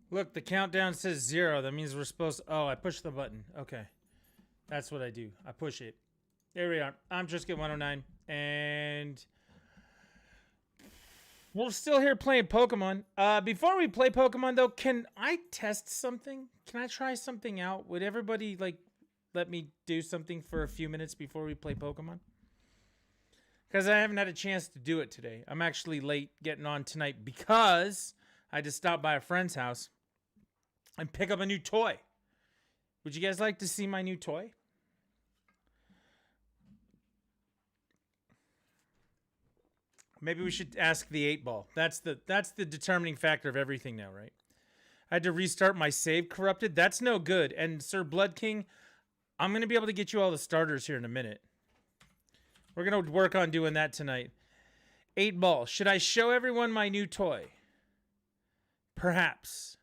Look, the countdown says 0. That means we're supposed to... Oh, I pushed the button. Okay. That's what I do. I push it. There we are. I'm Trisket109. And... we're still here playing Pokemon. Before we play Pokemon, though, can I test something? Can I try something out? Would everybody, like, let me do something for a few minutes before we play Pokemon? Because I haven't had a chance to do it today. I'm actually late getting on tonight because I just stopped by a friend's house and pick up a new toy. Would you guys like to see my new toy? Maybe we should ask the 8-ball. That's the determining factor of everything now, right? I had to restart my save corrupted. That's no good. And Sir Blood King, I'm going to be able to get you all the starters here in a minute. We're going to work on doing that tonight. 8-ball. Should I show everyone my new toy? Perhaps.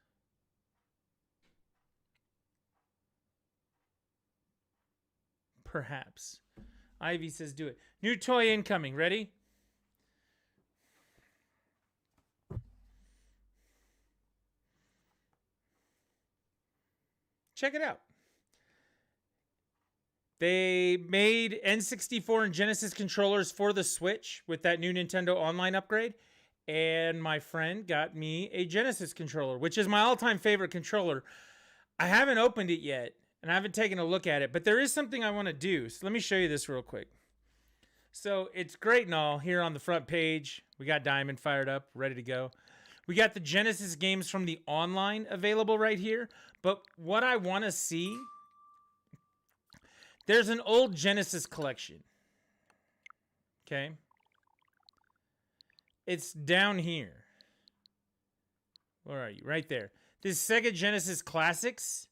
Perhaps. Ivy says do it. New toy incoming. Ready? Check it out. They made N64 and Genesis controllers for the Switch with that new Nintendo Online upgrade. And my friend got me a Genesis controller, which is my all-time favorite controller. I haven't opened it yet, and I haven't taken a look at it, but there is something I want to do. So let me show you this real quick. So it's great and all. Here on the front page, we got Diamond fired up, ready to go. We got the Genesis games from the online available right here. But what I want to see, there's an old Genesis collection. Okay. It's down here. Where are you? Right there. This Sega Genesis Classics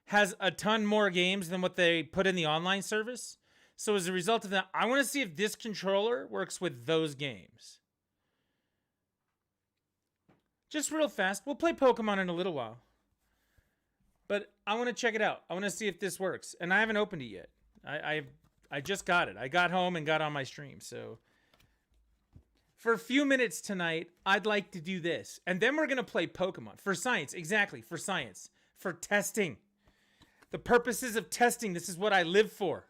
has a ton more games than what they put in the online service. So as a result of that, I want to see if this controller works with those games. Just real fast. We'll play Pokemon in a little while. But I want to check it out. I want to see if this works. And I haven't opened it yet. I just got it. I got home and got on my stream. So for a few minutes tonight, I'd like to do this. And then we're going to play Pokemon. For science. Exactly. For science. For testing. The purposes of testing. This is what I live for.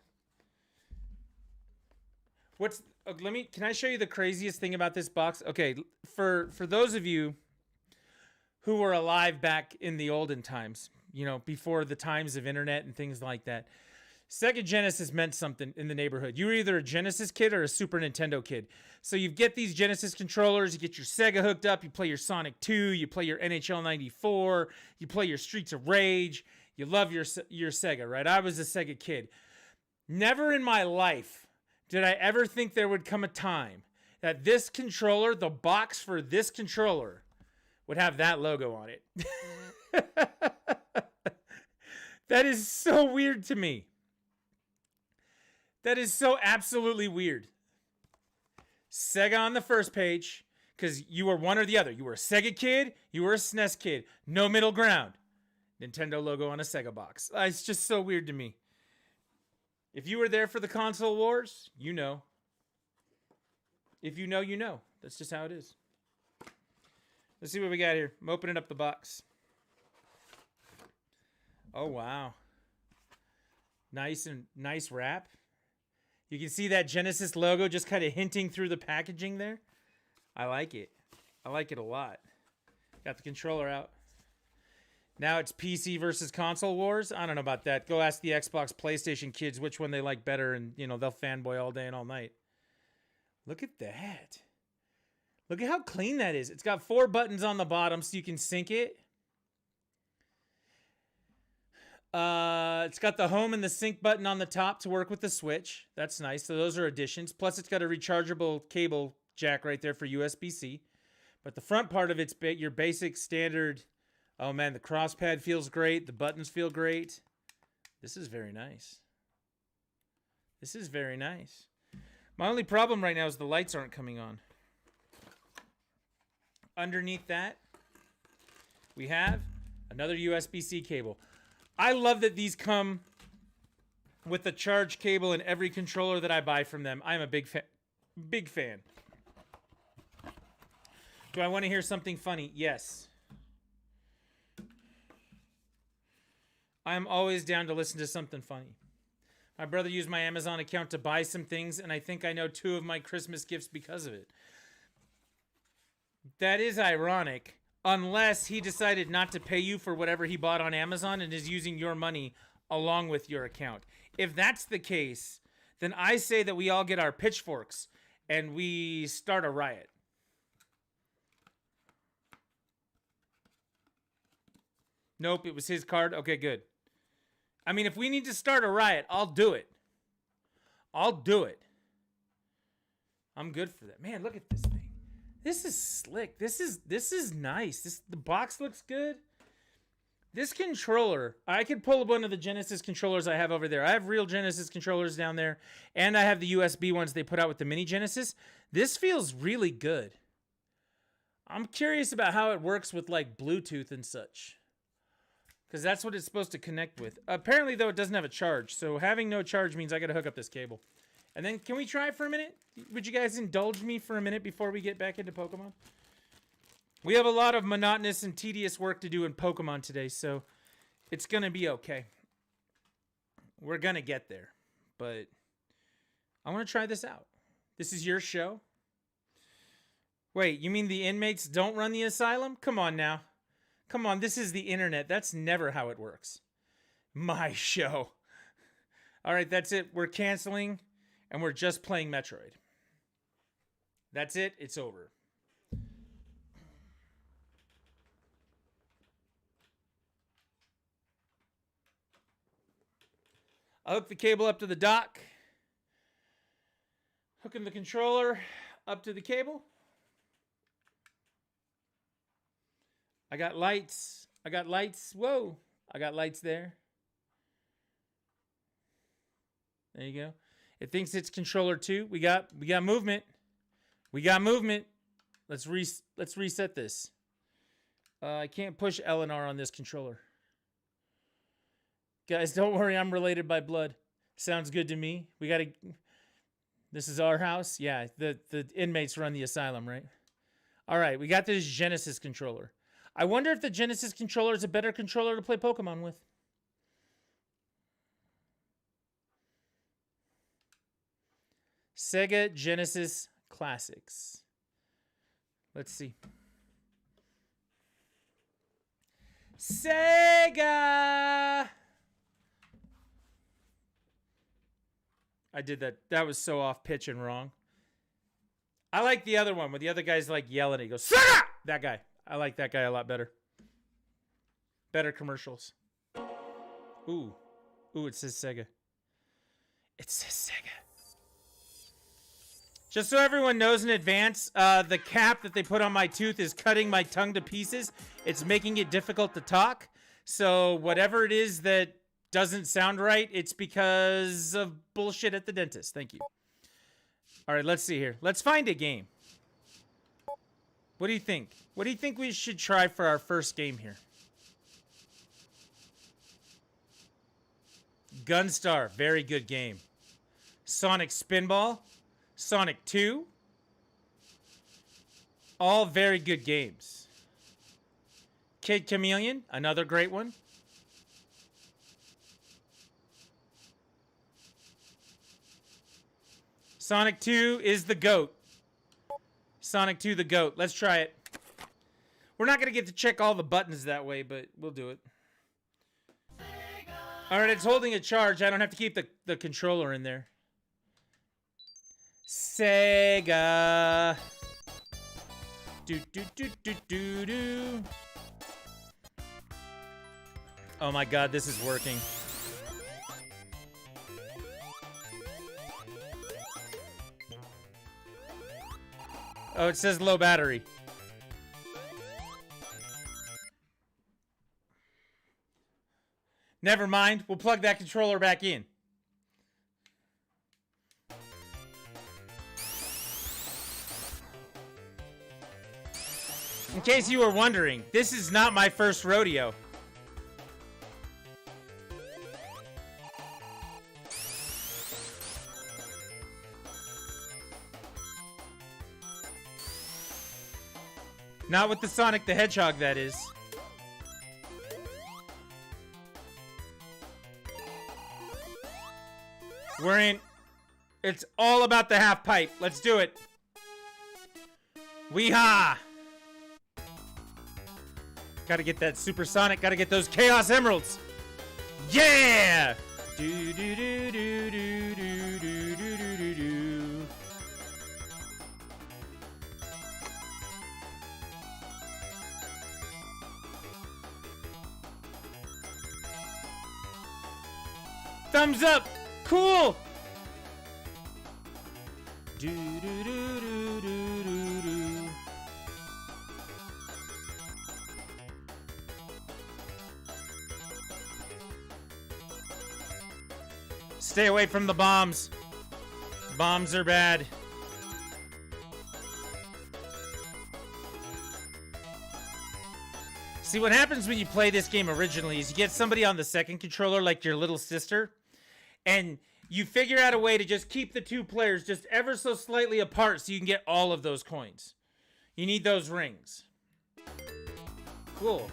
Can I show you the craziest thing about this box? Okay. For those of you who were alive back in the olden times, you know, before the times of internet and things like that, Sega Genesis meant something in the neighborhood. You were either a Genesis kid or a Super Nintendo kid. So you get these Genesis controllers, you get your Sega hooked up, you play your Sonic 2, you play your NHL 94, you play your Streets of Rage, you love your Sega, right? I was a Sega kid. Never in my life did I ever think there would come a time that this controller, the box for this controller, would have that logo on it. That is so weird to me. That is so absolutely weird. Sega on the first page, because you were one or the other. You were a Sega kid, you were a SNES kid. No middle ground. Nintendo logo on a Sega box. It's just so weird to me. If you were there for the console wars, you know. If you know, you know. That's just how it is. Let's see what we got here. I'm opening up the box. Oh, wow. Nice wrap. You can see that Genesis logo just kind of hinting through the packaging there. I like it. I like it a lot. Got the controller out. Now it's PC versus console wars. I don't know about that. Go ask the Xbox, PlayStation kids which one they like better, and you know they'll fanboy all day and all night. Look at that. Look at how clean that is. It's got 4 buttons on the bottom so you can sync it. It's got the home and the sync button on the top to work with the Switch. That's nice. So those are additions. Plus it's got a rechargeable cable jack right there for USB-C. But the front part of it's your basic standard. Oh man, the cross pad feels great. The buttons feel great. This is very nice. This is very nice. My only problem right now is the lights aren't coming on. Underneath that, we have another USB-C cable. I love that these come with the charge cable in every controller that I buy from them. I'm a big fan. Do I want to hear something funny? Yes. I'm always down to listen to something funny. My brother used my Amazon account to buy some things, and I think I know 2 of my Christmas gifts because of it. That is ironic, unless he decided not to pay you for whatever he bought on Amazon and is using your money along with your account. If that's the case, then I say that we all get our pitchforks and we start a riot. Nope, it was his card. Okay, good. I mean, if we need to start a riot, I'll do it. I'll do it. I'm good for that. Man, look at this thing. This is slick. This is nice. The box looks good. This controller, I could pull one of the Genesis controllers I have over there. I have real Genesis controllers down there, and I have the USB ones they put out with the mini Genesis. This feels really good. I'm curious about how it works with like Bluetooth and such, because that's what it's supposed to connect with. Apparently, though, it doesn't have a charge, so having no charge means I got to hook up this cable. And then, can we try it for a minute? Would you guys indulge me for a minute before we get back into Pokemon? We have a lot of monotonous and tedious work to do in Pokemon today, so it's going to be okay. We're going to get there, but I want to try this out. This is your show? Wait, you mean the inmates don't run the asylum? Come on now. Come on, this is the internet. That's never how it works. My show. All right, that's it. We're canceling, and we're just playing Metroid. That's it. It's over. I hook the cable up to the dock. Hooking the controller up to the cable. I got lights. I got lights. Whoa. I got lights there. There you go. It thinks it's controller 2. We got movement. We got movement. Let's reset this. I can't push L and R on this controller. Guys, don't worry, I'm related by blood. Sounds good to me. We got to... This is our house? Yeah, the inmates run the asylum, right? All right, we got this Genesis controller. I wonder if the Genesis controller is a better controller to play Pokemon with. Sega Genesis Classics. Let's see. Sega! I did that. That was so off pitch and wrong. I like the other one where the other guy's like yelling. He goes, Sega! That guy. I like that guy a lot better. Better commercials. Ooh. Ooh, it says Sega. It says Sega. Just so everyone knows in advance, the cap that they put on my tooth is cutting my tongue to pieces. It's making it difficult to talk. So whatever it is that doesn't sound right, it's because of bullshit at the dentist. Thank you. All right, let's see here. Let's find a game. What do you think? What do you think we should try for our first game here? Gunstar, very good game. Sonic Spinball, Sonic 2, all very good games. Kid Chameleon, another great one. Sonic 2 is the GOAT. Sonic 2 the GOAT. Let's try it. We're not going to get to check all the buttons that way, but we'll do it. All right, it's holding a charge. I don't have to keep the controller in there. Sega. Do do do do do do. Oh my God, this is working. Oh, it says low battery. Never mind. We'll plug that controller back in. In case you were wondering, this is not my first rodeo. Not with the Sonic the Hedgehog, that is. We're in. It's all about the half pipe. Let's do it. Weehaw! Gotta get that supersonic. Gotta get those Chaos Emeralds. Yeah! Do do do do do do do do do do. Thumbs up. Cool. Do do do do do do do. Stay away from the bombs. Bombs are bad. See, what happens when you play this game originally is you get somebody on the second controller, like your little sister, and you figure out a way to just keep the two players just ever so slightly apart so you can get all of those coins. You need those rings. Cool.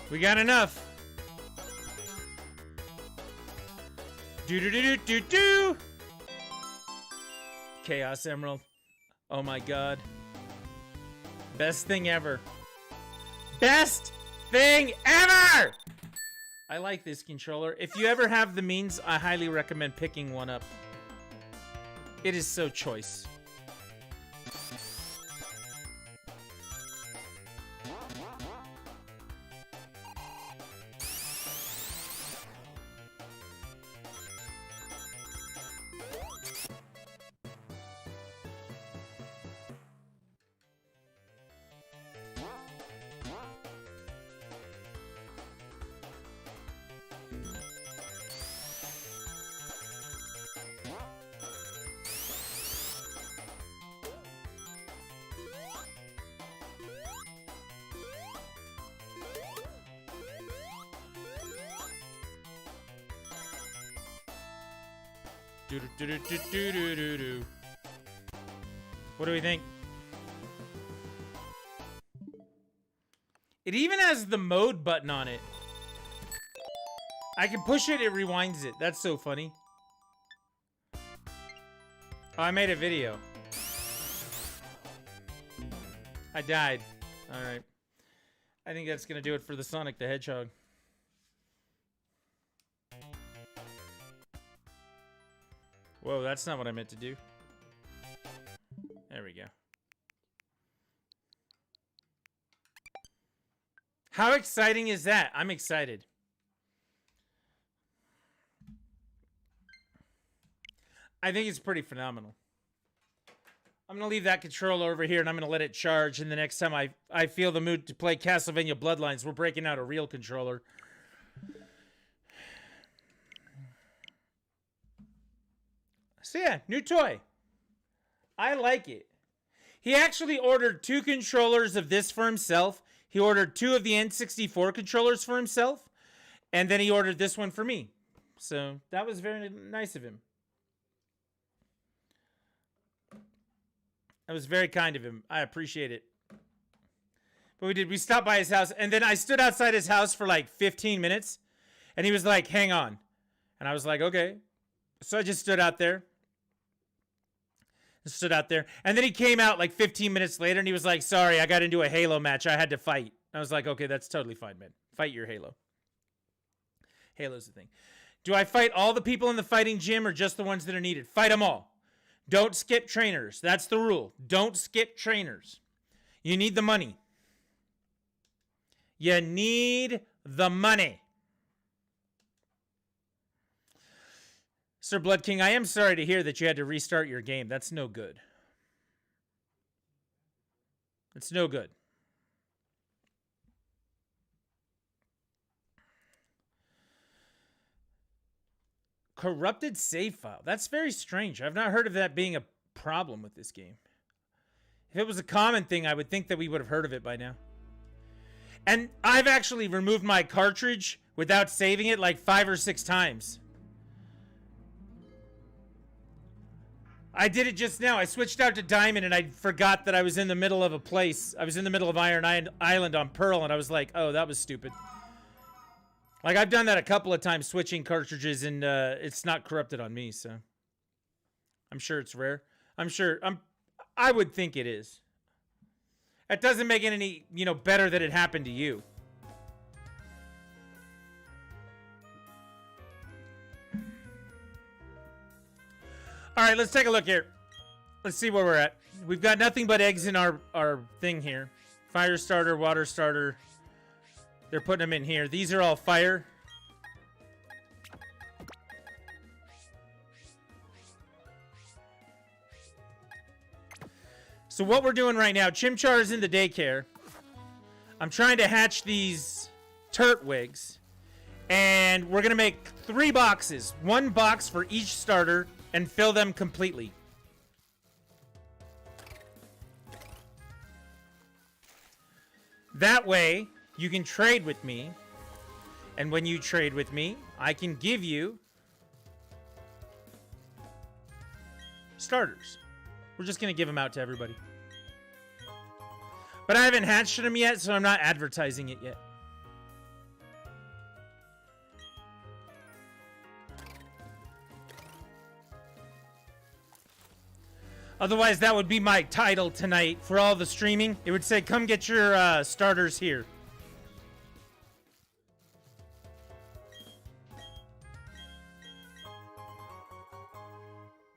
We got enough. Do do do do do do. Chaos Emerald. Oh my god. Best thing ever. Best thing ever! I like this controller. If you ever have the means, I highly recommend picking one up. It is so choice. What do we think? It even has the mode button on it. I can push it, it rewinds it. That's so funny. Oh, I made a video. I died. Alright. I think that's gonna do it for the Sonic the Hedgehog. Whoa, that's not what I meant to do. There we go. How exciting is that? I'm excited. I think it's pretty phenomenal. I'm going to leave that controller over here and I'm going to let it charge. And the next time I feel the mood to play Castlevania Bloodlines, we're breaking out a real controller. So yeah, new toy. I like it. He actually ordered 2 controllers of this for himself. He ordered 2 of the N64 controllers for himself. And then he ordered this one for me. So that was very nice of him. That was very kind of him. I appreciate it. But we stopped by his house. And then I stood outside his house for like 15 minutes. And he was like, hang on. And I was like, okay. So I just stood out there. And then he came out like 15 minutes later and he was like, sorry, I got into a Halo match. I had to fight. I was like, okay, that's totally fine, man. Fight your Halo. Halo's the thing. Do I fight all the people in the fighting gym or just the ones that are needed? Fight them all. Don't skip trainers. That's the rule. Don't skip trainers. You need the money. You need the money. Sir Blood King, I am sorry to hear that you had to restart your game. That's no good. It's no good. Corrupted save file. That's very strange. I've not heard of that being a problem with this game. If it was a common thing, I would think that we would have heard of it by now. And I've actually removed my cartridge without saving it like 5 or 6 times. I did it just now. I switched out to Diamond and I forgot that I was in the middle of a place. I was in the middle of Iron Island on Pearl and I was like, oh, that was stupid. Like, I've done that a couple of times switching cartridges and it's not corrupted on me, so. I'm sure it's rare. I would think it is. That doesn't make it any, better that it happened to you. All right, let's take a look here. Let's see where we're at. We've got nothing but eggs in our thing here. Fire starter, water starter. They're putting them in here. These are all fire. So what we're doing right now, Chimchar is in the daycare. I'm trying to hatch these Turtwigs. And we're going to make 3 boxes. 1 box for each starter and fill them completely. That way, you can trade with me. And when you trade with me, I can give you starters. We're just going to give them out to everybody. But I haven't hatched them yet, so I'm not advertising it yet. Otherwise, that would be my title tonight for all the streaming. It would say, come get your starters here.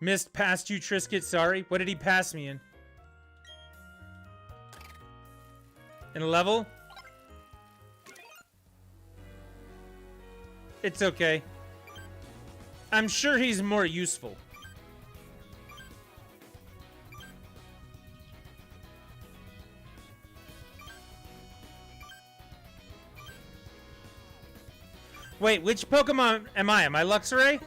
Missed past you, Trisket. Sorry. What did he pass me in? In a level? It's okay. I'm sure he's more useful. Wait, which Pokemon am I? Am I Luxray?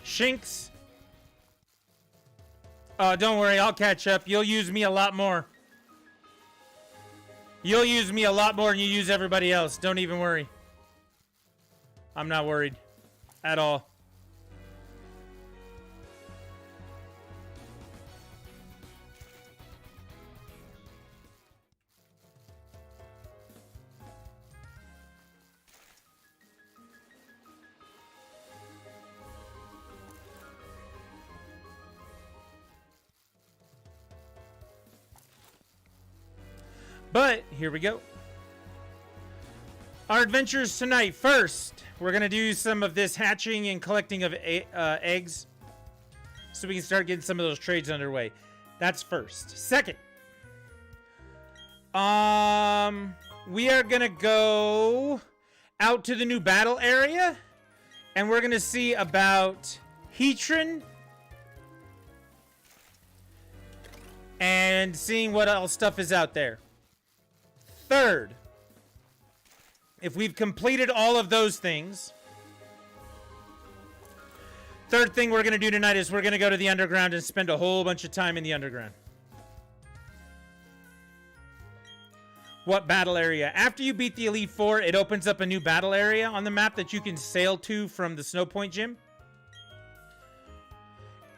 Shinx? Oh, don't worry, I'll catch up. You'll use me a lot more. You'll use me a lot more than you use everybody else. Don't even worry. I'm not worried. At all. But, here we go. Our adventures tonight. First, we're going to do some of this hatching and collecting of eggs. So we can start getting some of those trades underway. That's first. Second. We are going to go out to the new battle area. And we're going to see about Heatran. And seeing what else stuff is out there. Third, if we've completed all of those things, third thing we're going to do tonight is we're going to go to the underground and spend a whole bunch of time in the underground. What battle area? After you beat the Elite Four, it opens up a new battle area on the map that you can sail to from the Snow Point Gym.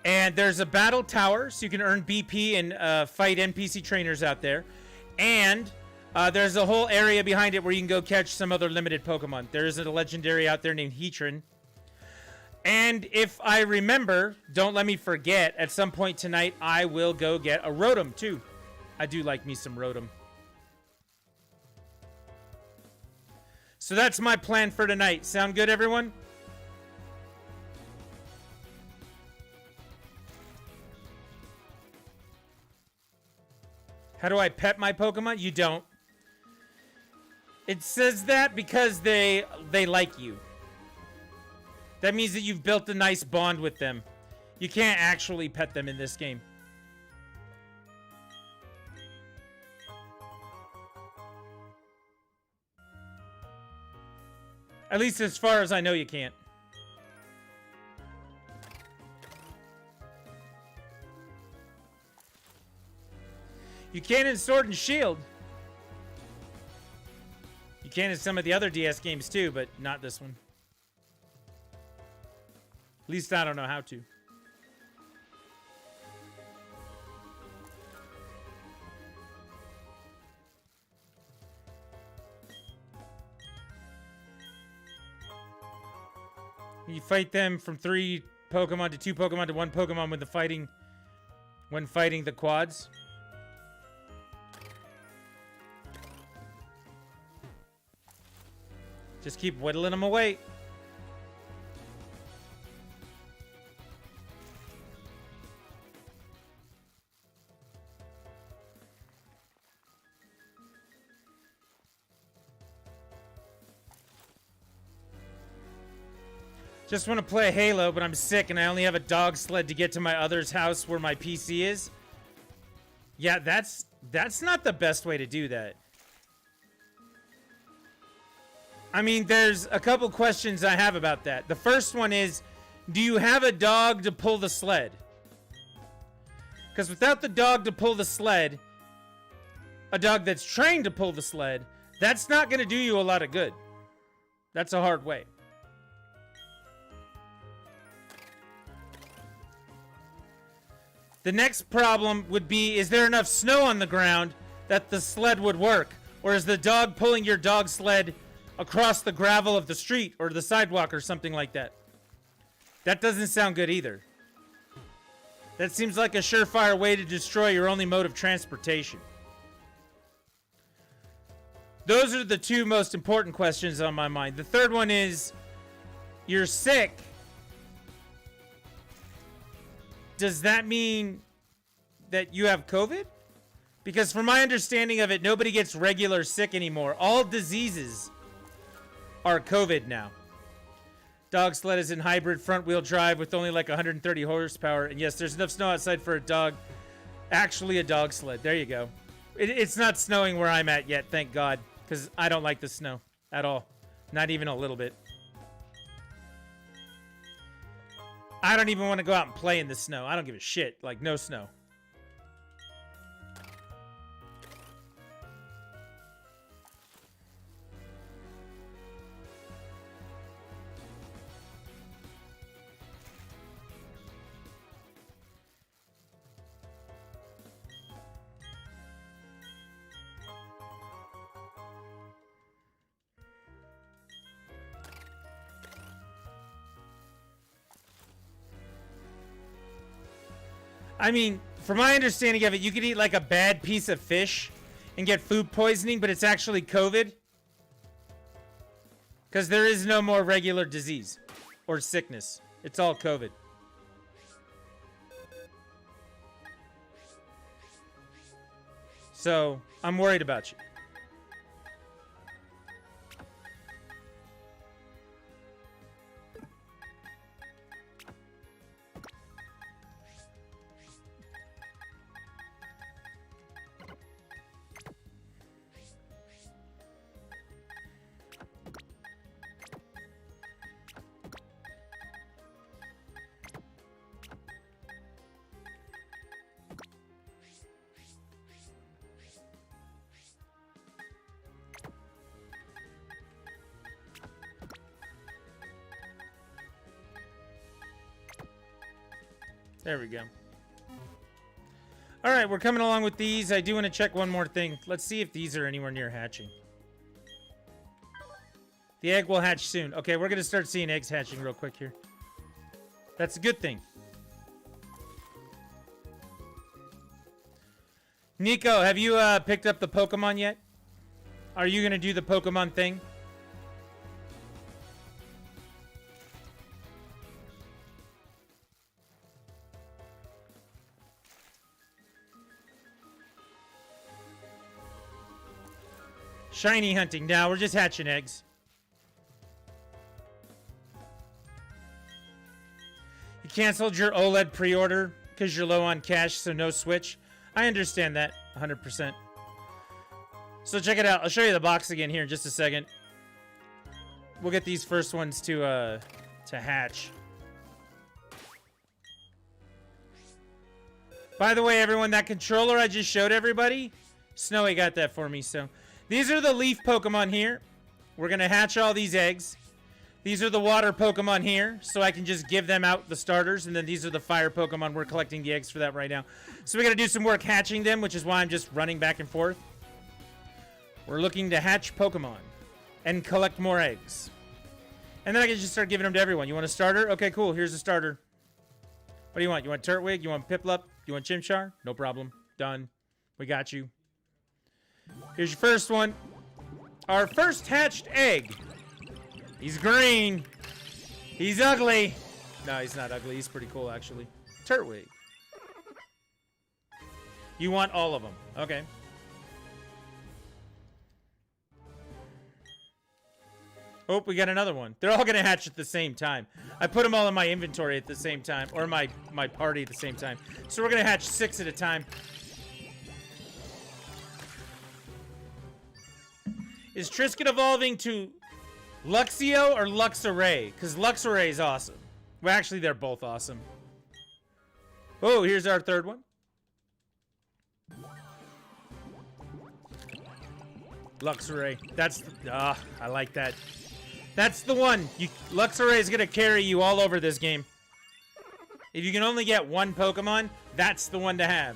And there's a battle tower, so you can earn BP and fight NPC trainers out there. And there's a whole area behind it where you can go catch some other limited Pokemon. There's a legendary out there named Heatran. And if I remember, don't let me forget, at some point tonight, I will go get a Rotom, too. I do like me some Rotom. So that's my plan for tonight. Sound good, everyone? How do I pet my Pokemon? You don't. It says that because they like you. That means that you've built a nice bond with them. You can't actually pet them in this game. At least as far as I know, you can't. You can in Sword and Shield. You can in some of the other DS games too, but not this one. At least I don't know how to. You fight them from 3 Pokemon to 2 Pokemon to 1 Pokemon when fighting the quads. Just keep whittling them away. Just want to play Halo, but I'm sick and I only have a dog sled to get to my other's house where my PC is. Yeah, that's not the best way to do that. I mean, there's a couple questions I have about that. The first one is, do you have a dog to pull the sled? Because without the dog to pull the sled, a dog that's trained to pull the sled, that's not going to do you a lot of good. That's a hard way. The next problem would be, is there enough snow on the ground that the sled would work? Or is the dog pulling your dog sled across the gravel of the street or the sidewalk or something like that? That doesn't sound good either. That seems like a surefire way to destroy your only mode of transportation. Those are the two most important questions on my mind. The third one is, you're sick. Does that mean that you have COVID? Because from my understanding of it, nobody gets regular sick anymore. All diseases are COVID now. Dog sled is in hybrid front-wheel drive with only like 130 horsepower. And yes, there's enough snow outside for a dog. Actually, a dog sled. There you go. It's not snowing where I'm at yet, thank God. Because I don't like the snow at all. Not even a little bit. I don't even want to go out and play in the snow. I don't give a shit. Like, no snow. I mean, from my understanding of it, you could eat like a bad piece of fish and get food poisoning, but it's actually COVID. Because there is no more regular disease or sickness. It's all COVID. So, I'm worried about you. There we go. All right, we're coming along with these. I do want to check one more thing. Let's see if these are anywhere near hatching. The egg will hatch soon. Okay, we're going to start seeing eggs hatching real quick here. That's a good thing. Nico, have you picked up the Pokemon yet? Are you going to do the Pokemon thing? Shiny hunting. Now we're just hatching eggs. You canceled your OLED pre-order because you're low on cash, so no Switch. I understand that 100%. So check it out. I'll show you the box again here in just a second. We'll get these first ones to hatch. By the way, everyone, that controller I just showed everybody, Snowy got that for me. So these are the leaf Pokemon here. We're going to hatch all these eggs. These are the water Pokemon here, so I can just give them out the starters. And then these are the fire Pokemon. We're collecting the eggs for that right now. So we got to do some work hatching them, which is why I'm just running back and forth. We're looking to hatch Pokemon and collect more eggs. And then I can just start giving them to everyone. You want a starter? Okay, cool. Here's a starter. What do you want? You want Turtwig? You want Piplup? You want Chimchar? No problem. Done. We got you. Here's your first one. Our first hatched egg. He's green. He's ugly. No, he's not ugly. He's pretty cool, actually. Turtwig. You want all of them. Okay. Oh, we got another one. They're all going to hatch at the same time. I put them all in my inventory at the same time. Or my party at the same time. So we're going to hatch 6 at a time. Is Trisket evolving to Luxio or Luxray? Because Luxray is awesome. Well, actually, they're both awesome. Oh, here's our third one. Luxray. That's the... I like that. That's the one. Luxray is going to carry you all over this game. If you can only get one Pokemon, that's the one to have.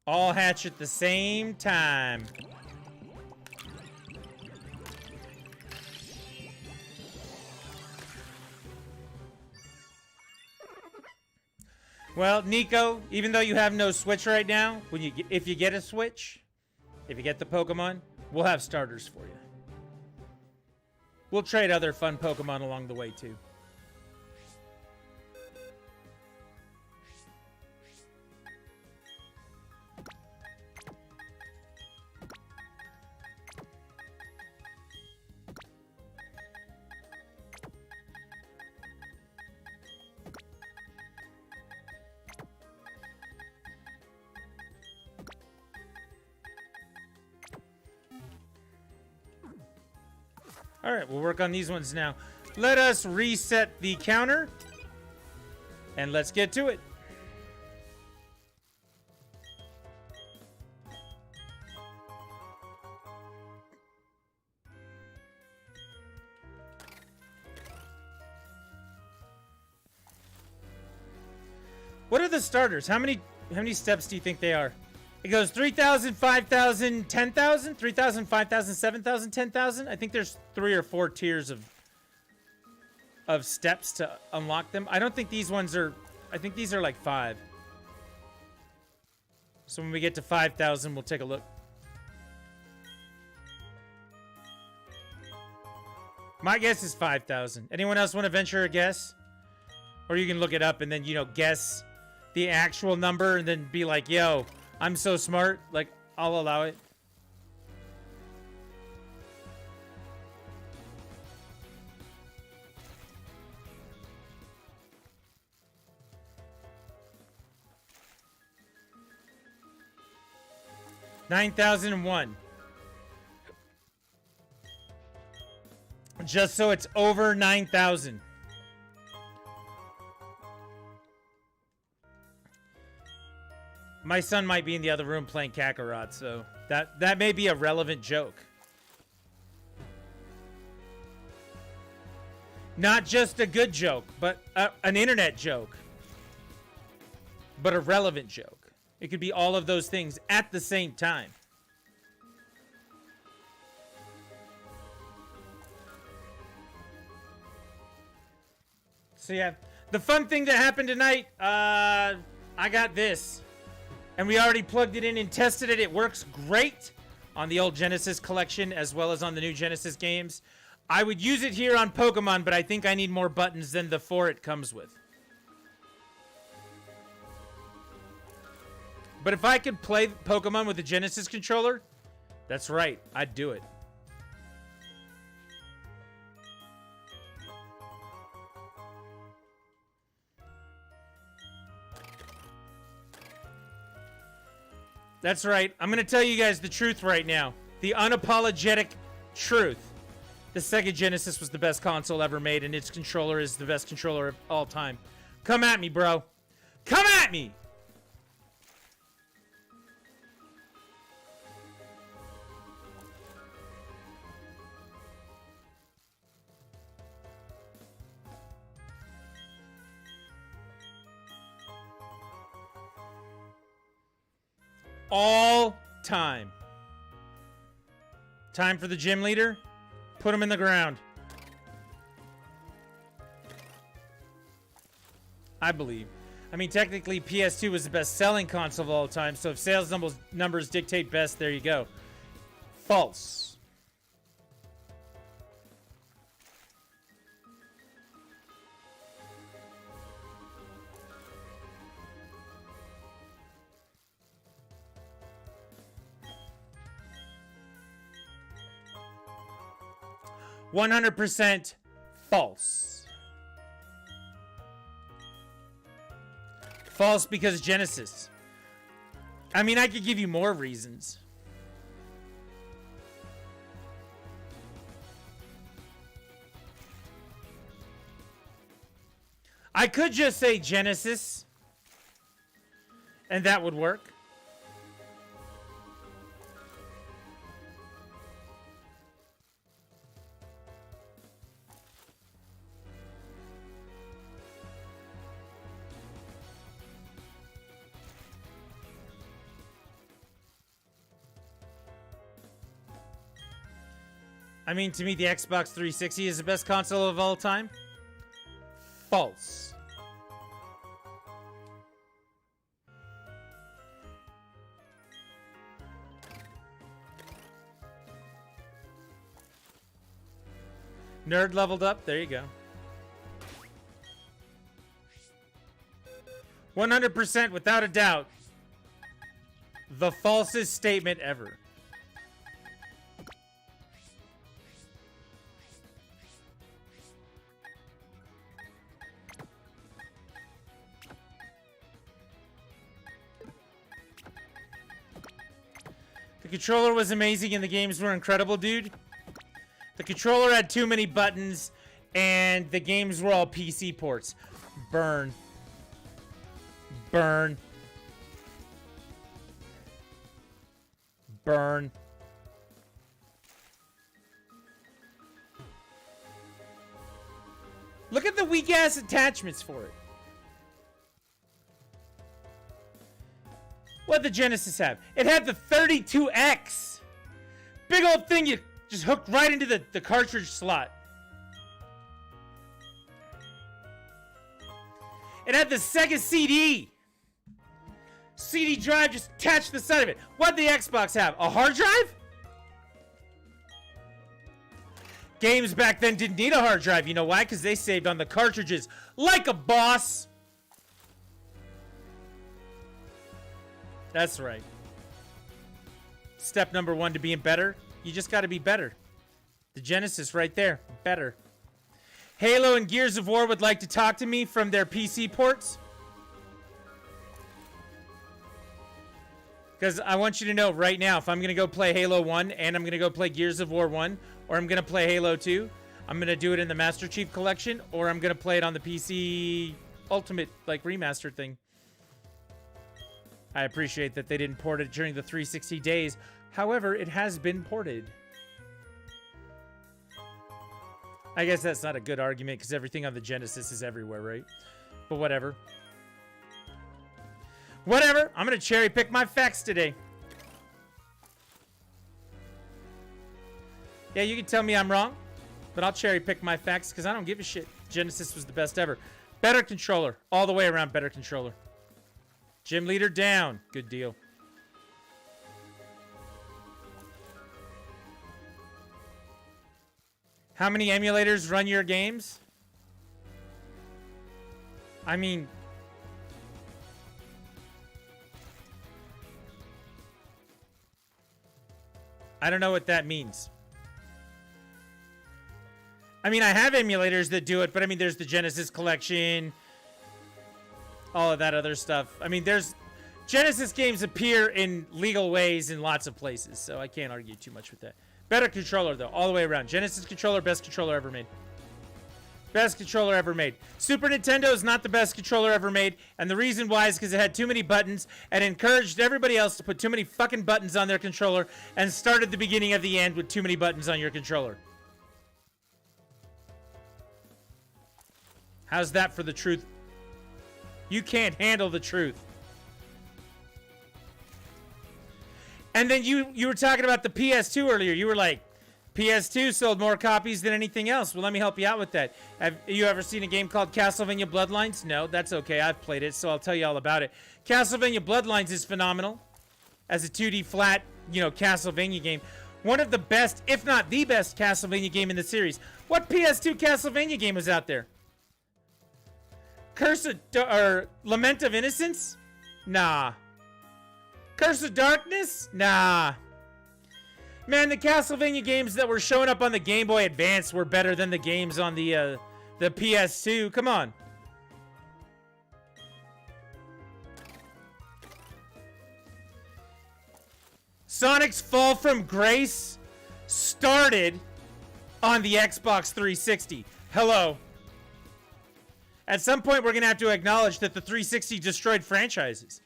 All hatch at the same time. Well, Nico, even though you have no Switch right now, if you get a Switch, if you get the Pokemon, we'll have starters for you. We'll trade other fun Pokemon along the way, too. All right, we'll work on these ones now. Let us reset the counter, and let's get to it. What are the starters? How many steps do you think they are? It goes 3,000, 5,000, 10,000, 3,000, 5,000, 7,000, 10,000. I think there's 3 or 4 tiers of steps to unlock them. I don't think these ones are... I think these are like 5. So when we get to 5,000, we'll take a look. My guess is 5,000. Anyone else want to venture a guess? Or you can look it up and then, you know, guess the actual number and then be like, yo... I'm so smart, like, I'll allow it. $9,001. Just so it's over 9,000. My son might be in the other room playing Kakarot, so that may be a relevant joke. Not just a good joke, but an internet joke. But a relevant joke. It could be all of those things at the same time. So yeah, the fun thing that happened tonight, I got this. And we already plugged it in and tested it. It works great on the old Genesis collection as well as on the new Genesis games. I would use it here on Pokemon, but I think I need more buttons than the 4 it comes with. But if I could play Pokemon with a Genesis controller, that's right, I'd do it. That's right. I'm going to tell you guys the truth right now. The unapologetic truth. The Sega Genesis was the best console ever made, and its controller is the best controller of all time. Come at me, bro. Come at me! All time. Time for the gym leader. Put him in the ground. I believe. I mean, technically, PS2 was the best-selling console of all time, so if sales numbers dictate best, there you go. False. %100 false. False because Genesis. I mean, I could give you more reasons. I could just say Genesis, and that would work. I mean, to me, the Xbox 360 is the best console of all time. False. Nerd leveled up. There you go. 100% without a doubt. The falsest statement ever. The controller was amazing and the games were incredible, dude. The controller had too many buttons and the games were all PC ports. Burn. Burn. Burn. Look at the weak-ass attachments for it. What did the Genesis have? It had the 32X. Big old thing you just hooked right into the cartridge slot. It had the Sega CD. CD drive just attached to the side of it. What did the Xbox have? A hard drive? Games back then didn't need a hard drive. You know why? Because they saved on the cartridges like a boss. That's right. Step number one to being better. You just got to be better. The Genesis right there. Better. Halo and Gears of War would like to talk to me from their PC ports. Because I want you to know right now, if I'm going to go play Halo 1 and I'm going to go play Gears of War 1, or I'm going to play Halo 2, I'm going to do it in the Master Chief Collection, or I'm going to play it on the PC Ultimate, like, remastered thing. I appreciate that they didn't port it during the 360 days. However, it has been ported. I guess that's not a good argument because everything on the Genesis is everywhere, right? But whatever. Whatever. I'm going to cherry pick my facts today. Yeah, you can tell me I'm wrong, but I'll cherry pick my facts because I don't give a shit. Genesis was the best ever. Better controller. All the way around, better controller. Gym leader down. Good deal. How many emulators run your games? I mean, I don't know what that means. I mean, I have emulators that do it, but I mean, there's the Genesis collection, all of that other stuff. I mean, there's Genesis games appear in legal ways in lots of places, so I can't argue too much with that. Better controller, though, all the way around. Genesis controller, best controller ever made. Best controller ever made. Super Nintendo is not the best controller ever made, and the reason why is because it had too many buttons and encouraged everybody else to put too many fucking buttons on their controller and started the beginning of the end with too many buttons on your controller. How's that for the truth? You can't handle the truth. And then you were talking about the PS2 earlier. You were like, PS2 sold more copies than anything else. Well, let me help you out with that. Have you ever seen a game called Castlevania Bloodlines? No, that's okay. I've played it, so I'll tell you all about it. Castlevania Bloodlines is phenomenal as a 2D flat, you know, Castlevania game. One of the best, if not the best, Castlevania game in the series. What PS2 Castlevania game was out there? Lament of Innocence? Nah. Curse of Darkness? Nah. Man, the Castlevania games that were showing up on the Game Boy Advance were better than the games on the PS2. Come on. Sonic's Fall from Grace started on the Xbox 360. Hello. At some point, we're going to have to acknowledge that the 360 destroyed franchises.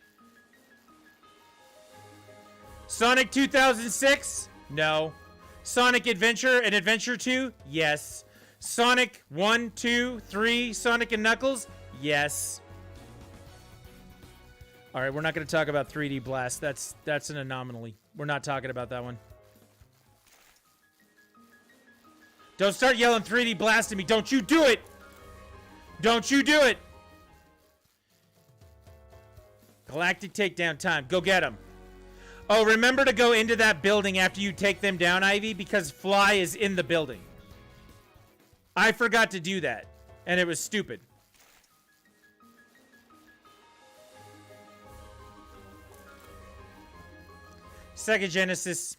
Sonic 2006? No. Sonic Adventure and Adventure 2? Yes. Sonic 1, 2, 3, Sonic and Knuckles? Yes. All right, we're not going to talk about 3D Blast. That's an anomaly. We're not talking about that one. Don't start yelling 3D Blast at me. Don't you do it! Don't you do it! Galactic Takedown time. Go get him. Oh, remember to go into that building after you take them down, Ivy, because Fly is in the building. I forgot to do that, and it was stupid. Sega Genesis.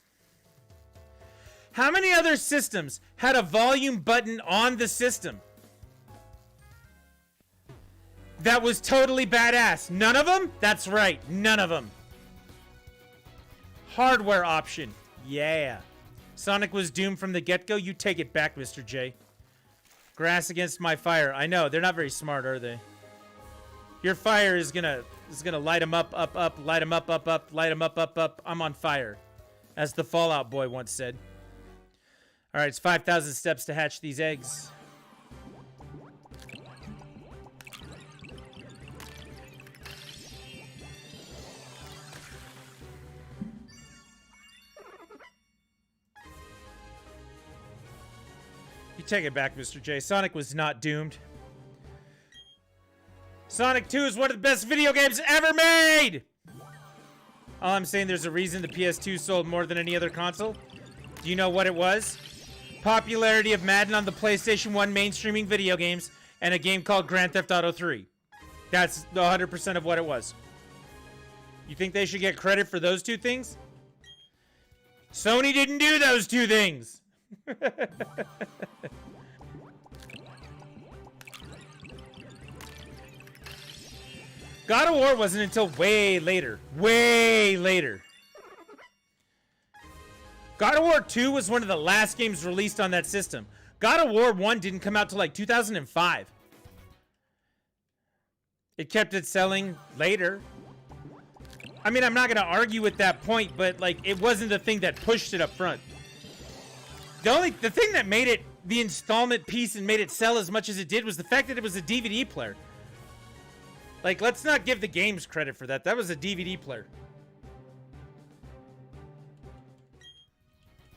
How many other systems had a volume button on the system that was totally badass? None of them? That's right, none of them. Hardware option. Yeah. Sonic was doomed from the get-go. You take it back, Mr. J. Grass against my fire. I know, they're not very smart, are they? Your fire is gonna light them up, light them up, light them up. I'm on fire. As the Fallout Boy once said. Alright, it's 5,000 steps to hatch these eggs. You take it back, Mr. J. Sonic was not doomed. Sonic 2 is one of the best video games ever made! All I'm saying, there's a reason the PS2 sold more than any other console. Do you know what it was? Popularity of Madden on the PlayStation 1 mainstreaming video games and a game called Grand Theft Auto 3. That's 100% of what it was. You think they should get credit for those two things? Sony didn't do those two things! God of War wasn't until way later. Way later. God of War 2 was one of the last games released on that system. God of War 1 didn't come out till like 2005. It kept it selling later. I mean, I'm not going to argue with that point, but like, it wasn't the thing that pushed it up front. The thing that made it the installment piece and made it sell as much as it did was the fact that it was a DVD player. Like, let's not give the games credit for that. That was a DVD player.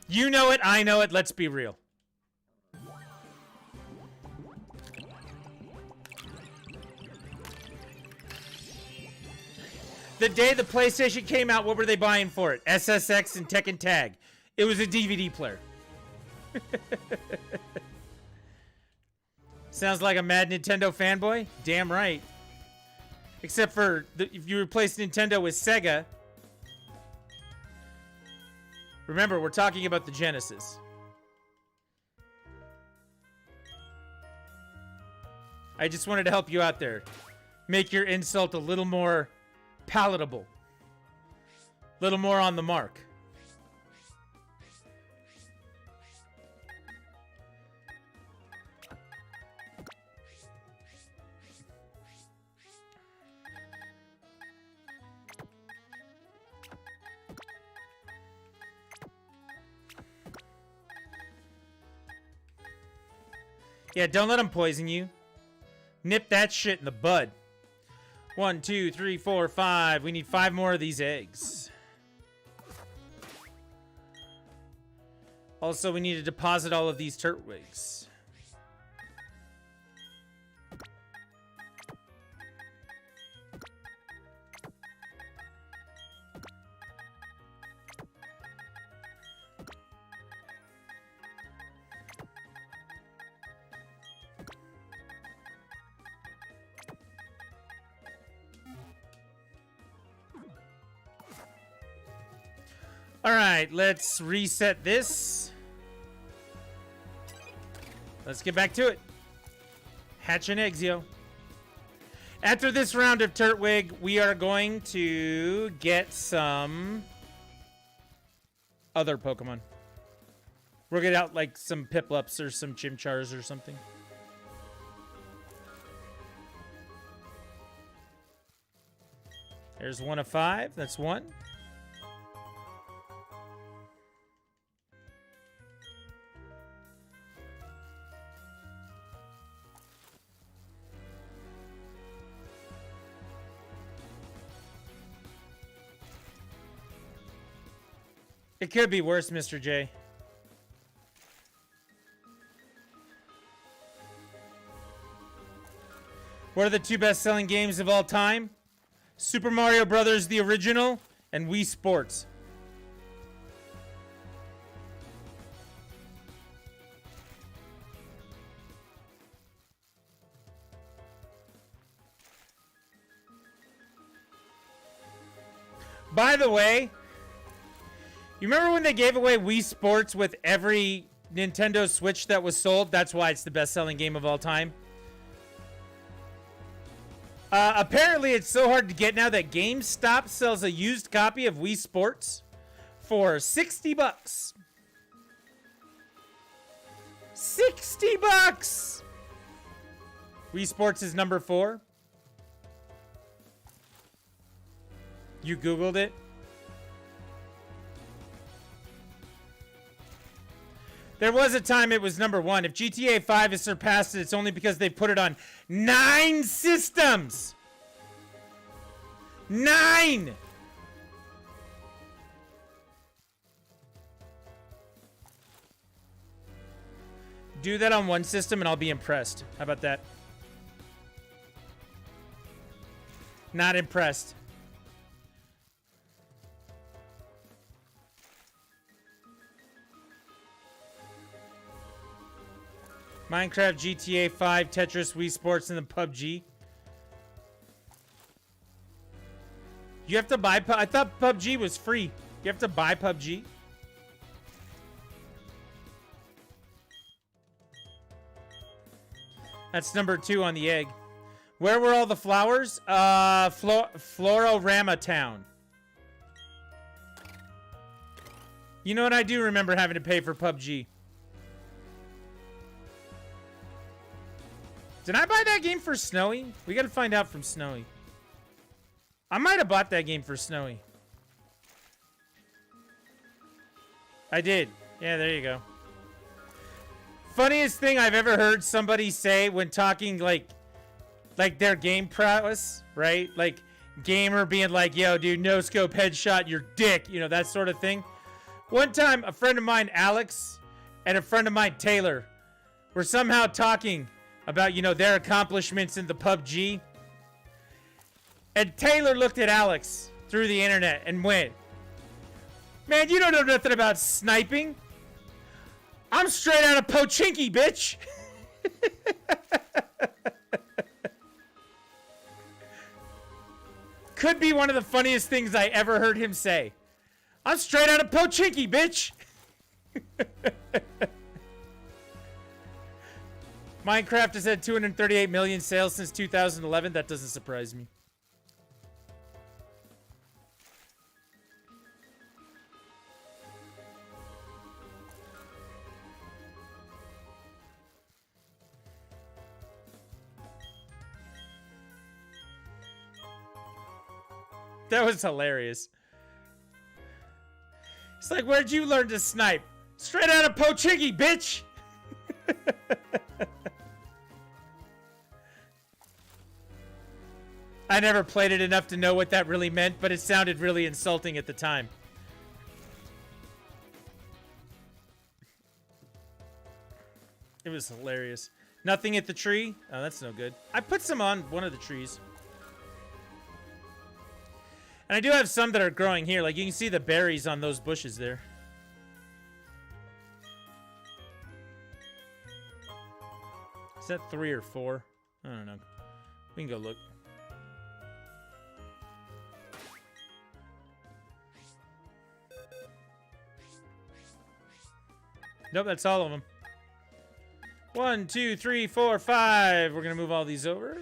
You know it, I know it, let's be real. The day the PlayStation came out, what were they buying for it? SSX and Tekken Tag. It was a DVD player. Sounds like a mad Nintendo fanboy? Damn right. Except for if you replace Nintendo with Sega. Remember, we're talking about the Genesis. I just wanted to help you out there. Make your insult a little more palatable. A little more on the mark. Yeah, don't let them poison you. Nip that shit in the bud. 1, 2, 3, 4, 5. We need 5 more of these eggs. Also, we need to deposit all of these Turtwigs. All right, let's reset this. Let's get back to it. Hatching eggs, yo. After this round of Turtwig, we are going to get some other Pokemon. We'll get out like some Piplups or some Chimchars or something. There's 1 of 5. That's 1. It could be worse, Mr. J. What are the 2 best-selling games of all time? Super Mario Brothers, the original, and Wii Sports. By the way, you remember when they gave away Wii Sports with every Nintendo Switch that was sold? That's why it's the best-selling game of all time. Apparently, it's so hard to get now that GameStop sells a used copy of Wii Sports for $60. $60! Wii Sports is number 4. You Googled it? There was a time it was number 1. If GTA 5 has surpassed it, it's only because they put it on 9 systems. 9! Do that on 1 system and I'll be impressed. How about that? Not impressed. Minecraft, GTA 5, Tetris, Wii Sports, and the PUBG. You have to buy I thought PUBG was free. You have to buy PUBG? That's number 2 on the egg. Where were all the flowers? Flororama Town. You know what? I do remember having to pay for PUBG. Did I buy that game for Snowy? We gotta find out from Snowy. I might have bought that game for Snowy. I did. Yeah, there you go. Funniest thing I've ever heard somebody say when talking like their game prowess, right? Like gamer being like, yo, dude, no scope headshot, your dick, you know, that sort of thing. One time, a friend of mine, Alex, and a friend of mine, Taylor, were somehow talking about, you know, their accomplishments in the PUBG. And Taylor looked at Alex through the internet and went, man, you don't know nothing about sniping. I'm straight out of Pochinki, bitch. Could be one of the funniest things I ever heard him say. I'm straight out of Pochinki, bitch! Minecraft has had 238 million sales since 2011. That doesn't surprise me. That was hilarious. It's like, where'd you learn to snipe? Straight out of Pochinki, bitch! I never played it enough to know what that really meant, but it sounded really insulting at the time. It was hilarious. Nothing at the tree? Oh, that's no good. I put some on one of the trees. And I do have some that are growing here. Like, you can see the berries on those bushes there. Is that 3 or 4? I don't know. We can go look. Nope, that's all of them. 1, 2, 3, 4, 5. We're going to move all these over.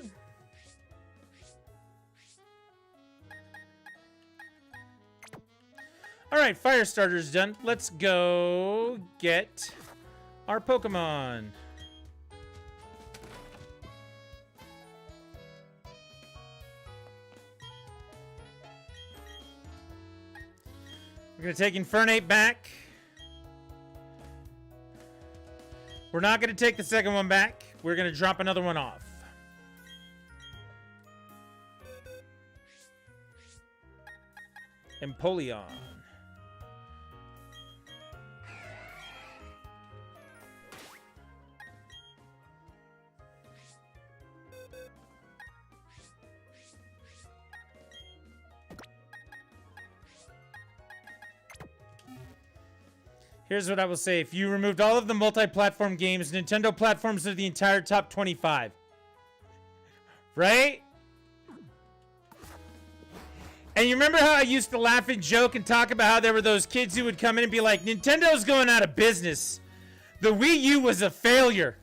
Alright, fire starter's done. Let's go get our Pokemon. We're going to take Infernape back. We're not going to take the second one back. We're going to drop another one off. Empoleon. Here's what I will say. If you removed all of the multi-platform games, Nintendo platforms are the entire top 25. Right? And you remember how I used to laugh and joke and talk about how there were those kids who would come in and be like, Nintendo's going out of business. The Wii U was a failure.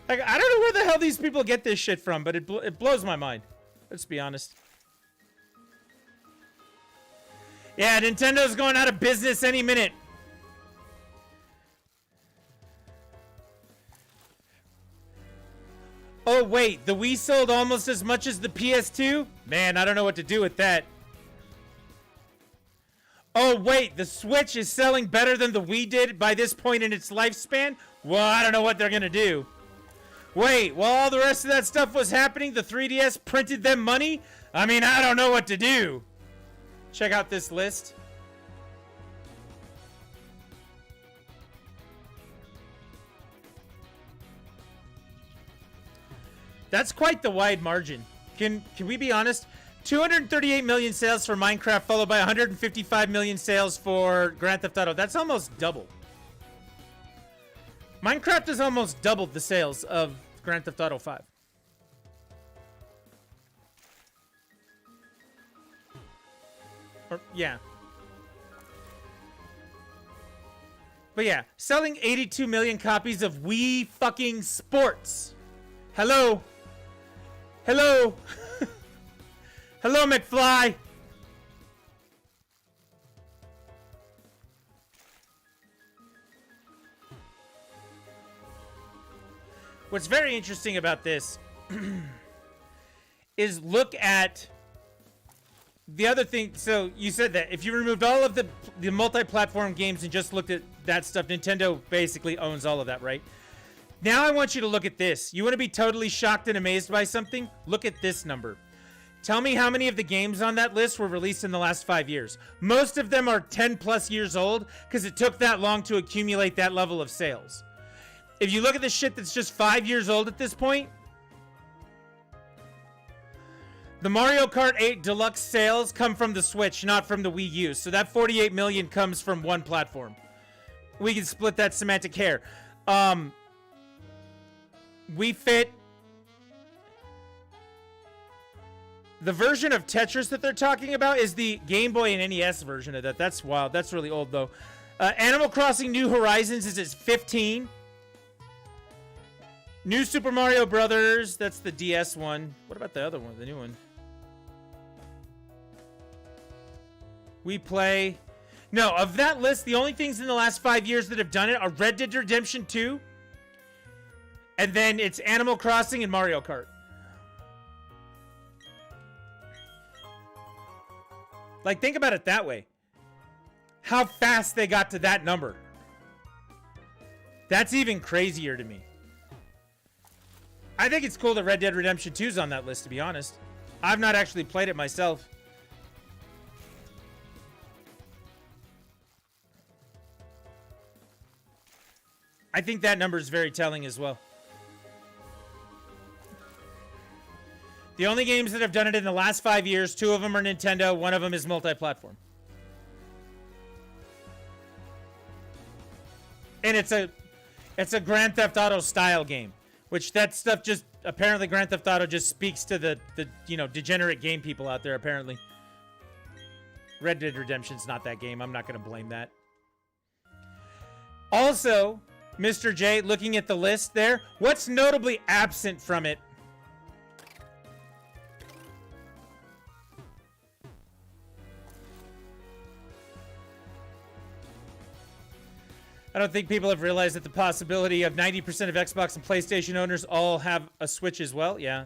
Like, I don't know where the hell these people get this shit from, but it blows my mind. Let's be honest. Yeah, Nintendo's going out of business any minute. Oh, wait. The Wii sold almost as much as the PS2? Man, I don't know what to do with that. Oh, wait. The Switch is selling better than the Wii did by this point in its lifespan? Well, I don't know what they're going to do. Wait, while all the rest of that stuff was happening, the 3DS printed them money? I mean, I don't know what to do. Check out this list. That's quite the wide margin. Can we be honest? 238 million sales for Minecraft, followed by 155 million sales for Grand Theft Auto. That's almost double. Minecraft has almost doubled the sales of Grand Theft Auto 5. Or, yeah. But yeah, selling 82 million copies of Wii fucking Sports. Hello. Hello. Hello, McFly. What's very interesting about this is look at the other thing. So you said that if you removed all of the multi-platform games and just looked at that stuff, Nintendo basically owns all of that, right? Now I want you to look at this. You want to be totally shocked and amazed by something? Look at this number. Tell me how many of the games on that list were released in the last 5 years. Most of them are 10 plus years old because it took that long to accumulate that level of sales. If you look at the shit that's just 5 years old at this point, the Mario Kart 8 Deluxe sales come from the Switch, not from the Wii U. So that 48 million comes from one platform. We can split that semantic hair. Wii Fit. The version of Tetris that they're talking about is the Game Boy and NES version of that. That's wild. That's really old, though. Animal Crossing New Horizons is at 15. New Super Mario Brothers, that's the DS one. What about the other one, the new one? We Play. No, of that list, the only things in the last 5 years that have done it are Red Dead Redemption 2. And then it's Animal Crossing and Mario Kart. Like, think about it that way. How fast they got to that number. That's even crazier to me. I think it's cool that Red Dead Redemption 2 is on that list, to be honest. I've not actually played it myself. I think that number is very telling as well. The only games that have done it in the last 5 years, 2 of them are Nintendo, 1 of them is multi-platform. And it's a Grand Theft Auto style game, which that stuff just, apparently Grand Theft Auto just speaks to the degenerate game people out there, apparently. Red Dead Redemption's not that game. I'm not going to blame that. Also, Mr. J, looking at the list there, what's notably absent from it? I don't think people have realized that the possibility of 90% of Xbox and PlayStation owners all have a Switch as well. Yeah.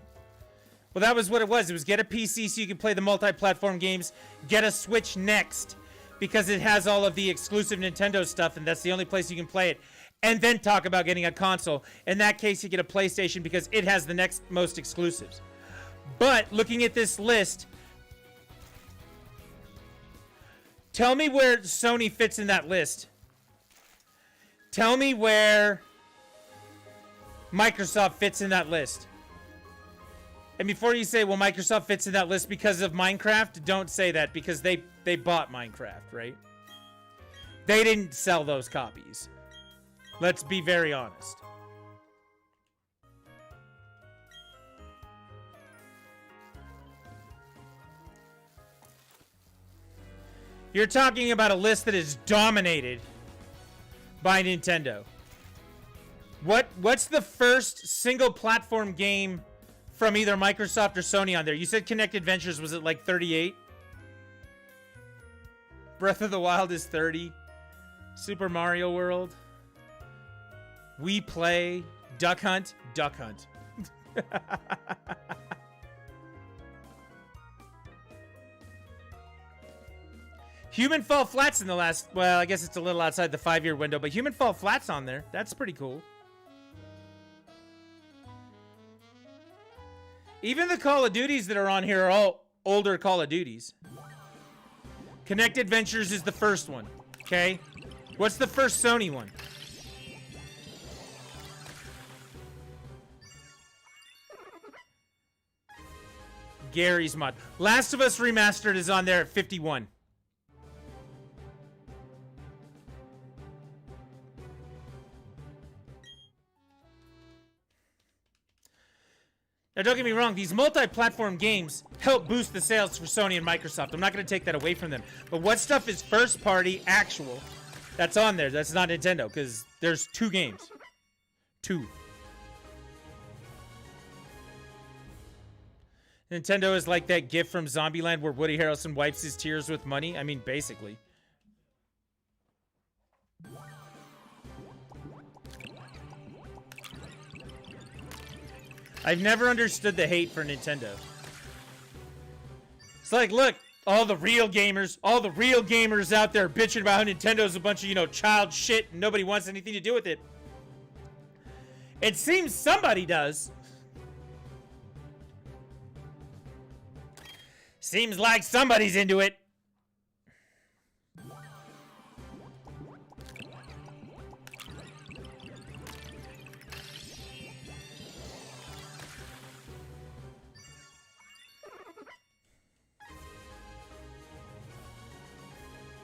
Well, that was what it was. It was get a PC so you can play the multi-platform games. Get a Switch next because it has all of the exclusive Nintendo stuff, and that's the only place you can play it. And then talk about getting a console. In that case, you get a PlayStation because it has the next most exclusives. But looking at this list, tell me where Sony fits in that list. Tell me where Microsoft fits in that list. And before you say, well, Microsoft fits in that list because of Minecraft, don't say that because they bought Minecraft, right? They didn't sell those copies. Let's be very honest. You're talking about a list that is dominated by Nintendo. What's the first single platform game from either Microsoft or Sony on there? You said Kinect Adventures, was it like 38? Breath of the Wild is 30. Super Mario World. We Play. Duck Hunt. Duck Hunt. Human Fall Flat's in the last... Well, I guess it's a little outside the 5-year window, but Human Fall Flat's on there. That's pretty cool. Even the Call of Duties that are on here are all older Call of Duties. Kinect Adventures is the first one. Okay? What's the first Sony one? Gary's Mod. Last of Us Remastered is on there at 51. Now, don't get me wrong, these multi-platform games help boost the sales for Sony and Microsoft. I'm not going to take that away from them. But what stuff is first-party, actual, that's on there? That's not Nintendo, because there's 2 games. 2. Nintendo is like that gif from Zombieland where Woody Harrelson wipes his tears with money. I mean, basically. I've never understood the hate for Nintendo. It's like, look, all the real gamers out there bitching about how Nintendo's a bunch of, child shit and nobody wants anything to do with it. It seems somebody does. Seems like somebody's into it.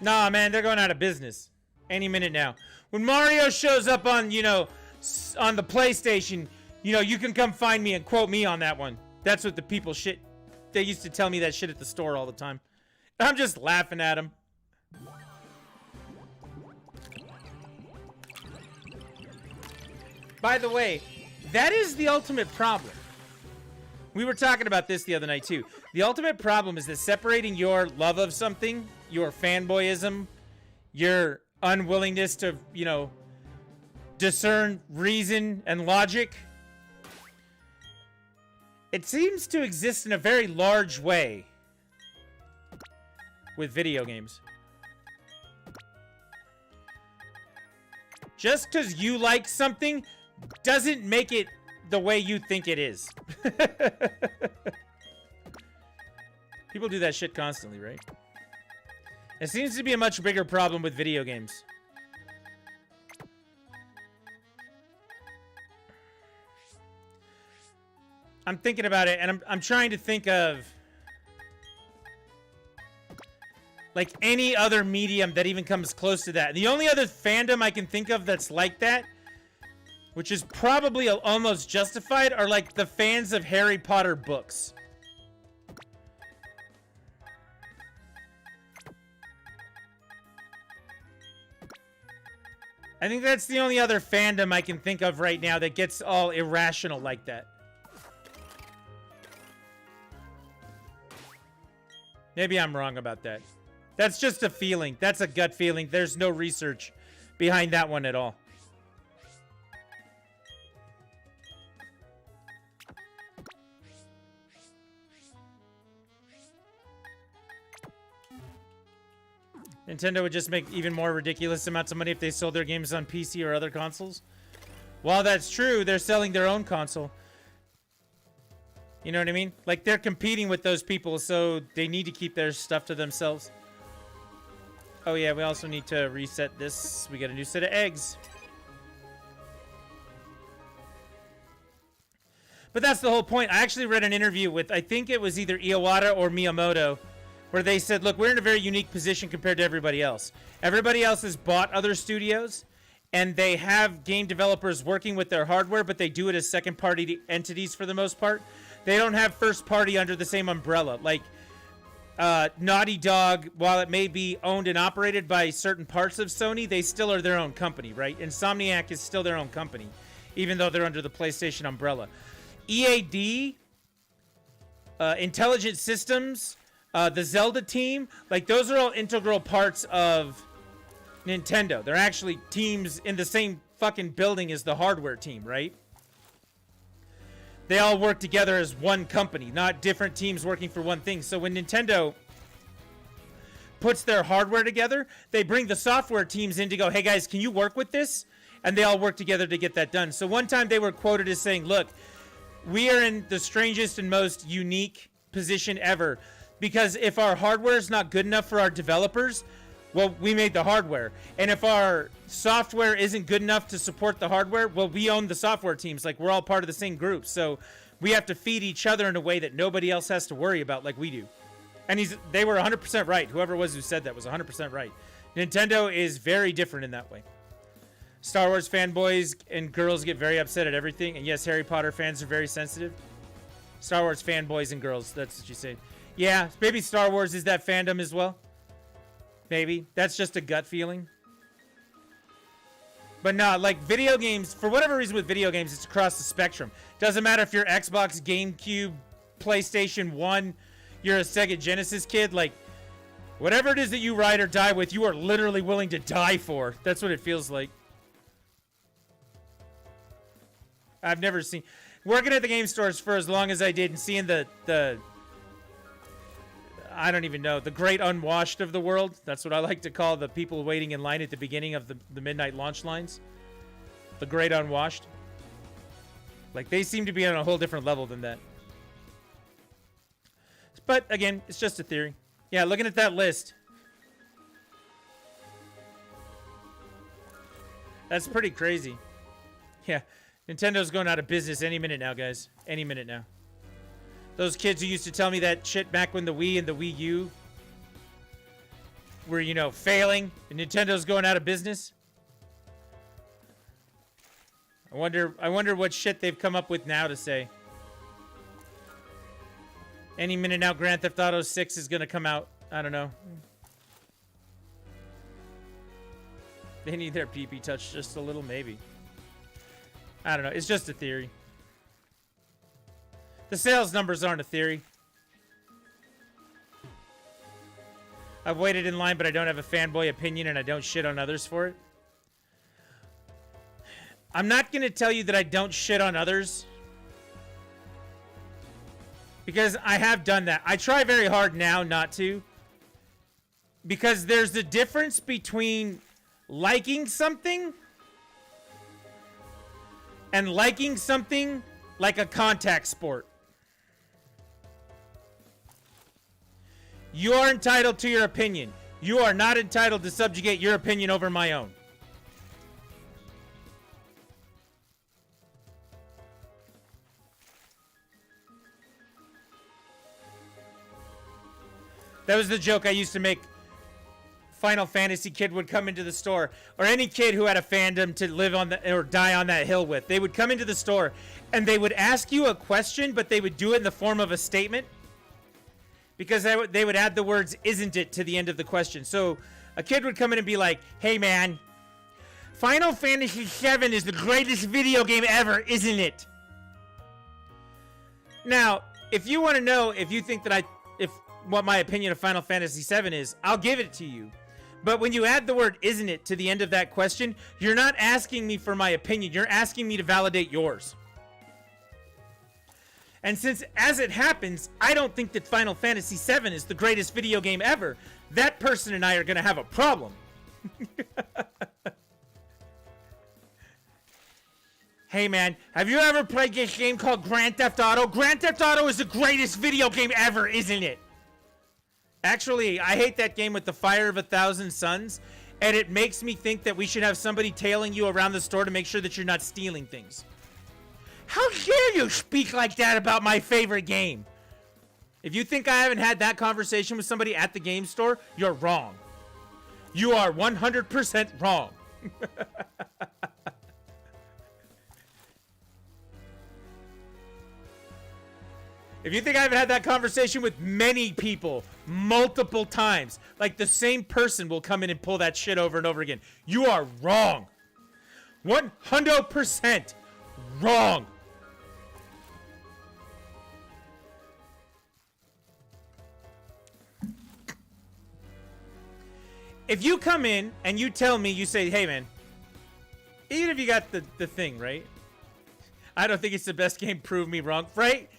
Nah, man, they're going out of business any minute now. When Mario shows up on, on the PlayStation, you can come find me and quote me on that one. That's what the people shit. they used to tell me that shit at the store all the time. I'm just laughing at them. By the way, that is the ultimate problem. We were talking about this the other night too. The ultimate problem is that separating your love of something, your fanboyism, your unwillingness to, you know, discern reason and logic, it seems to exist in a very large way with video games. Just because you like something doesn't make it the way you think it is. People do that shit constantly, right? It seems to be a much bigger problem with video games. I'm thinking about it, and I'm trying to think of like any other medium that even comes close to that. The only other fandom I can think of that's like that, which is probably almost justified, are like the fans of Harry Potter books. I think that's the only other fandom I can think of right now that gets all irrational like that. Maybe I'm wrong about that. That's just a feeling. That's a gut feeling. There's no research behind that one at all. Nintendo would just make even more ridiculous amounts of money if they sold their games on PC or other consoles. While that's true, they're selling their own console. You know what I mean? Like, they're competing with those people, so they need to keep their stuff to themselves. Oh yeah, we also need to reset this. We got a new set of eggs. But that's the whole point. I actually read an interview with, I think it was either Iwata or Miyamoto, where they said, look, we're in a very unique position compared to everybody else. Everybody else has bought other studios, and they have game developers working with their hardware, but they do it as second-party entities for the most part. They don't have first-party under the same umbrella. Like, Naughty Dog, while it may be owned and operated by certain parts of Sony, they still are their own company, right? Insomniac is still their own company, even though they're under the PlayStation umbrella. EAD, Intelligent Systems, the Zelda team, like, those are all integral parts of Nintendo. They're actually teams in the same fucking building as the hardware team, right? They all work together as one company, not different teams working for one thing. So when Nintendo puts their hardware together, they bring the software teams in to go, hey guys, can you work with this? And they all work together to get that done. So one time they were quoted as saying, look, we are in the strangest and most unique position ever. Because if our hardware is not good enough for our developers, well, we made the hardware. And if our software isn't good enough to support the hardware, well, we own the software teams. Like, we're all part of the same group. So we have to feed each other in a way that nobody else has to worry about like we do. And they were 100% right. Whoever it was who said that was 100% right. Nintendo is very different in that way. Star Wars fanboys and girls get very upset at everything. And yes, Harry Potter fans are very sensitive. Star Wars fanboys and girls, that's what you say. Yeah, maybe Star Wars is that fandom as well. Maybe. That's just a gut feeling. But no, like, video games, for whatever reason with video games, it's across the spectrum. Doesn't matter if you're Xbox, GameCube, PlayStation 1, you're a Sega Genesis kid, like, whatever it is that you ride or die with, you are literally willing to die for. That's what it feels like. I've never seen... Working at the game stores for as long as I did and seeing the I don't even know, the great unwashed of the world. That's what I like to call the people waiting in line at the beginning of the midnight launch lines. The great unwashed. Like, they seem to be on a whole different level than that. But, again, it's just a theory. Yeah, looking at that list. That's pretty crazy. Yeah, Nintendo's going out of business any minute now, guys. Any minute now. Those kids who used to tell me that shit back when the Wii and the Wii U were, you know, failing, and Nintendo's going out of business. I wonder what shit they've come up with now to say. Any minute now, Grand Theft Auto 6 is gonna come out. I don't know. They need their PP touch just a little, maybe. I don't know. It's just a theory. The sales numbers aren't a theory. I've waited in line, but I don't have a fanboy opinion, and I don't shit on others for it. I'm not going to tell you that I don't shit on others, because I have done that. I try very hard now not to, because there's a difference between liking something and liking something like a contact sport. You are entitled to your opinion. You are not entitled to subjugate your opinion over my own. That was the joke I used to make. Final Fantasy kid would come into the store, or any kid who had a fandom to live on the or die on that hill with. They would come into the store and they would ask you a question, but they would do it in the form of a statement, because they would add the words "isn't it" to the end of the question. So a kid would come in and be like, "Hey man, Final Fantasy VII is the greatest video game ever, isn't it?" Now, if you want to know if you think that what my opinion of Final Fantasy VII is, I'll give it to you. But when you add the word "isn't it" to the end of that question, you're not asking me for my opinion. You're asking me to validate yours. And since, as it happens, I don't think that Final Fantasy VII is the greatest video game ever, that person and I are going to have a problem. Hey man, have you ever played this game called Grand Theft Auto? Grand Theft Auto is the greatest video game ever, isn't it? Actually, I hate that game with the fire of 1,000 suns, and it makes me think that we should have somebody tailing you around the store to make sure that you're not stealing things. How dare you speak like that about my favorite game? If you think I haven't had that conversation with somebody at the game store, you're wrong. You are 100% wrong. If you think I haven't had that conversation with many people multiple times, like the same person will come in and pull that shit over and over again, you are wrong. 100% wrong. If you come in and you tell me, you say, hey man, even if you got the thing, right? I don't think it's the best game, prove me wrong, right?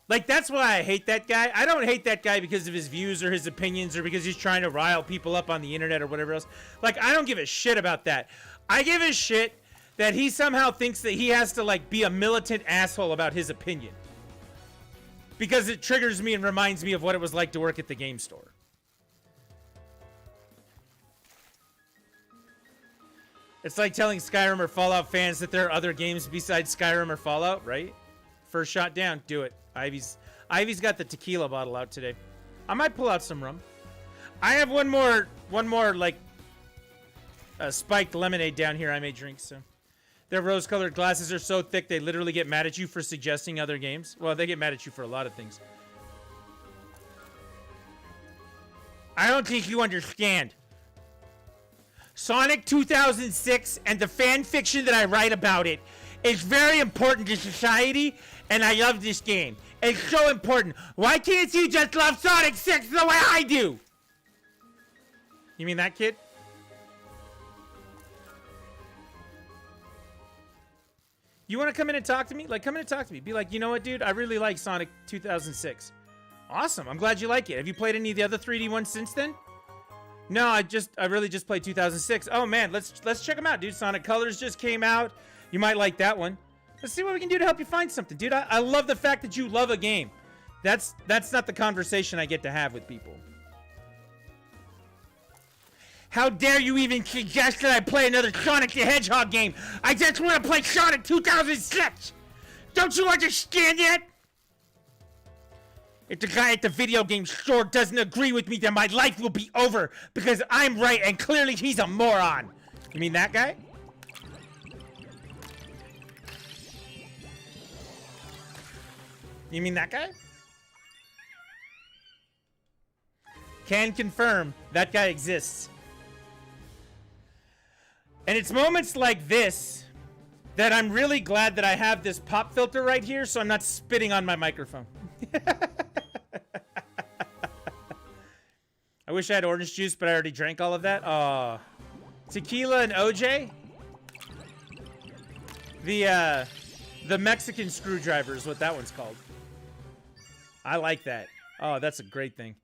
Like, that's why I hate that guy. I don't hate that guy because of his views or his opinions or because he's trying to rile people up on the internet or whatever else. Like, I don't give a shit about that. I give a shit that he somehow thinks that he has to, like, be a militant asshole about his opinion. Because it triggers me and reminds me of what it was like to work at the game store. It's like telling Skyrim or Fallout fans that there are other games besides Skyrim or Fallout, right? First shot down, do it. Ivy's got the tequila bottle out today. I might pull out some rum. I have one more like spiked lemonade down here I may drink. So their rose-colored glasses are so thick they literally get mad at you for suggesting other games. Well, they get mad at you for a lot of things. I don't think you understand. Sonic 2006 and the fan fiction that I write about it is very important to society, and I love this game. It's so important. Why can't you just love Sonic 6 the way I do? You mean that kid? You want to come in and talk to me? Like, come in and talk to me. Be like, you know what, dude? I really like Sonic 2006. Awesome. I'm glad you like it. Have you played any of the other 3D ones since then? No, I really just played 2006. Oh man, let's check them out, dude. Sonic Colors just came out. You might like that one. Let's see what we can do to help you find something, dude. I love the fact that you love a game. That's not the conversation I get to have with people. How dare you even suggest that I play another Sonic the Hedgehog game? I just want to play Sonic 2006. Don't you understand yet? If the guy at the video game store doesn't agree with me, then my life will be over because I'm right and clearly he's a moron. You mean that guy? You mean that guy? Can confirm that guy exists. And it's moments like this that I'm really glad that I have this pop filter right here so I'm not spitting on my microphone. I wish I had orange juice, but I already drank all of that. Tequila and OJ? The Mexican screwdriver is what that one's called. I like that. Oh, that's a great thing.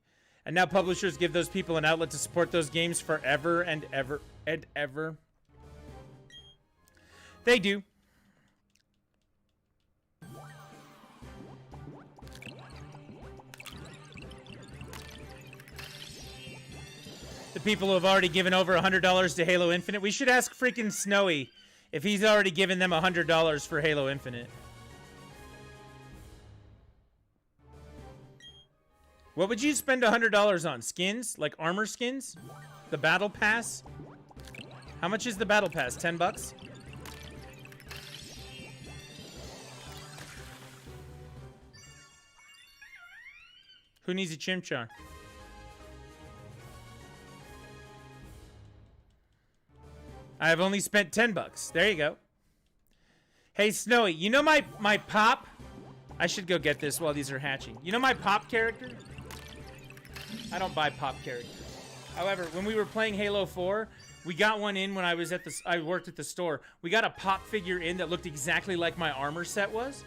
And now publishers give those people an outlet to support those games forever and ever and ever. They do. The people who have already given over $100 to Halo Infinite. We should ask freaking Snowy if he's already given them $100 for Halo Infinite. What would you spend $100 on? Skins? Like armor skins? The battle pass? How much is the battle pass? 10 bucks? Who needs a chimchar? I have only spent 10 bucks. There you go. Hey, Snowy, you know my pop? I should go get this while these are hatching. You know my pop character? I don't buy pop characters. However, when we were playing Halo 4, we got one in when I worked at the store. We got a pop figure in that looked exactly like my armor set was.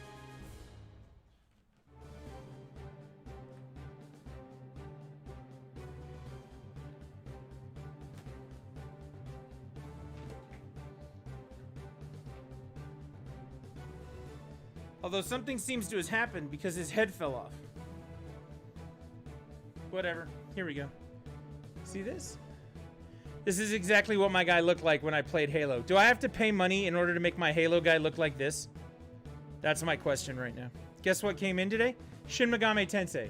Although something seems to have happened because his head fell off. Whatever. Here we go. See this? This is exactly what my guy looked like when I played Halo. Do I have to pay money in order to make my Halo guy look like this? That's my question right now. Guess what came in today? Shin Megami Tensei.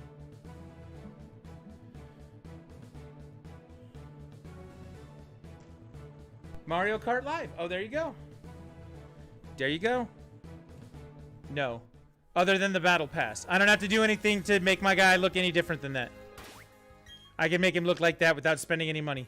Mario Kart Live. Oh, there you go. There you go. No. Other than the battle pass. I don't have to do anything to make my guy look any different than that. I can make him look like that without spending any money.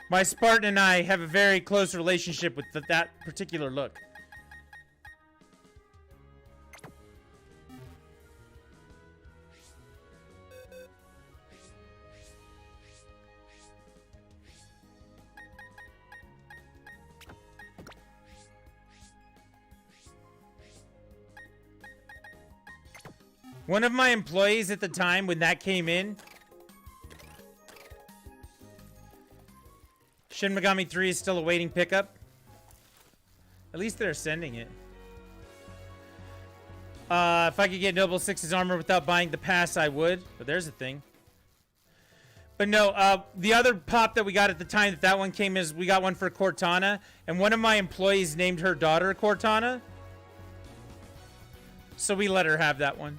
My Spartan and I have a very close relationship with that particular look. One of my employees at the time when that came in, Shin Megami 3 is still awaiting pickup. At least they're sending it. If I could get Noble 6's armor without buying the pass, I would. But there's a thing. But no, the other pop that we got at the time that one came is we got one for Cortana. And one of my employees named her daughter Cortana. So we let her have that one.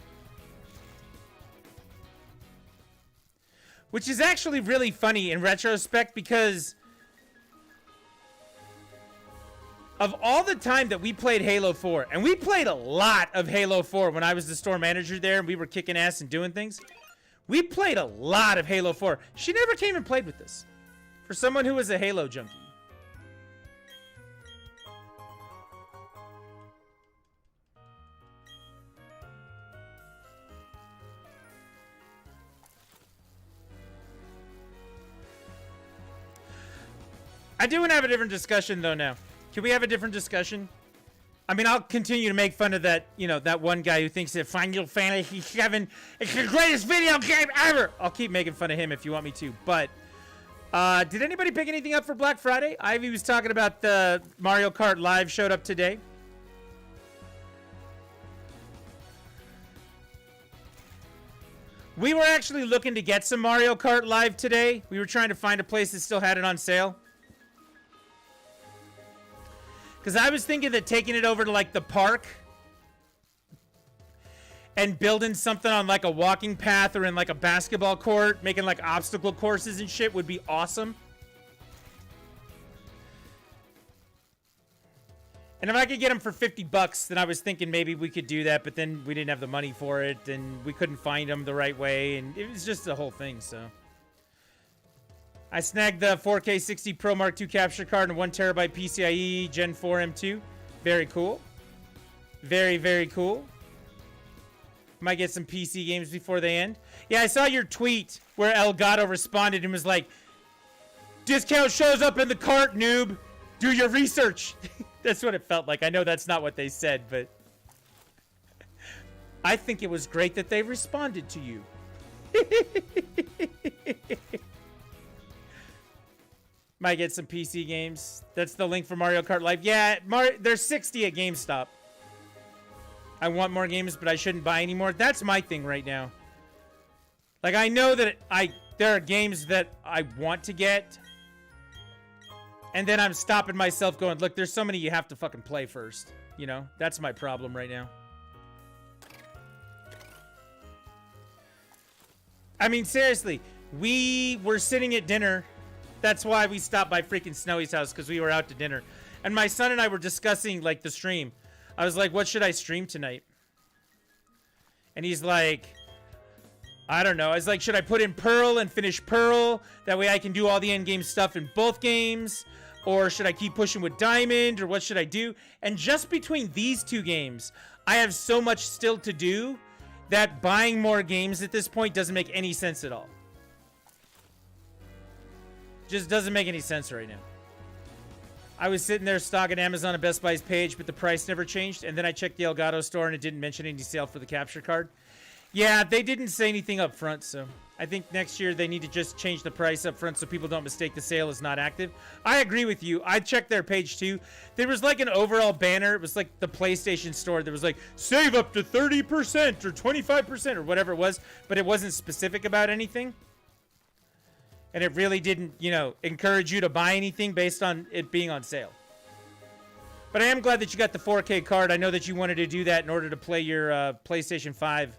Which is actually really funny in retrospect because of all the time that we played Halo 4, and we played a lot of Halo 4 when I was the store manager there and we were kicking ass and doing things. We played a lot of Halo 4. She never came and played with us. For someone who was a Halo junkie. I do want to have a different discussion, though, now. Can we have a different discussion? I mean, I'll continue to make fun of that, you know, that one guy who thinks that Final Fantasy VII is the greatest video game ever! I'll keep making fun of him if you want me to, but... did anybody pick anything up for Black Friday? Ivy was talking about the Mario Kart Live showed up today. We were actually looking to get some Mario Kart Live today. We were trying to find a place that still had it on sale. Because I was thinking that taking it over to, like, the park and building something on like a walking path or in like a basketball court, making like obstacle courses and shit would be awesome. And if I could get them for $50, then I was thinking maybe we could do that, but then we didn't have the money for it, and we couldn't find them the right way, and it was just the whole thing, so. I snagged the 4K 60 Pro Mark II capture card and 1TB PCIe Gen 4 M2. Very cool. Very, very cool. Might get some PC games before they end. Yeah, I saw your tweet where Elgato responded and was like, discount shows up in the cart, noob. Do your research. That's what it felt like. I know that's not what they said, but I think it was great that they responded to you. Might get some PC games. That's the link for Mario Kart Live. Yeah, there's 60 at GameStop. I want more games, but I shouldn't buy any more. That's my thing right now. Like, I know that there are games that I want to get, and then I'm stopping myself going, look, there's so many you have to fucking play first. You know? That's my problem right now. I mean, seriously. We were sitting at dinner. That's why we stopped by freaking Snowy's house, because we were out to dinner. And my son and I were discussing, like, the stream. I was like, what should I stream tonight? And he's like, I don't know. I was like, should I put in Pearl and finish Pearl? That way I can do all the endgame stuff in both games. Or should I keep pushing with Diamond? Or what should I do? And just between these two games, I have so much still to do that buying more games at this point doesn't make any sense at all. Just doesn't make any sense right now. I was sitting there stalking Amazon and Best Buy's page, but the price never changed. And then I checked the Elgato store and it didn't mention any sale for the capture card. Yeah, they didn't say anything up front, so I think next year they need to just change the price up front so people don't mistake the sale as not active. I agree with you. I checked their page too. There was like an overall banner. It was like the PlayStation store. There was like, save up to 30% or 25% or whatever it was, but it wasn't specific about anything. And it really didn't, you know, encourage you to buy anything based on it being on sale. But I am glad that you got the 4K card. I know that you wanted to do that in order to play your PlayStation 5,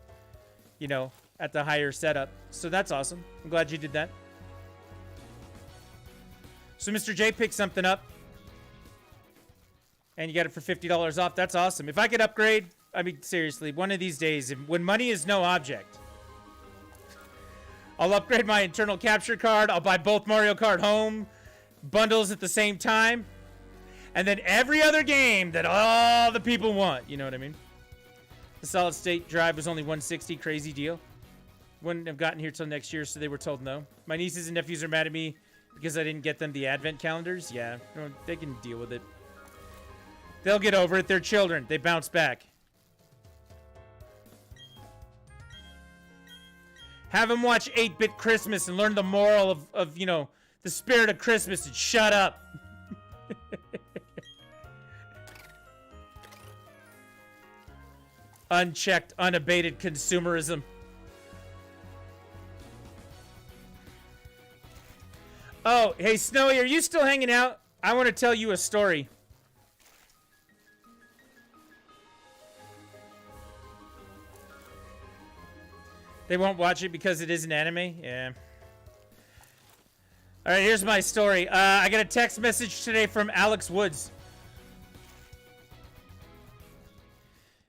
you know, at the higher setup. So that's awesome. I'm glad you did that. So Mr. J picked something up. And you got it for $50 off. That's awesome. If I could upgrade, I mean, seriously, one of these days, when money is no object, I'll upgrade my internal capture card. I'll buy both Mario Kart Home bundles at the same time. And then every other game that all the people want. You know what I mean? The solid state drive was only $160. Crazy deal. Wouldn't have gotten here till next year, so they were told no. My nieces and nephews are mad at me because I didn't get them the advent calendars. Yeah, they can deal with it. They'll get over it. They're children. They bounce back. Have them watch 8-Bit Christmas and learn the moral of, you know, the spirit of Christmas and shut up. Unchecked, unabated consumerism. Oh, hey, Snowy, are you still hanging out? I want to tell you a story. They won't watch it because it is an anime? Yeah. All right, here's my story. I got a text message today from Alex Woods.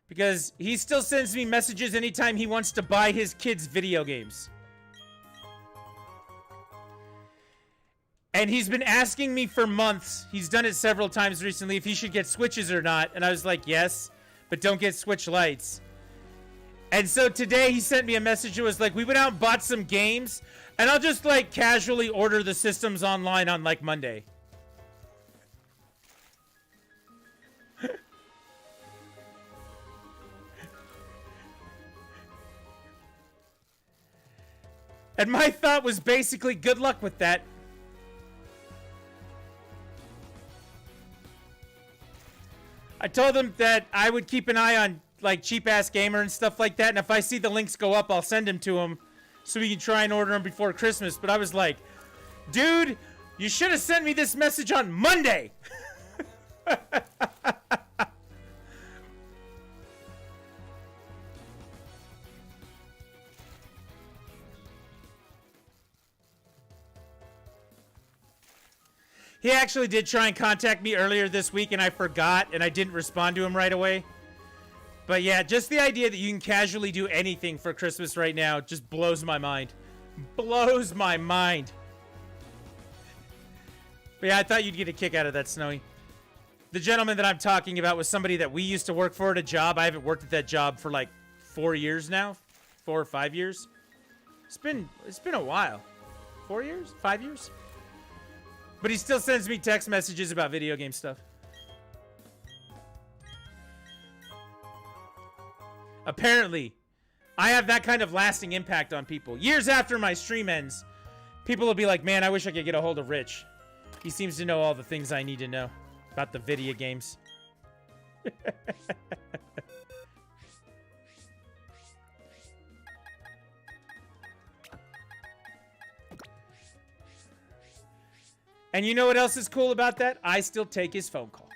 Because he still sends me messages anytime he wants to buy his kids video games. And he's been asking me for months, he's done it several times recently, if he should get Switches or not. And I was like, yes, but don't get Switch Lites. And so today he sent me a message that was like, we went out and bought some games, and I'll just like casually order the systems online on like Monday. And my thought was basically, good luck with that. I told him that I would keep an eye on like Cheap Ass Gamer and stuff like that, and if I see the links go up, I'll send them to him so we can try and order them before Christmas. But I was like, dude, you should have sent me this message on Monday. He actually did try and contact me earlier this week, and I forgot, and I didn't respond to him right away. But yeah, just the idea that you can casually do anything for Christmas right now just blows my mind. Blows my mind. But yeah, I thought you'd get a kick out of that, Snowy. The gentleman that I'm talking about was somebody that we used to work for at a job. I haven't worked at that job for like 4 years now. 4 or 5 years. It's been a while. 4 years? 5 years? But he still sends me text messages about video game stuff. Apparently, I have that kind of lasting impact on people. Years after my stream ends, people will be like, man, I wish I could get a hold of Rich. He seems to know all the things I need to know about the video games. And you know what else is cool about that? I still take his phone call.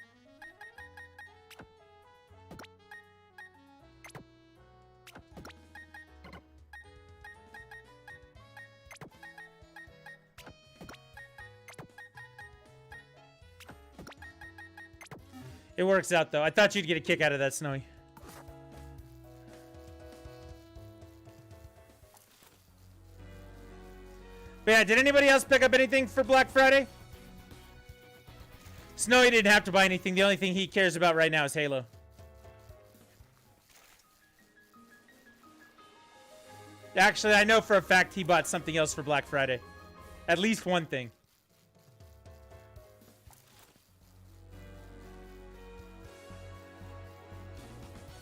It works out, though. I thought you'd get a kick out of that, Snowy. But yeah, did anybody else pick up anything for Black Friday? Snowy didn't have to buy anything. The only thing he cares about right now is Halo. Actually, I know for a fact he bought something else for Black Friday. At least one thing.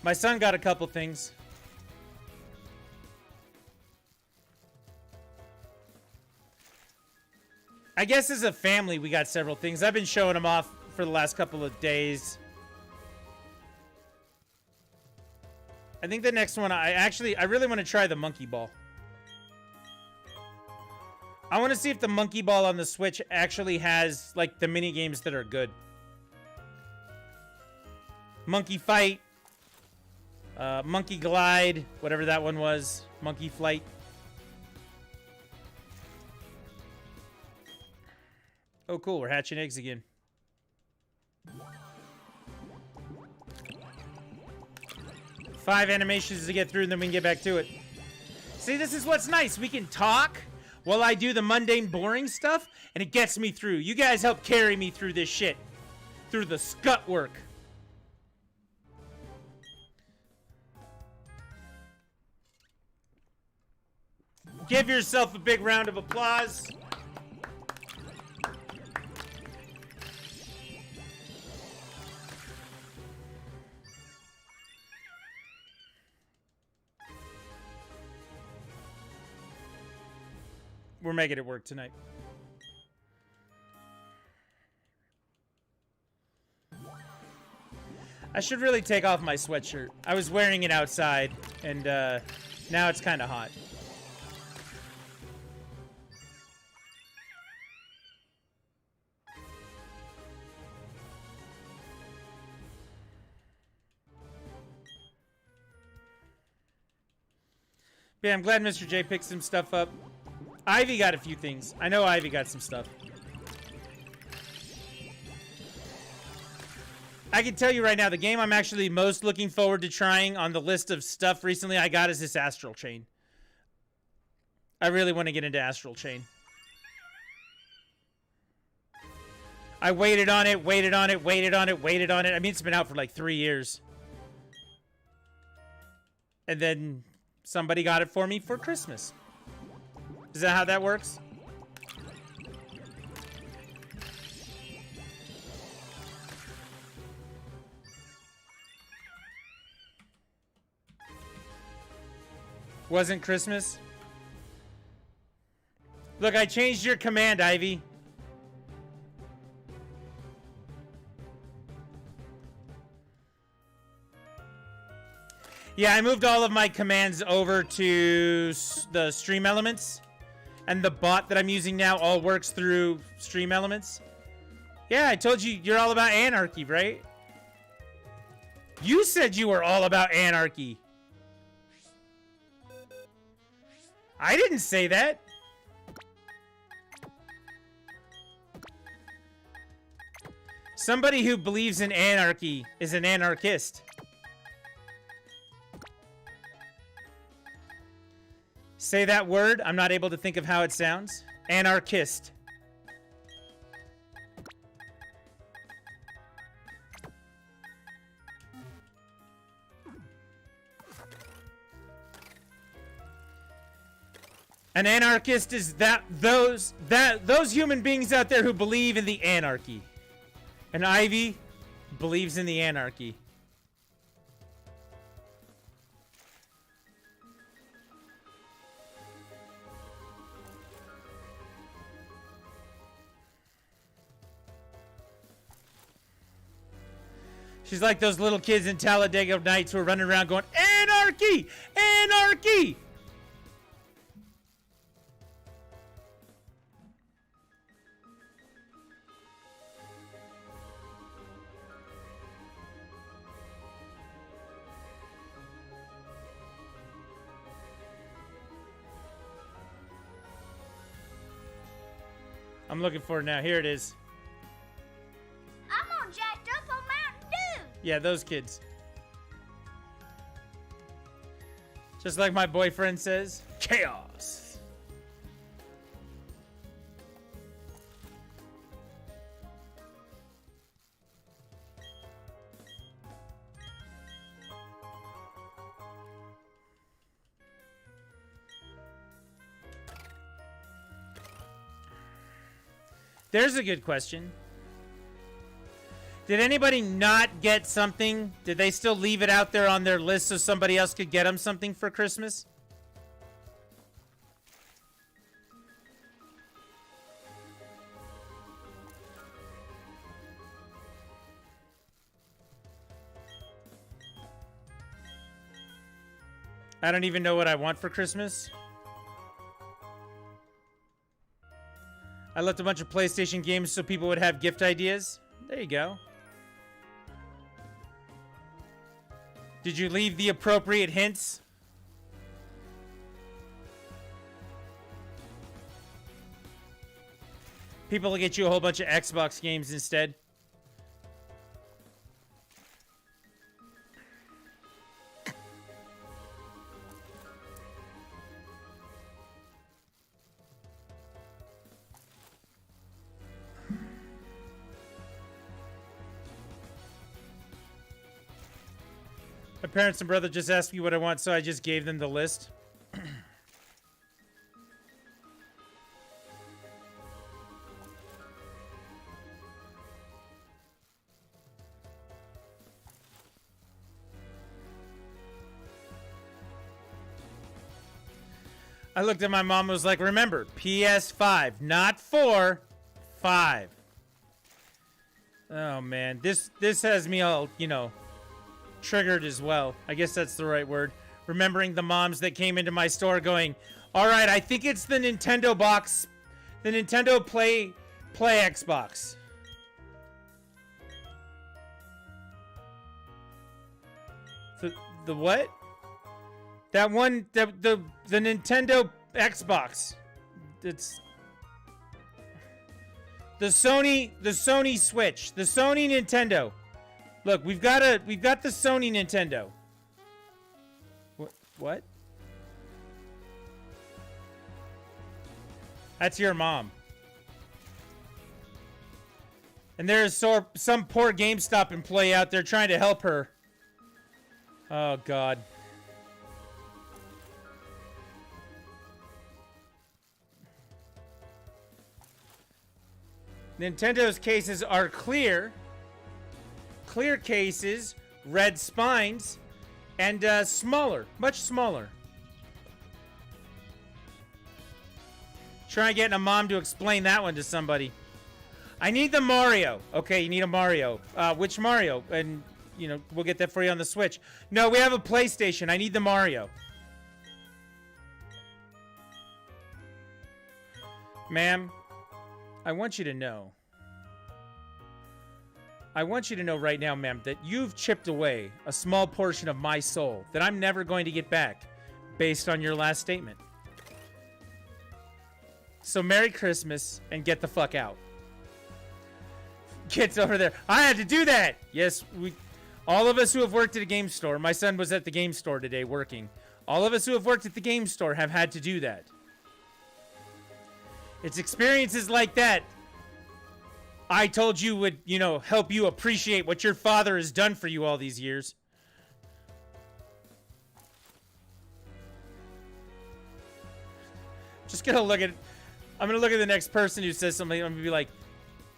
My son got a couple things. I guess as a family, we got several things. I've been showing them off for the last couple of days. I think the next one, I really want to try the monkey ball. I want to see if the monkey ball on the Switch actually has, like, the mini games that are good. Monkey Fight. Monkey Glide. Whatever that one was. Monkey Flight. Oh, cool. We're hatching eggs again. Five animations to get through, and then we can get back to it. See, this is what's nice. We can talk while I do the mundane, boring stuff, and it gets me through. You guys help carry me through this shit. Through the scut work. Give yourself a big round of applause. We're making it work tonight. I should really take off my sweatshirt. I was wearing it outside, and now it's kind of hot. But yeah, I'm glad Mr. J picked some stuff up. Ivy got a few things. I know Ivy got some stuff. I can tell you right now, the game I'm actually most looking forward to trying on the list of stuff recently I got is this Astral Chain. I really want to get into Astral Chain. I waited on it, waited on it, waited on it, waited on it. I mean, it's been out for like 3 years. And then somebody got it for me for Christmas. Is that how that works? Wasn't Christmas? Look, I changed your command, Ivy. Yeah, I moved all of my commands over to the Stream Elements. And the bot that I'm using now all works through Stream Elements. Yeah, I told you you're all about anarchy, right? You said you were all about anarchy. I didn't say that. Somebody who believes in anarchy is an anarchist. Say that word. I'm not able to think of how it sounds. Anarchist. An anarchist is those human beings out there who believe in the anarchy. And Ivy believes in the anarchy. She's like those little kids in Talladega Nights who are running around going, anarchy! Anarchy! I'm looking for it now. Here it is. I'm all jacked up on Mountain Dew. Yeah, those kids. Just like my boyfriend says, chaos. There's a good question. Did anybody not get something? Did they still leave it out there on their list so somebody else could get them something for Christmas? I don't even know what I want for Christmas. I left a bunch of PlayStation games so people would have gift ideas. There you go. Did you leave the appropriate hints? People will get you a whole bunch of Xbox games instead. My parents and brother just asked me what I want, so I just gave them the list. I looked at my mom and was like, remember, PS5, not 4, 5. Oh, man. This has me all, you know, triggered as well. I guess that's the right word. Remembering the moms that came into my store going, all right, I think it's the Nintendo box, the Nintendo Play Xbox. The what? That one, the Nintendo Xbox. It's the Sony Switch, the Sony Nintendo. Look, we've got the Sony Nintendo. What? That's your mom. And there's some poor GameStop employee out there trying to help her. Oh, God. Nintendo's cases are clear. Clear cases, red spines, and smaller, much smaller. Try getting a mom to explain that one to somebody. I need the Mario. Okay, you need a Mario. Which Mario? And, you know, we'll get that for you on the Switch. No, we have a PlayStation. I need the Mario. Ma'am, I want you to know. I want you to know right now, ma'am, that you've chipped away a small portion of my soul that I'm never going to get back based on your last statement. So Merry Christmas and get the fuck out. Kids over there. I had to do that. Yes, all of us who have worked at a game store. My son was at the game store today working. All of us who have worked at the game store have had to do that. It's experiences like that I told you would, you know, help you appreciate what your father has done for you all these years. Just gonna look at, I'm gonna look at the next person who says something. I'm gonna be like,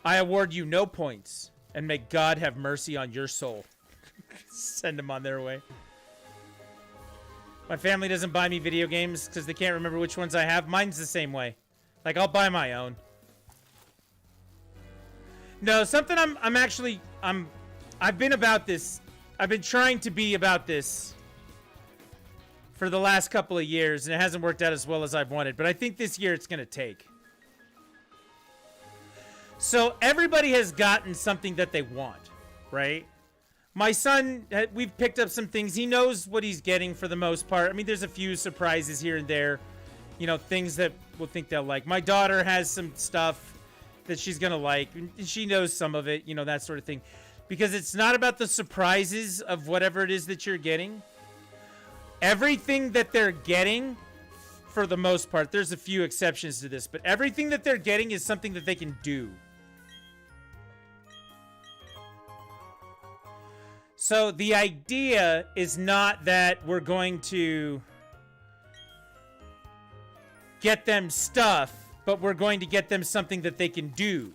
I award you no points, and may God have mercy on your soul. Send them on their way. My family doesn't buy me video games because they can't remember which ones I have. Mine's the same way. Like, I'll buy my own. No, something I've been about this. I've been trying to be about this for the last couple of years, and it hasn't worked out as well as I've wanted. But I think this year it's going to take. So everybody has gotten something that they want, right? My son, we've picked up some things. He knows what he's getting for the most part. I mean, there's a few surprises here and there. You know, things that we'll think they'll like. My daughter has some stuff that she's going to like. And she knows some of it, you know, that sort of thing. Because it's not about the surprises of whatever it is that you're getting. Everything that they're getting, for the most part, there's a few exceptions to this, but everything that they're getting is something that they can do. So the idea is not that we're going to get them stuff, but we're going to get them something that they can do.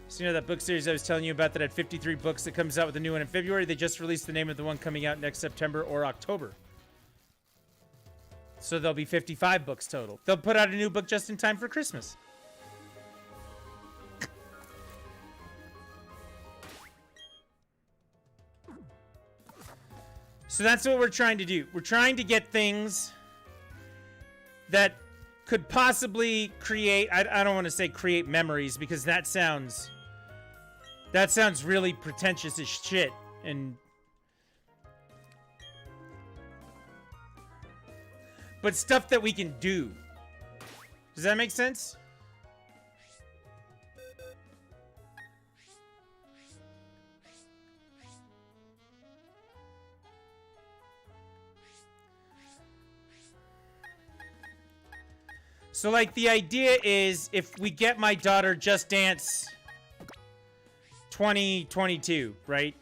So, you know that book series I was telling you about that had 53 books that comes out with a new one in February? They just released the name of the one coming out next September or October. So there'll be 55 books total. They'll put out a new book just in time for Christmas. So that's what we're trying to do. We're trying to get things that could possibly create, I don't want to say create memories, because that sounds really pretentious as shit. But stuff that we can do. Does that make sense? So, like, the idea is if we get my daughter Just Dance 2022, right?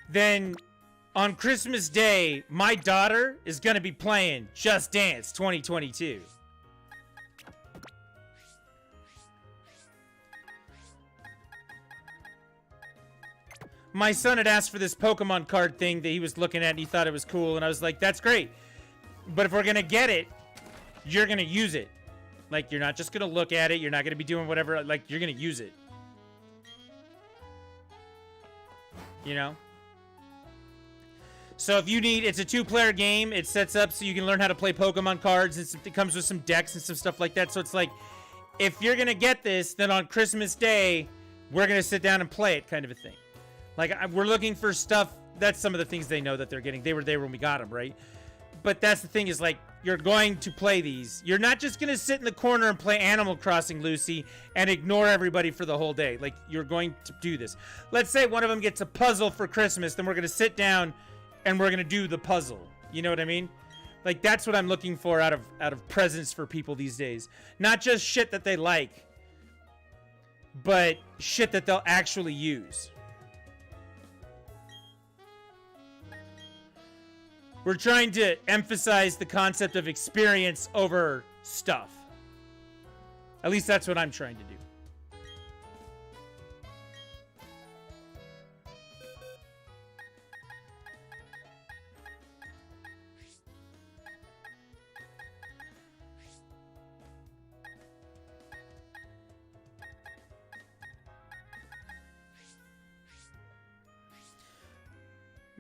Then on Christmas Day, my daughter is going to be playing Just Dance 2022. My son had asked for this Pokemon card thing that he was looking at and he thought it was cool. And I was like, that's great. But if we're going to get it, you're going to use it. Like, you're not just going to look at it. You're not going to be doing whatever. Like, you're going to use it. You know? So if you need, it's a 2-player game. It sets up so you can learn how to play Pokemon cards. And it comes with some decks and some stuff like that. So it's like, if you're going to get this, then on Christmas Day, we're going to sit down and play it, kind of a thing. Like, we're looking for stuff. That's some of the things they know that they're getting. They were there when we got them, right? But that's the thing is, like, you're going to play these. You're not just going to sit in the corner and play Animal Crossing, Lucy, and ignore everybody for the whole day. Like, you're going to do this. Let's say one of them gets a puzzle for Christmas. Then we're going to sit down and we're going to do the puzzle. You know what I mean? Like, that's what I'm looking for out of presents for people these days. Not just shit that they like, but shit that they'll actually use. We're trying to emphasize the concept of experience over stuff. At least that's what I'm trying to do.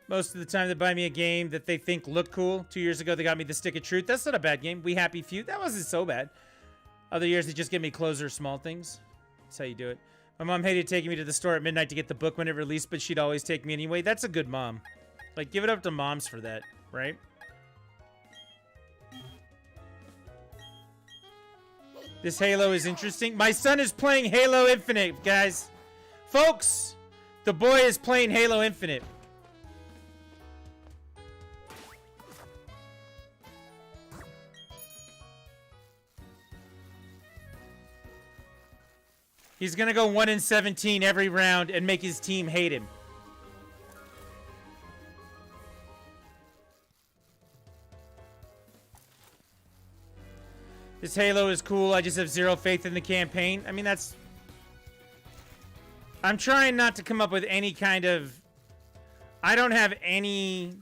Most of the time they buy me a game that they think look cool. 2 years ago, they got me The Stick of Truth. That's not a bad game. We Happy Few. That wasn't so bad. Other years, they just give me clothes or small things. That's how you do it. My mom hated taking me to the store at midnight to get the book when it released, but she'd always take me anyway. That's a good mom. Like, give it up to moms for that, right? This Halo is interesting. My son is playing Halo Infinite, guys. Folks, the boy is playing Halo Infinite. He's gonna go 1-17 every round and make his team hate him. This Halo is cool. I just have zero faith in the campaign. I mean, that's... I'm trying not to come up with any kind of... I don't have any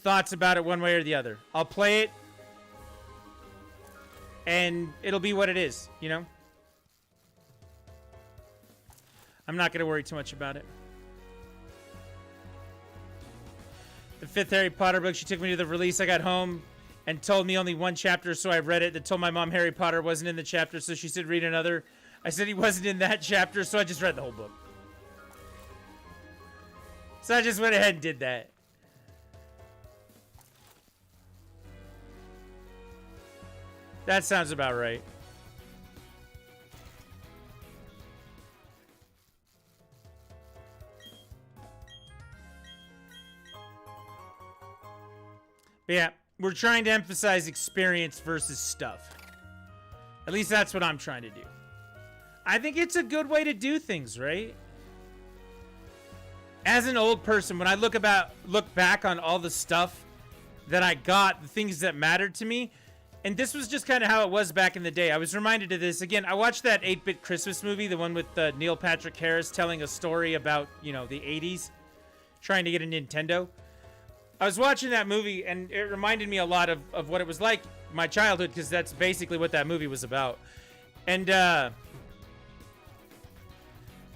thoughts about it one way or the other. I'll play it, and it'll be what it is, you know? I'm not going to worry too much about it. The 5th Harry Potter book, she took me to the release. I got home and told me only one chapter, so I read it. That told my mom Harry Potter wasn't in the chapter, so she said read another. I said he wasn't in that chapter, so I just read the whole book. So I just went ahead and did that. That sounds about right. But yeah, we're trying to emphasize experience versus stuff. At least that's what I'm trying to do. I think it's a good way to do things, right? As an old person, when I look back on all the stuff that I got, the things that mattered to me, and this was just kind of how it was back in the day. I was reminded of this again. I watched that 8-Bit Christmas movie, the one with Neil Patrick Harris telling a story about, you know, the 80s, trying to get a Nintendo. I was watching that movie, and it reminded me a lot of what it was like, my childhood, because that's basically what that movie was about. And the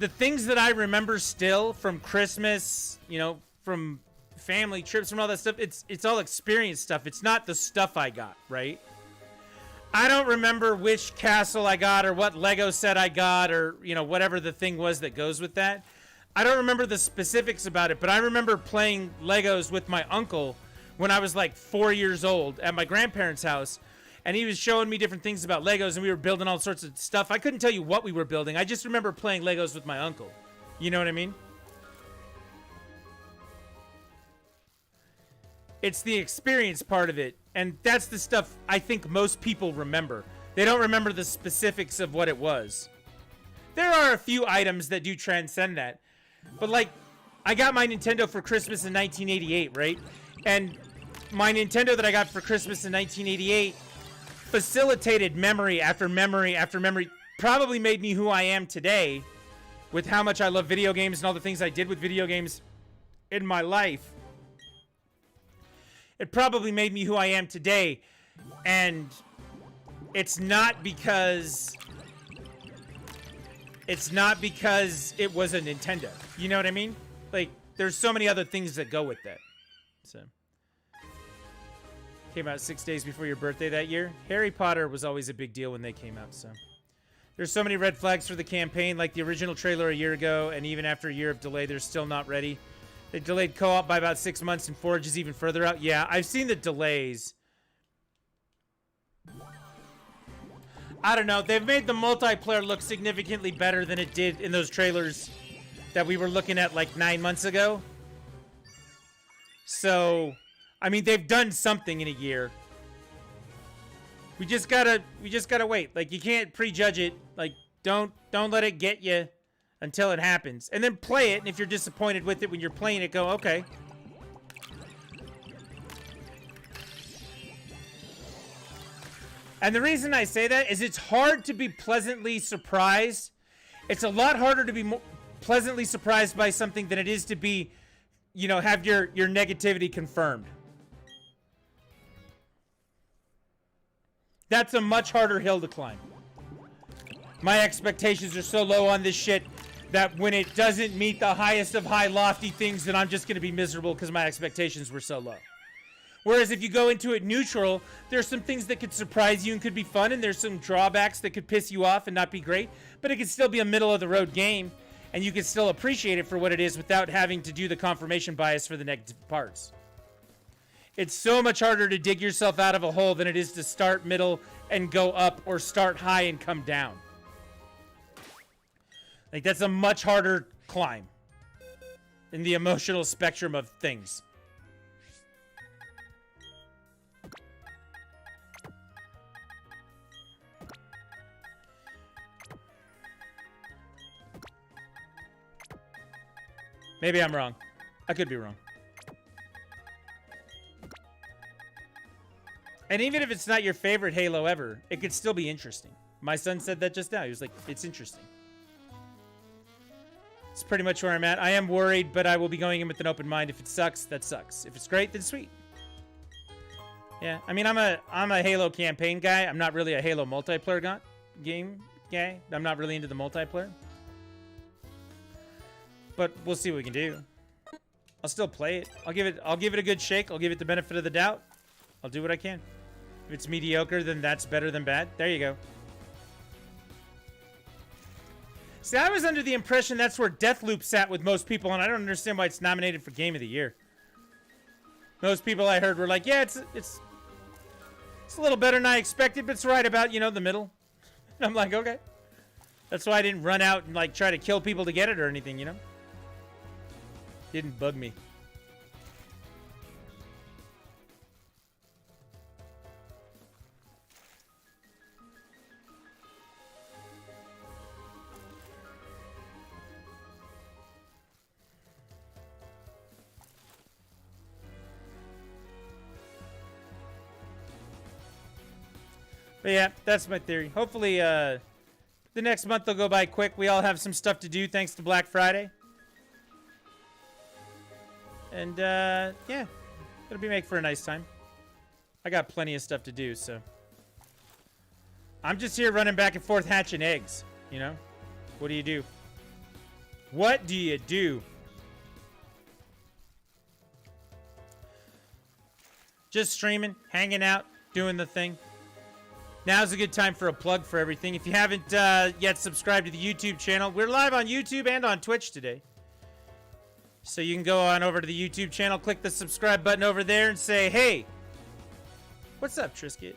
things that I remember still from Christmas, you know, from family trips, from all that stuff, it's all experience stuff. It's not the stuff I got, right? I don't remember which castle I got or what Lego set I got or, you know, whatever the thing was that goes with that. I don't remember the specifics about it, but I remember playing Legos with my uncle when I was like 4 years old at my grandparents' house. And he was showing me different things about Legos, and we were building all sorts of stuff. I couldn't tell you what we were building. I just remember playing Legos with my uncle. You know what I mean? It's the experience part of it. And that's the stuff I think most people remember. They don't remember the specifics of what it was. There are a few items that do transcend that. But like, I got my Nintendo for Christmas in 1988, right? And my Nintendo that I got for Christmas in 1988 facilitated memory after memory after memory. Probably made me who I am today with how much I love video games and all the things I did with video games in my life. It probably made me who I am today. And it's not because it was a Nintendo. You know what I mean? Like, there's so many other things that go with that. So, came out 6 days before your birthday that year. Harry Potter was always a big deal when they came out, so. There's so many red flags for the campaign, like the original trailer a year ago, and even after a year of delay, they're still not ready. They delayed co-op by about 6 months, and Forge is even further out. Yeah, I've seen the delays. I don't know. They've made the multiplayer look significantly better than it did in those trailers that we were looking at like 9 months ago. So, I mean, they've done something in a year. We just gotta wait. Like, you can't prejudge it. Like, don't let it get you until it happens. And then play it, and if you're disappointed with it when you're playing it, go, okay. And the reason I say that is it's hard to be pleasantly surprised. It's a lot harder to be pleasantly surprised by something than it is to be, you know, have your negativity confirmed. That's a much harder hill to climb. My expectations are so low on this shit that when it doesn't meet the highest of high lofty things, then I'm just going to be miserable because my expectations were so low. Whereas if you go into it neutral, there's some things that could surprise you and could be fun, and there's some drawbacks that could piss you off and not be great, but it could still be a middle-of-the-road game, and you can still appreciate it for what it is without having to do the confirmation bias for the negative parts. It's so much harder to dig yourself out of a hole than it is to start middle and go up, or start high and come down. Like, that's a much harder climb in the emotional spectrum of things. Maybe I'm wrong. I could be wrong. And even if it's not your favorite Halo ever, it could still be interesting. My son said that just now. He was like, it's interesting. It's pretty much where I'm at. I am worried, but I will be going in with an open mind. If it sucks, that sucks. If it's great, then sweet. Yeah, I mean, I'm a Halo campaign guy. I'm not really a Halo multiplayer game guy. I'm not really into the multiplayer. But we'll see what we can do. I'll still play it. I'll give it a good shake. I'll give it the benefit of the doubt. I'll do what I can. If it's mediocre, then that's better than bad. There you go. See, I was under the impression that's where Deathloop sat with most people, and I don't understand why it's nominated for Game of the Year. Most people I heard were like, yeah, it's a little better than I expected, but it's right about, you know, the middle. And I'm like, okay. That's why I didn't run out and, like, try to kill people to get it or anything, you know? Didn't bug me. But yeah, that's my theory. Hopefully, the next month will go by quick. We all have some stuff to do thanks to Black Friday. And, yeah, it'll make for a nice time. I got plenty of stuff to do, so. I'm just here running back and forth hatching eggs, you know? What do you do? What do you do? Just streaming, hanging out, doing the thing. Now's a good time for a plug for everything. If you haven't yet subscribed to the YouTube channel, we're live on YouTube and on Twitch today. So you can go on over to the YouTube channel, click the subscribe button over there, and say, hey, what's up, Trisket?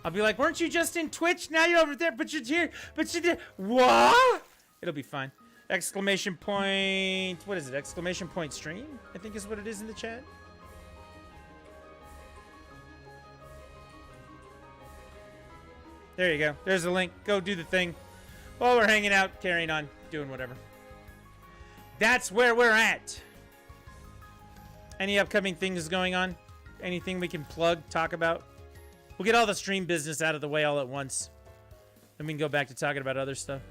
I'll be like, weren't you just in Twitch? Now you're over there, but you're here, but you're there. What? It'll be fine. Exclamation point, what is it? Exclamation point stream, I think is what it is in the chat. There you go. There's the link. Go do the thing. While we're hanging out, carrying on, doing whatever. That's where we're at. Any upcoming things going on? Anything we can plug, talk about? We'll get all the stream business out of the way all at once. Then we can go back to talking about other stuff.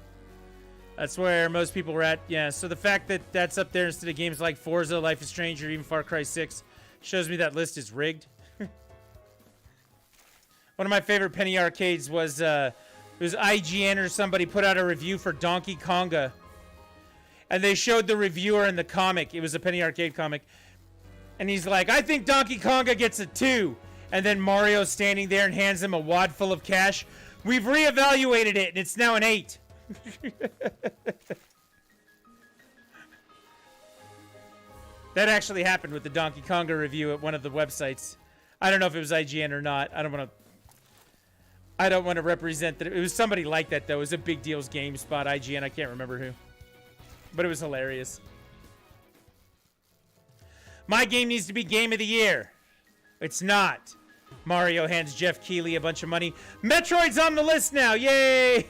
That's where most people were at. Yeah, so the fact that that's up there instead of games like Forza, Life is Strange, or even Far Cry 6 shows me that list is rigged. One of my favorite penny arcades was, it was IGN or somebody put out a review for Donkey Konga. And they showed the reviewer in the comic. It was a penny arcade comic. And he's like, I think Donkey Konga gets a 2. And then Mario's standing there and hands him a wad full of cash. We've reevaluated it, and it's now an 8. That actually happened with the Donkey Konga review at one of the websites. I don't know if it was IGN or not. I don't want to represent that. It was somebody like that, though. It was a Big Deals GameSpot, IGN. I can't remember who. But it was hilarious. My game needs to be Game of the Year. It's not. Mario hands Jeff Keighley a bunch of money. Metroid's on the list now. Yay!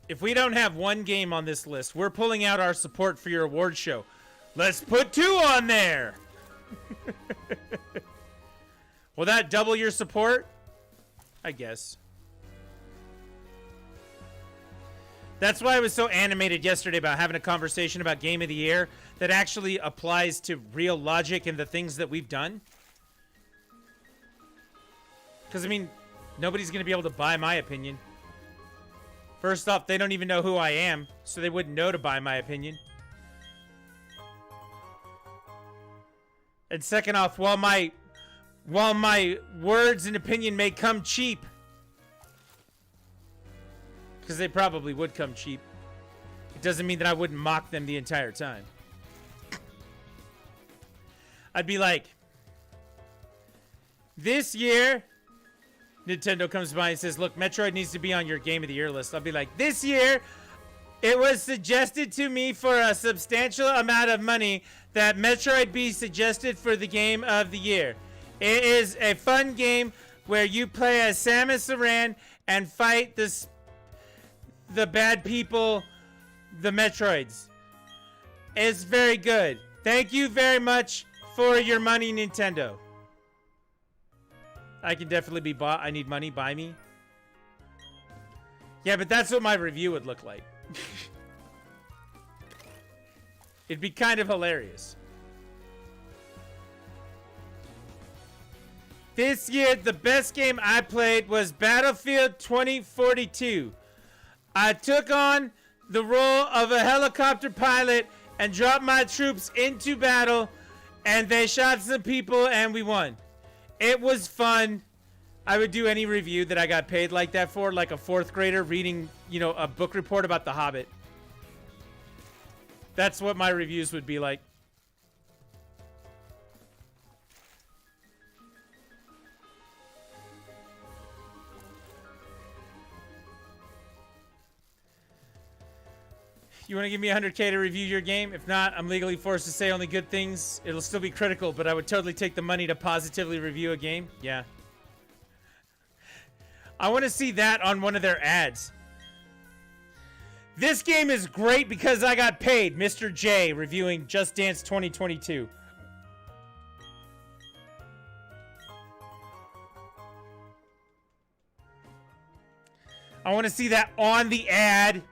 If we don't have one game on this list, we're pulling out our support for your award show. Let's put 2 on there. Will that double your support? I guess. That's why I was so animated yesterday about having a conversation about Game of the Year that actually applies to real logic and the things that we've done. Because, I mean, nobody's going to be able to buy my opinion. First off, they don't even know who I am, so they wouldn't know to buy my opinion. And second off, while my While my words and opinion may come cheap, because they probably would come cheap, it doesn't mean that I wouldn't mock them the entire time. I'd be like, this year, Nintendo comes by and says, look, Metroid needs to be on your Game of the Year list. I'll be like, this year, it was suggested to me for a substantial amount of money that Metroid be suggested for the Game of the Year. It is a fun game where you play as Samus Aran and fight the bad people, the Metroids. It's very good. Thank you very much for your money, Nintendo. I can definitely be bought. I need money. Buy me. Yeah, but that's what my review would look like. It'd be kind of hilarious. This year, the best game I played was Battlefield 2042. I took on the role of a helicopter pilot and dropped my troops into battle, and they shot some people, and we won. It was fun. I would do any review that I got paid like that for, like a 4th grader reading, you know, a book report about The Hobbit. That's what my reviews would be like. You want to give me 100K to review your game? If not, I'm legally forced to say only good things. It'll still be critical, but I would totally take the money to positively review a game. Yeah. I want to see that on one of their ads. This game is great because I got paid. Mr. J reviewing Just Dance 2022. I want to see that on the ad.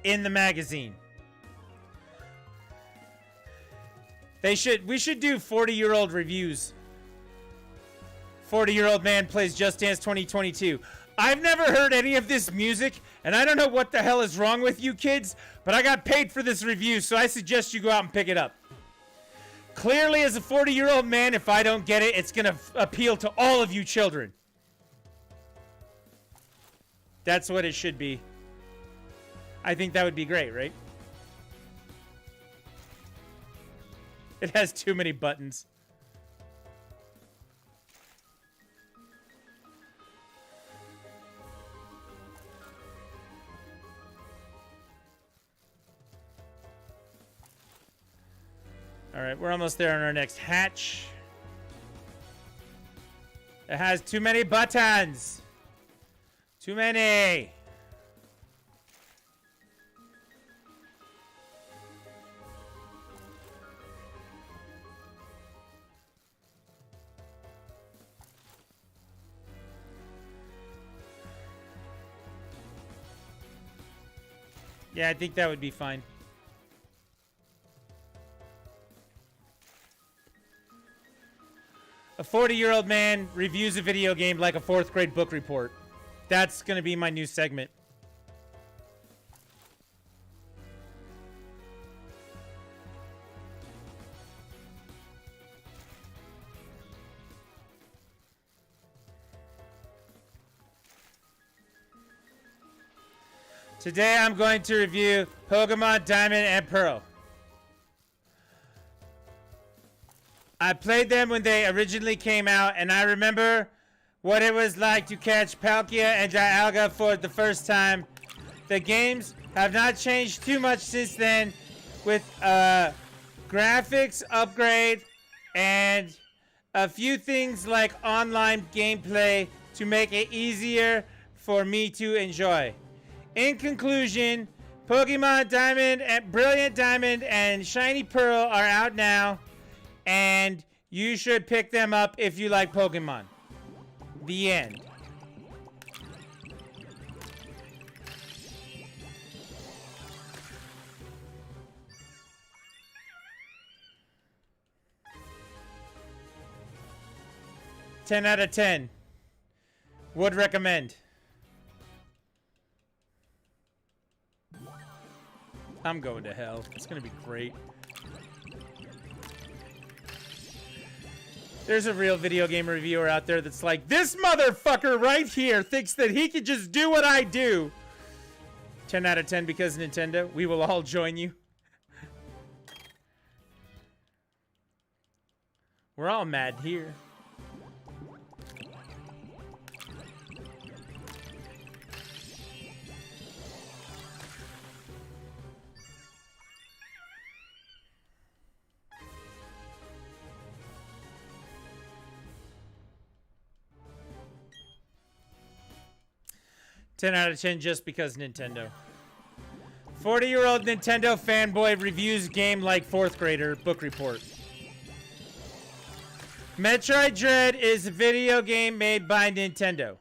In the magazine. We should do 40-year-old reviews. 40-year-old man plays Just Dance 2022. I've never heard any of this music, and I don't know what the hell is wrong with you kids, but I got paid for this review, so I suggest you go out and pick it up. Clearly, as a 40-year-old man, if I don't get it, it's going to appeal to all of you children. That's what it should be. I think that would be great, right? It has too many buttons. All right, we're almost there on our next hatch. It has too many buttons. Too many. Yeah, I think that would be fine. A 40-year-old man reviews a video game like a 4th grade book report. That's going to be my new segment. Today I'm going to review Pokemon Diamond and Pearl. I played them when they originally came out, and I remember what it was like to catch Palkia and Dialga for the first time. The games have not changed too much since then, with graphics upgrade and a few things like online gameplay to make it easier for me to enjoy. In conclusion, Pokemon Diamond and Brilliant Diamond and Shiny Pearl are out now, and you should pick them up if you like Pokemon. The end. Ten out of 10. Would recommend. I'm going to hell. It's going to be great. There's a real video game reviewer out there that's like, this motherfucker right here thinks that he can just do what I do. 10 out of 10 because Nintendo. We will all join you. We're all mad here. Ten out of 10 just because Nintendo. 40-year-old Nintendo fanboy reviews game like fourth grader. Book report. Metroid Dread is a video game made by Nintendo.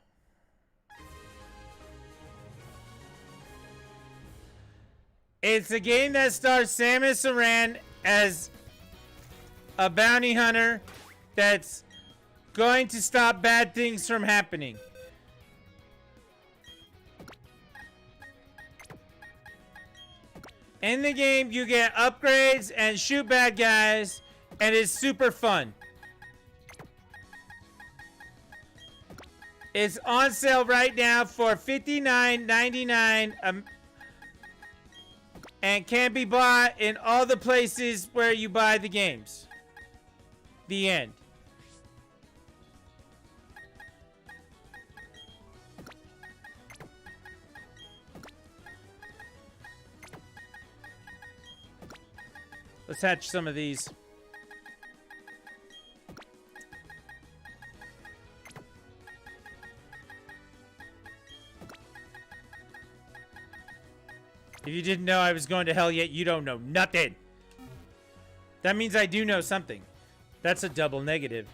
It's a game that stars Samus Aran as a bounty hunter that's going to stop bad things from happening. In the game, you get upgrades and shoot bad guys, and it's super fun. It's on sale right now for $59.99 and can be bought in all the places where you buy the games. The end. Let's hatch some of these. If you didn't know I was going to hell yet, you don't know nothing. That means I do know something. That's a double negative.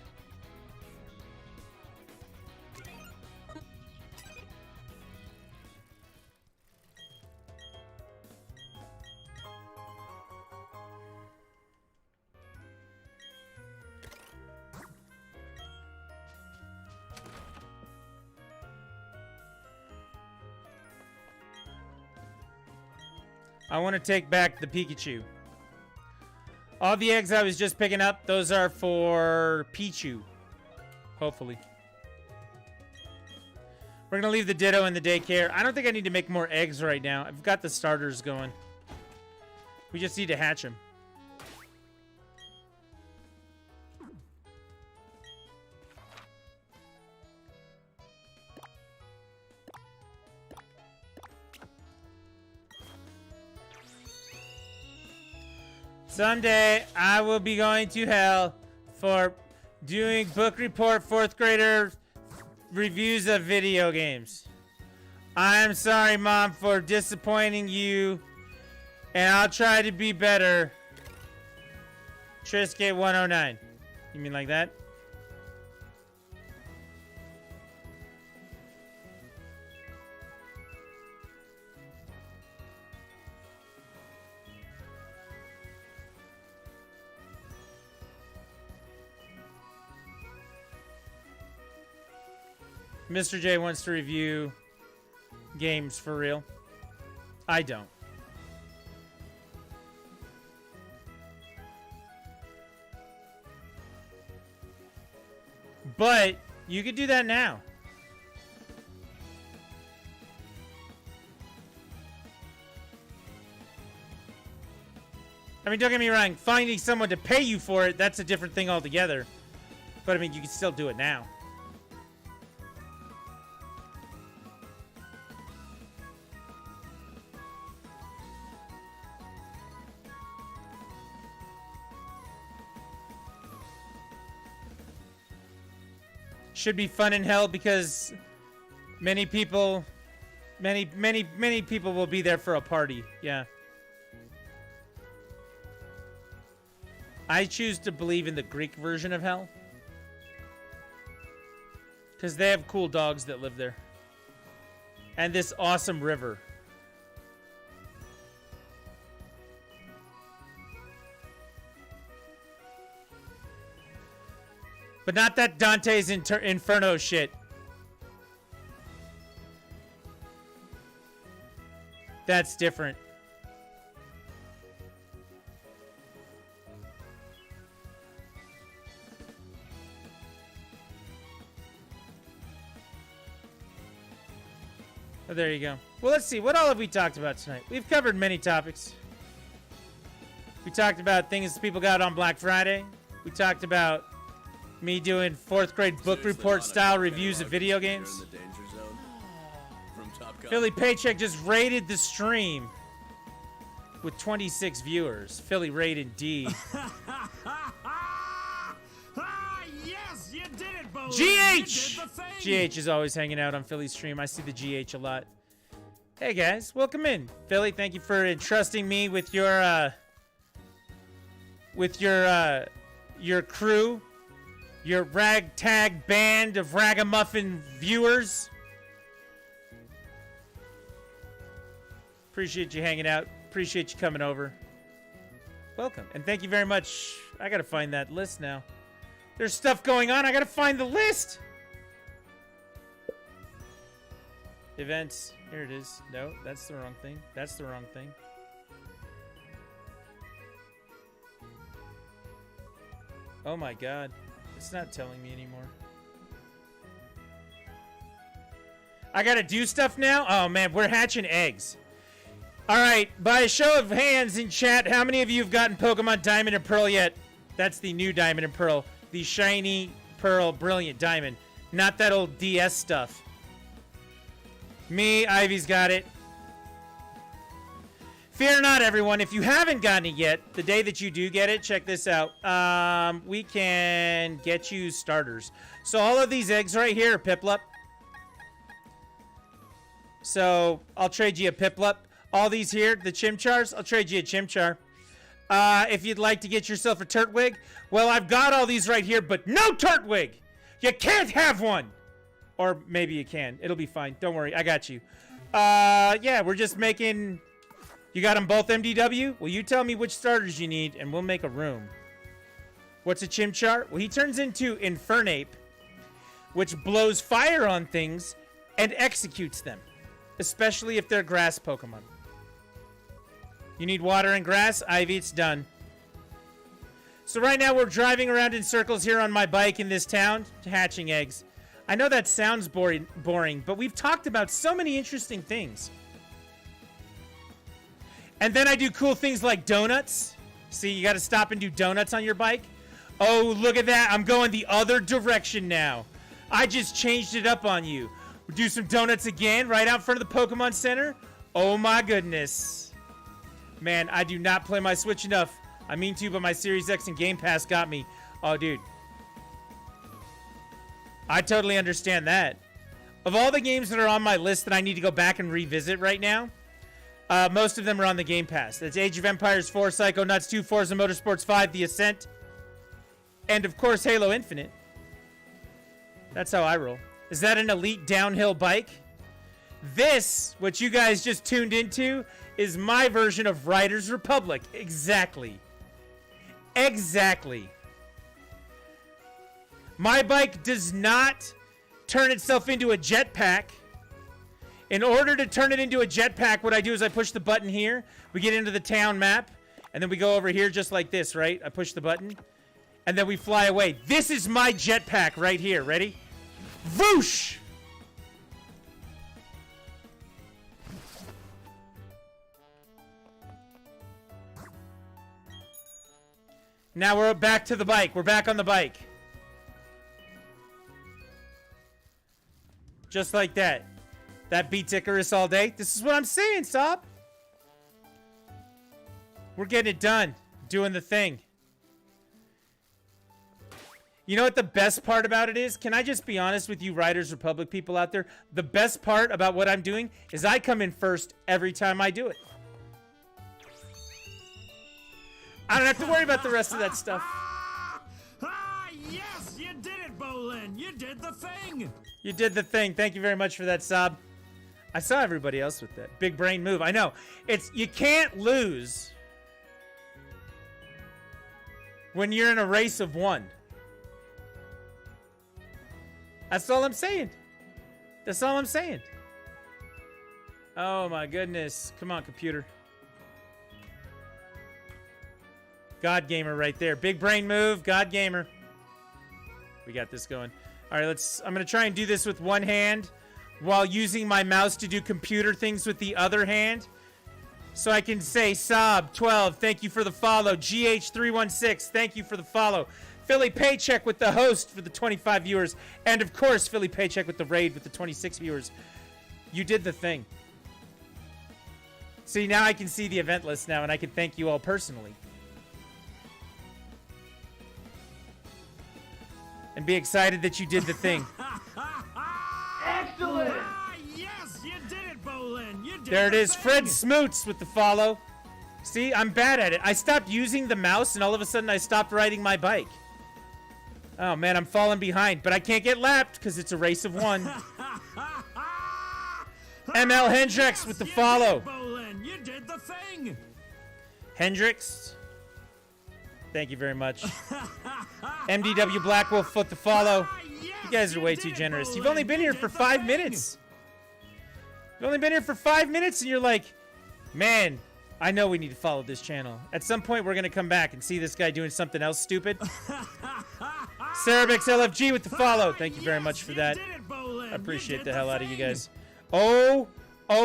I want to take back the Pikachu. All the eggs I was just picking up, those are for Pichu. Hopefully. We're going to leave the Ditto in the daycare. I don't think I need to make more eggs right now. I've got the starters going. We just need to hatch them. Someday, I will be going to hell for doing book report fourth grader reviews of video games. I'm sorry, Mom, for disappointing you, and I'll try to be better. Trisket 109. You mean like that? Mr. J wants to review games for real. I don't. But you could do that now. I mean, don't get me wrong. Finding someone to pay you for it, that's a different thing altogether. But I mean, you can still do it now. Should be fun in hell because many people will be there for a party. Yeah. I choose to believe in the Greek version of hell because they have cool dogs that live there and this awesome river. But not that Dante's Inferno shit. That's different. Oh, there you go. Well, let's see. What all have we talked about tonight? We've covered many topics. We talked about things people got on Black Friday. We talked about me doing 4th grade book report style reviews of video games. Philly Paycheck just rated the stream with 26 viewers. Philly rated D. Yes, you did it, Bo. GH! GH is always hanging out on Philly's stream. I see the GH a lot. Hey guys, welcome in. Philly, thank you for entrusting me with your crew, your ragtag band of ragamuffin viewers. Appreciate you hanging out. Appreciate you coming over. Welcome. And thank you very much. I gotta find that list now. There's stuff going on. I gotta find the list. Events. Here it is. No, that's the wrong thing. That's the wrong thing. Oh my god. It's not telling me anymore. I gotta do stuff now? Oh man, we're hatching eggs. Alright, by a show of hands in chat, how many of you have gotten Pokemon Diamond and Pearl yet? That's the new Diamond and Pearl. The shiny Pearl Brilliant Diamond. Not that old DS stuff. Me, Ivy's got it. Fear not, everyone. If you haven't gotten it yet, the day that you do get it, check this out. We can get you starters. So all of these eggs right here are Piplup. So I'll trade you a Piplup. All these here, the Chimchars, I'll trade you a Chimchar. If you'd like to get yourself a Turtwig, well, I've got all these right here, but no Turtwig! You can't have one! Or maybe you can. It'll be fine. Don't worry. I got you. Yeah, we're just making... You got them both MDW? Well, you tell me which starters you need, and we'll make a room. What's a Chimchar? Well, he turns into Infernape, which blows fire on things and executes them, especially if they're grass Pokemon. You need water and grass? Ivy, it's done. So right now we're driving around in circles here on my bike in this town, hatching eggs. I know that sounds boring, but we've talked about so many interesting things. And then I do cool things like donuts. See, you got to stop and do donuts on your bike. Oh, look at that. I'm going the other direction now. I just changed it up on you. We'll do some donuts again right out in front of the Pokemon Center. Oh my goodness. Man, I do not play my Switch enough. I mean to, but my Series X and Game Pass got me. Oh, dude. I totally understand that. Of all the games that are on my list that I need to go back and revisit right now, most of them are on the Game Pass. That's Age of Empires 4, Psychonauts 2, Forza Motorsports 5, The Ascent, and of course Halo Infinite. That's how I roll. Is that an elite downhill bike? This, what you guys just tuned into, is my version of Riders Republic. Exactly. Exactly. My bike does not turn itself into a jetpack. In order to turn it into a jetpack, what I do is I push the button here. We get into the town map. And then we go over here just like this, right? I push the button. And then we fly away. This is my jetpack right here. Ready? Voosh! Now we're back to the bike. We're back on the bike. Just like that. That beats Icarus all day. This is what I'm saying, Sob. We're getting it done. Doing the thing. You know what the best part about it is? Can I just be honest with you Riders Republic people out there? The best part about what I'm doing is I come in first every time I do it. I don't have to worry about the rest of that stuff. Yes, you did it, Bolin. You did the thing. You did the thing. Thank you very much for that, Sob. I saw everybody else with that. Big brain move. I know. You can't lose when you're in a race of one. That's all I'm saying. That's all I'm saying. Oh my goodness. Come on, computer. God Gamer right there. Big brain move. God Gamer. We got this going. All right, I'm going to try and do this with one hand while using my mouse to do computer things with the other hand. So I can say Sob12, thank you for the follow. GH316, thank you for the follow. Philly Paycheck with the host for the 25 viewers. And of course, Philly Paycheck with the raid with the 26 viewers. You did the thing. See, now I can see the event list now, and I can thank you all personally. And be excited that you did the thing. Excellent! Ah, yes, you did it, Bolin. You did There it the is. thing. Fred Smoots with the follow. See, I'm bad at it. I stopped using the mouse, and all of a sudden I stopped riding my bike. Oh, man, I'm falling behind. But I can't get lapped because it's a race of one. ML Hendricks with the follow. Bolin, you did the thing. Hendricks. Thank you very much. MDW Blackwolf with the follow. Ah, yes, You guys are way did too it, generous. You've Bolin. only been You here did for the 5 thing. minutes. You've only been here for 5 minutes, and you're like, man, I know we need to follow this channel. At some point, we're going to come back and see this guy doing something else stupid. Cerebix LFG with the follow. Thank you very much for that. You did it, Bolin. I appreciate You the did hell out of you thing. guys. Oh,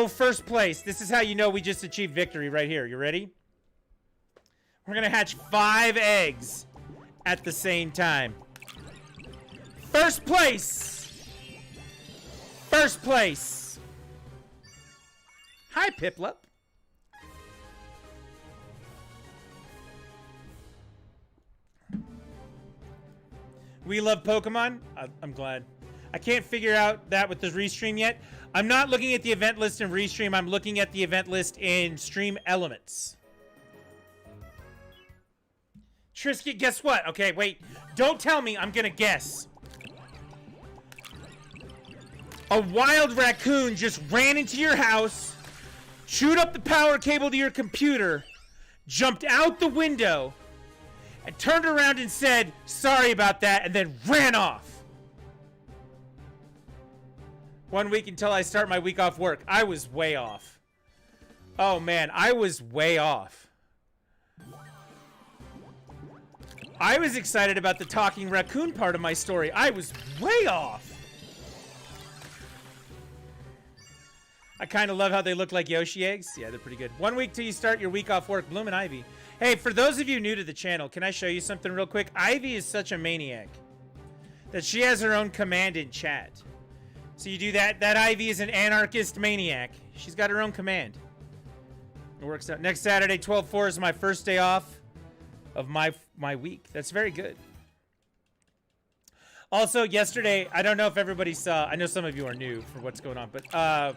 first place. This is how you know we just achieved victory right here. You ready? We're going to hatch 5 eggs at the same time. First place. First place. Hi, Piplup. We love Pokemon. I'm glad. I can't figure out that with the restream yet. I'm not looking at the event list in restream. I'm looking at the event list in Stream Elements. Trisket, guess what? Okay, wait. Don't tell me. I'm gonna guess. A wild raccoon just ran into your house, chewed up the power cable to your computer, jumped out the window, and turned around and said, sorry about that, and then ran off. 1 week until I start my week off work. I was way off. Oh, man, I was way off. I was excited about the talking raccoon part of my story. I was way off. I kind of love how they look like Yoshi eggs. Yeah, they're pretty good. 1 week till you start your week off work. Bloom and Ivy. Hey, for those of you new to the channel, can I show you something real quick? Ivy is such a maniac that she has her own command in chat. So you do that. That Ivy is an anarchist maniac. She's got her own command. It works out. Next Saturday, 12/4 is my first day off of my week. That's very good. Also, yesterday, I don't know if everybody saw. I know some of you are new for what's going on, but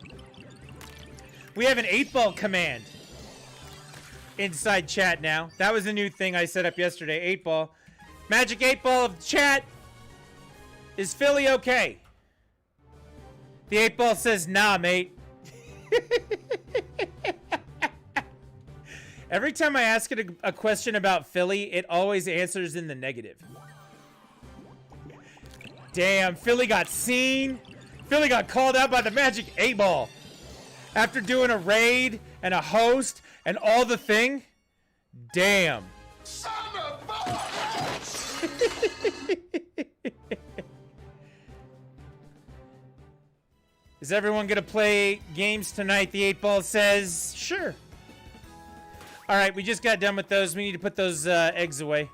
we have an 8-ball command inside chat now. That was a new thing I set up yesterday. 8-ball. Magic 8-ball of chat. Is Philly okay? The 8-ball says, nah, mate. Every time I ask it a question about Philly, it always answers in the negative. Damn, Philly got seen. Philly got called out by the Magic 8-ball. After doing a raid and a host and all the thing. Damn. Son of a... Is everyone gonna play games tonight? The 8-ball says, sure. All right, we just got done with those. We need to put those eggs away.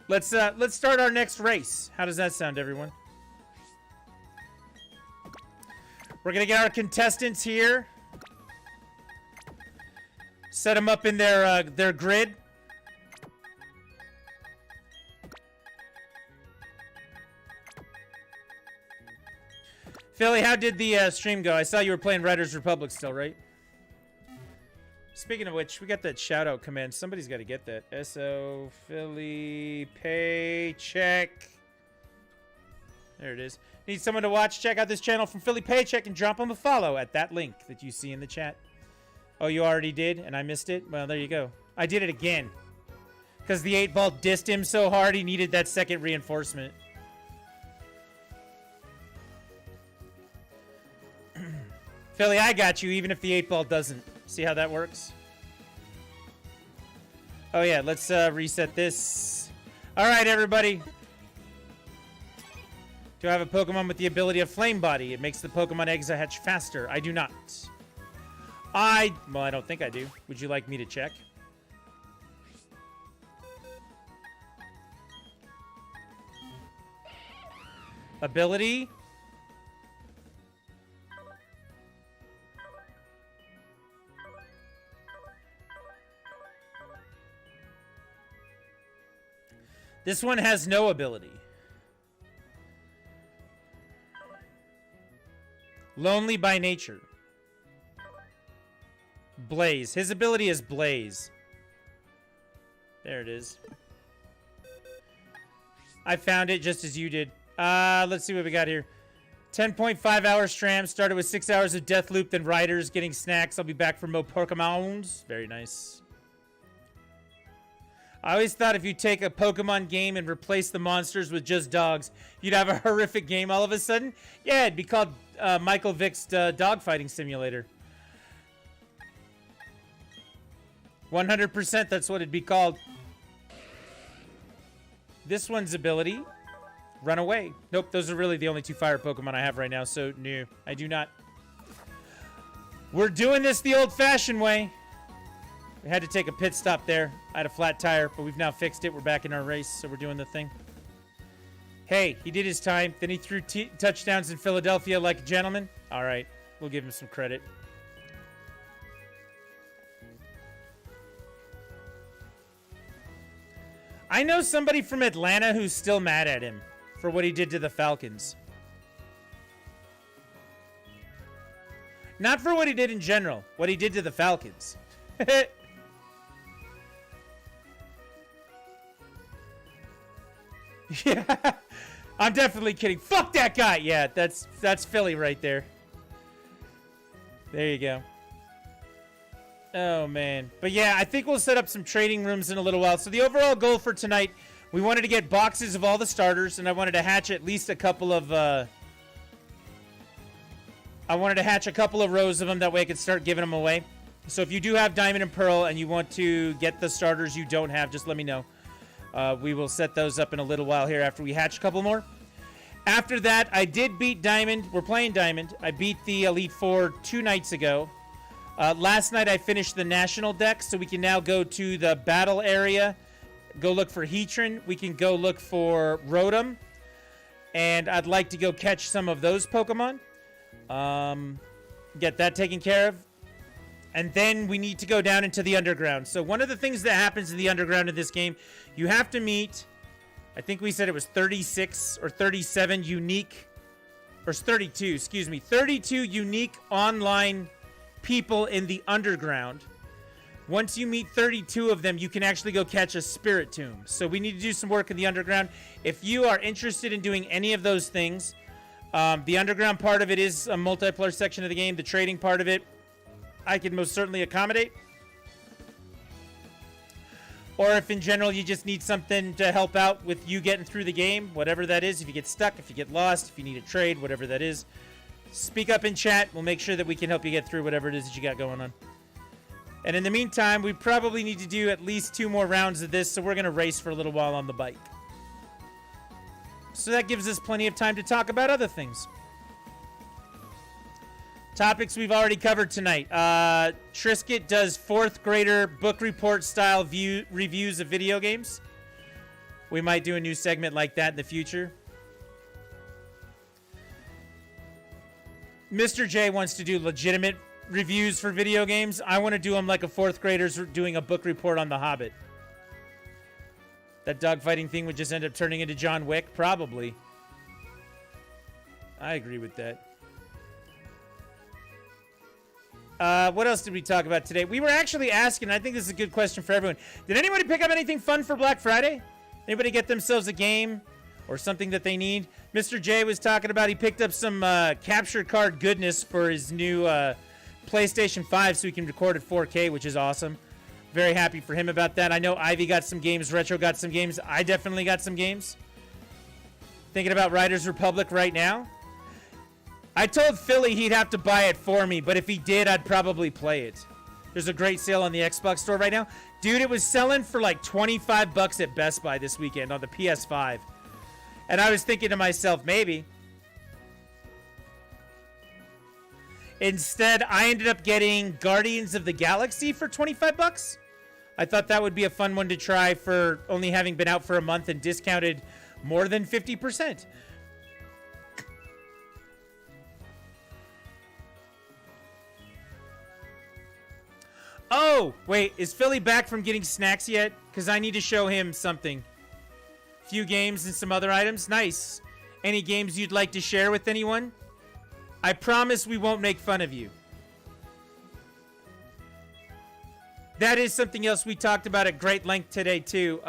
Let's start our next race. How does that sound, everyone? We're gonna get our contestants here. Set them up in their grid. Philly, how did the stream go? I saw you were playing Riders Republic still, right? Speaking of which, we got that shout out command. Somebody's got to get that. SO Philly Paycheck. There it is. Need someone to watch? Check out this channel from Philly Paycheck and drop him a follow at that link that you see in the chat. Oh, you already did and I missed it? Well, there you go. I did it again. Because the 8-ball dissed him so hard he needed that second reinforcement. Philly, I got you even if the 8-ball doesn't. See how that works? Oh yeah, let's reset this. All right, everybody. Do I have a Pokemon with the ability of Flame Body? It makes the Pokemon eggs hatch faster. I do not. Well, I don't think I do. Would you like me to check? Ability. This one has no ability. Lonely by nature. Blaze. His ability is Blaze. There it is. I found it just as you did. Let's see what we got here. 10.5 hours Stram. Started with 6 hours of Deathloop, then Riders, getting snacks. I'll be back for more Pokemons. Very nice. I always thought if you take a Pokemon game and replace the monsters with just dogs, you'd have a horrific game all of a sudden. Yeah, it'd be called Michael Vick's Dogfighting Simulator. 100%, that's what it'd be called. This one's ability, Run Away. Nope, those are really the only two fire Pokemon I have right now, so no, I do not. We're doing this the old-fashioned way. We had to take a pit stop there. I had a flat tire, but we've now fixed it. We're back in our race, so we're doing the thing. Hey, he did his time. Then he threw touchdowns in Philadelphia like a gentleman. All right, we'll give him some credit. I know somebody from Atlanta who's still mad at him for what he did to the Falcons. Not for what he did in general, what he did to the Falcons. Yeah, I'm definitely kidding. Fuck that guy. Yeah, that's Philly right there. There you go. Oh, man. But yeah, I think we'll set up some trading rooms in a little while. So the overall goal for tonight, we wanted to get boxes of all the starters, and I wanted to hatch at least a couple of, rows of them. That way I could start giving them away. So if you do have Diamond and Pearl and you want to get the starters you don't have, just let me know. We will set those up in a little while here after we hatch a couple more. After that, I did beat Diamond. We're playing Diamond. I beat the Elite Four 2 nights ago. Last night, I finished the National deck, so we can now go to the battle area, go look for Heatran. We can go look for Rotom, and I'd like to go catch some of those Pokemon. Get that taken care of. And then we need to go down into the underground. So one of the things that happens in the underground in this game, you have to meet, I think we said it was 36 or 37 unique, or 32, excuse me, 32 unique online people in the underground. Once you meet 32 of them, you can actually go catch a Spirit Tomb. So we need to do some work in the underground. If you are interested in doing any of those things, the underground part of it is a multiplayer section of the game. The trading part of it, I can most certainly accommodate. Or if in general you just need something to help out with you getting through the game, whatever that is, if you get stuck, if you get lost, if you need a trade, whatever that is, speak up in chat. We'll make sure that we can help you get through whatever it is that you got going on. And in the meantime, we probably need to do at least 2 more rounds of this, so we're going to race for a little while on the bike. So that gives us plenty of time to talk about other things. Topics we've already covered tonight. Trisket does 4th grader book report style reviews of video games. We might do a new segment like that in the future. Mr. J wants to do legitimate reviews for video games. I want to do them like a 4th grader's doing a book report on The Hobbit. That dogfighting thing would just end up turning into John Wick? Probably. I agree with that. What else did we talk about today? We were actually asking, I think this is a good question for everyone. Did anybody pick up anything fun for Black Friday? Anybody get themselves a game or something that they need? Mr. J was talking about he picked up some capture card goodness for his new PlayStation 5 so he can record at 4K, which is awesome. Very happy for him about that. I know Ivy got some games. Retro got some games. I definitely got some games. Thinking about Riders Republic right now. I told Philly he'd have to buy it for me, but if he did, I'd probably play it. There's a great sale on the Xbox store right now. Dude, it was selling for like $25 at Best Buy this weekend on the PS5. And I was thinking to myself, maybe. Instead, I ended up getting Guardians of the Galaxy for 25 bucks. I thought that would be a fun one to try for only having been out for a month and discounted more than 50%. Oh, wait, is Philly back from getting snacks yet? Because I need to show him something. Few games and some other items. Nice. Any games you'd like to share with anyone? I promise we won't make fun of you. That is something else we talked about at great length today, too.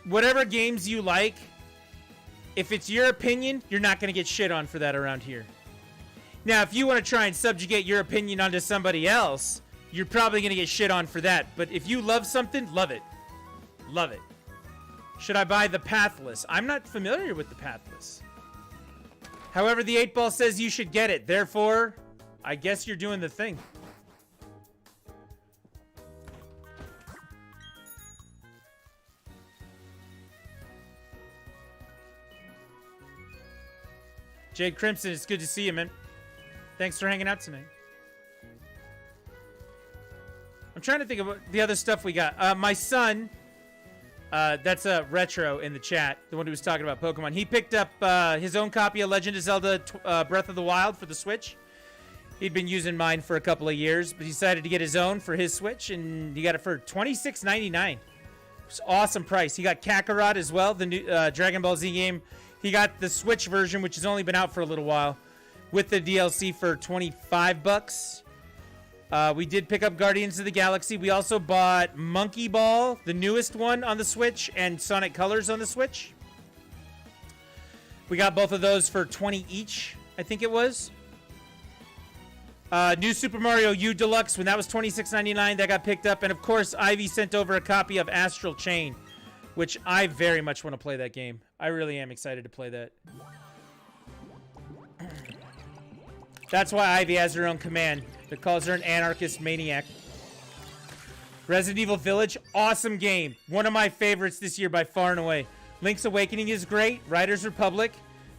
Whatever games you like, if it's your opinion, you're not going to get shit on for that around here. Now, if you want to try and subjugate your opinion onto somebody else, you're probably going to get shit on for that. But if you love something, love it. Love it. Should I buy the Pathless? I'm not familiar with the Pathless. However, the 8-Ball says you should get it. Therefore, I guess you're doing the thing. Jade Crimson, it's good to see you, man. Thanks for hanging out tonight. I'm trying to think of the other stuff we got. My son, that's a retro in the chat, the one who was talking about Pokemon. He picked up his own copy of Legend of Zelda Breath of the Wild for the Switch. He'd been using mine for a couple of years, but he decided to get his own for his Switch, and he got it for $26.99. It's an awesome price. He got Kakarot as well, the new Dragon Ball Z game. He got the Switch version, which has only been out for a little while, with the DLC for 25 bucks. We did pick up Guardians of the Galaxy. We also bought Monkey Ball, the newest one on the Switch, and Sonic Colors on the Switch. We got both of those for 20 each, I think it was. New Super Mario U Deluxe, when that was $26.99, that got picked up. And of course, Ivy sent over a copy of Astral Chain, which I very much want to play that game. I really am excited to play that. That's why Ivy has her own command that calls her an anarchist maniac. Resident Evil Village, awesome game. One of my favorites this year by far and away. Link's Awakening is great. Riders Republic.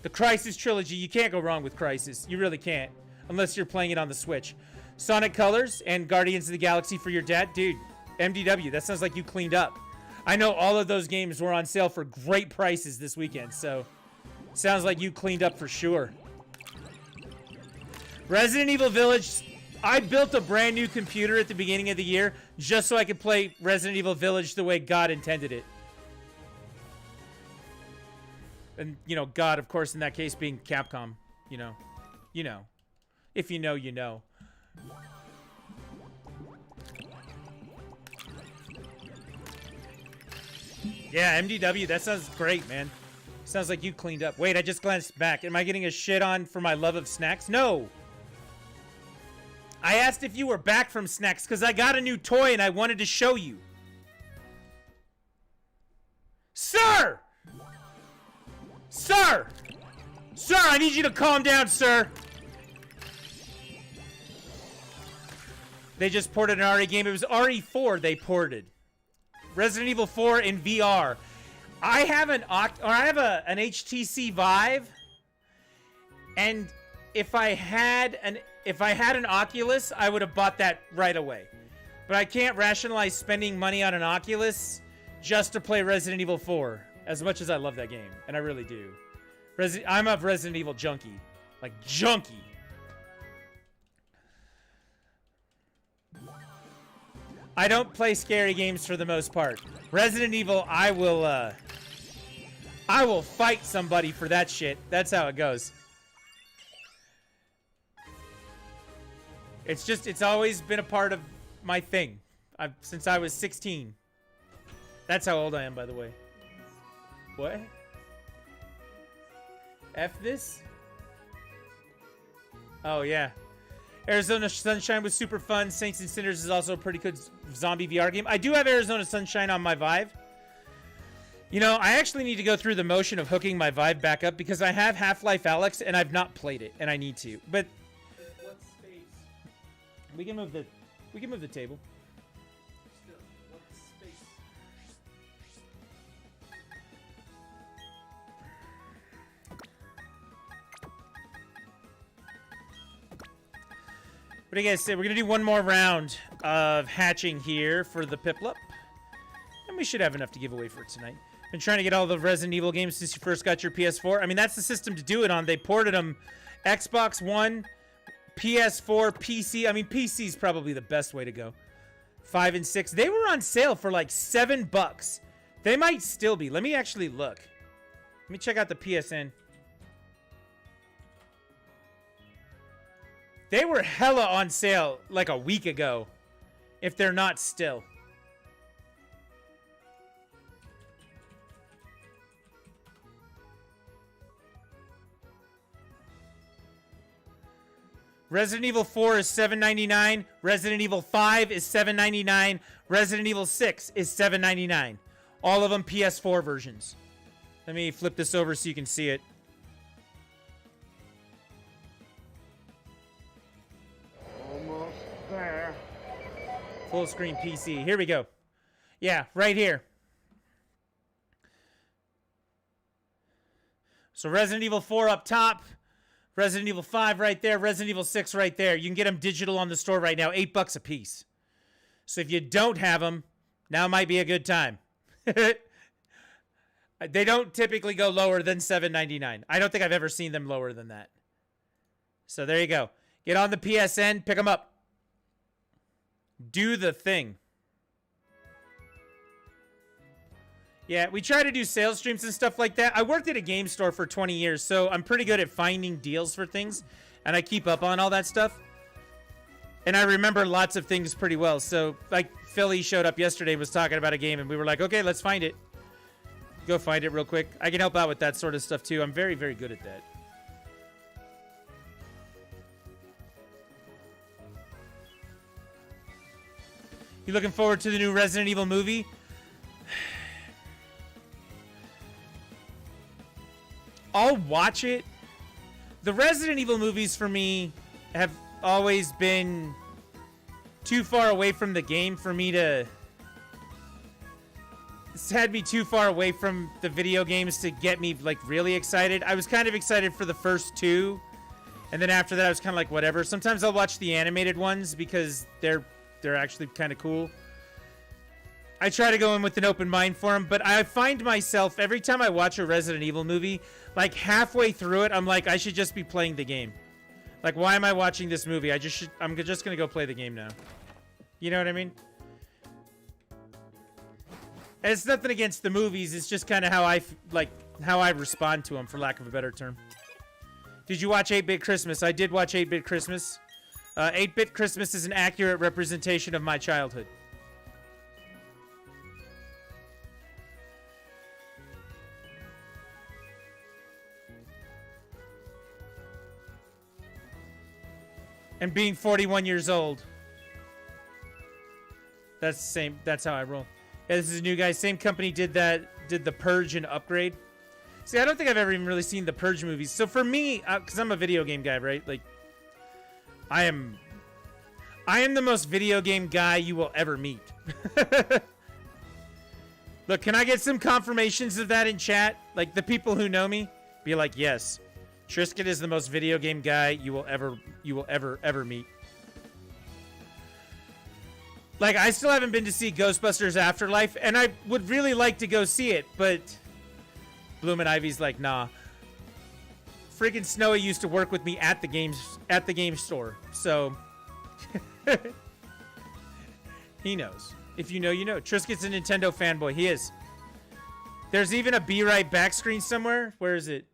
The Crysis trilogy, you can't go wrong with Crysis. You really can't. Unless you're playing it on the Switch. Sonic Colors and Guardians of the Galaxy for your dad. Dude, MDW, that sounds like you cleaned up. I know all of those games were on sale for great prices this weekend, so sounds like you cleaned up for sure. Resident Evil Village, I built a brand new computer at the beginning of the year just so I could play Resident Evil Village the way God intended it. And, you know, God, of course, in that case being Capcom, you know. You know. If you know, you know. Yeah, MDW, that sounds great, man. Sounds like you cleaned up. Wait, I just glanced back. Am I getting a shit on for my love of snacks? No. I asked if you were back from snacks because I got a new toy and I wanted to show you. Sir! Sir! Sir, I need you to calm down, sir. They just ported an RE game. It was RE4 they ported. Resident Evil 4 in VR. I have an HTC Vive, and if I had an Oculus, I would have bought that right away. But I can't rationalize spending money on an Oculus just to play Resident Evil 4, as much as I love that game, and I really do. I'm a Resident Evil junkie, like junkie. I don't play scary games for the most part. Resident Evil, I will fight somebody for that shit. That's how it goes. It's always been a part of my thing. Since I was 16. That's how old I am, by the way. What? F this? Oh, yeah. Arizona Sunshine was super fun. Saints and Sinners is also a pretty good zombie VR game. I do have Arizona Sunshine on my Vive. You know, I actually need to go through the motion of hooking my Vive back up because I have Half-Life Alyx and I've not played it, and I need to. But what space? We can move the table. Still, what space? do you guys say? We're going to do one more round of hatching here for the Piplup. And we should have enough to give away for tonight. Been trying to get all the Resident Evil games since you first got your PS4. I mean, that's the system to do it on. They ported them Xbox One, PS4, PC. I mean, PC is probably the best way to go. 5 and 6. They were on sale for like $7. They might still be. Let me actually look. Let me check out the PSN. They were hella on sale like a week ago, if they're not still. Resident Evil 4 is $7.99. Resident Evil 5 is $7.99. Resident Evil 6 is $7.99. All of them PS4 versions. Let me flip this over so you can see it. Almost there. Full screen PC. Here we go. Yeah, right here. So Resident Evil 4 up top. Resident Evil 5 right there. Resident Evil 6 right there. You can get them digital on the store right now. $8 a piece. So if you don't have them, now might be a good time. They don't typically go lower than $7.99. I don't think I've ever seen them lower than that. So there you go. Get on the PSN. Pick them up. Do the thing. Yeah, we try to do sales streams and stuff like that. I worked at a game store for 20 years, so I'm pretty good at finding deals for things, and I keep up on all that stuff. And I remember lots of things pretty well. So, like, Philly showed up yesterday and was talking about a game, and we were like, okay, let's find it. Go find it real quick. I can help out with that sort of stuff, too. I'm very, very good at that. You looking forward to the new Resident Evil movie? I'll watch it. The Resident Evil movies for me have always been too far away from the game for me to... It's had me too far away from the video games to get me, like, really excited. I was kind of excited for the first two. And then after that, I was kind of like, whatever. Sometimes I'll watch the animated ones because they're actually kind of cool. I try to go in with an open mind for them, but I find myself, every time I watch a Resident Evil movie, like halfway through it, I'm like, I should just be playing the game. Like, why am I watching this movie? I'm just going to go play the game now. You know what I mean? And it's nothing against the movies. It's just kind of how I respond to them, for lack of a better term. Did you watch 8-Bit Christmas? I did watch 8-Bit Christmas. 8-Bit Christmas is an accurate representation of my childhood. And being 41 years old. That's the same. That's how I roll. Yeah, this is a new guy. Same company did the Purge and Upgrade. See, I don't think I've ever even really seen the Purge movies. So for me, because I'm a video game guy, right? Like, I am the most video game guy you will ever meet. Look, can I get some confirmations of that in chat? Like, the people who know me, be like, yes. Trisket is the most video game guy you will ever meet. Like, I still haven't been to see Ghostbusters Afterlife, and I would really like to go see it, but Bloom and Ivy's like, nah. Freaking Snowy used to work with me at the game store, so he knows. If you know, you know. Trisket's a Nintendo fanboy. He is. There's even a Be Right Back screen somewhere. Where is it?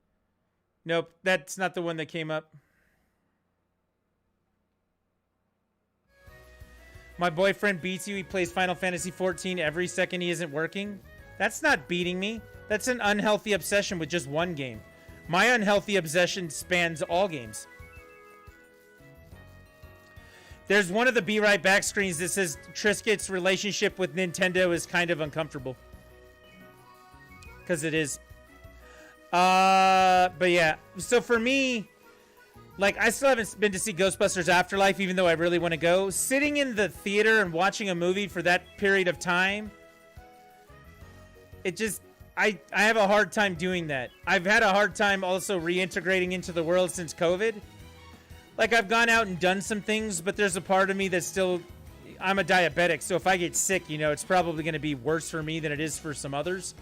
Nope, that's not the one that came up. My boyfriend beats you. He plays Final Fantasy XIV every second he isn't working. That's not beating me. That's an unhealthy obsession with just one game. My unhealthy obsession spans all games. There's one of the Be Right Back screens that says Trisket's relationship with Nintendo is kind of uncomfortable. Because it is. But yeah. So for me, like, I still haven't been to see Ghostbusters Afterlife, even though I really want to go. Sitting in the theater and watching a movie for that period of time, it just... I have a hard time doing that. I've had a hard time also reintegrating into the world since COVID. Like, I've gone out and done some things, but there's a part of me that's still... I'm a diabetic, so if I get sick, you know, it's probably going to be worse for me than it is for some others.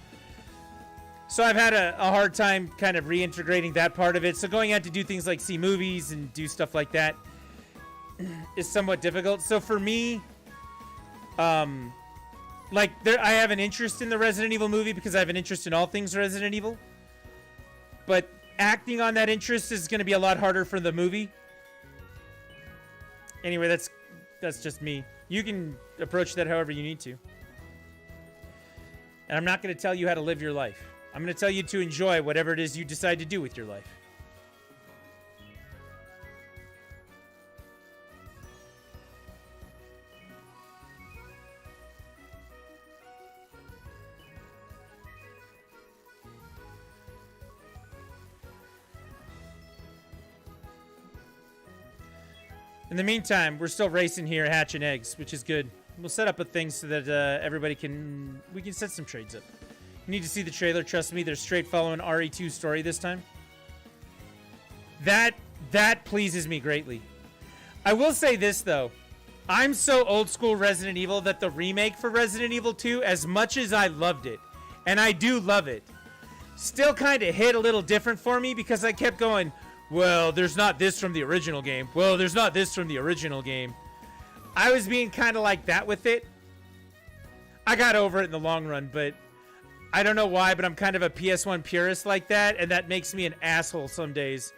So I've had a hard time kind of reintegrating that part of it. So going out to do things like see movies and do stuff like that is somewhat difficult. So for me, like, I have an interest in the Resident Evil movie because I have an interest in all things Resident Evil. But acting on that interest is going to be a lot harder for the movie. Anyway, that's just me. You can approach that however you need to. And I'm not going to tell you how to live your life. I'm going to tell you to enjoy whatever it is you decide to do with your life. In the meantime, we're still racing here, hatching eggs, which is good. We'll set up a thing so that everybody we can set some trades up. You need to see the trailer. Trust me, they're straight following RE2 story this time. That pleases me greatly. I will say this, though. I'm so old school Resident Evil that the remake for Resident Evil 2, as much as I loved it, and I do love it, still kind of hit a little different for me because I kept going, well, there's not this from the original game. Well, there's not this from the original game. I was being kind of like that with it. I got over it in the long run, but I don't know why, but I'm kind of a PS1 purist like that, and that makes me an asshole some days.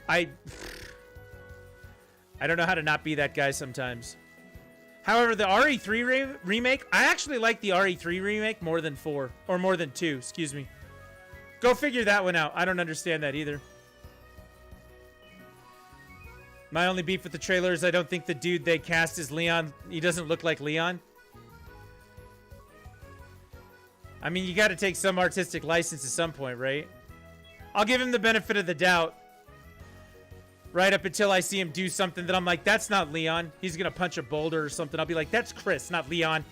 I don't know how to not be that guy sometimes. However, the RE3 remake, I actually like the RE3 remake more than 4, or more than 2, excuse me. Go figure that one out. I don't understand that either. My only beef with the trailer is I don't think the dude they cast as Leon, he doesn't look like Leon. I mean, you got to take some artistic license at some point, right? I'll give him the benefit of the doubt. Right up until I see him do something that I'm like, that's not Leon. He's going to punch a boulder or something. I'll be like, that's Chris, not Leon.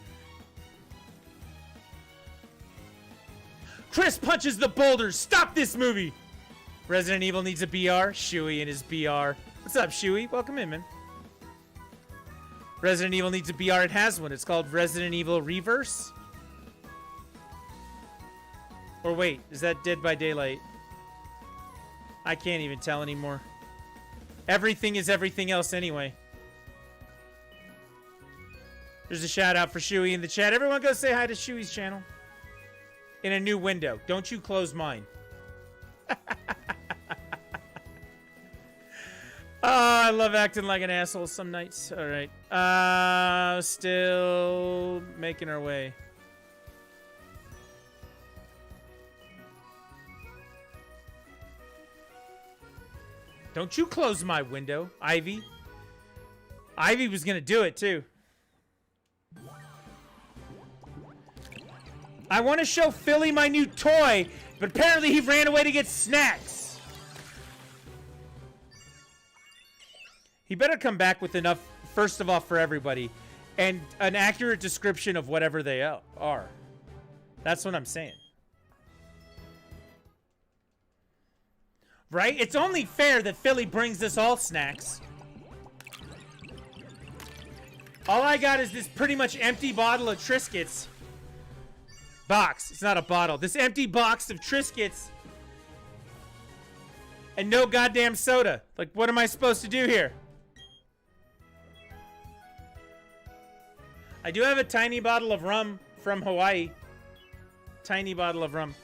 Chris punches the boulders. Stop this movie. Resident Evil needs a BR. Shuey and his BR. What's up, Shuey? Welcome in, man. Resident Evil needs a BR. It has one. It's called Resident Evil Reverse. Or wait, is that Dead by Daylight? I can't even tell anymore. Everything is everything else anyway. There's a shout out for Shuey in the chat. Everyone go say hi to Shuey's channel. In a new window. Don't you close mine. Oh, I love acting like an asshole some nights. All right. Still making our way. Don't you close my window, Ivy. Ivy was gonna do it too. I want to show Philly my new toy, but apparently he ran away to get snacks. He better come back with enough, first of all, for everybody, and an accurate description of whatever they are. That's what I'm saying. Right? It's only fair that Philly brings us all snacks. All I got is this pretty much empty bottle of Triscuits. Box. It's not a bottle. This empty box of Triscuits. And no goddamn soda. Like, what am I supposed to do here? I do have a tiny bottle of rum from Hawaii. Tiny bottle of rum.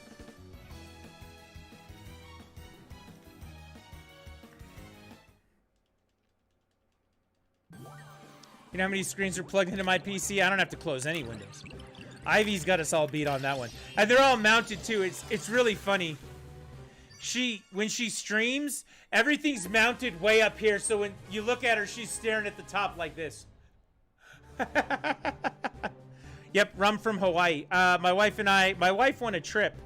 You know how many screens are plugged into my PC? I don't have to close any windows. Ivy's got us all beat on that one. And they're all mounted too. It's really funny. When she streams, everything's mounted way up here, so when you look at her, she's staring at the top like this. Yep, rum from Hawaii. My wife won a trip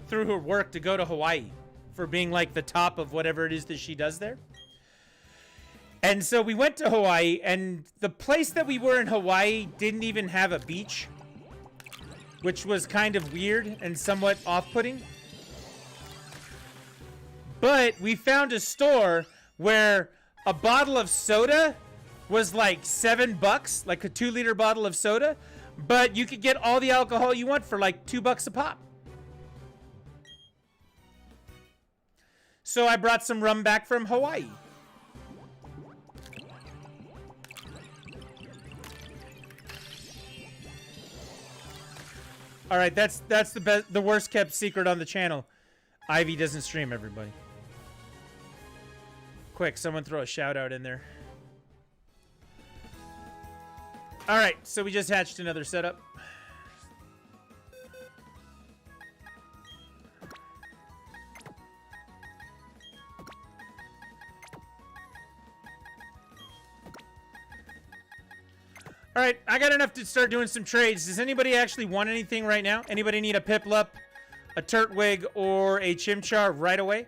through her work to go to Hawaii for being like the top of whatever it is that she does there. And so we went to Hawaii, and the place that we were in Hawaii didn't even have a beach, which was kind of weird and somewhat off-putting. But we found a store where a bottle of soda was like $7, like a 2-liter bottle of soda, but you could get all the alcohol you want for like $2 a pop. So I brought some rum back from Hawaii. All right, that's the worst kept secret on the channel. Ivy doesn't stream, everybody. Quick, someone throw a shout out in there. All right, so we just hatched another setup. All right, I got enough to start doing some trades. Does anybody actually want anything right now? Anybody need a Piplup, a Turtwig, or a Chimchar right away?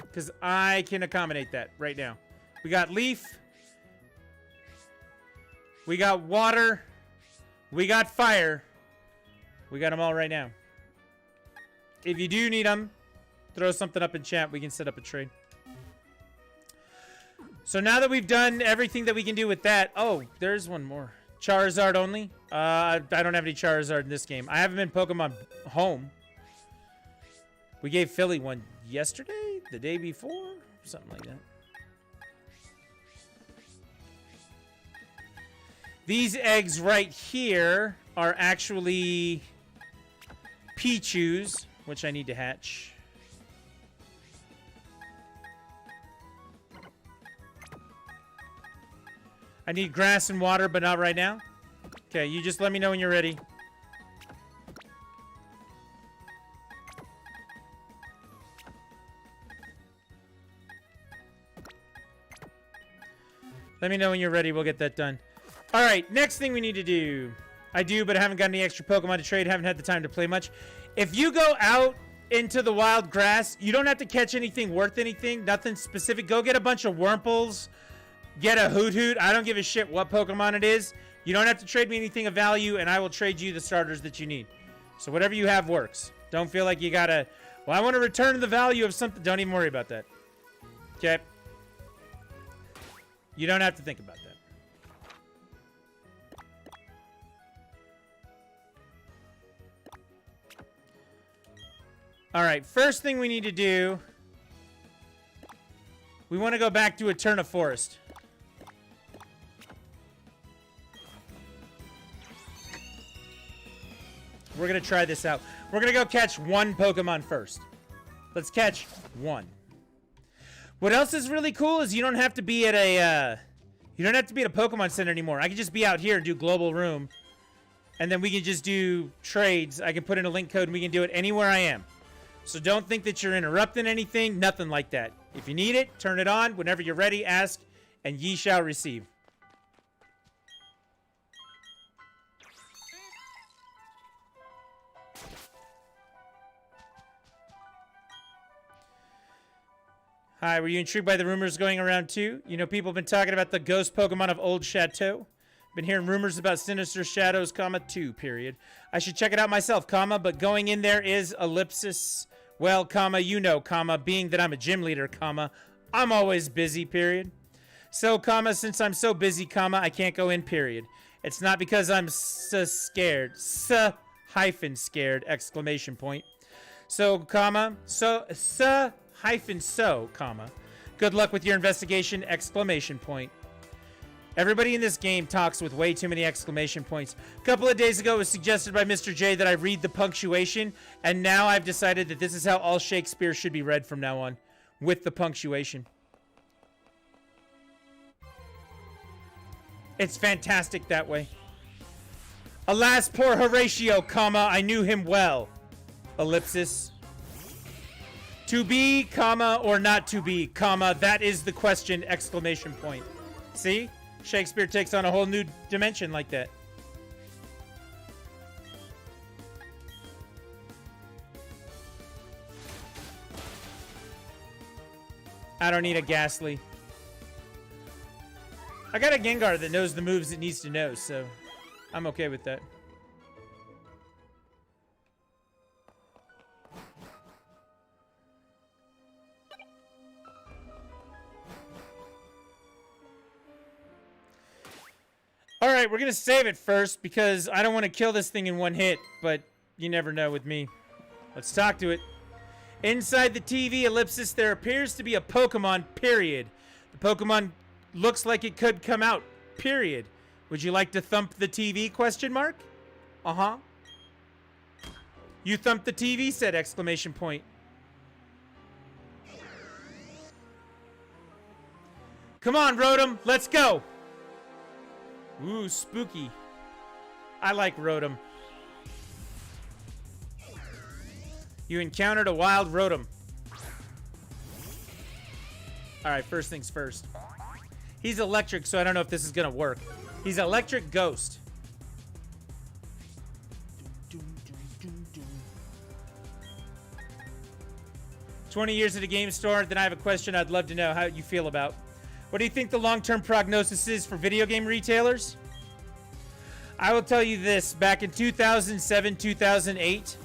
Because I can accommodate that right now. We got Leaf. We got Water. We got Fire. We got them all right now. If you do need them, throw something up in chat. We can set up a trade. So now that we've done everything that we can do with that... Oh, there's one more. Charizard only? I don't have any Charizard in this game. I have him in Pokemon Home. We gave Philly one yesterday? The day before? Something like that. These eggs right here are actually Pichus, which I need to hatch. I need grass and water, but not right now. Okay, you just let me know when you're ready. Let me know when you're ready. We'll get that done. All right, next thing we need to do. I do, but I haven't got any extra Pokemon to trade. Haven't had the time to play much. If you go out into the wild grass, you don't have to catch anything worth anything. Nothing specific. Go get a bunch of Wurmples. Get a Hoot. I don't give a shit what Pokemon it is. You don't have to trade me anything of value, and I will trade you the starters that you need. So whatever you have works. Don't feel like you gotta... Well, I want to return the value of something. Don't even worry about that. Okay? You don't have to think about that. All right, first thing we need to do... We want to go back to Eterna Forest. We're going to try this out. We're going to go catch one Pokemon first. Let's catch one. What else is really cool is you don't have to be at a Pokemon Center anymore. I can just be out here and do Global Room. And then we can just do trades. I can put in a link code and we can do it anywhere I am. So don't think that you're interrupting anything. Nothing like that. If you need it, turn it on. Whenever you're ready, ask, and ye shall receive. Hi, were you intrigued by the rumors going around too? You know, people have been talking about the ghost Pokemon of Old Chateau. Been hearing rumors about Sinister Shadows, 2, period. I should check it out myself, but going in there is ellipsis. Well, you know, being that I'm a gym leader, I'm always busy, period. So, since I'm so busy, I can't go in, period. It's not because I'm scared. Scared, exclamation point. So, good luck with your investigation, exclamation point. Everybody in this game talks with way too many exclamation points. A couple of days ago, it was suggested by Mr. J that I read the punctuation, and now I've decided that this is how all Shakespeare should be read from now on, with the punctuation. It's fantastic that way. Alas, poor Horatio, I knew him well. Ellipsis. To be, or not to be, that is the question, exclamation point. See? Shakespeare takes on a whole new dimension like that. I don't need a Ghastly. I got a Gengar that knows the moves it needs to know, so I'm okay with that. we're going to save it first because I don't want to kill this thing in one hit, but you never know with me. Let's talk to it. Inside the TV ellipsis, there appears to be a Pokemon, period. The Pokemon looks like it could come out, period. Would you like to thump the TV, question mark? Uh-huh. You thumped the TV, said exclamation point. Come on, Rotom, let's go. Ooh, spooky. I like Rotom. You encountered a wild Rotom. Alright, first things first. He's electric, so I don't know if this is gonna work. He's electric ghost. 20 years at a game store, then I have a question I'd love to know how you feel about. What do you think the long-term prognosis is for video game retailers? I will tell you this, back in 2007, 2008,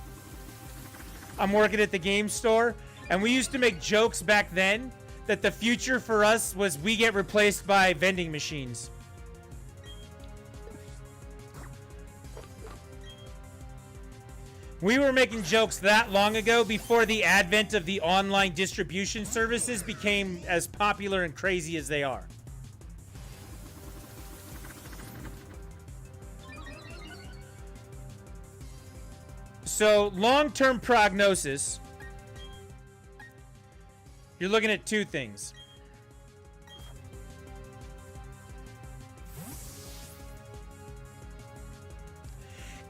I'm working at the game store, and we used to make jokes back then that the future for us was we get replaced by vending machines. We were making jokes that long ago before the advent of the online distribution services became as popular and crazy as they are. So, long-term prognosis, you're looking at two things.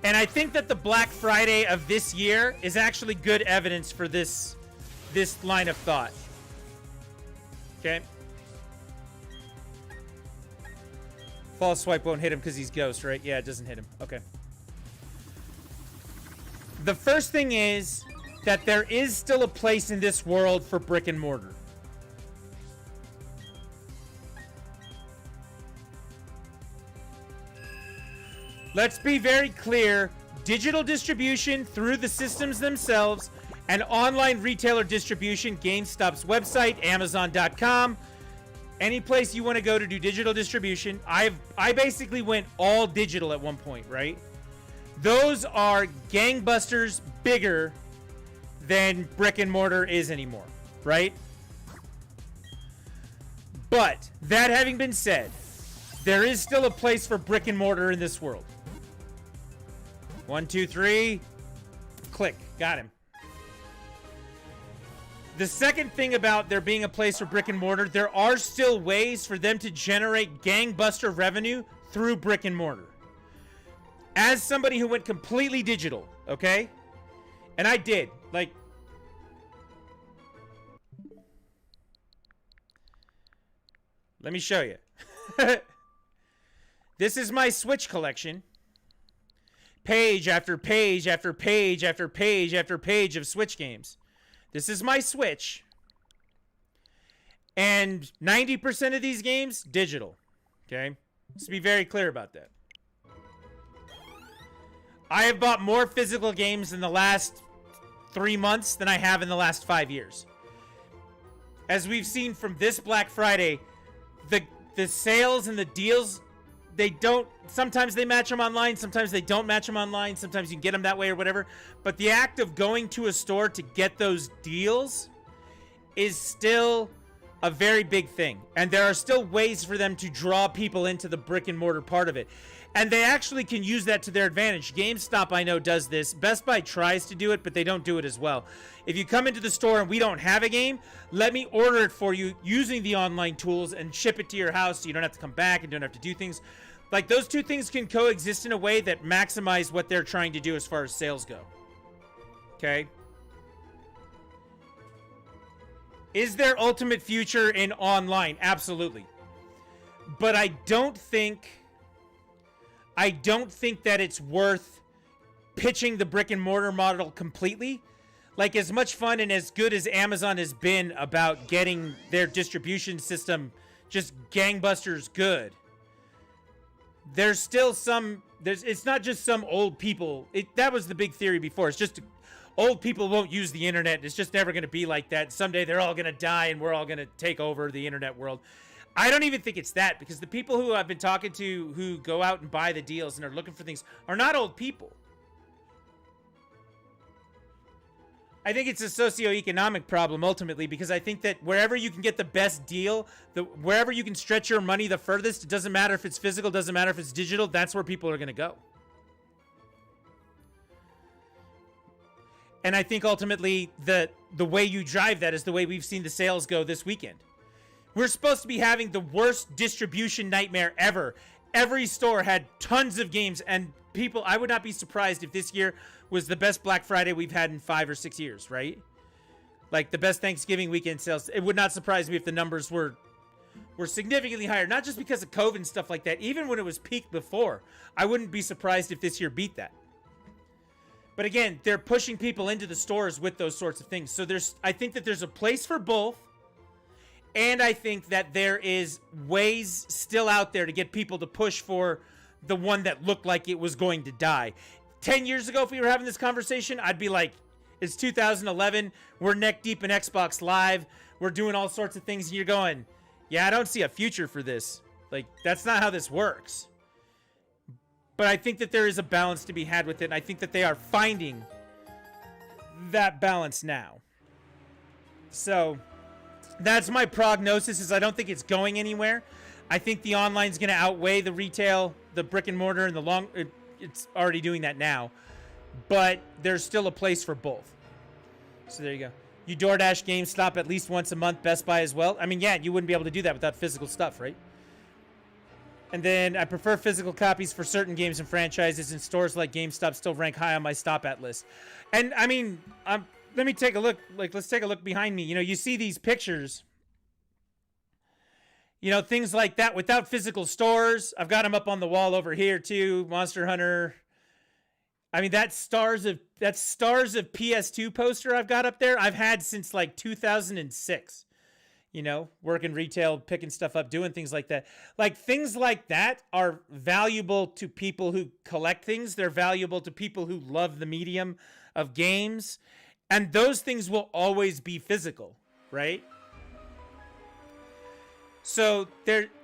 And I think that the Black Friday of this year is actually good evidence for this line of thought. Okay? False swipe won't hit him because he's ghost, right? Yeah, it doesn't hit him. Okay. The first thing is that there is still a place in this world for brick and mortar. Let's be very clear. Digital distribution through the systems themselves and online retailer distribution, GameStop's website, Amazon.com, any place you want to go to do digital distribution. I basically went all digital at one point, right? Those are gangbusters bigger than brick and mortar is anymore, right? But that having been said, there is still a place for brick and mortar in this world. 1, 2, 3. Click. Got him. The second thing about there being a place for brick and mortar, there are still ways for them to generate gangbuster revenue through brick and mortar. As somebody who went completely digital, okay? And I did. Like, let me show you. This is my Switch collection. Page after page after page after page after page of Switch games. This is my Switch. And 90% of these games, digital. Okay? Let's be very clear about that. I have bought more physical games in the last 3 months than I have in the last 5 years. As we've seen from this Black Friday, the sales and the deals, they don't, sometimes they match them online, sometimes they don't match them online, sometimes you can get them that way or whatever. But the act of going to a store to get those deals is still a very big thing. And there are still ways for them to draw people into the brick and mortar part of it. And they actually can use that to their advantage. GameStop, I know, does this. Best Buy tries to do it, but they don't do it as well. If you come into the store and we don't have a game, let me order it for you using the online tools and ship it to your house so you don't have to come back and don't have to do things. Like, those two things can coexist in a way that maximize what they're trying to do as far as sales go. Okay? Is there ultimate future in online? Absolutely. But I don't think that it's worth pitching the brick and mortar model completely. Like, as much fun and as good as Amazon has been about getting their distribution system just gangbusters good, there's still some, it's not just some old people. That was the big theory before. It's just old people won't use the internet. It's just never going to be like that. Someday they're all going to die and we're all going to take over the internet world. I don't even think it's that, because the people who I've been talking to who go out and buy the deals and are looking for things are not old people. I think it's a socioeconomic problem ultimately, because I think that wherever you can get the best deal, wherever you can stretch your money the furthest, it doesn't matter if it's physical, doesn't matter if it's digital, that's where people are going to go. And I think ultimately the way you drive that is the way we've seen the sales go this weekend. We're supposed to be having the worst distribution nightmare ever. Every store had tons of games, and people, I would not be surprised if this year was the best Black Friday we've had in 5 or 6 years, right? Like the best Thanksgiving weekend sales. It would not surprise me if the numbers were significantly higher, not just because of COVID and stuff like that. Even when it was peaked before, I wouldn't be surprised if this year beat that. But again, they're pushing people into the stores with those sorts of things. So I think that there's a place for both. And I think that there is ways still out there to get people to push for the one that looked like it was going to die. 10 years ago, if we were having this conversation, I'd be like, it's 2011. We're neck deep in Xbox Live. We're doing all sorts of things. And you're going, yeah, I don't see a future for this. Like, that's not how this works. But I think that there is a balance to be had with it. And I think that they are finding that balance now. So that's my prognosis, is I don't think it's going anywhere. I think the online is going to outweigh the retail, the brick and mortar, and the long. It's already doing that now. But there's still a place for both. So there you go. You DoorDash GameStop at least once a month, Best Buy as well. I mean, yeah, you wouldn't be able to do that without physical stuff, right? And then I prefer physical copies for certain games and franchises, and stores like GameStop still rank high on my stop at list. And I mean, let me take a look. Like, let's take a look behind me. You know, you see these pictures. You know, things like that without physical stores. I've got them up on the wall over here too. Monster Hunter. I mean, that Stars of PS2 poster I've got up there, I've had since like 2006. You know, working retail, picking stuff up, doing things like that. Like, things like that are valuable to people who collect things. They're valuable to people who love the medium of games. And those things will always be physical, right? So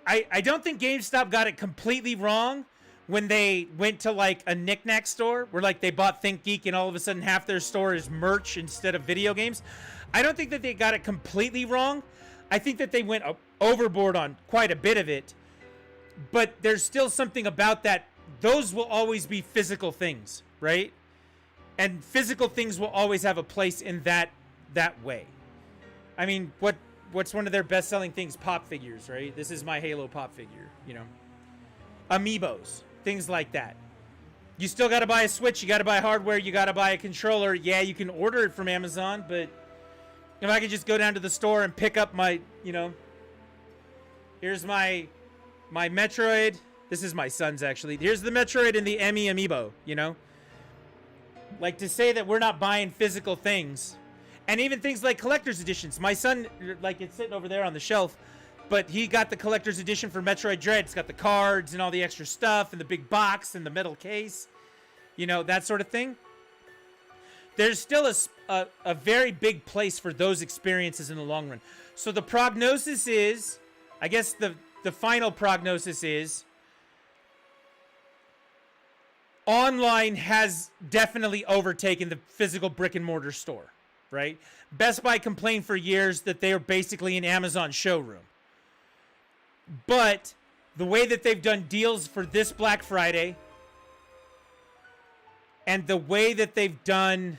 I don't think GameStop got it completely wrong when they went to like a knick-knack store where like they bought ThinkGeek and all of a sudden half their store is merch instead of video games. I don't think that they got it completely wrong. I think that they went overboard on quite a bit of it, but there's still something about that. Those will always be physical things, right? And physical things will always have a place in that way. I mean, what's one of their best-selling things? Pop figures, right? This is my Halo pop figure, you know. Amiibos, things like that. You still got to buy a Switch. You got to buy hardware. You got to buy a controller. Yeah, you can order it from Amazon, but if I could just go down to the store and pick up my, you know, here's my Metroid. This is my son's, actually. Here's the Metroid and the Emmy Amiibo, you know. Like, to say that we're not buying physical things, and even things like collector's editions. My son, like, it's sitting over there on the shelf, but he got the collector's edition for Metroid Dread. It's got the cards and all the extra stuff and the big box and the metal case, you know, that sort of thing. There's still a very big place for those experiences in the long run. So the prognosis is, I guess the final prognosis is, online has definitely overtaken the physical brick and mortar store, right? Best Buy complained for years that they are basically an Amazon showroom. But the way that they've done deals for this Black Friday, and the way that they've done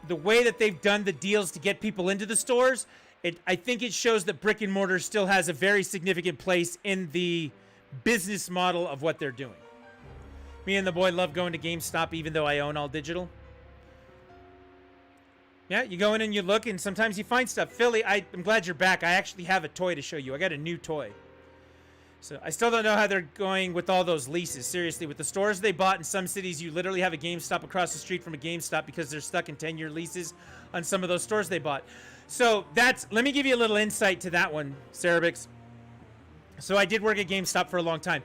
the deals to get people into the stores, I think it shows that brick and mortar still has a very significant place in the business model of what they're doing. Me and the boy love going to GameStop, even though I own all digital. Yeah, you go in and you look, and sometimes you find stuff. Philly, I'm glad you're back. I actually have a toy to show you. I got a new toy. So I still don't know how they're going with all those leases. Seriously, with the stores they bought in some cities, you literally have a GameStop across the street from a GameStop because they're stuck in 10-year leases on some of those stores they bought. So let me give you a little insight to that one, Cerebix. So I did work at GameStop for a long time.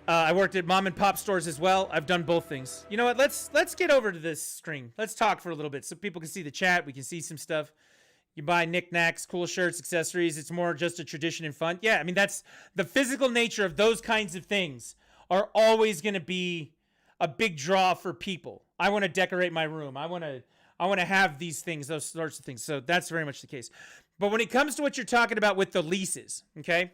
I worked at mom and pop stores as well. I've done both things. You know what? Let's get over to this screen. Let's talk for a little bit so people can see the chat. We can see some stuff. You buy knickknacks, cool shirts, accessories. It's more just a tradition and fun. Yeah, I mean, that's the physical nature of those kinds of things are always going to be a big draw for people. I want to decorate my room. I want to have these things, those sorts of things. So that's very much the case. But when it comes to what you're talking about with the leases, okay?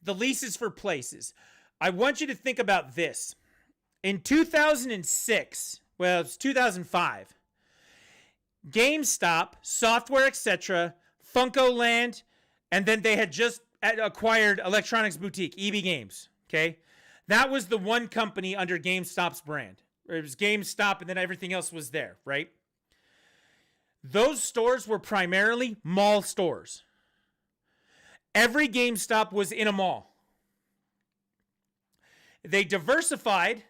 The leases for places. I want you to think about this. In 2006, well, it's 2005, GameStop, Software, etc., FuncoLand, and then they had just acquired Electronics Boutique, EB Games, okay? That was the one company under GameStop's brand. It was GameStop and then everything else was there, right? Those stores were primarily mall stores. Every GameStop was in a mall. They diversified.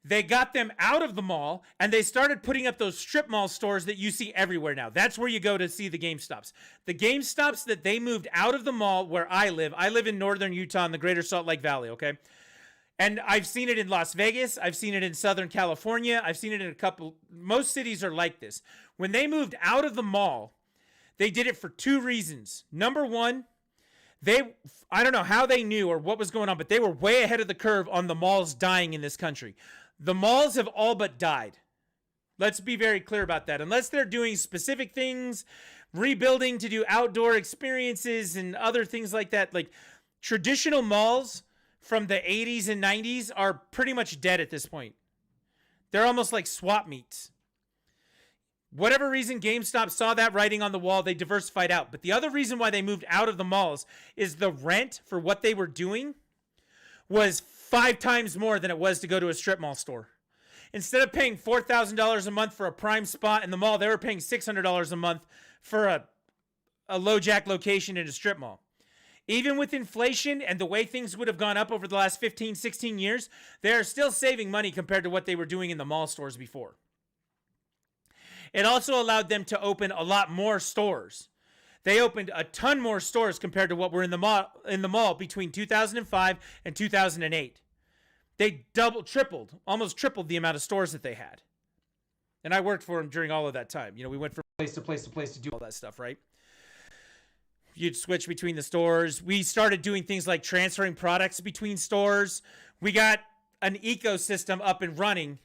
They got them out of the mall, and they started putting up those strip mall stores that you see everywhere now. That's where you go to see the GameStops. The GameStops that they moved out of the mall where I live in northern Utah in the greater Salt Lake Valley, okay? And I've seen it in Las Vegas. I've seen it in Southern California. I've seen it in most cities are like this. When they moved out of the mall, they did it for two reasons. Number one, I don't know how they knew or what was going on, but they were way ahead of the curve on the malls dying in this country. The malls have all but died. Let's be very clear about that. Unless they're doing specific things, rebuilding to do outdoor experiences and other things like that. Like traditional malls from the 80s and 90s are pretty much dead at this point. They're almost like swap meets. Whatever reason, GameStop saw that writing on the wall, they diversified out. But the other reason why they moved out of the malls is the rent for what they were doing was 5 times more than it was to go to a strip mall store. Instead of paying $4,000 a month for a prime spot in the mall, they were paying $600 a month for a low jack location in a strip mall. Even with inflation and the way things would have gone up over the last 15, 16 years, they are still saving money compared to what they were doing in the mall stores before. It also allowed them to open a lot more stores. They opened a ton more stores compared to what were in the mall between 2005 and 2008. They almost tripled the amount of stores that they had. And I worked for them during all of that time. You know, we went from place to place to place to do all that stuff, right? You'd switch between the stores. We started doing things like transferring products between stores. We got an ecosystem up and running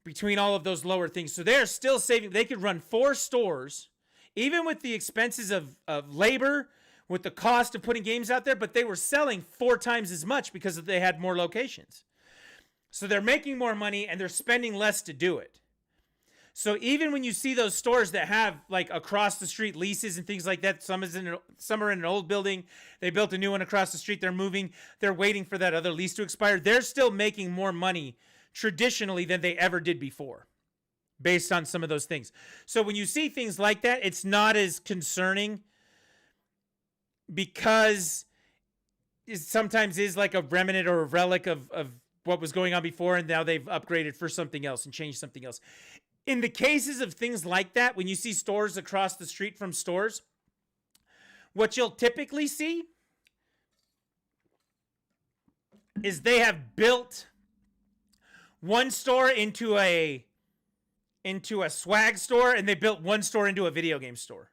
between all of those lower things. So they're still saving. They could run 4 stores, even with the expenses of labor, with the cost of putting games out there, but they were selling 4 times as much because they had more locations. So they're making more money and they're spending less to do it. So even when you see those stores that have like across the street leases and things like that, some are in an old building, they built a new one across the street, they're moving, they're waiting for that other lease to expire. They're still making more money traditionally than they ever did before, based on some of those things. So when you see things like that, it's not as concerning because it sometimes is like a remnant or a relic of what was going on before, and now they've upgraded for something else and changed something else. In the cases of things like that, when you see stores across the street from stores, what you'll typically see is they have built one store into a swag store, and they built one store into a video game store.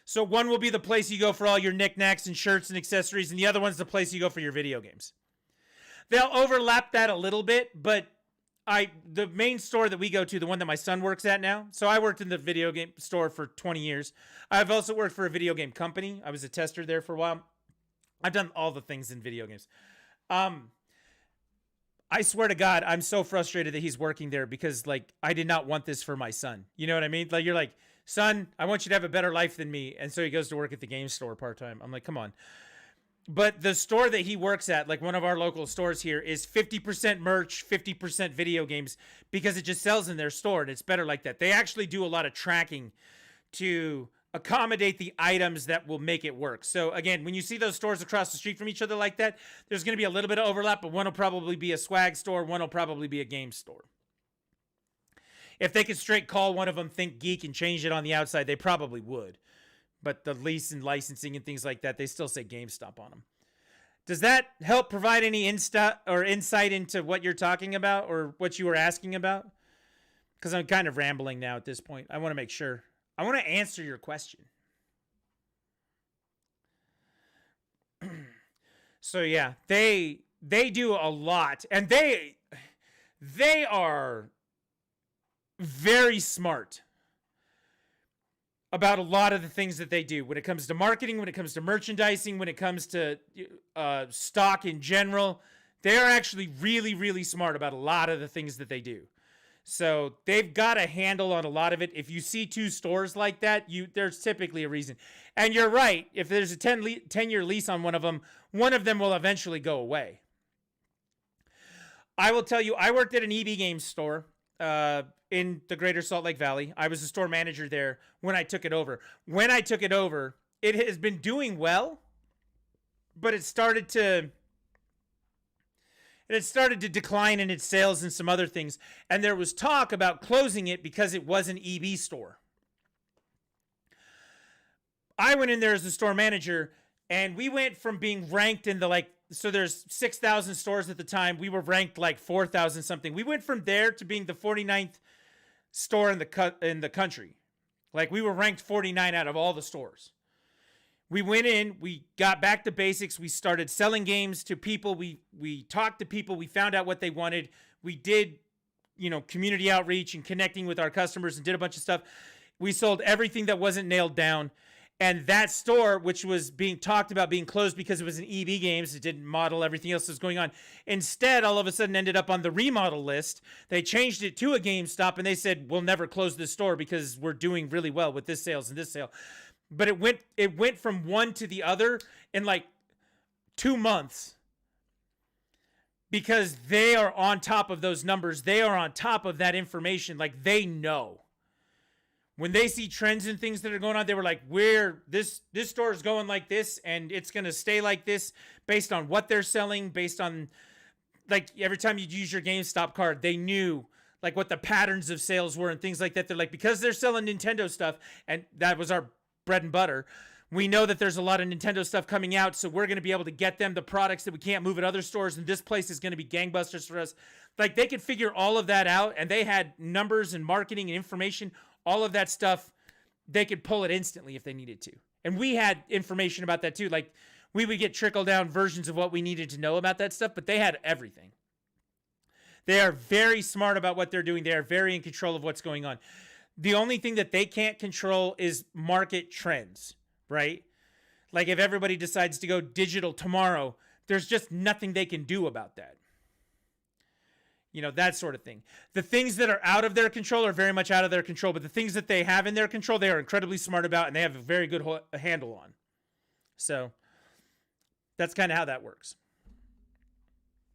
So one will be the place you go for all your knickknacks and shirts and accessories, and the other one's the place you go for your video games. They'll overlap that a little bit, but the main store that we go to, the one that my son works at now, so I worked in the video game store for 20 years. I've also worked for a video game company. I was a tester there for a while. I've done all the things in video games. I swear to God, I'm so frustrated that he's working there because, like, I did not want this for my son. You know what I mean? Like, you're like, son, I want you to have a better life than me. And so he goes to work at the game store part-time. I'm like, come on. But the store that he works at, like one of our local stores here, is 50% merch, 50% video games because it just sells in their store, and it's better like that. They actually do a lot of tracking to accommodate the items that will make it work. So again, when you see those stores across the street from each other like that, there's going to be a little bit of overlap, but one will probably be a swag store, one will probably be a game store. If they could straight call one of them Think Geek and change it on the outside, they probably would. But the lease and licensing and things like that, they still say GameStop on them. Does that help provide any insight into what you're talking about or what you were asking about? because I'm kind of rambling now at this point. I want to make sure. I want to answer your question. So yeah, they do a lot, and they are very smart about a lot of the things that they do when it comes to marketing, when it comes to merchandising, when it comes to stock in general. They are actually really, really smart about a lot of the things that they do. So they've got a handle on a lot of it. If you see two stores like that, there's typically a reason. And you're right. If there's a 10-year lease on one of them will eventually go away. I will tell you, I worked at an EB Games store in the greater Salt Lake Valley. I was the store manager there when I took it over. When I took it over, it has been doing well, but it started to decline in its sales and some other things. And there was talk about closing it because it was an EB store. I went in there as the store manager, and we went from being ranked in the so there's 6,000 stores at the time. We were ranked like 4,000 something. We went from there to being the 49th store in the country. Like, we were ranked 49 out of all the stores. We went in, we got back to basics. We started selling games to people. We talked to people. We found out what they wanted. We did, community outreach and connecting with our customers and did a bunch of stuff. We sold everything that wasn't nailed down. And that store, which was being talked about being closed because it was an EB Games, it didn't model everything else that was going on. Instead, all of a sudden ended up on the remodel list. They changed it to a GameStop, and they said, we'll never close this store because we're doing really well with this sales and this sale. But it went from one to the other in like 2 months, because they are on top of those numbers. They are on top of that information. Like, they know. When they see trends and things that are going on, they were like, this store is going like this, and it's going to stay like this based on what they're selling, based on, like, every time you use your GameStop card, they knew like what the patterns of sales were and things like that. They're like, because they're selling Nintendo stuff, and that was our bread and butter, we know that there's a lot of Nintendo stuff coming out, so we're going to be able to get them the products that we can't move at other stores, and this place is going to be gangbusters for us. Like, they could figure all of that out, and they had numbers and marketing and information, all of that stuff. They could pull it instantly if they needed to. And we had information about that too. Like, we would get trickle down versions of what we needed to know about that stuff, but they had everything. They are very smart about what they're doing. They are very in control of what's going on. The only thing that they can't control is market trends, right? Like, if everybody decides to go digital tomorrow, there's just nothing they can do about that. That sort of thing. The things that are out of their control are very much out of their control, but the things that they have in their control, they are incredibly smart about, and they have a very good handle on. So that's kind of how that works.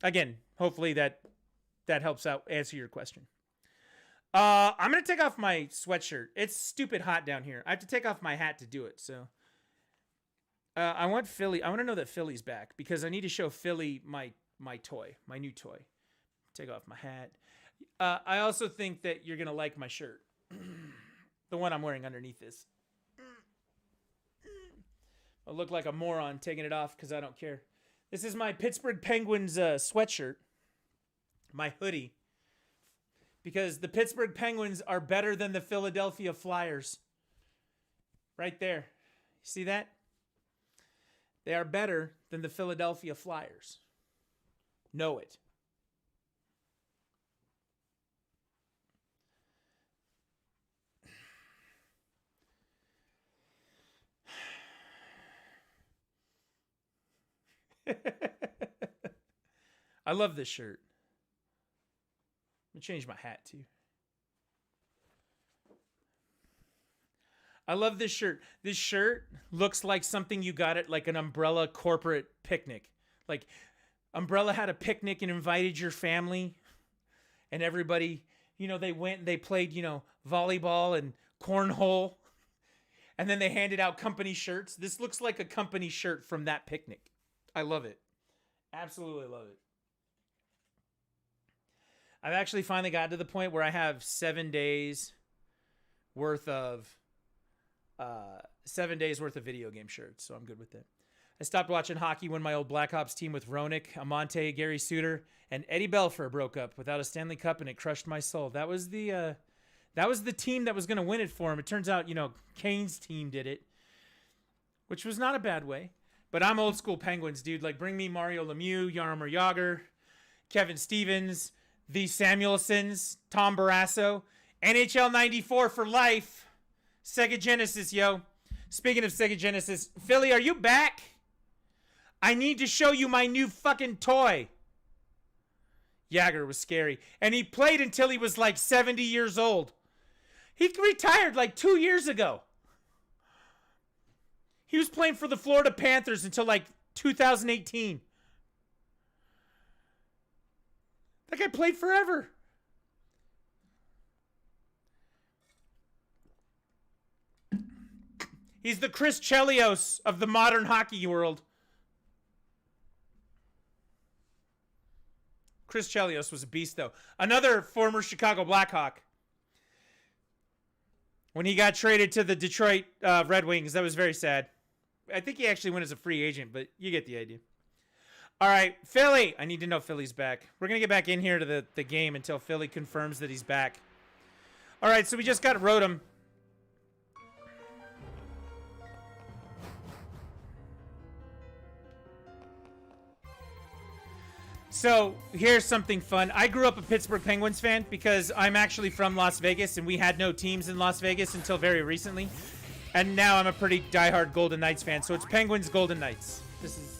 Again, hopefully that helps out answer your question. I'm going to take off my sweatshirt. It's stupid hot down here. I have to take off my hat to do it. So I want Philly. I want to know that Philly's back, because I need to show Philly my toy, my new toy. Take off my hat. I also think that you're going to like my shirt. The one I'm wearing underneath this. I look like a moron taking it off because I don't care. This is my Pittsburgh Penguins sweatshirt. My hoodie. Because the Pittsburgh Penguins are better than the Philadelphia Flyers. Right there. See that? They are better than the Philadelphia Flyers. Know it. I love this shirt. I'm gonna change my hat too. I love this shirt. This shirt looks like something you got at like an Umbrella corporate picnic. Like, Umbrella had a picnic and invited your family, and everybody, they went and they played, volleyball and cornhole, and then they handed out company shirts. This looks like a company shirt from that picnic. I love it. Absolutely love it. I've actually finally got to the point where I have 7 days worth of 7 days worth of video game shirts, so I'm good with that. I stopped watching hockey when my old Blackhawks team with Roenick, Amante, Gary Suter, and Eddie Belfour broke up without a Stanley Cup, and it crushed my soul. That was the That was the team that was going to win it for him. It turns out, you know, Kane's team did it, which was not a bad way. But I'm old school Penguins, dude. Like, bring me Mario Lemieux, Jaromir Jagr, Kevin Stevens, the Samuelsons, Tom Barrasso, NHL 94 for life. Sega Genesis, yo. Speaking of Sega Genesis, Philly, are you back? I need to show you my new fucking toy. Jagr was scary. And he played until he was like 70 years old. He retired like 2 years ago. He was playing for the Florida Panthers until like 2018. That guy played forever. He's the Chris Chelios of the modern hockey world. Chris Chelios was a beast, though. Another former Chicago Blackhawk. When he got traded to the Detroit Red Wings, that was very sad. I think he actually went as a free agent, but you get the idea. All right, Philly. I need to know Philly's back. We're going to get back in here to the game until Philly confirms that he's back. All right, so we just got Rotom. So here's something fun. I grew up a Pittsburgh Penguins fan because I'm actually from Las Vegas, and we had no teams in Las Vegas until very recently. And now I'm a pretty diehard Golden Knights fan. So it's Penguins, Golden Knights. This is...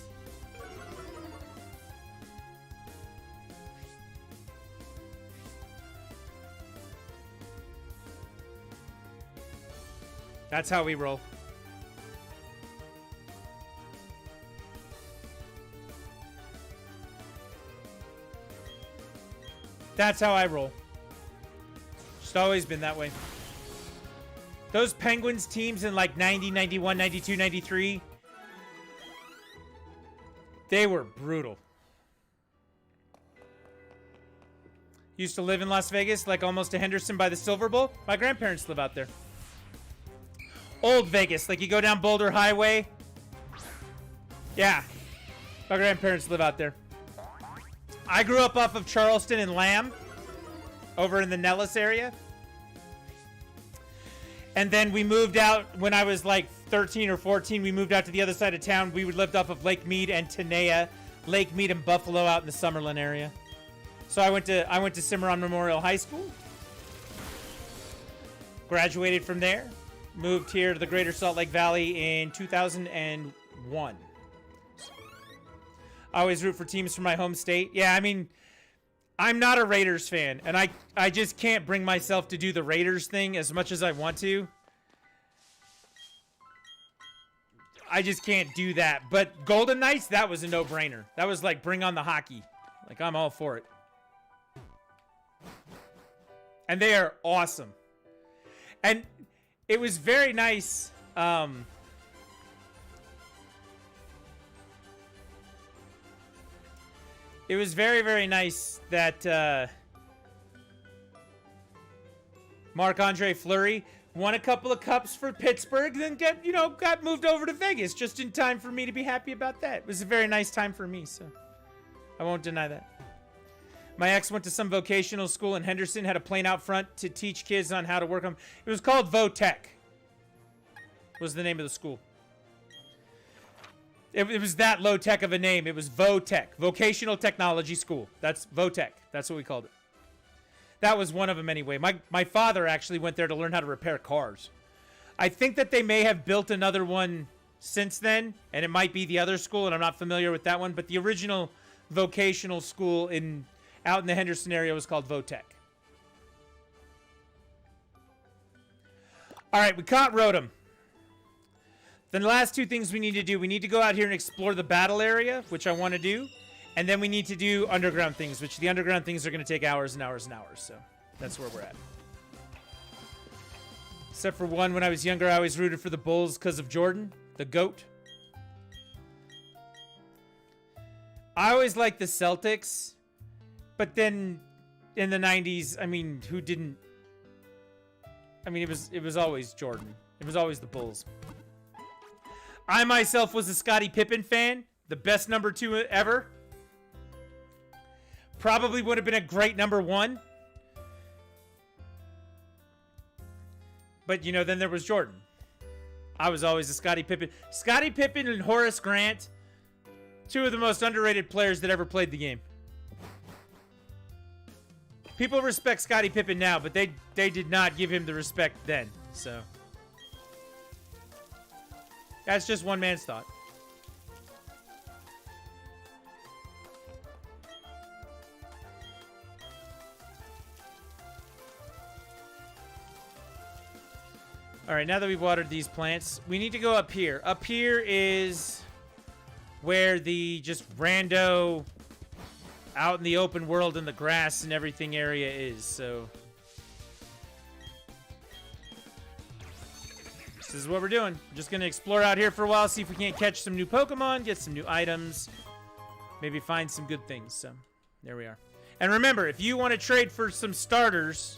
That's how we roll. That's how I roll. Just always been that way. Those Penguins teams in like 90, 91, 92, 93, they were brutal. Used to live in Las Vegas, like almost to Henderson by the Silver Bowl. My grandparents live out there. Old Vegas, like you go down Boulder Highway. Yeah, my grandparents live out there. I grew up off of Charleston and Lamb, over in the Nellis area. And then we moved out when I was like 13 or 14. We moved out to the other side of town. We lived off of Lake Mead and Tenaya, Lake Mead and Buffalo out in the Summerlin area. So I went to Cimarron Memorial High School. Graduated from there. Moved here to the Greater Salt Lake Valley in 2001. I always root for teams from my home state. Yeah, I mean, I'm not a Raiders fan, and I just can't bring myself to do the Raiders thing as much as I want to. I just can't do that. But Golden Knights, that was a no-brainer. That was like, bring on the hockey. Like, I'm all for it. And they are awesome. And it was very nice. It was very, very nice that Marc-Andre Fleury won a couple of cups for Pittsburgh, then got moved over to Vegas just in time for me to be happy about that. It was a very nice time for me, so I won't deny that. My ex went to some vocational school in Henderson, had a plane out front to teach kids on how to work them. It was called Votech, was the name of the school. It was that low tech of a name. It was Votech, Vocational Technology School. That's Votech. That's what we called it. That was one of them anyway. My father actually went there to learn how to repair cars. I think that they may have built another one since then, and it might be the other school, and I'm not familiar with that one. But the original vocational school out in the Henderson area was called Votech. All right, we caught Rotom. Then the last two things we need to do, we need to go out here and explore the battle area, which I want to do. And then we need to do underground things, which the underground things are going to take hours and hours and hours. So that's where we're at. Except for one, when I was younger, I always rooted for the Bulls because of Jordan, the GOAT. I always liked the Celtics. But then in the 90s, I mean, who didn't? I mean, it was always Jordan. It was always the Bulls. I myself was a Scottie Pippen fan, the best number 2 ever. Probably would have been a great number 1. But, you know, then there was Jordan. I was always a Scottie Pippen. Scottie Pippen and Horace Grant, two of the most underrated players that ever played the game. People respect Scottie Pippen now, but they did not give him the respect then. So that's just one man's thought. All right, now that we've watered these plants, we need to go up here. Up here is where the just rando out in the open world in the grass and everything area is, so this is what we're doing. We're just gonna explore out here for a while, see if we can't catch some new Pokemon, get some new items, maybe find some good things. So there we are. And remember, if you want to trade for some starters,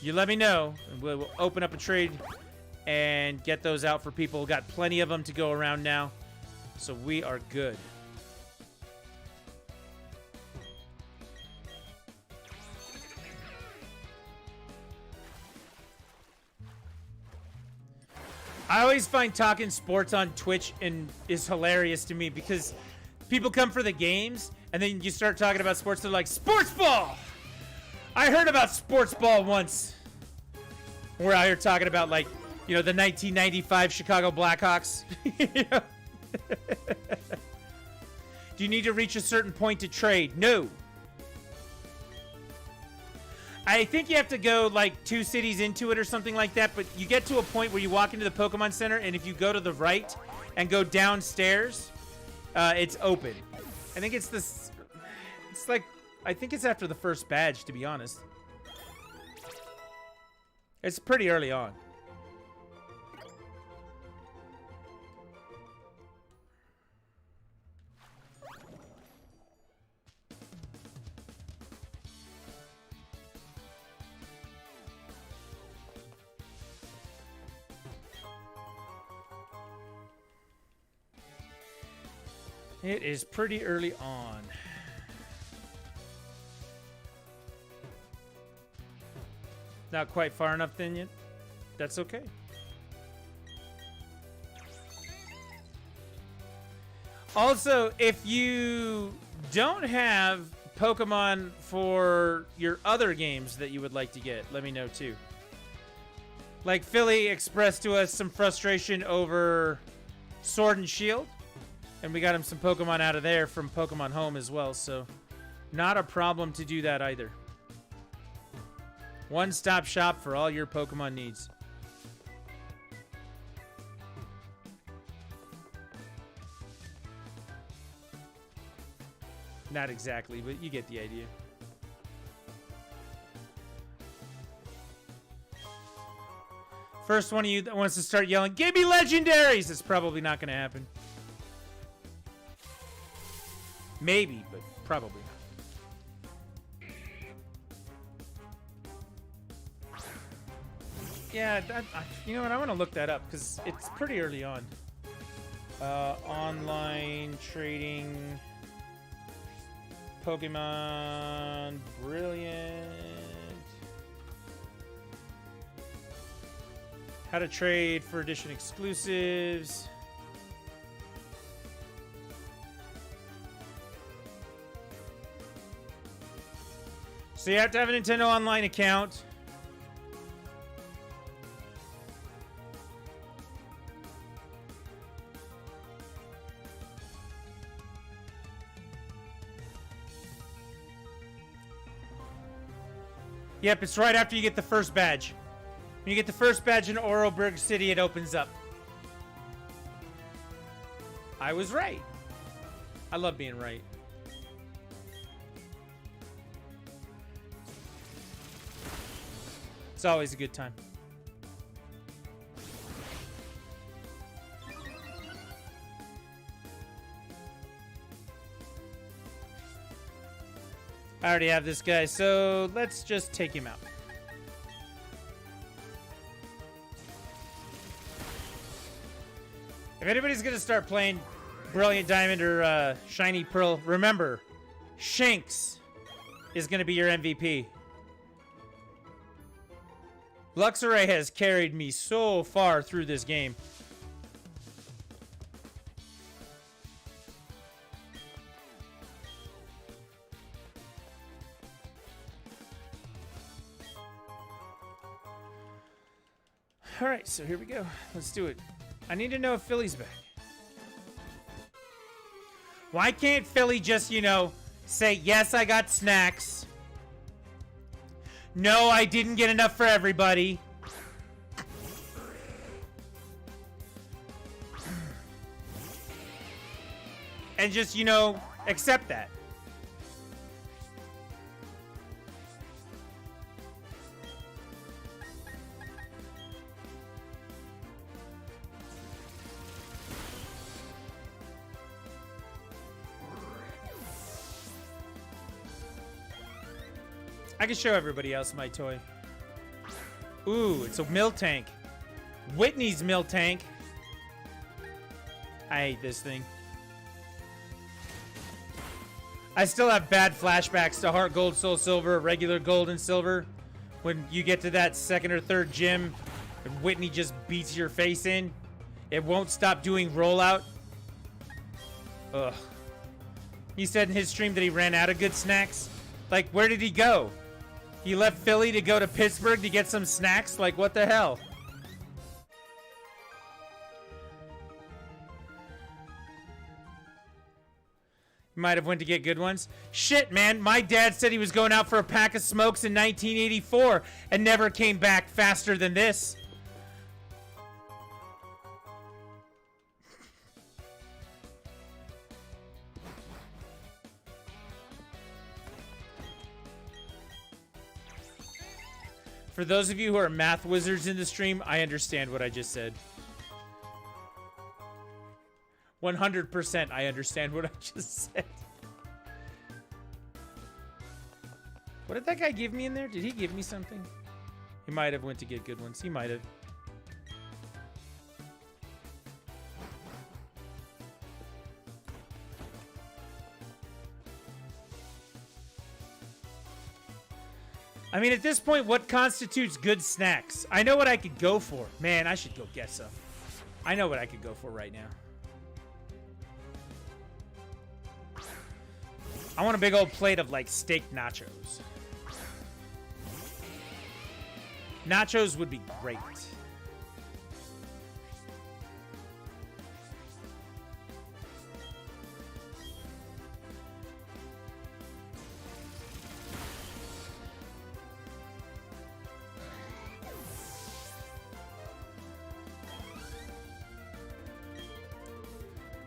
you let me know, and we'll open up a trade and get those out for people. Got plenty of them to go around now, so we are good. I always find talking sports on Twitch is hilarious to me because people come for the games and then you start talking about sports. They're like, sports ball! I heard about sports ball once. We're out here talking about, like, you know, the 1995 Chicago Blackhawks. You know? Do you need to reach a certain point to trade? No. I think you have to go like 2 cities into it or something like that, but you get to a point where you walk into the Pokemon Center, and if you go to the right and go downstairs, it's open. I think it's this. It's like, I think it's after the first badge, to be honest. It's pretty early on. It is pretty early on. Not quite far enough then yet. That's okay. Also, if you don't have Pokemon for your other games that you would like to get, let me know too. Like Philly expressed to us some frustration over Sword and Shield. And we got him some Pokemon out of there from Pokemon Home as well, so not a problem to do that either. One-stop shop for all your Pokemon needs. Not exactly, but you get the idea. First one of you that wants to start yelling, "Give me legendaries!" It's probably not going to happen. Maybe, but probably not. Yeah, you know what? I want to look that up because it's pretty early on. Online trading, Pokemon Brilliant. How to trade for edition exclusives. So you have to have a Nintendo Online account. Yep, it's right after you get the first badge. When you get the first badge in Oreburgh City, it opens up. I was right. I love being right. It's always a good time. I already have this guy, so let's just take him out. If anybody's going to start playing Brilliant Diamond or Shiny Pearl, remember, Shanks is going to be your MVP. Luxray has carried me so far through this game. All right, so here we go. Let's do it. I need to know if Philly's back. Why can't Philly just, you know, say, yes, I got snacks. No, I didn't get enough for everybody. And just, you know, accept that. I can show everybody else my toy. Ooh, it's a Miltank. Whitney's Miltank. I hate this thing. I still have bad flashbacks to Heart Gold, Soul Silver, regular Gold and Silver. When you get to that second or third gym, and Whitney just beats your face in. It won't stop doing rollout. Ugh. He said in his stream that he ran out of good snacks. Like, where did he go? He left Philly to go to Pittsburgh to get some snacks? Like, what the hell? He might have went to get good ones. Shit, man. My dad said he was going out for a pack of smokes in 1984 and never came back faster than this. For those of you who are math wizards in the stream, I understand what I just said. 100% I understand what I just said. What did that guy give me in there? Did he give me something? He might have went to get good ones. He might have. I mean, at this point, what constitutes good snacks? I know what I could go for. Man, I should go get some. I know what I could go for right now. I want a big old plate of, like, steak nachos. Nachos would be great.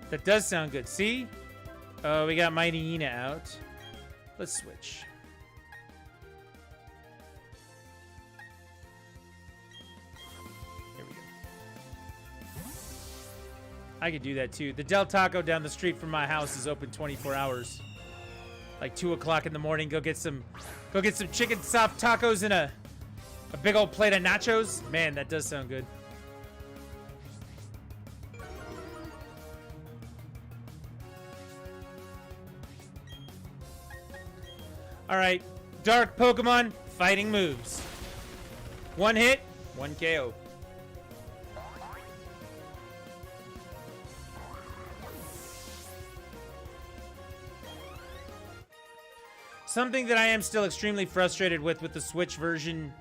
That does sound good. See? Oh, we got Mighty Ina out. Let's switch. Here we go. I could do that too. The Del Taco down the street from my house is open 24 hours. Like 2 o'clock in the morning. Go get some chicken soft tacos and a big old plate of nachos. Man, that does sound good. All right, Dark Pokemon fighting moves. 1 hit, 1 KO. Something that I am still extremely frustrated with the Switch version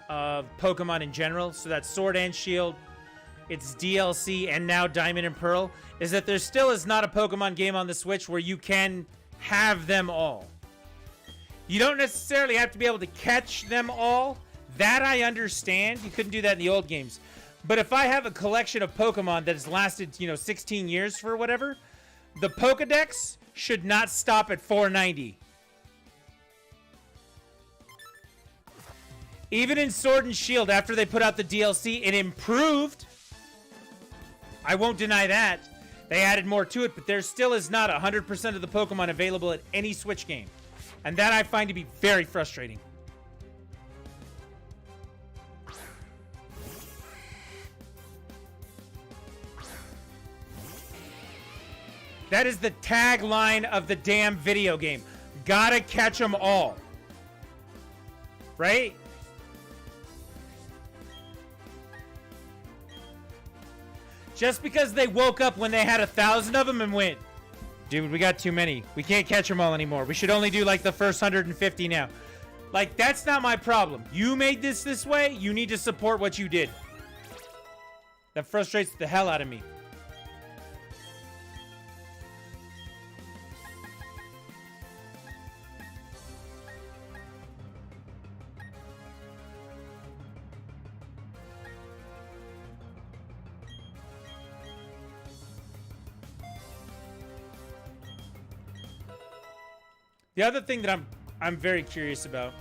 of Pokemon in general, so that's Sword and Shield, its DLC, and now Diamond and Pearl, is that there still is not a Pokemon game on the Switch where you can have them all. You don't necessarily have to be able to catch them all. That I understand. You couldn't do that in the old games. But if I have a collection of Pokemon that has lasted, 16 years for whatever, the Pokedex should not stop at 490. Even in Sword and Shield, after they put out the DLC, it improved. I won't deny that. They added more to it, but there still is not 100% of the Pokemon available at any Switch game. And that I find to be very frustrating. That is the tagline of the damn video game. Gotta catch them all. Right? Just because they woke up when they had 1,000 of them and went, dude, we got too many. We can't catch them all anymore. We should only do like the first 150 now. Like, that's not my problem. You made this way. You need to support what you did. That frustrates the hell out of me. The other thing that I'm very curious about.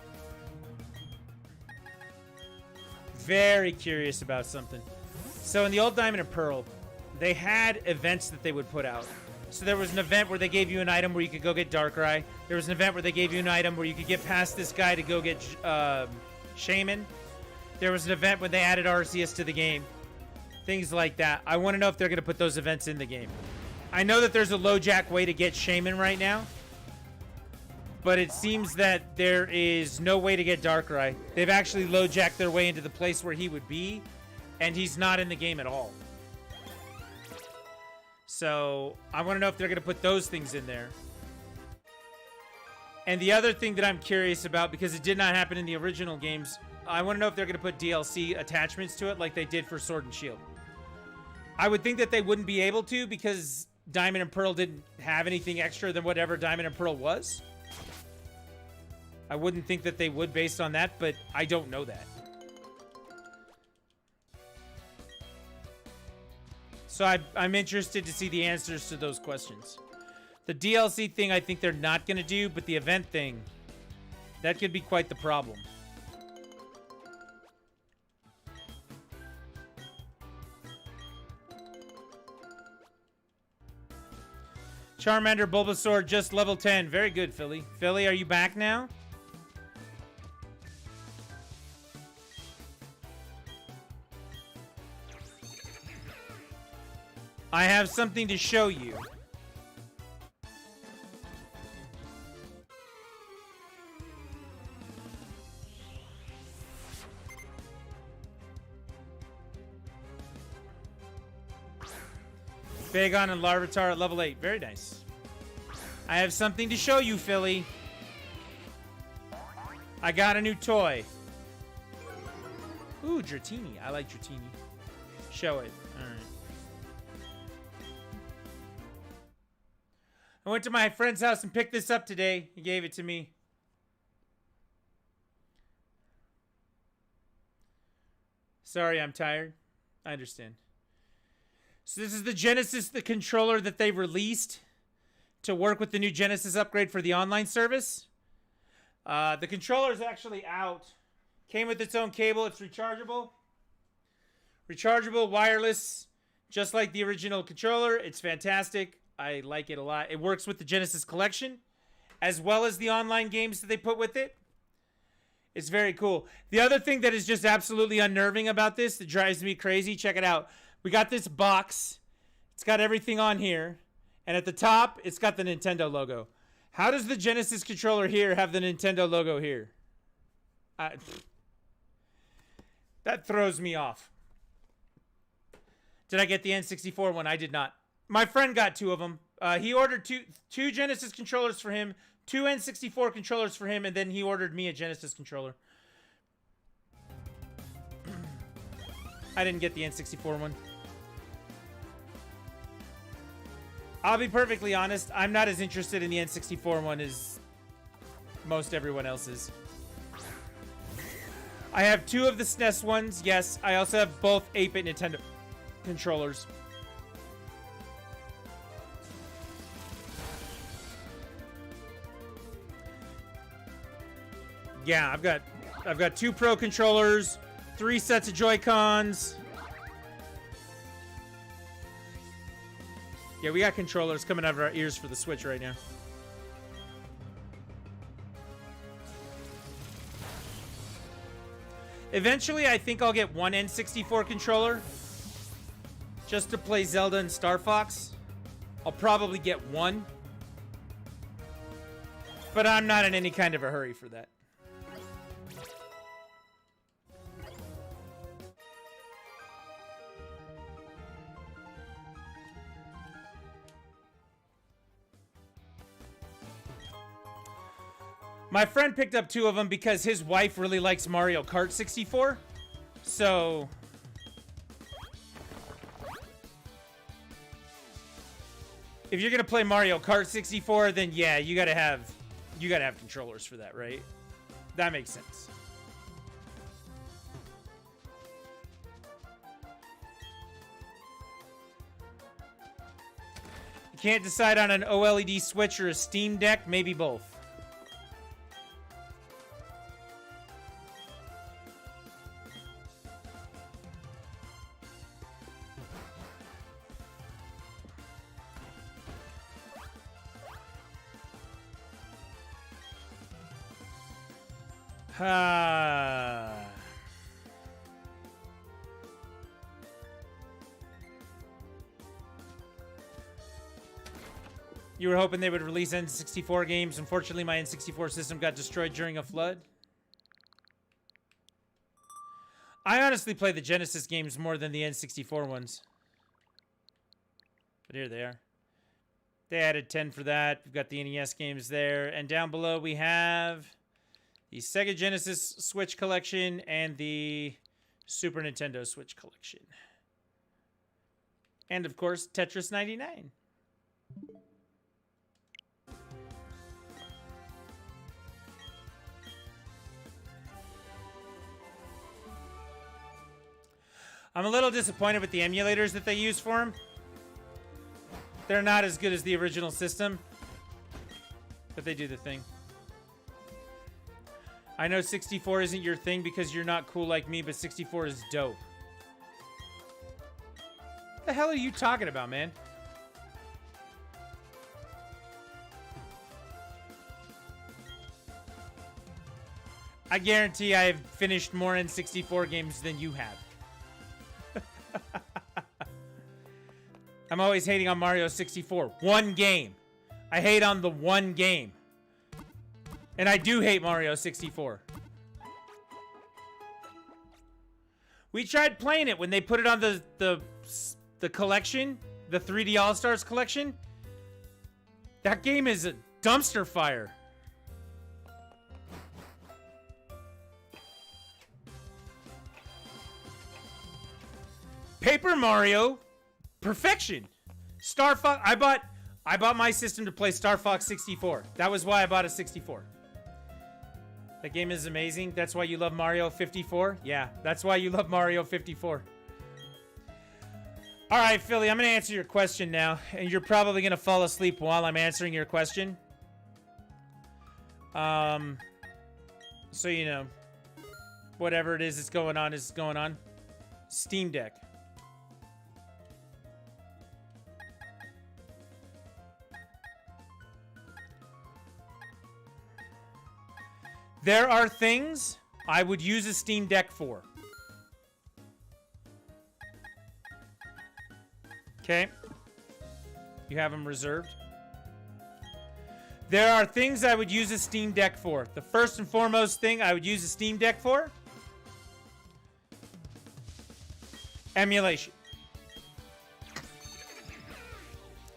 Very curious about something. So in the old Diamond and Pearl, they had events that they would put out. So there was an event where they gave you an item where you could go get Darkrai. There was an event where they gave you an item where you could get past this guy to go get Shaman. There was an event when they added Arceus to the game. Things like that. I want to know if they're going to put those events in the game. I know that there's a low jack way to get Shaman right now. But it seems that there is no way to get Darkrai. They've actually low-jacked their way into the place where he would be, and he's not in the game at all. So I want to know if they're going to put those things in there. And the other thing that I'm curious about, because it did not happen in the original games, I want to know if they're going to put DLC attachments to it like they did for Sword and Shield. I would think that they wouldn't be able to because Diamond and Pearl didn't have anything extra than whatever Diamond and Pearl was. I wouldn't think that they would based on that, but I don't know that. So I'm interested to see the answers to those questions. The DLC thing I think they're not going to do, but the event thing, that could be quite the problem. Charmander, Bulbasaur, just level 10. Very good, Philly. Philly, are you back now? I have something to show you. Bagon and Larvitar at level 8. Very nice. I have something to show you, Philly. I got a new toy. Ooh, Dratini. I like Dratini. Show it. All right. I went to my friend's house and picked this up today. He gave it to me. Sorry, I'm tired. I understand. So this is the Genesis, the controller that they released to work with the new Genesis upgrade for the online service. The controller is actually out. Came with its own cable. It's rechargeable. Rechargeable, wireless, just like the original controller. It's fantastic. I like it a lot. It works with the Genesis collection, as well as the online games that they put with it. It's very cool. The other thing that is just absolutely unnerving about this, that drives me crazy, check it out. We got this box. It's got everything on here. And at the top, it's got the Nintendo logo. How does the Genesis controller here have the Nintendo logo here? That throws me off. Did I get the N64 one? I did not. My friend got 2 of them. He ordered two Genesis controllers for him, 2 N64 controllers for him, and then he ordered me a Genesis controller. I didn't get the N64 one. I'll be perfectly honest, I'm not as interested in the N64 one as most everyone else is. I have 2 of the SNES ones, yes. I also have both 8-bit Nintendo controllers. Yeah, I've got 2 Pro controllers, 3 sets of Joy-Cons. Yeah, we got controllers coming out of our ears for the Switch right now. Eventually, I think I'll get 1 N64 controller just to play Zelda and Star Fox. I'll probably get 1. But I'm not in any kind of a hurry for that. My friend picked up 2 of them because his wife really likes Mario Kart 64. So if you're gonna play Mario Kart 64, then yeah, you gotta have controllers for that, right? That makes sense. You can't decide on an OLED Switch or a Steam Deck, maybe both. You were hoping they would release N64 games. Unfortunately, my N64 system got destroyed during a flood. I honestly play the Genesis games more than the N64 ones. But here they are. They added 10 for that. We've got the NES games there. And down below we have the Sega Genesis Switch Collection and the Super Nintendo Switch Collection. And, of course, Tetris 99. I'm a little disappointed with the emulators that they use for them. They're not as good as the original system, but they do the thing. I know 64 isn't your thing because you're not cool like me, but 64 is dope. What the hell are you talking about, man? I guarantee I have finished more N64 games than you have. I'm always hating on Mario 64. One game. I hate on the one game. And I do hate Mario 64. We tried playing it when they put it on the collection, the 3D All-Stars collection. That game is a dumpster fire. Paper Mario, perfection. Star Fox. I bought my system to play Star Fox 64. That was why I bought a 64. That game is amazing. That's why you love Mario 54. Yeah, that's why you love Mario 54. All right, Philly, I'm gonna answer your question now, and you're probably gonna fall asleep while I'm answering your question. So you know, whatever it is that's going on is going on. Steam Deck. There are things I would use a Steam Deck for. Okay. You have them reserved. There are things I would use a Steam Deck for. The first and foremost thing I would use a Steam Deck for: emulation.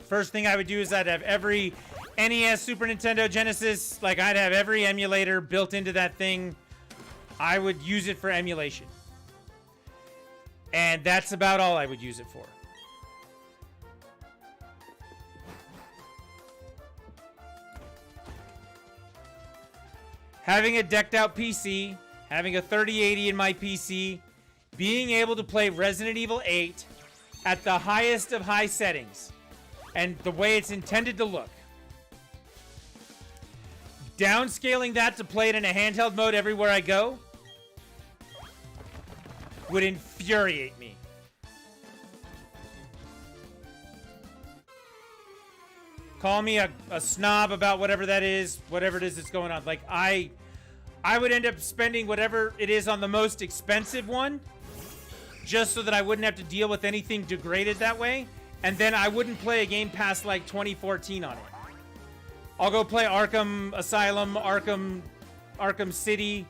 First thing I would do is I'd have every NES, Super Nintendo, Genesis, like I'd have every emulator built into that thing. I would use it for emulation. And that's about all I would use it for. Having a decked out PC, having a 3080 in my PC, being able to play Resident Evil 8 at the highest of high settings and the way it's intended to look. Downscaling that to play it in a handheld mode everywhere I go would infuriate me. Call me a snob about whatever that is, whatever it is that's going on. Like, I would end up spending whatever it is on the most expensive one just so that I wouldn't have to deal with anything degraded that way. And then I wouldn't play a game past like 2014 on it. I'll go play Arkham Asylum, Arkham City,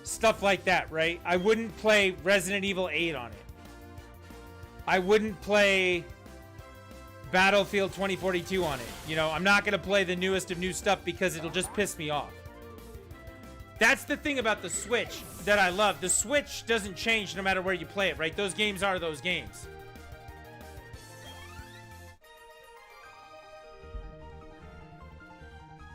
stuff like that, right? I wouldn't play Resident Evil 8 on it. I wouldn't play Battlefield 2042 on it. You know, I'm not going to play the newest of new stuff because it'll just piss me off. That's the thing about the Switch that I love. The Switch doesn't change no matter where you play it, right? Those games are those games.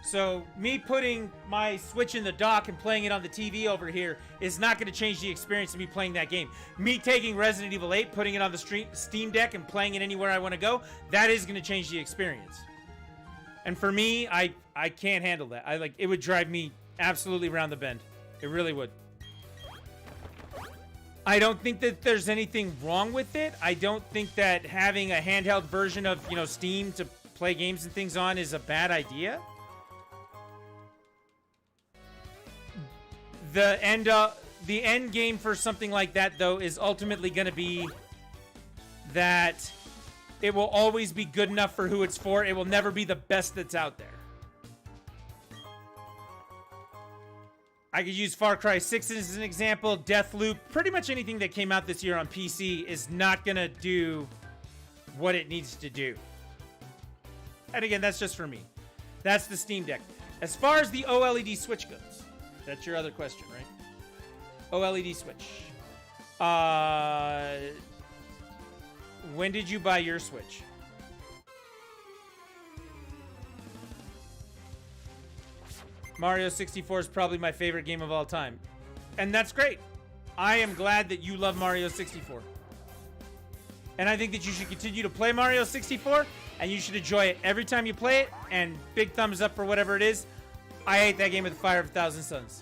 So me putting my Switch in the dock and playing it on the TV over here is not going to change the experience of me playing that game. Me taking Resident Evil 8, putting it on the Steam Deck and playing it anywhere I want to go, that is going to change the experience. And for me, I can't handle that. It would drive me absolutely around the bend. It really would. I don't think that there's anything wrong with it. I don't think that having a handheld version of, you know, Steam to play games and things on is a bad idea. The end game for something like that, though, is ultimately going to be that it will always be good enough for who it's for. It will never be the best that's out there. I could use Far Cry 6 as an example. Deathloop, pretty much anything that came out this year on PC is not going to do what it needs to do. And again, that's just for me. That's the Steam Deck. As far as the OLED Switch goes, that's your other question, right? OLED Switch. When did you buy your Switch? Mario 64 is probably my favorite game of all time. And that's great. I am glad that you love Mario 64. And I think that you should continue to play Mario 64, and you should enjoy it every time you play it, and big thumbs up for whatever it is. I hate that game with the fire of 1,000 suns.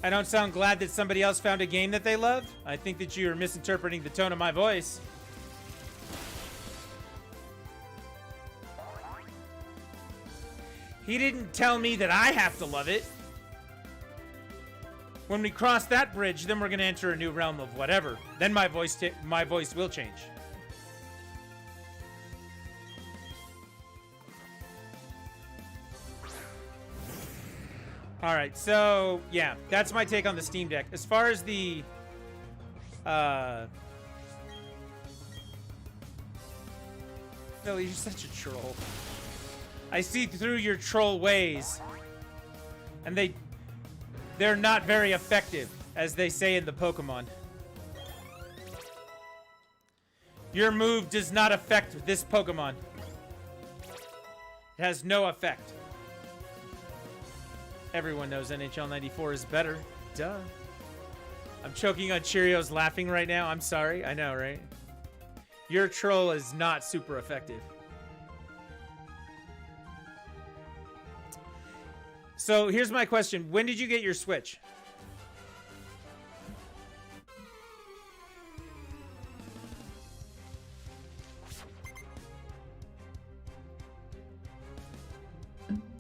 I don't sound glad that somebody else found a game that they love. I think that you're misinterpreting the tone of my voice. He didn't tell me that I have to love it. When we cross that bridge, then we're going to enter a new realm of whatever. Then my voice will change. All right, so yeah, that's my take on the Steam Deck. As far as the Billy, you're such a troll. I see through your troll ways. And they're not very effective, as they say in the Pokemon. Your move does not affect this Pokemon. It has no effect. Everyone knows NHL 94 is better. Duh. I'm choking on Cheerios laughing right now. I'm sorry. I know, right? Your troll is not super effective. So here's my question. When did you get your Switch?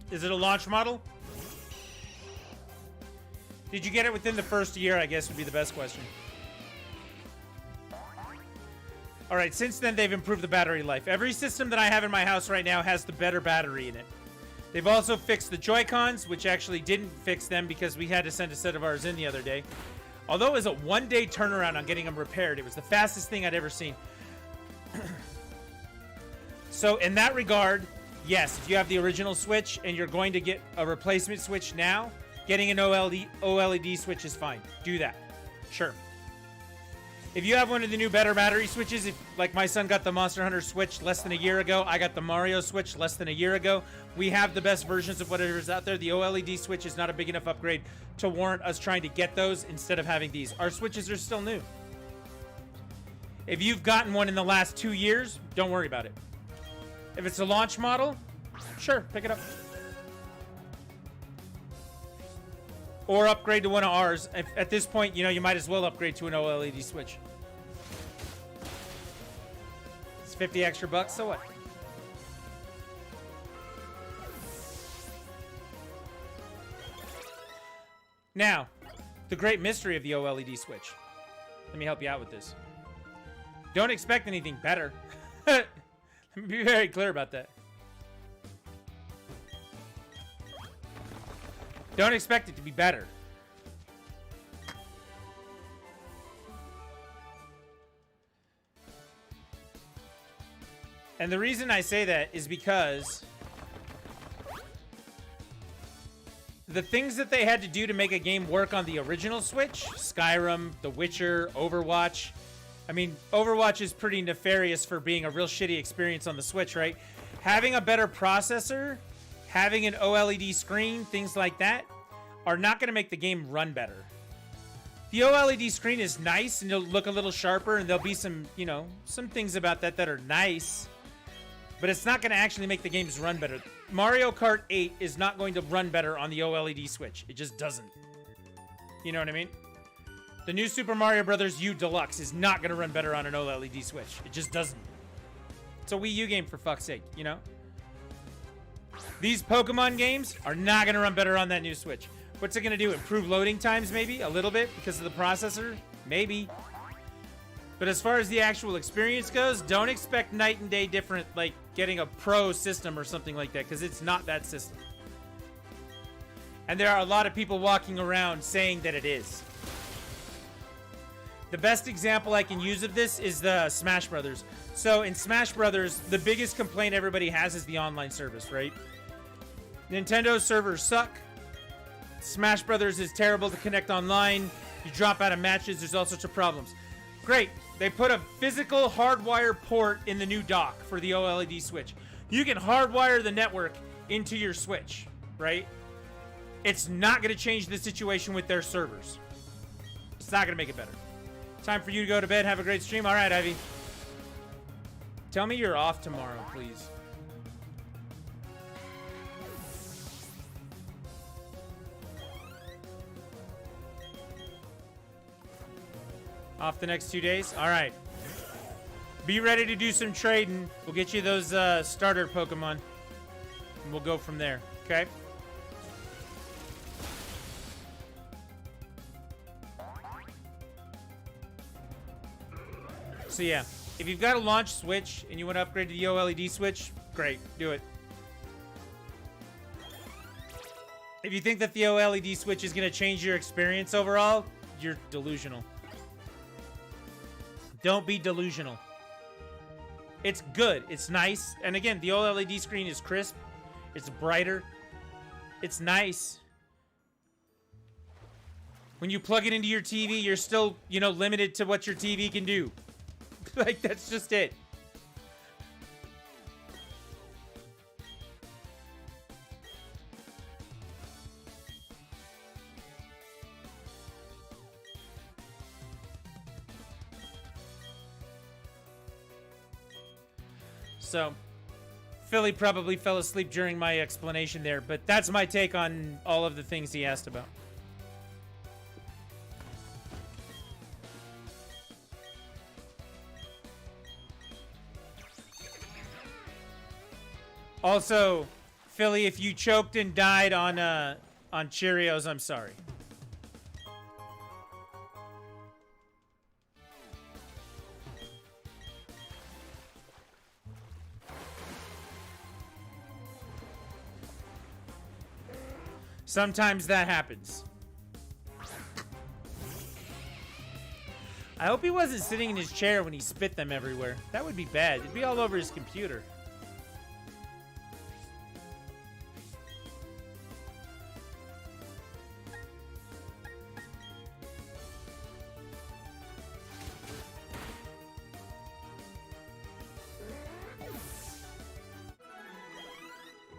Is it a launch model? Did you get it within the first year, I guess would be the best question. All right, since then they've improved the battery life. Every system that I have in my house right now has the better battery in it. They've also fixed the Joy-Cons, which actually didn't fix them because we had to send a set of ours in the other day. Although it was a one-day turnaround on getting them repaired. It was the fastest thing I'd ever seen. So in that regard, yes, if you have the original Switch and you're going to get a replacement Switch now, getting an OLED Switch is fine. Do that. Sure. If you have one of the new better battery switches, like my son got the Monster Hunter Switch less than a year ago, I got the Mario Switch less than a year ago. We have the best versions of whatever's out there. The OLED Switch is not a big enough upgrade to warrant us trying to get those instead of having these. Our Switches are still new. If you've gotten one in the last 2 years, don't worry about it. If it's a launch model, sure, pick it up. Or upgrade to one of ours. At this point, you know, you might as well upgrade to an OLED Switch. It's 50 extra bucks, so what? Now, the great mystery of the OLED Switch. Let me help you out with this. Don't expect anything better. Let me be very clear about that. Don't expect it to be better. And the reason I say that is because the things that they had to do to make a game work on the original Switch, Skyrim, The Witcher, Overwatch. I mean, Overwatch is pretty nefarious for being a real shitty experience on the Switch, right? Having a better processor, having an OLED screen, things like that, are not going to make the game run better. The OLED screen is nice, and it'll look a little sharper, and there'll be some, you know, some things about that that are nice, but it's not going to actually make the games run better. Mario Kart 8 is not going to run better on the OLED Switch. It just doesn't. You know what I mean? The new Super Mario Bros. U Deluxe is not going to run better on an OLED Switch. It just doesn't. It's a Wii U game, for fuck's sake, you know? These Pokemon games are not going to run better on that new Switch. What's it going to do? Improve loading times, maybe? A little bit because of the processor? Maybe. But as far as the actual experience goes, don't expect night and day different, like getting a pro system or something like that, because it's not that system. And there are a lot of people walking around saying that it is. The best example I can use of this is the Smash Brothers. So in Smash Brothers, the biggest complaint everybody has is the online service, right? Nintendo's servers suck. Smash Brothers is terrible to connect online. You drop out of matches, there's all sorts of problems. Great. They put a physical hardwire port in the new dock for the OLED Switch. You can hardwire the network into your Switch, right? It's not going to change the situation with their servers. It's not going to make it better. Time for you to go to bed. Have a great stream. All right, Ivy. Tell me you're off tomorrow, please. Off the next 2 days? All right. Be ready to do some trading. We'll get you those starter Pokemon. And we'll go from there, okay? So yeah, if you've got a launch Switch and you want to upgrade to the OLED Switch, great, do it. If you think that the OLED Switch is going to change your experience overall, you're delusional. Don't be delusional. It's good. It's nice. And again, the OLED screen is crisp. It's brighter. It's nice. When you plug it into your TV, you're still, you know, limited to what your TV can do. Like, that's just it. So, Philly probably fell asleep during my explanation there, but that's my take on all of the things he asked about. Also, Philly, if you choked and died on Cheerios, I'm sorry. Sometimes that happens. I hope he wasn't sitting in his chair when he spit them everywhere. That would be bad. It'd be all over his computer.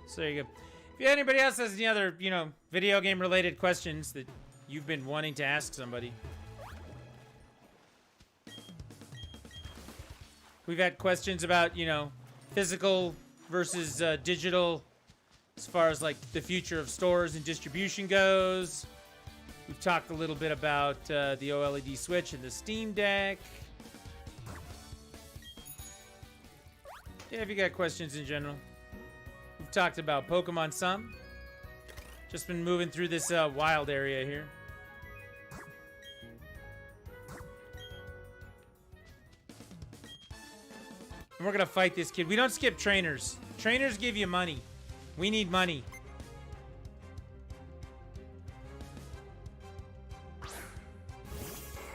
So there you go. If anybody else has any other, you know, video game related questions that you've been wanting to ask somebody. We've had questions about, you know, physical versus digital as far as like the future of stores and distribution goes. We've talked a little bit about the OLED Switch and the Steam Deck. Yeah, if you got questions in general. We've talked about Pokemon some. Just been moving through this wild area here. And we're gonna fight this kid. We don't skip trainers. Trainers give you money. We need money.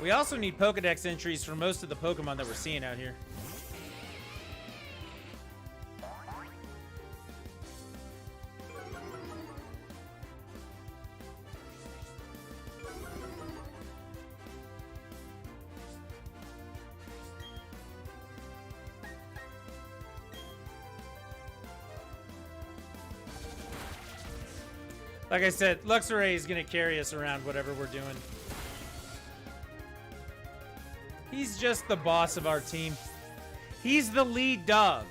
We also need Pokedex entries for most of the Pokemon that we're seeing out here. Like I said, Luxray is going to carry us around whatever we're doing. He's just the boss of our team. He's the lead dog.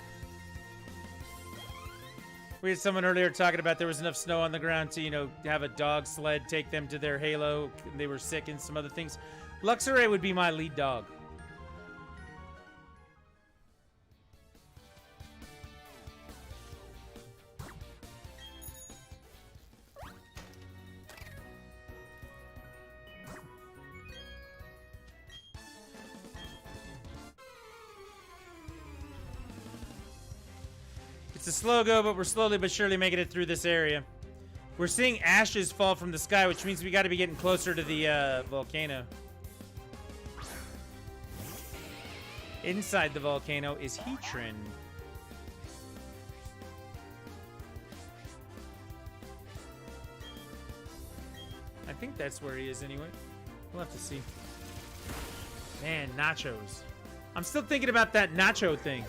We had someone earlier talking about there was enough snow on the ground to, you know, have a dog sled take them to their halo. And they were sick and some other things. Luxray would be my lead dog. It's a slow go, but we're slowly but surely making it through this area. We're seeing ashes fall from the sky, which means we got to be getting closer to the volcano. Inside the volcano is Heatran. I think that's where he is anyway. We'll have to see. Man, nachos. I'm still thinking about that nacho thing.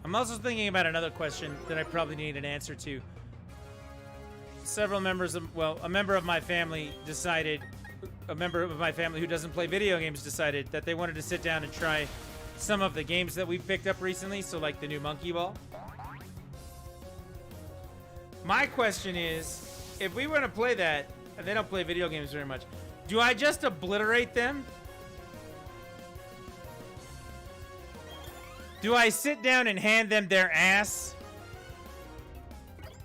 I'm also thinking about another question that I probably need an answer to. Several members of, well, a member of my family decided, a member of my family who doesn't play video games decided that they wanted to sit down and try some of the games that we've picked up recently, so like the new Monkey Ball. My question is, if we want to play that, and they don't play video games very much, do I just obliterate them? Do I sit down and hand them their ass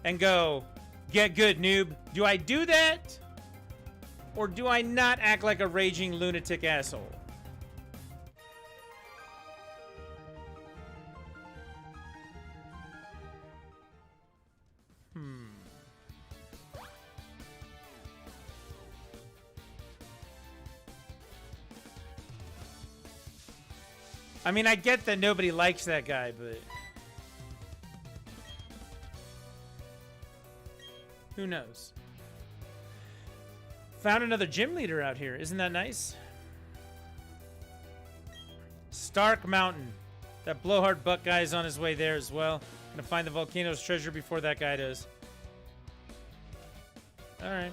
and go, get good, noob? Do I do that? Or do I not act like a raging lunatic asshole? I mean, I get that nobody likes that guy, but who knows? Found another gym leader out here. Isn't that nice? Stark Mountain. That blowhard buck guy is on his way there as well. Gonna find the volcano's treasure before that guy does. All right.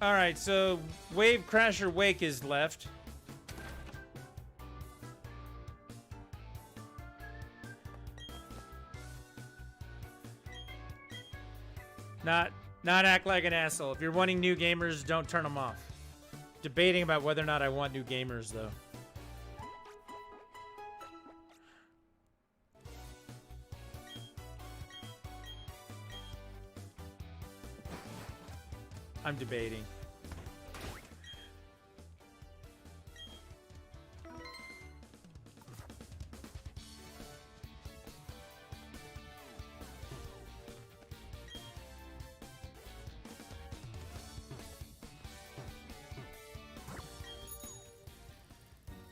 All right, so Wave Crasher Wake is left. Not act like an asshole. If you're wanting new gamers, don't turn them off. Debating about whether or not I want new gamers, though. I'm debating.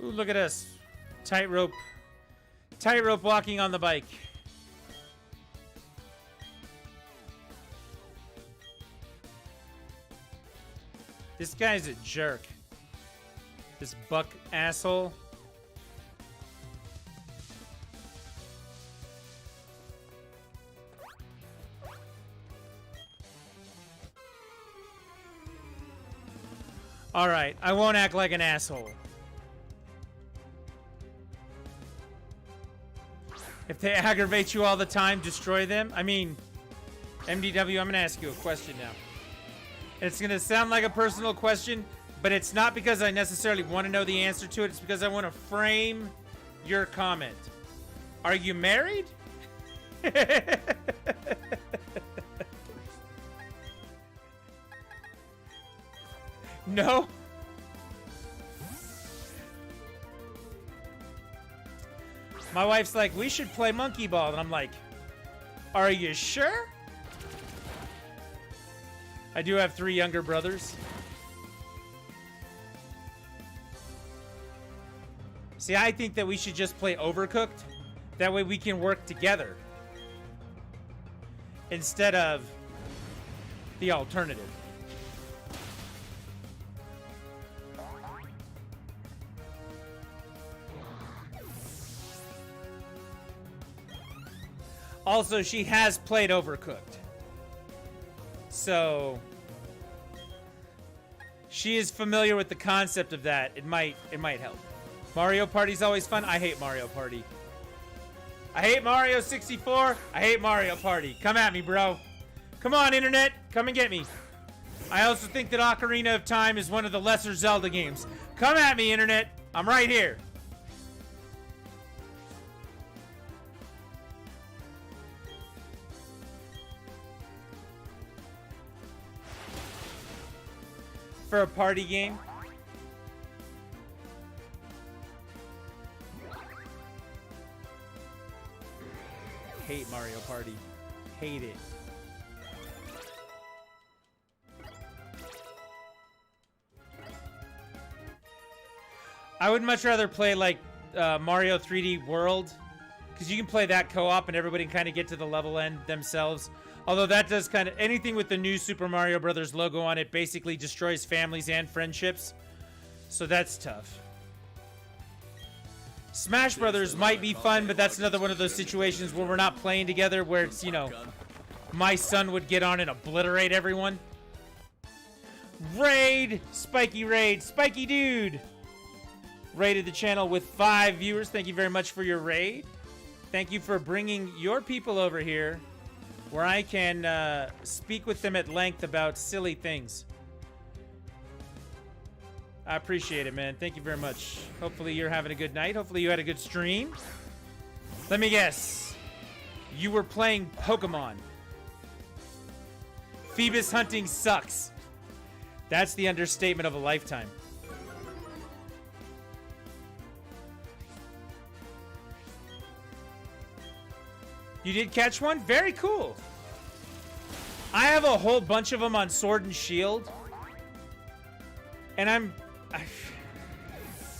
Ooh, look at us. Tightrope walking on the bike. This guy's a jerk. This buck asshole. All right, I won't act like an asshole. If they aggravate you all the time, destroy them. I mean, MDW, I'm gonna ask you a question now. It's going to sound like a personal question, but it's not because I necessarily want to know the answer to it. It's because I want to frame your comment. Are you married? No? My wife's like, we should play Monkey Ball. And I'm like, are you sure? I do have 3 younger brothers. See, I think that we should just play Overcooked. That way we can work together. Instead of the alternative. Also, she has played Overcooked. So she is familiar with the concept of that. It might help. Mario Party's always fun. I hate Mario Party. I hate Mario 64. I hate Mario Party. Come at me, bro. Come on, internet. Come and get me. I also think that Ocarina of Time is one of the lesser Zelda games. Come at me, internet. I'm right here. For a party game. Hate Mario Party. Hate it. I would much rather play like Mario 3D World, because you can play that co-op and everybody can kind of get to the level end themselves. Although that does kind of anything with the new Super Mario Brothers logo on it basically destroys families and friendships. So that's tough. Smash Brothers might be fun, but that's another one of those situations where we're not playing together, where it's, you know, my son would get on and obliterate everyone. Raid! Spiky Raid! Spiky Dude! Raided the channel with 5 viewers. Thank you very much for your raid. Thank you for bringing your people over here where I can speak with them at length about silly things. I appreciate it, man. Thank you very much. Hopefully you're having a good night. Hopefully you had a good stream. Let me guess. You were playing Pokemon. Phoebus hunting sucks. That's the understatement of a lifetime. You did catch one? Very cool. I have a whole bunch of them on Sword and Shield. And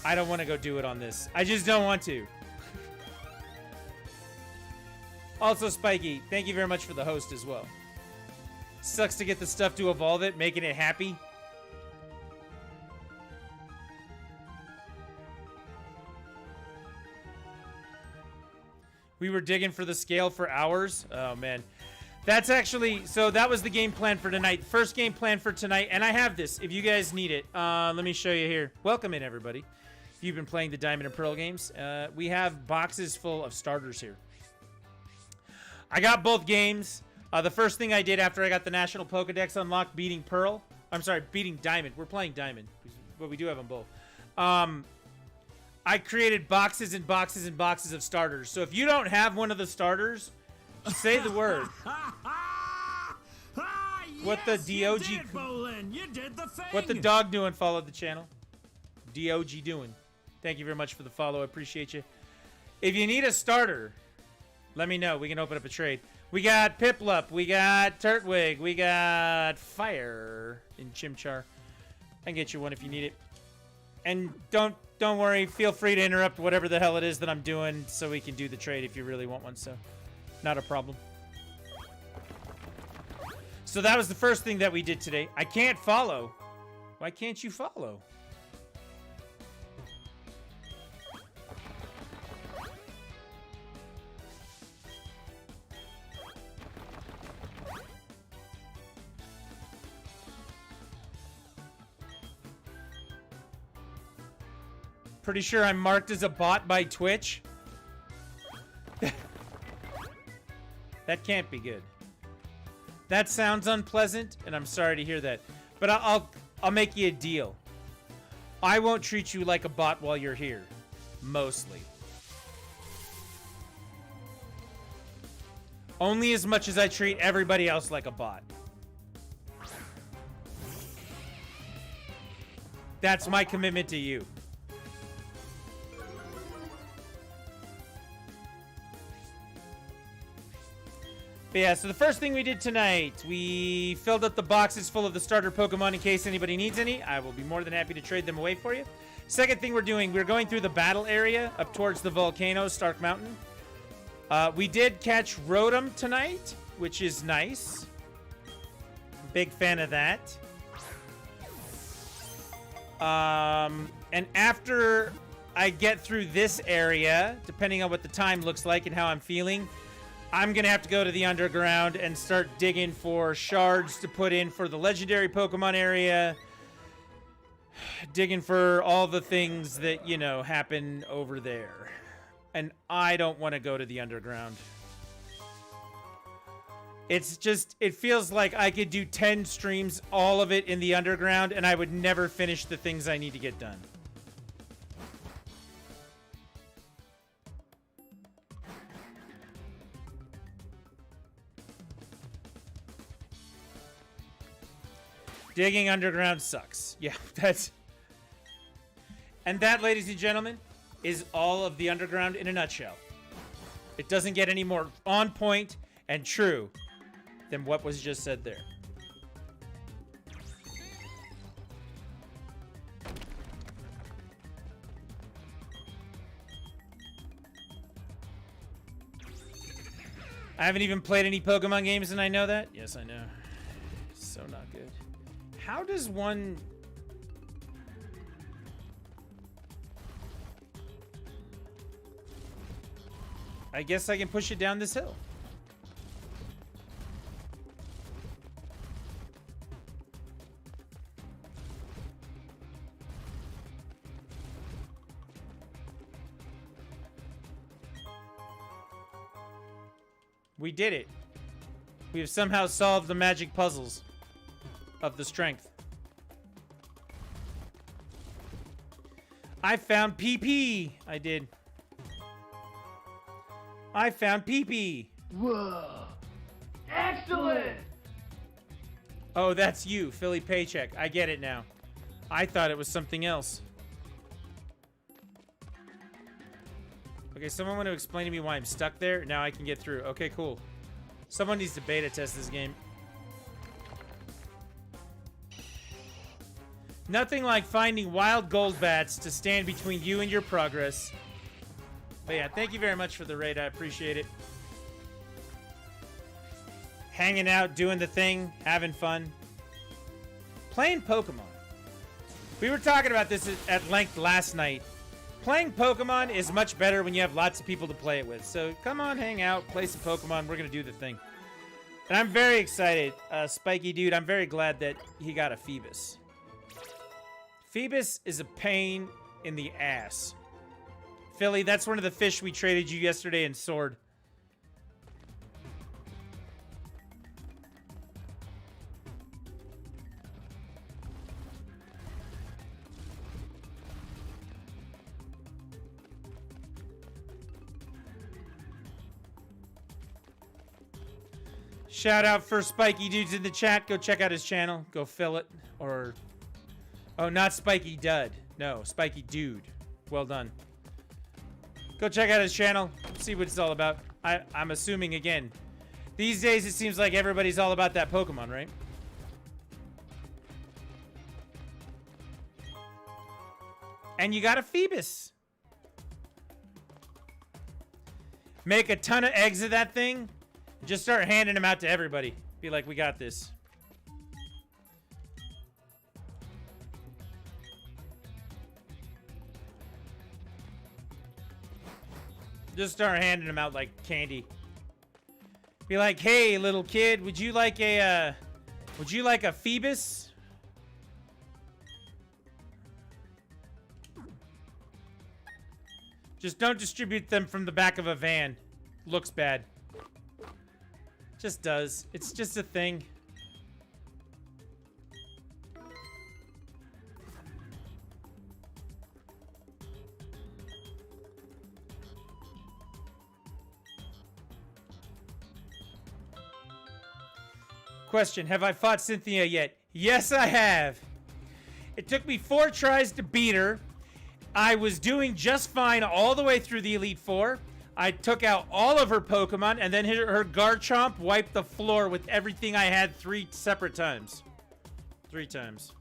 I don't want to go do it on this. I just don't want to. Also, Spiky, thank you very much for the host as well. Sucks to get the stuff to evolve it, making it happy. We were digging for the scale for hours. Oh, man. That's actually... So that was the game plan for tonight. First game plan for tonight. And I have this, if you guys need it. Let me show you here. Welcome in, everybody. If you've been playing the Diamond and Pearl games, we have boxes full of starters here. I got both games. The first thing I did after I got the National Pokedex unlocked, beating Pearl. I'm sorry, beating Diamond. We're playing Diamond, but we do have them both. I created boxes and boxes and boxes of starters. So if you don't have one of the starters, say the word. What the DOG... You did, Bolin. You did the thing. What the dog doing followed the channel. DOG doing. Thank you very much for the follow. I appreciate you. If you need a starter, let me know. We can open up a trade. We got Piplup. We got Turtwig. We got Fire in Chimchar. I can get you one if you need it. And don't worry. Feel free to interrupt whatever the hell it is that I'm doing so we can do the trade if you really want one. So, not a problem. So that was the first thing that we did today. I can't follow. Why can't you follow? Pretty sure I'm marked as a bot by Twitch. That can't be good. That sounds unpleasant, and I'm sorry to hear that. But I'll make you a deal. I won't treat you like a bot while you're here. Mostly. Only as much as I treat everybody else like a bot. That's my commitment to you. But yeah, so the first thing we did tonight, we filled up the boxes full of the starter Pokemon in case anybody needs any. I will be more than happy to trade them away for you. Second thing we're doing, we're going through the battle area up towards the volcano, Stark Mountain. We did catch Rotom tonight, which is nice. Big fan of that. And after I get through this area, depending on what the time looks like and how I'm feeling, I'm going to have to go to the underground and start digging for shards to put in for the legendary Pokemon area. Digging for all the things that, you know, happen over there. And I don't want to go to the underground. It's just, it feels like I could do 10 streams, all of it in the underground, and I would never finish the things I need to get done. Digging underground sucks. Yeah, that's... And that, ladies and gentlemen, is all of the underground in a nutshell. It doesn't get any more on point and true than what was just said there. I haven't even played any Pokemon games and I know that? Yes, I know. So not good. How does one... I guess I can push it down this hill. We did it. We have somehow solved the magic puzzles of the strength. I found PP. I did. I found PP. Whoa. Excellent! Oh, that's you, Philly Paycheck. I get it now. I thought it was something else. Okay, someone want to explain to me why I'm stuck there? Now I can get through. Okay, cool. Someone needs to beta test this game. Nothing like finding wild Golbats to stand between you and your progress. But yeah, thank you very much for the raid. I appreciate it. Hanging out, doing the thing, having fun. Playing Pokemon. We were talking about this at length last night. Playing Pokemon is much better when you have lots of people to play it with. So come on, hang out, play some Pokemon. We're going to do the thing. And I'm very excited. Spiky Dude, I'm very glad that he got a Phoebus. Phoebus is a pain in the ass. Philly, that's one of the fish we traded you yesterday in Sword. Shout out for Spiky Dudes in the chat. Go check out his channel. Go fill it. Or... Oh, not Spiky Dud. No, Spiky Dude. Well done. Go check out his channel. See what it's all about. I'm assuming, again, these days it seems like everybody's all about that Pokemon, right? And you got a Phoebus. Make a ton of eggs of that thing. Just start handing them out to everybody. Be like, we got this. Just start handing them out like candy. Be like, hey, little kid, would you like a Phoebus? Just don't distribute them from the back of a van. Looks bad. Just does. It's just a thing. Question, have I fought Cynthia yet? Yes, I have. It took me 4 tries to beat her. I was doing just fine all the way through the Elite Four. I took out all of her Pokemon, and then her Garchomp wiped the floor with everything I had 3 separate times. 3 times.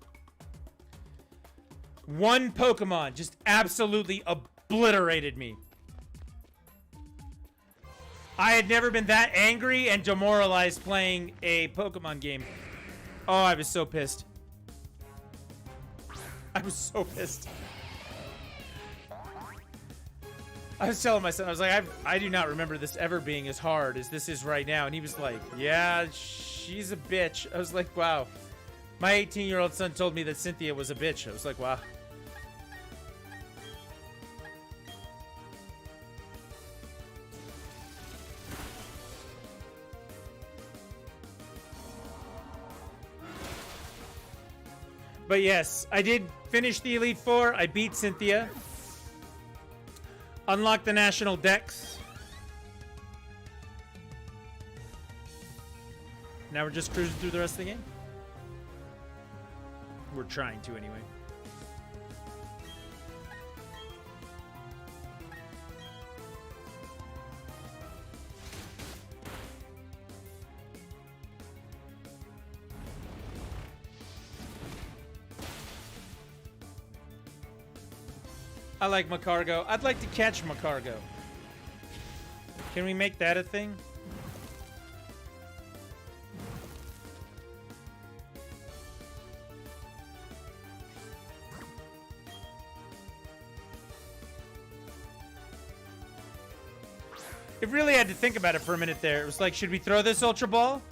One Pokemon just absolutely obliterated me. I had never been that angry and demoralized playing a Pokemon game. Oh, I was so pissed. I was so pissed. I was telling my son, I was like, I do not remember this ever being as hard as this is right now. And he was like, yeah, she's a bitch. I was like, wow. My 18-year-old son told me that Cynthia was a bitch. I was like, wow. But yes, I did finish the Elite Four. I beat Cynthia. Unlocked the National Dex. Now we're just cruising through the rest of the game. We're trying to, anyway. I like Macargo. I'd like to catch Macargo. Can we make that a thing? It really had to think about it for a minute there. It was like, should we throw this Ultra Ball?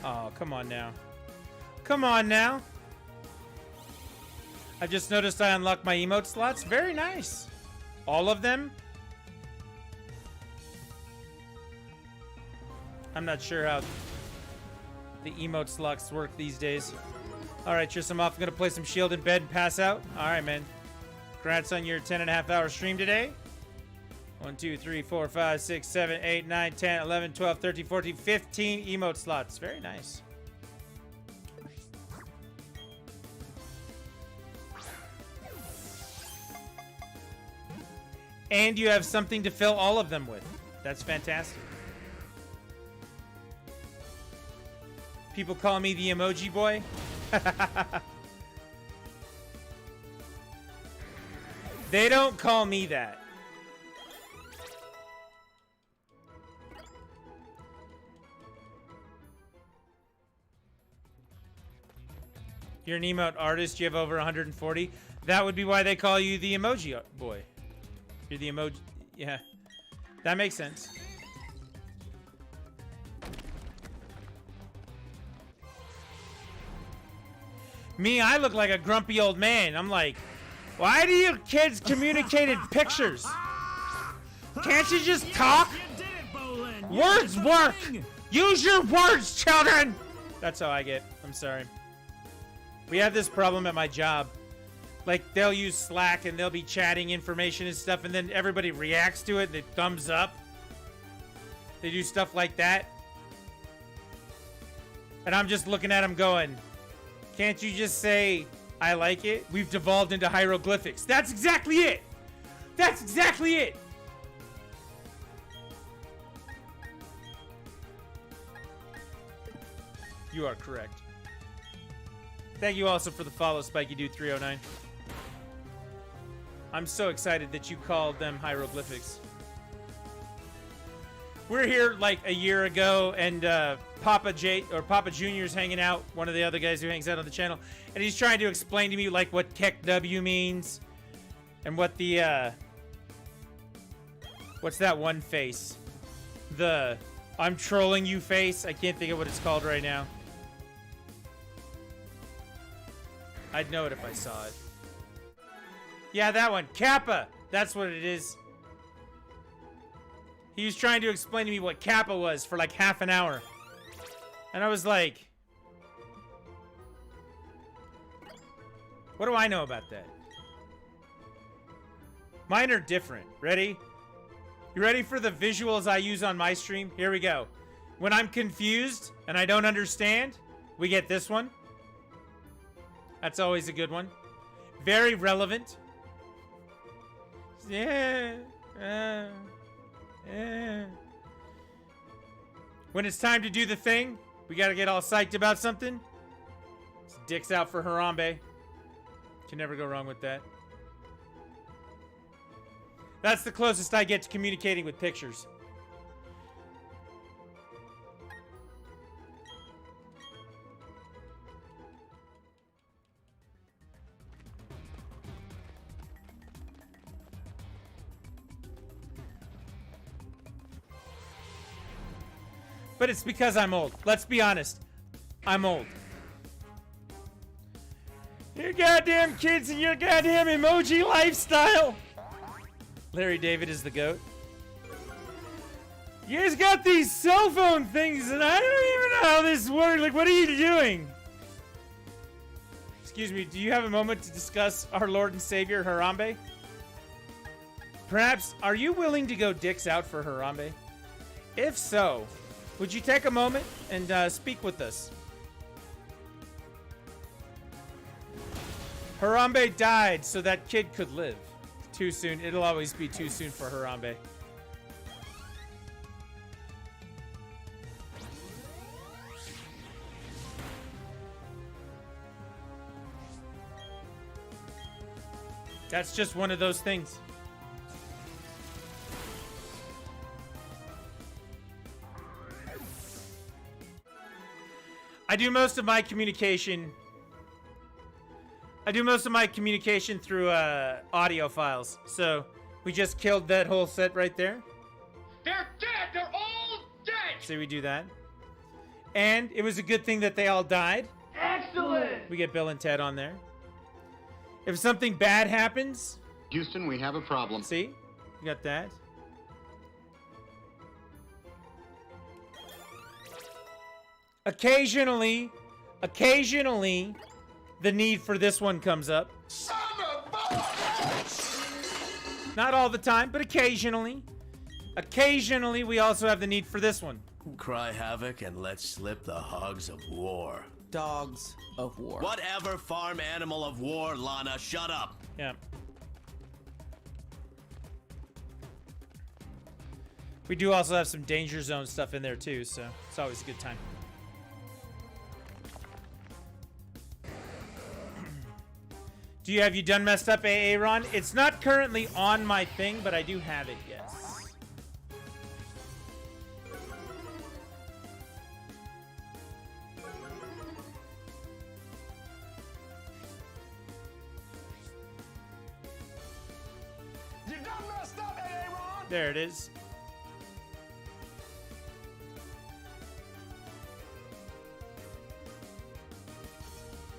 Oh, come on now. Come on now. I've just noticed I unlocked my emote slots. Very nice. All of them? I'm not sure how the emote slots work these days. Alright, Tris, I'm off. I'm going to play some Shield in bed and pass out. Alright, man. Congrats on your 10.5-hour stream today. 1, 2, 3, 4, 5, 6, 7, 8, 9, 10, 11, 12, 13, 14, 15 emote slots. Very nice. And you have something to fill all of them with. That's fantastic. People call me the emoji boy. They don't call me that. You're an emote artist. You have over 140. That would be why they call you the emoji boy. You're the emoji. Yeah. That makes sense. Me, I look like a grumpy old man. I'm like, why do you kids communicate in pictures? Can't you just talk? Words work. Use your words, children. That's how I get. I'm sorry. We have this problem at my job. Like, they'll use Slack and they'll be chatting information and stuff, and then everybody reacts to it and it thumbs up. They do stuff like that. And I'm just looking at them going, can't you just say, I like it? We've devolved into hieroglyphics. That's exactly it! That's exactly it! You are correct. Thank you also for the follow, SpikeyDude309. I'm so excited that you called them hieroglyphics. We're here like a year ago, and Papa Junior's hanging out, one of the other guys who hangs out on the channel, and he's trying to explain to me like what Keck W means, and what the what's that one face? The I'm trolling you face. I can't think of what it's called right now. I'd know it if I saw it. Yeah, that one. Kappa! That's what it is. He was trying to explain to me what Kappa was for like half an hour. And I was like, what do I know about that? Mine are different. Ready? You ready for the visuals I use on my stream? Here we go. When I'm confused and I don't understand, we get this one. That's always a good one. Very relevant. Yeah. When it's time to do the thing, we gotta get all psyched about something. It's dicks out for Harambe. Can never go wrong with that. That's the closest I get to communicating with pictures. But it's because I'm old. Let's be honest. I'm old. You goddamn kids and your goddamn emoji lifestyle. Larry David is the GOAT. You guys got these cell phone things and I don't even know how this works. Like, what are you doing? Excuse me, do you have a moment to discuss our Lord and Savior, Harambe? Perhaps, are you willing to go dicks out for Harambe? If so, would you take a moment and speak with us? Harambe died so that kid could live. Too soon. It'll always be too soon for Harambe. That's just one of those things. I do most of my communication through audio files. So we just killed that whole set right there. They're dead! They're all dead! So we do that. And it was a good thing that they all died. Excellent! We get Bill and Ted on there. If something bad happens, Houston, we have a problem. see? You got that. Occasionally, the need for this one comes up. Son of a... Not all the time, but occasionally. Occasionally, we also have the need for this one. Cry havoc and let slip the hogs of war. Dogs of war. Whatever farm animal of war, Lana, shut up. Yeah. We do also have some danger zone stuff in there too, so it's always a good time. Have you done messed up, AA Ron? It's not currently on my thing, but I do have it, yes. You done messed up, Aaron! There it is.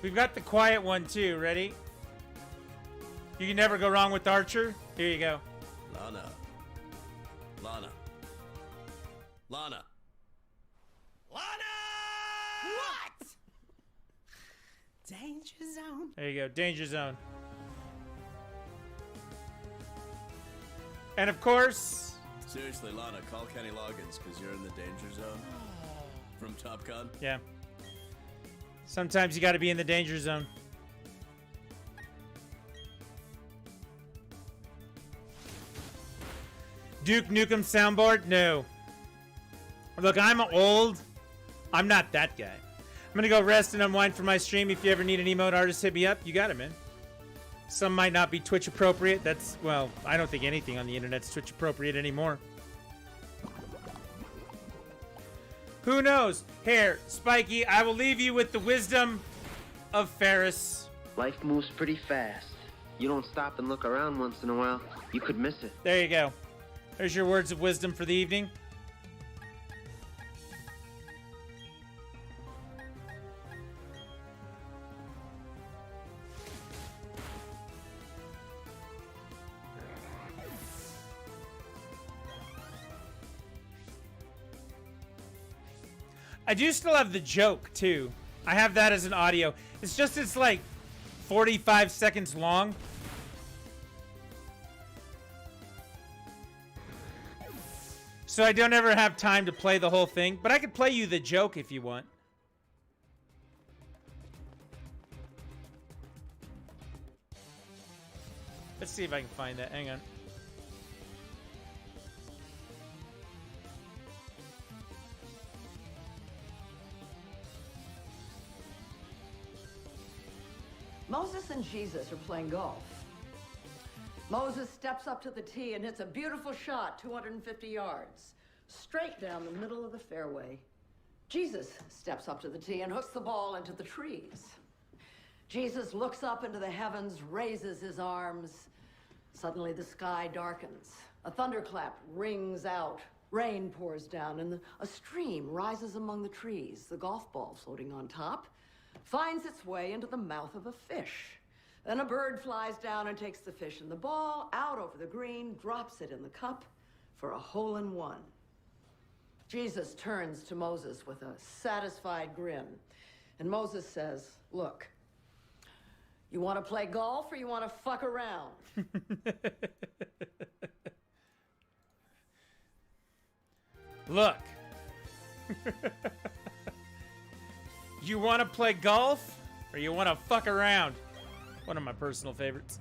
We've got the quiet one too. Ready? You can never go wrong with Archer. Here you go. Lana. Lana. Lana. Lana! What? Danger zone. There you go. Danger zone. And of course... Seriously, Lana, call Kenny Loggins, because you're in the danger zone. From Top Gun. Yeah. Sometimes you gotta be in the danger zone. Duke Nukem soundboard? No. Look, I'm old. I'm not that guy. I'm gonna go rest and unwind for my stream. If you ever need an emote artist, hit me up. You got it, man. Some might not be Twitch appropriate. That's, well, I don't think anything on the internet's Twitch appropriate anymore. Who knows? Here, Spiky, I will leave you with the wisdom of Ferris. Life moves pretty fast. You don't stop and look around once in a while, you could miss it. There you go. There's your words of wisdom for the evening. I do still have the joke, too. I have that as an audio. It's like 45 seconds long. So I don't ever have time to play the whole thing, but I could play you the joke if you want. Let's see if I can find that. Hang on. Moses and Jesus are playing golf. Moses steps up to the tee and hits a beautiful shot, 250 yards, straight down the middle of the fairway. Jesus steps up to the tee and hooks the ball into the trees. Jesus looks up into the heavens, raises his arms. Suddenly the sky darkens. A thunderclap rings out. Rain pours down, and a stream rises among the trees. The golf ball floating on top finds its way into the mouth of a fish. Then a bird flies down and takes the fish and the ball out over the green, drops it in the cup for a hole-in-one. Jesus turns to Moses with a satisfied grin, and Moses says, "Look, you want to play golf or you want to fuck around?" Look. You want to play golf or you want to fuck around? One of my personal favorites.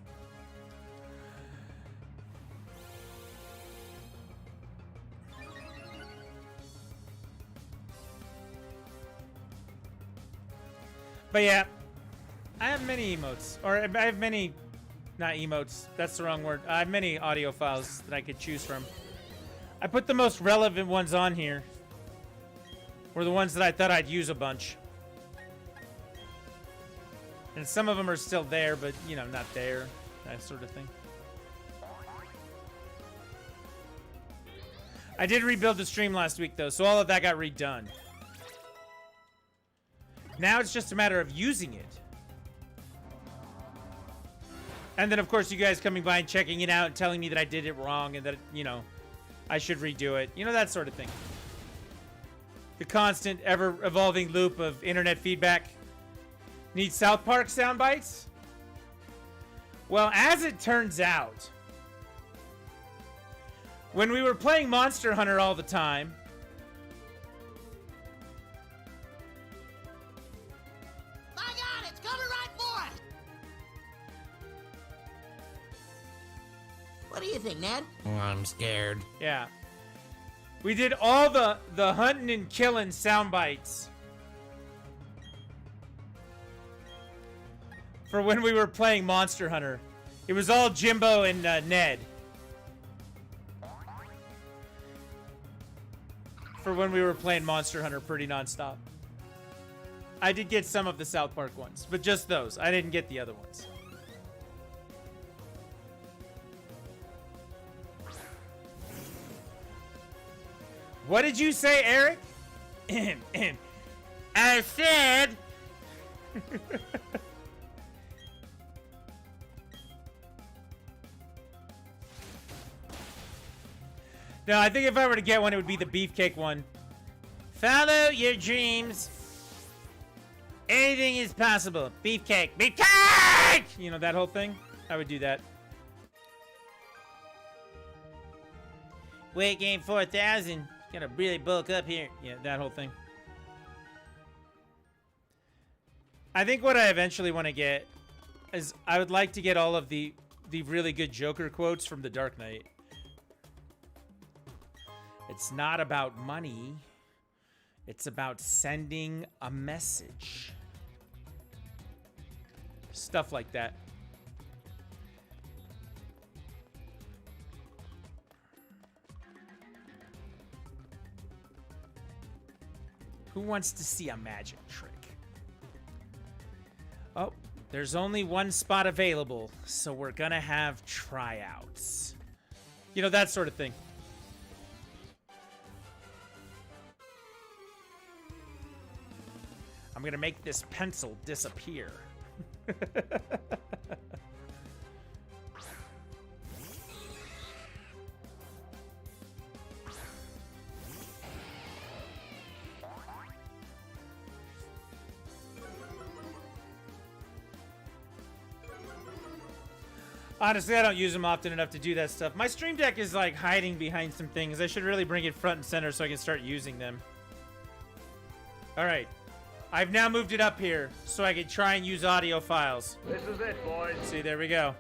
But yeah, I have many emotes. Or I have many, not emotes, that's the wrong word. I have many audio files that I could choose from. I put the most relevant ones on here. Were the ones that I thought I'd use a bunch. And some of them are still there, but, you know, not there. That sort of thing. I did rebuild the stream last week, though, so all of that got redone. Now it's just a matter of using it. And then, of course, you guys coming by and checking it out and telling me that I did it wrong and that, you know, I should redo it. You know, that sort of thing. The constant, ever-evolving loop of internet feedback. Need South Park sound bites? Well, as it turns out, when we were playing Monster Hunter all the time, My God, it's coming right for us! What do you think, Ned? I'm scared. yeah, we did all the hunting and killing sound bites for when we were playing Monster Hunter. It was all Jimbo and Ned. For when we were playing Monster Hunter pretty nonstop. I did get some of the South Park ones, but just those. I didn't get the other ones. What did you say, Eric? I said... No, I think if I were to get one, it would be the beefcake one. Follow your dreams. Anything is possible. Beefcake. Beefcake! You know, that whole thing? I would do that. Weight gain 4,000. Gotta really bulk up here. Yeah, that whole thing. I think what I eventually want to get is I would like to get all of the really good Joker quotes from The Dark Knight. It's not about money. It's about sending a message. Stuff like that. Who wants to see a magic trick? Oh, there's only one spot available, so we're gonna have tryouts. You know, that sort of thing. I'm gonna make this pencil disappear. Honestly, I don't use them often enough to do that stuff. My Stream Deck is like hiding behind some things. I should really bring it front and center so I can start using them. All right. I've now moved it up here so I can try and use audio files. This is it, boys. See, there we go.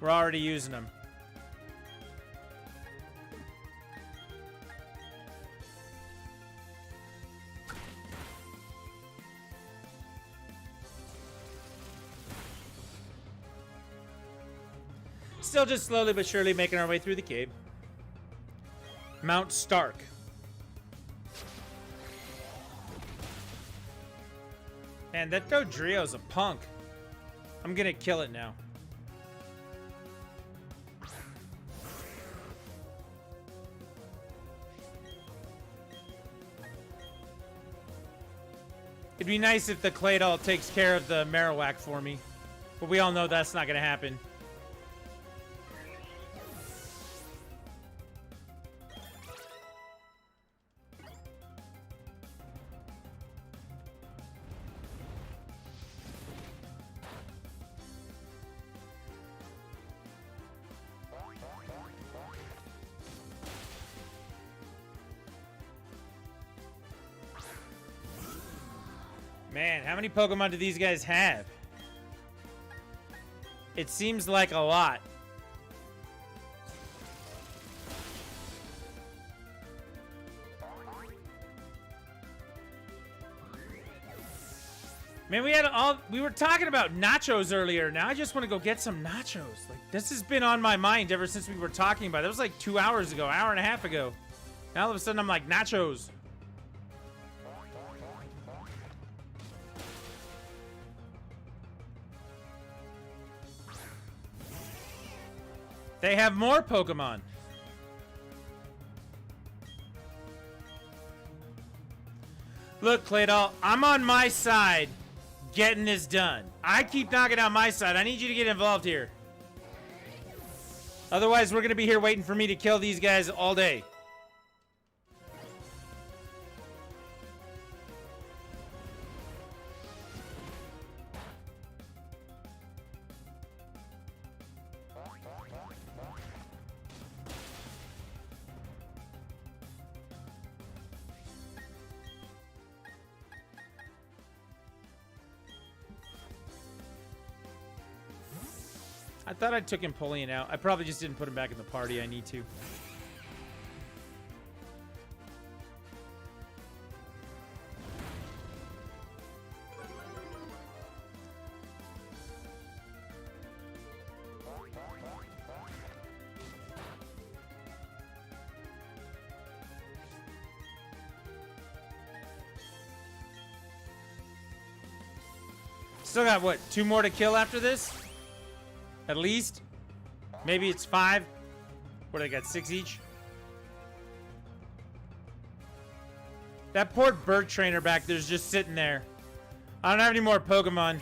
We're already using them. Still just slowly but surely making our way through the cave. Mount Stark. Man, that Dodrio's a punk. I'm gonna kill it now. It'd be nice if the Claydol takes care of the Marowak for me. But we all know that's not gonna happen. Man, how many Pokemon do these guys have? It seems like a lot. Man, we were talking about nachos earlier. Now I just want to go get some nachos. Like, this has been on my mind ever since we were talking about it. That was like 2 hours ago, hour and a half ago. Now all of a sudden I'm like, nachos. They have more Pokemon. Look, Claydol, I'm on my side getting this done. I keep knocking out my side. I need you to get involved here. Otherwise, we're going to be here waiting for me to kill these guys all day. I thought I took Empoleon out. I probably just didn't put him back in the party. I need to. Still got, what, 2 more to kill after this? At least. Maybe it's 5. What, I got 6 each? That poor bird trainer back there's just sitting there. I don't have any more Pokemon.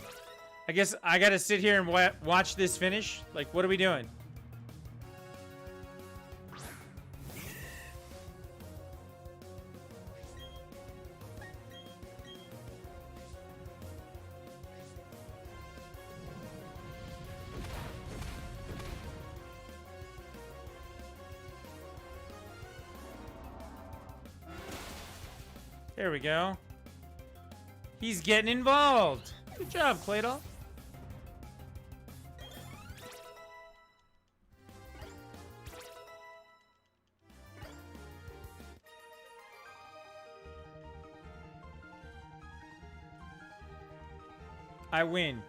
I guess I gotta sit here and watch this finish? Like, what are we doing? There we go. He's getting involved. Good job, Claydol. I win.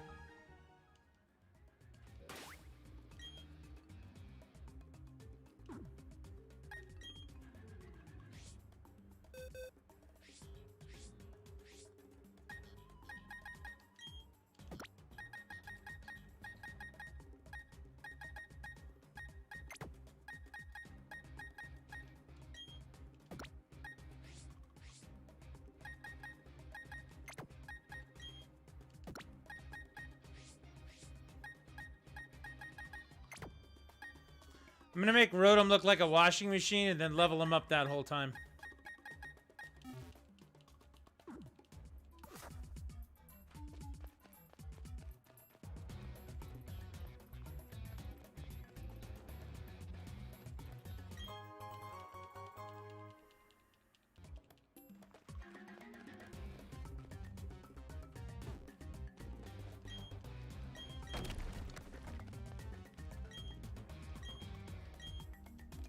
I'm gonna make Rotom look like a washing machine and then level him up that whole time.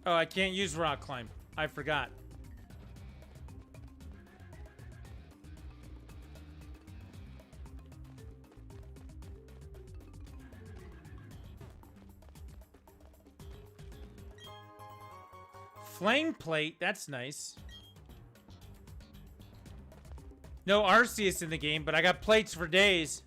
Oh, I can't use Rock Climb. I forgot. Flame plate, that's nice. No Arceus in the game, but I got plates for days.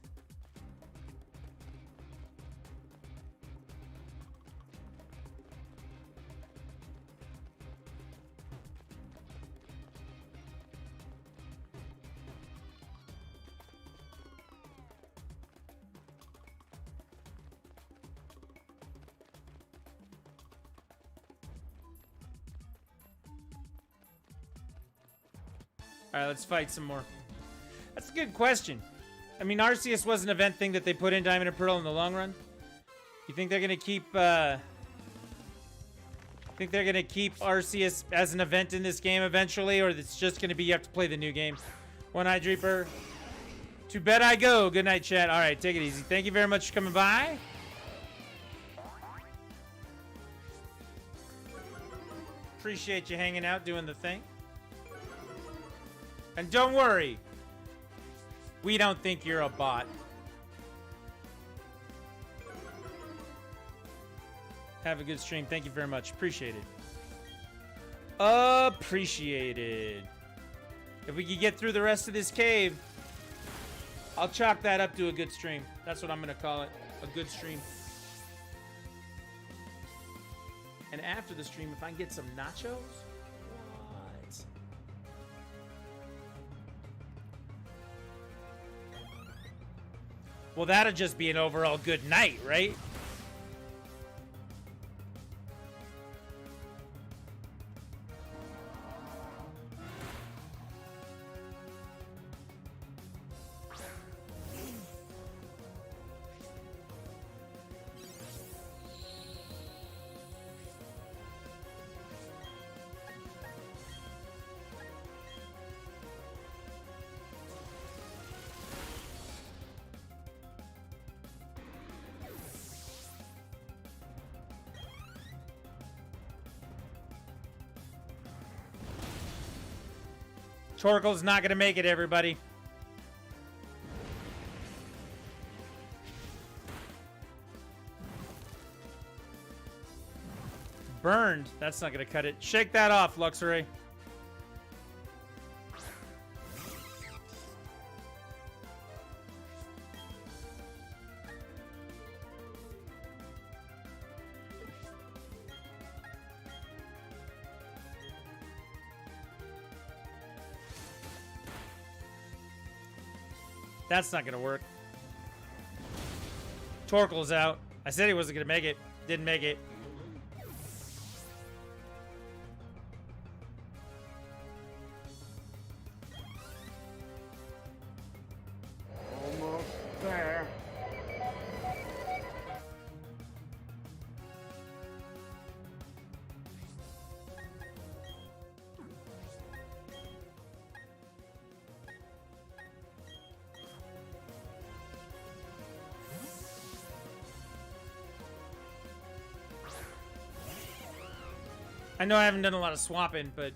All right, let's fight some more. That's a good question. I mean, Arceus was an event thing that they put in Diamond and Pearl in the long run. You think they're gonna keep? Think they're gonna keep Arceus as an event in this game eventually, or it's just gonna be you have to play the new game? One Eye Dreeper. To bed I go. Good night, chat. All right, take it easy. Thank you very much for coming by. Appreciate you hanging out, doing the thing. And don't worry, we don't think you're a bot. Have a good stream. Thank you very much. Appreciate it. Appreciated. If we could get through the rest of this cave, I'll chalk that up to a good stream. That's what I'm going to call it. A good stream. And after the stream, if I can get some nachos... What? Well, that'll just be an overall good night, right? Torkoal's not gonna make it, everybody. Burned. That's not gonna cut it. Shake that off, Luxray. That's not gonna work. Torkoal's out. I said he wasn't gonna make it. Didn't make it. Almost there. I know I haven't done a lot of swapping, but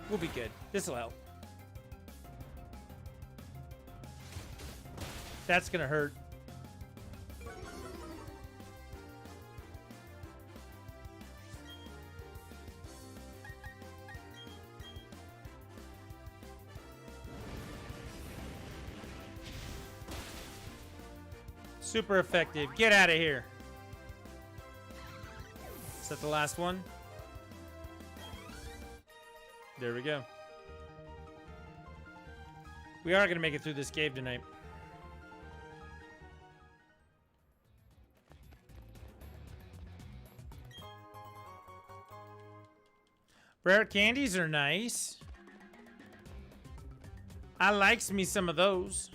we'll be good. This'll help. That's gonna hurt. Super effective. Get out of here. Is that the last one? There we go. We are going to make it through this cave tonight. Rare candies are nice. I likes me some of those.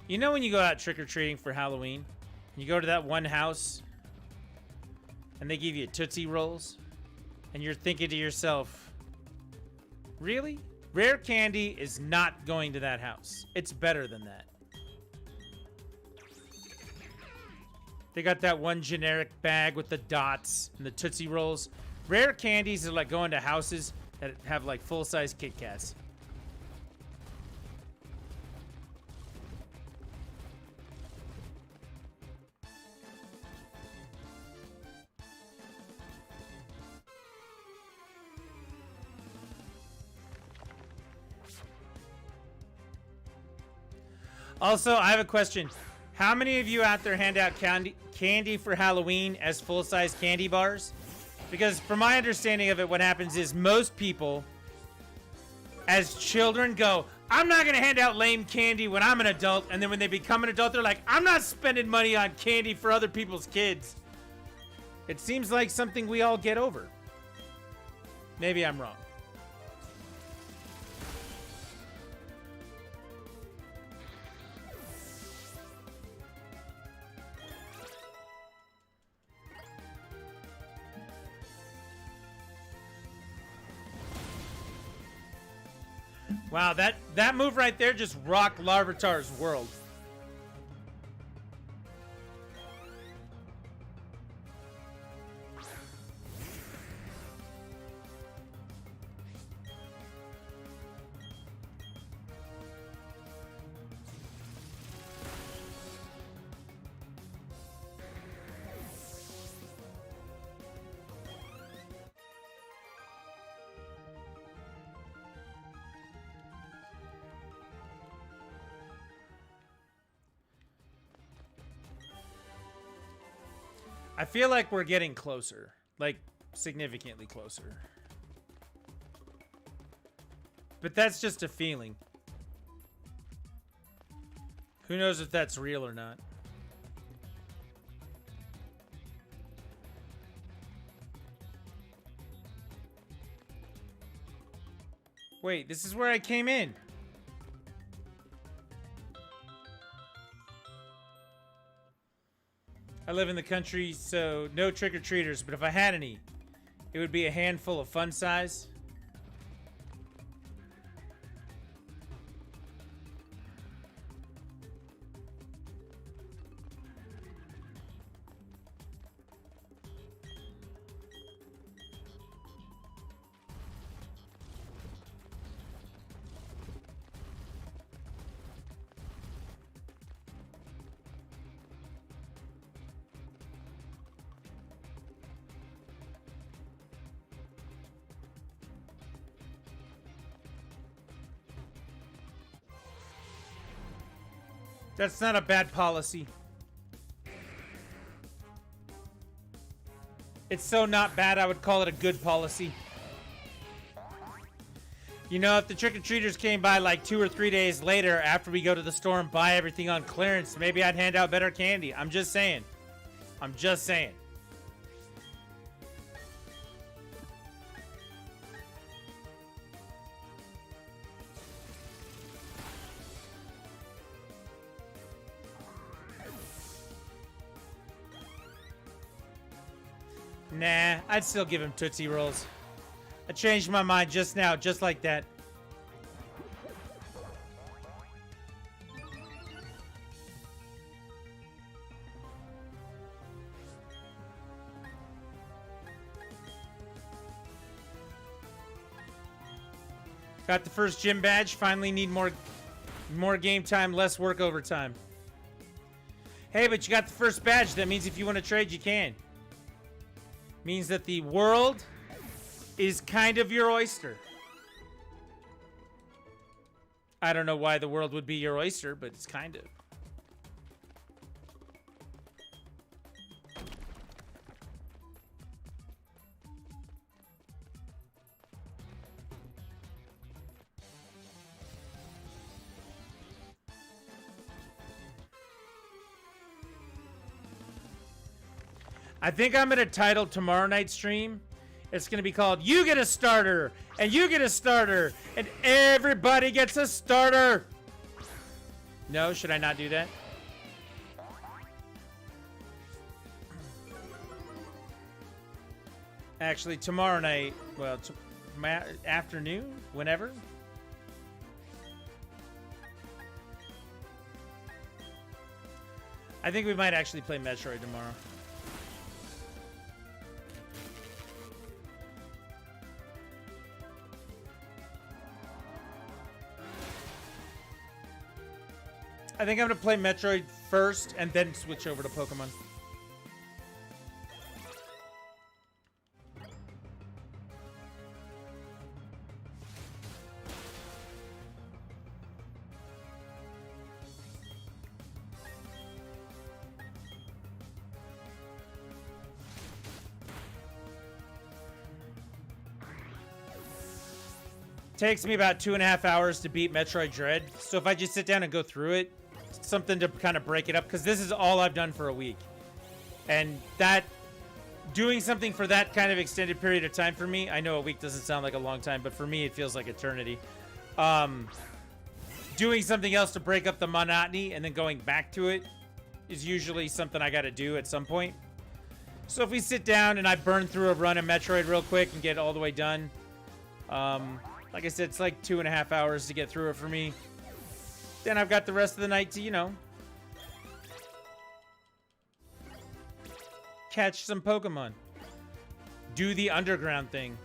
You know when you go out trick-or-treating for Halloween, you go to that one house and they give you Tootsie Rolls, and you're thinking to yourself, really? Rare candy is not going to that house. It's better than that. They got that one generic bag with the dots and the Tootsie Rolls. Rare candies are like going to houses that have like full-size Kit Kats. Also, I have a question. How many of you out there hand out candy for Halloween as full-size candy bars? Because from my understanding of it, what happens is most people, as children, go, I'm not going to hand out lame candy when I'm an adult. And then when they become an adult, they're like, I'm not spending money on candy for other people's kids. It seems like something we all get over. Maybe I'm wrong. Wow, that move right there just rocked Larvitar's world. I feel like we're getting closer. Like, significantly closer. But that's just a feeling. Who knows if that's real or not. Wait, this is where I came in. I live in the country, so no trick-or-treaters, but if I had any, it would be a handful of fun size. That's not a bad policy. It's so not bad, I would call it a good policy. You know, if the trick-or-treaters came by like 2 or 3 days later after we go to the store and buy everything on clearance, maybe I'd hand out better candy. I'm just saying. I'm just saying. Nah, I'd still give him Tootsie Rolls. I changed my mind just now, just like that. Got the first gym badge. Finally need more game time, less work overtime. Hey, but you got the first badge. That means if you want to trade, you can. Means that the world is kind of your oyster. I don't know why the world would be your oyster, but it's kind of. I think I'm going to title tomorrow night's stream. It's going to be called You Get a Starter, and You Get a Starter, and Everybody Gets a Starter. No, should I not do that? Actually, tomorrow night, well, afternoon, whenever. I think we might actually play Metroid tomorrow. I think I'm going to play Metroid first and then switch over to Pokemon. takes me about 2.5 hours to beat Metroid Dread. So if I just sit down and go through it, it's something to kind of break it up, because this is all I've done for a week. And that, doing something for that kind of extended period of time for me, I know a week doesn't sound like a long time, but for me it feels like eternity. Doing something else to break up the monotony and then going back to it is usually something I gotta do at some point. So if we sit down and I burn through a run of Metroid real quick and get all the way done, like I said, it's like 2.5 hours to get through it for me. Then I've got the rest of the night to, you know, catch some Pokemon. Do the underground thing.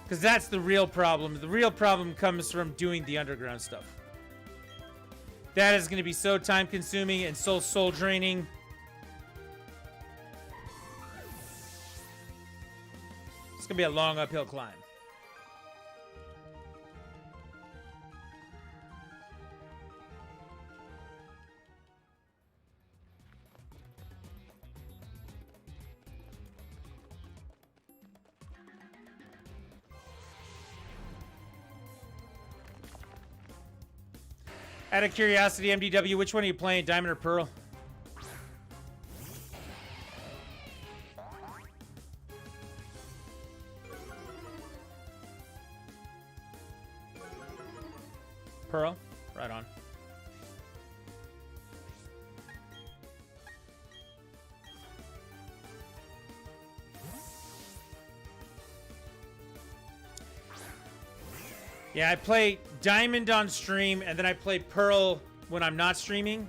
Because that's the real problem. The real problem comes from doing the underground stuff. That is going to be so time consuming and so soul draining. It's going to be a long uphill climb. Out of curiosity, MDW, which one are you playing, Diamond or Pearl? Pearl? Right on. Yeah, I play Diamond on stream, and then I play Pearl when I'm not streaming.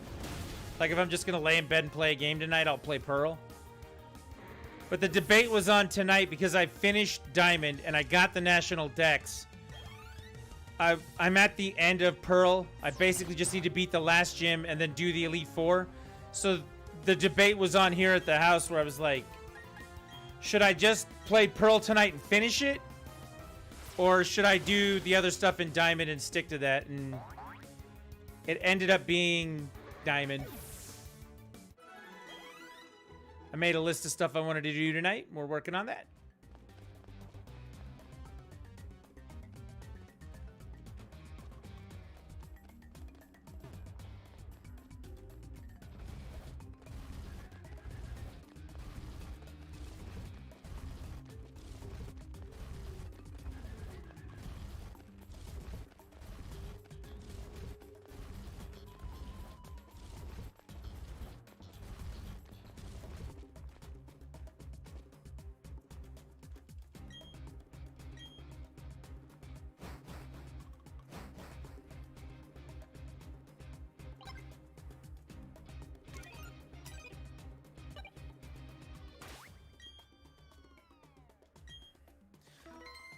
Like, if I'm just going to lay in bed and play a game tonight, I'll play Pearl. But the debate was on tonight because I finished Diamond, and I got the National Dex. I'm at the end of Pearl. I basically just need to beat the last gym and then do the Elite Four. So the debate was on here at the house where I was like, should I just play Pearl tonight and finish it? Or should I do the other stuff in Diamond and stick to that? And it ended up being Diamond. I made a list of stuff I wanted to do tonight. We're working on that.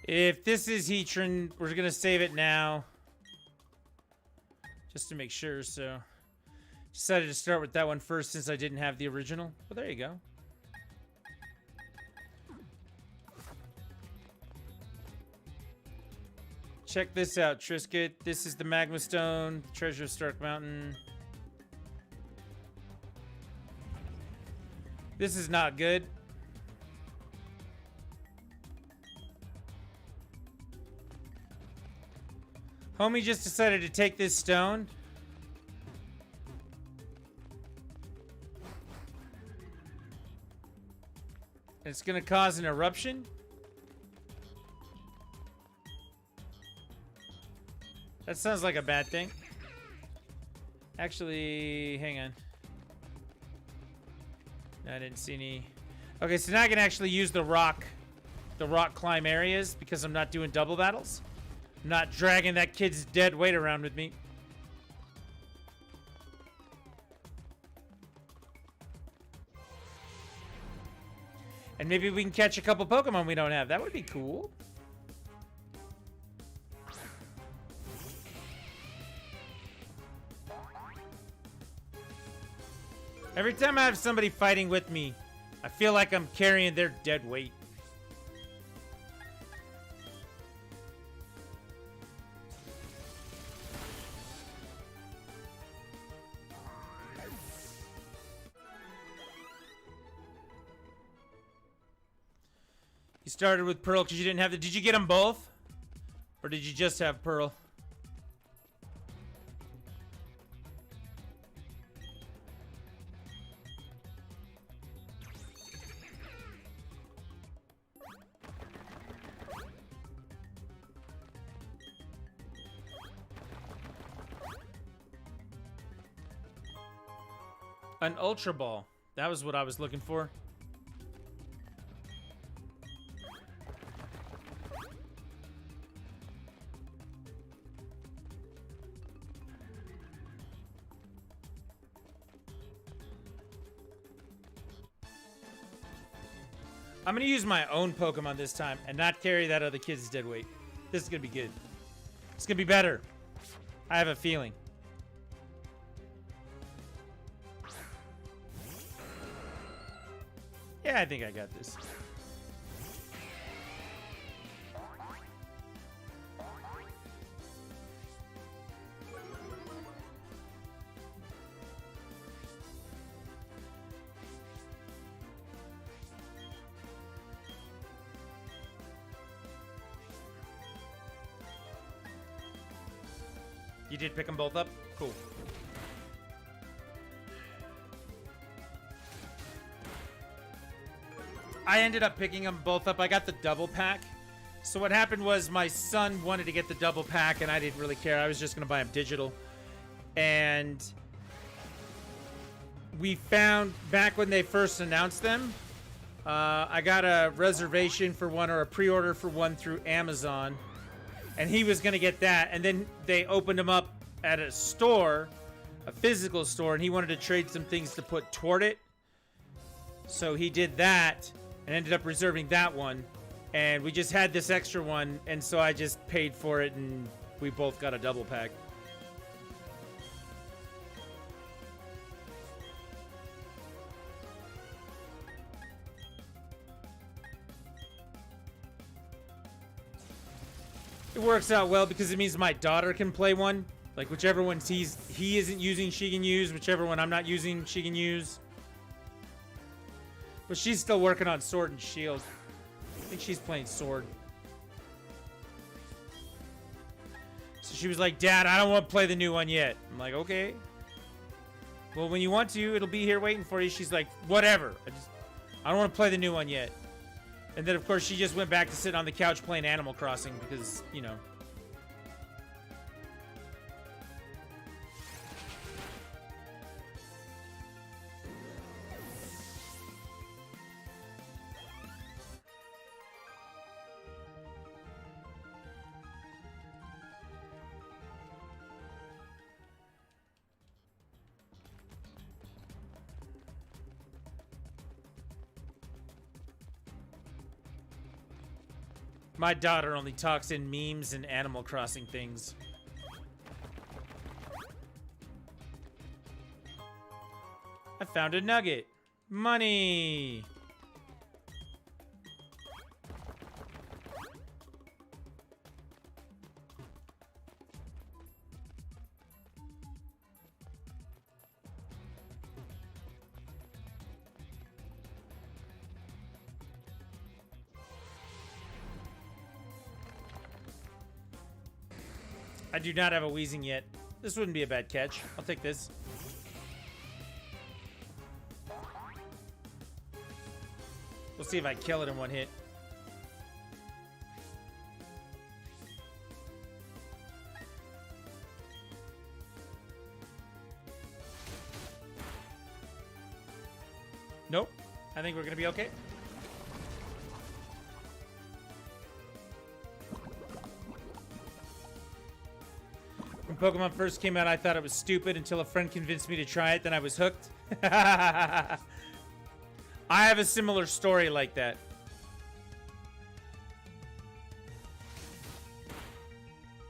If this is Heatran, we're going to save it now. Just to make sure, so. Decided to start with that one first since I didn't have the original. Well, there you go. Check this out, Trisket. This is the Magma Stone, Treasure of Stark Mountain. This is not good. Homie just decided to take this stone. It's gonna cause an eruption. That sounds like a bad thing. Actually, hang on. No, I didn't see any. Okay, so now I can actually use the rock climb areas because I'm not doing double battles. I'm not dragging that kid's dead weight around with me. And maybe we can catch a couple Pokemon we don't have. That would be cool. Every time I have somebody fighting with me, I feel like I'm carrying their dead weight. You started with Pearl because you didn't have the... Did you get them both? Or did you just have Pearl? An Ultra Ball. That was what I was looking for. I'm gonna use my own Pokemon this time and not carry that other kid's dead weight. This is gonna be good. It's gonna be better. I have a feeling. Yeah, I think I got this. You did pick them both up? Cool. I ended up picking them both up. I got the double pack. So what happened was my son wanted to get the double pack and I didn't really care. I was just going to buy them digital. And we found back when they first announced them, I got a reservation for one or a pre-order for one through Amazon. And he was going to get that. And then they opened them up at a store, a physical store, and he wanted to trade some things to put toward it. So he did that and ended up reserving that one. And we just had this extra one, and so I just paid for it, and we both got a double pack. It works out well because it means my daughter can play one. Like, whichever one he isn't using, she can use. Whichever one I'm not using, she can use. But she's still working on Sword and Shield. I think she's playing Sword. So she was like, Dad, I don't want to play the new one yet. I'm like, okay. Well, when you want to, it'll be here waiting for you. She's like, whatever. I don't want to play the new one yet. And then, of course, she just went back to sit on the couch playing Animal Crossing because, you know. My daughter only talks in memes and Animal Crossing things. I found a nugget. Money. I do not have a Weezing yet. This wouldn't be a bad catch. I'll take this. We'll see if I kill it in one hit. Nope. I think we're gonna be okay. When Pokemon first came out, I thought it was stupid until a friend convinced me to try it, then I was hooked. I have a similar story like that.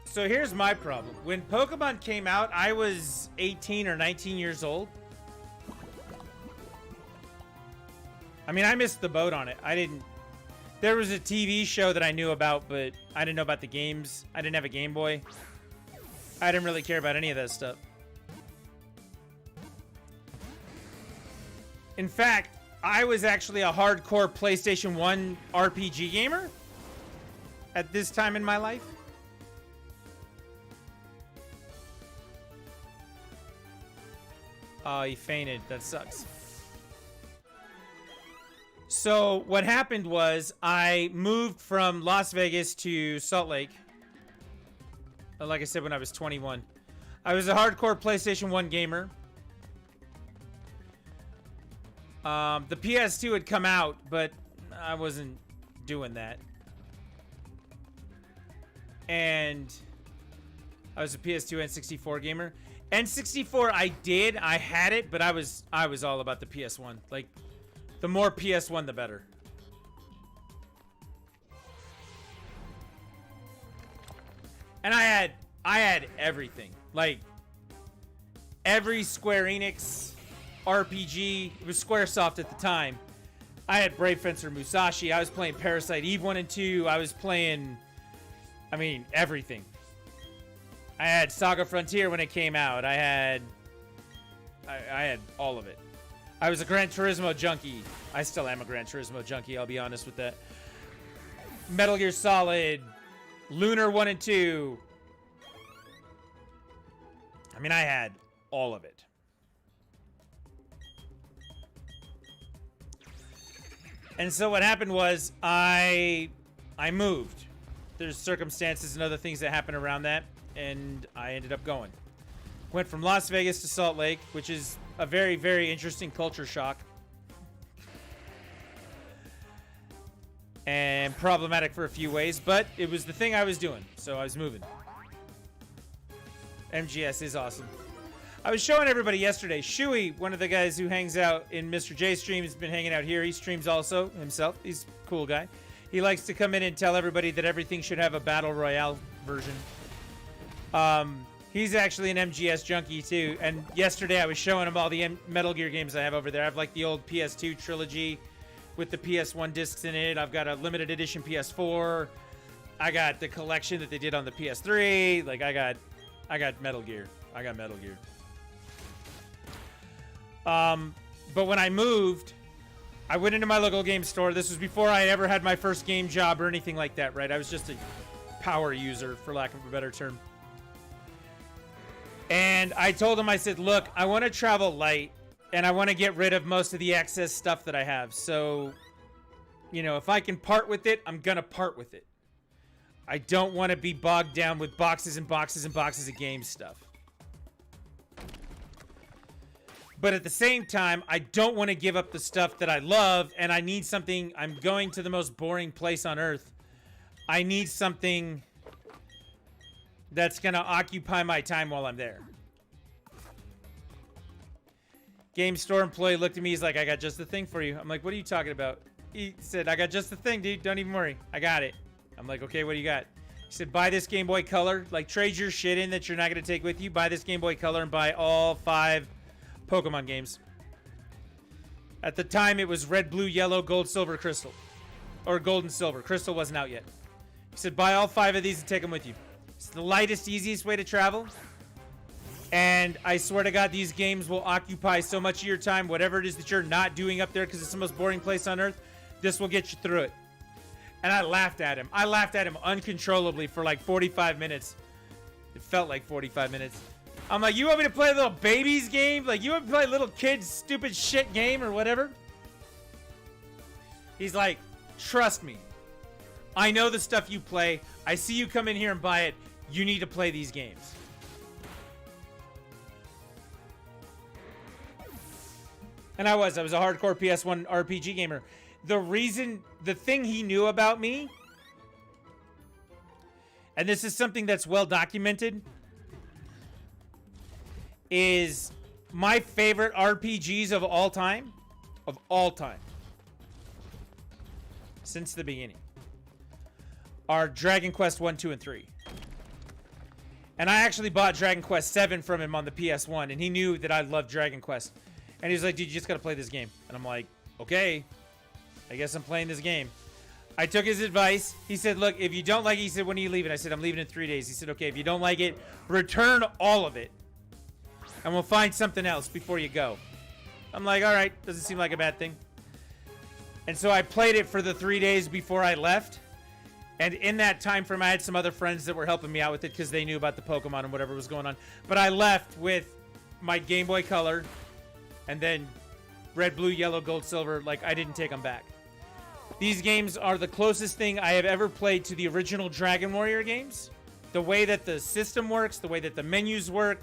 So here's my problem. When Pokemon came out, I was 18 or 19 years old. I mean, I missed the boat on it. There was a TV show that I knew about, but I didn't know about the games. I didn't have a Game Boy. I didn't really care about any of that stuff. In fact, I was actually a hardcore PlayStation 1 RPG gamer at this time in my life. Oh, he fainted. That sucks. So what happened was I moved from Las Vegas to Salt Lake. Like I said, when I was 21. I was a hardcore PlayStation 1 gamer. The PS2 had come out, but I wasn't doing that. And I was a PS2 N64 gamer. N64 I had it, but I was all about the PS1. Like, the more PS1 the better. And I had everything. Like, every Square Enix RPG. It was Squaresoft at the time. I had Brave Fencer Musashi. I was playing Parasite Eve 1 and 2. I was playing, I mean, everything. I had Saga Frontier when it came out. I had all of it. I was a Gran Turismo junkie. I still am a Gran Turismo junkie, I'll be honest with that. Metal Gear Solid, Lunar 1 and 2. I mean, I had all of it. And so what happened was I moved. There's circumstances and other things that happened around that, and I ended up going. Went from Las Vegas to Salt Lake, which is a very, very interesting culture shock. And problematic for a few ways, but it was the thing I was doing, so I was moving. MGS is awesome. I was showing everybody yesterday, Shuey, one of the guys who hangs out in Mr. J's stream, has been hanging out here. He streams also himself. He's a cool guy. He likes to come in and tell everybody that everything should have a Battle Royale version. He's actually an MGS junkie too. And yesterday I was showing him all the Metal Gear games I have over there. I have like the old PS2 trilogy with the PS1 discs in it. I've got a limited edition PS4. I got the collection that they did on the PS3. Like I got Metal Gear. I got Metal Gear. But when I moved, I went into my local game store. This was before I ever had my first game job or anything like that, right? I was just a power user, for lack of a better term. And I told him, I said, look, I want to travel light, and I want to get rid of most of the excess stuff that I have. So, you know, if I can part with it, I'm going to part with it. I don't want to be bogged down with boxes and boxes and boxes of game stuff. But at the same time, I don't want to give up the stuff that I love, and I need something. I'm going to the most boring place on earth. I need something that's going to occupy my time while I'm there. Game store employee looked at me. He's like, I got just the thing for you. I'm like, what are you talking about? He said, I got just the thing, dude. Don't even worry. I got it. I'm like, okay, what do you got? He said, buy this Game Boy Color. Like, trade your shit in that you're not going to take with you. Buy this Game Boy Color and buy all 5 Pokemon games. At the time, it was red, blue, yellow, gold, silver, crystal. Or gold and silver. Crystal wasn't out yet. He said, buy all 5 of these and take them with you. It's the lightest, easiest way to travel. And I swear to God, these games will occupy so much of your time. Whatever it is that you're not doing up there because it's the most boring place on earth, this will get you through it. And I laughed at him. I laughed at him uncontrollably for like 45 minutes. It felt like 45 minutes. I'm like, you want me to play a little babies game? Like, you want me to play a little kid's stupid shit game or whatever? He's like, trust me. I know the stuff you play. I see you come in here and buy it. You need to play these games. And I was a hardcore PS1 RPG gamer. The thing he knew about me, and this is something that's well documented, is my favorite RPGs of all time, since the beginning, are Dragon Quest 1, 2, and 3. And I actually bought Dragon Quest 7 from him on the PS1, and he knew that I loved Dragon Quest. And he was like, dude, you just gotta play this game. And I'm like, okay, I guess I'm playing this game. I took his advice. He said, look, if you don't like it, he said, when are you leaving? I said, I'm leaving in 3 days. He said, okay, if you don't like it, return all of it. And we'll find something else before you go. I'm like, all right, doesn't seem like a bad thing. And so I played it for the 3 days before I left. And in that time frame, I had some other friends that were helping me out with it because they knew about the Pokemon and whatever was going on. But I left with my Game Boy Color and then red, blue, yellow, gold, silver. Like, I didn't take them back. These games are the closest thing I have ever played to the original Dragon Warrior games. The way that the system works, the way that the menus work,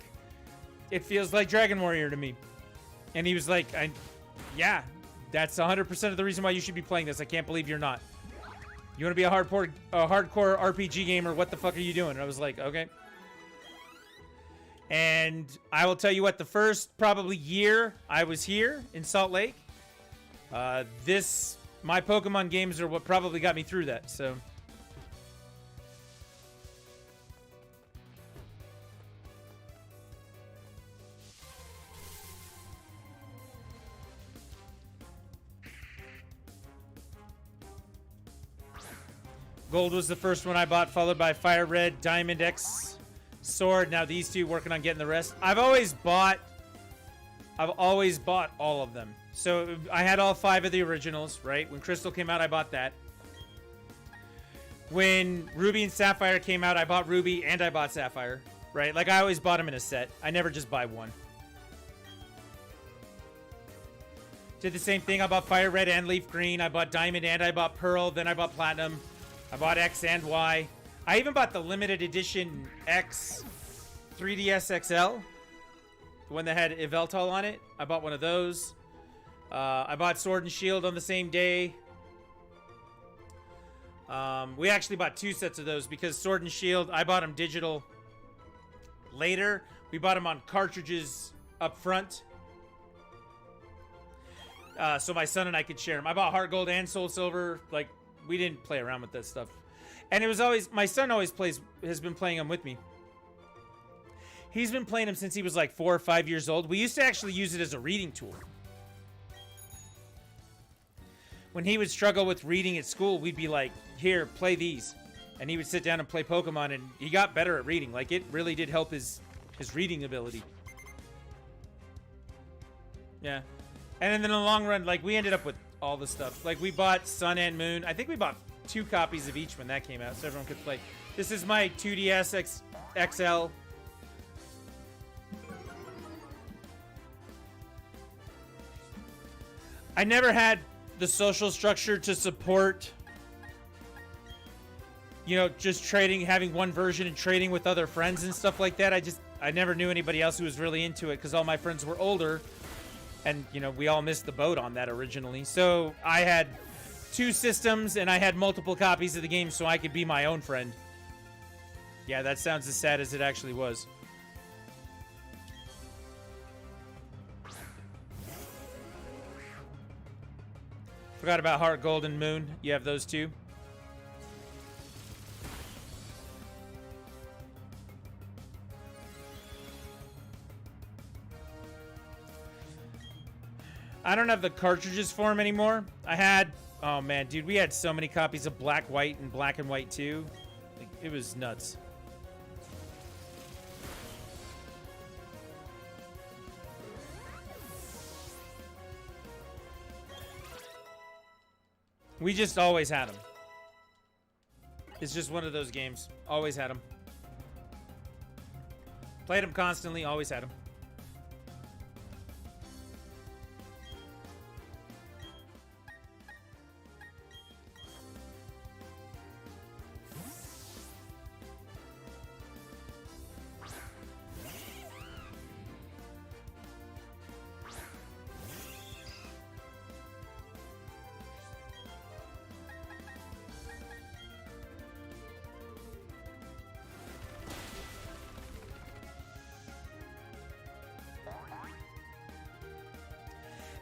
it feels like Dragon Warrior to me. And he was like, yeah, that's 100% of the reason why you should be playing this. I can't believe you're not. You want to be a hardcore RPG gamer? What the fuck are you doing? And I was like, okay. And I will tell you what, the first probably year I was here in Salt Lake, my Pokemon games are what probably got me through that, so. Gold was the first one I bought, followed by Fire Red, Diamond X, Sword. Now these two, working on getting the rest. I've always bought all of them. So I had all 5 of the originals, right? When Crystal came out, I bought that. When Ruby and Sapphire came out, I bought Ruby and I bought Sapphire, right? Like, I always bought them in a set. I never just buy one. Did the same thing. I bought Fire Red and Leaf Green. I bought Diamond and I bought Pearl. Then I bought Platinum. I bought X and Y. I even bought the limited edition X 3DS XL. The one that had Yveltal on it. I bought one of those. I bought Sword and Shield on the same day. We actually bought 2 sets of those because Sword and Shield, I bought them digital later. We bought them on cartridges up front. So my son and I could share them. I bought Heart Gold and Soul Silver. Like, we didn't play around with that stuff. And it was always, my son always has been playing them with me. He's been playing them since he was like 4 or 5 years old. We used to actually use it as a reading tool. When he would struggle with reading at school, we'd be like, here, play these. And he would sit down and play Pokemon, and he got better at reading. Like, it really did help his reading ability. Yeah. And then in the long run, like, we ended up with all the stuff. Like, we bought Sun and Moon. I think we bought 2 copies of each when that came out so everyone could play. This is my 2DS XL. I never had the social structure to support, you know, just trading, having one version and trading with other friends and stuff like that. I never knew anybody else who was really into it because all my friends were older. And, you know, we all missed the boat on that originally. So I had 2 systems and I had multiple copies of the game so I could be my own friend. Yeah, that sounds as sad as it actually was. Forgot about Heart Gold and Moon. You have those 2. I don't have the cartridges for them anymore. I had, oh man, dude, we had so many copies of Black, White, and Black and White too. Like, it was nuts. We just always had them. It's just one of those games. Always had them. Played them constantly, always had them.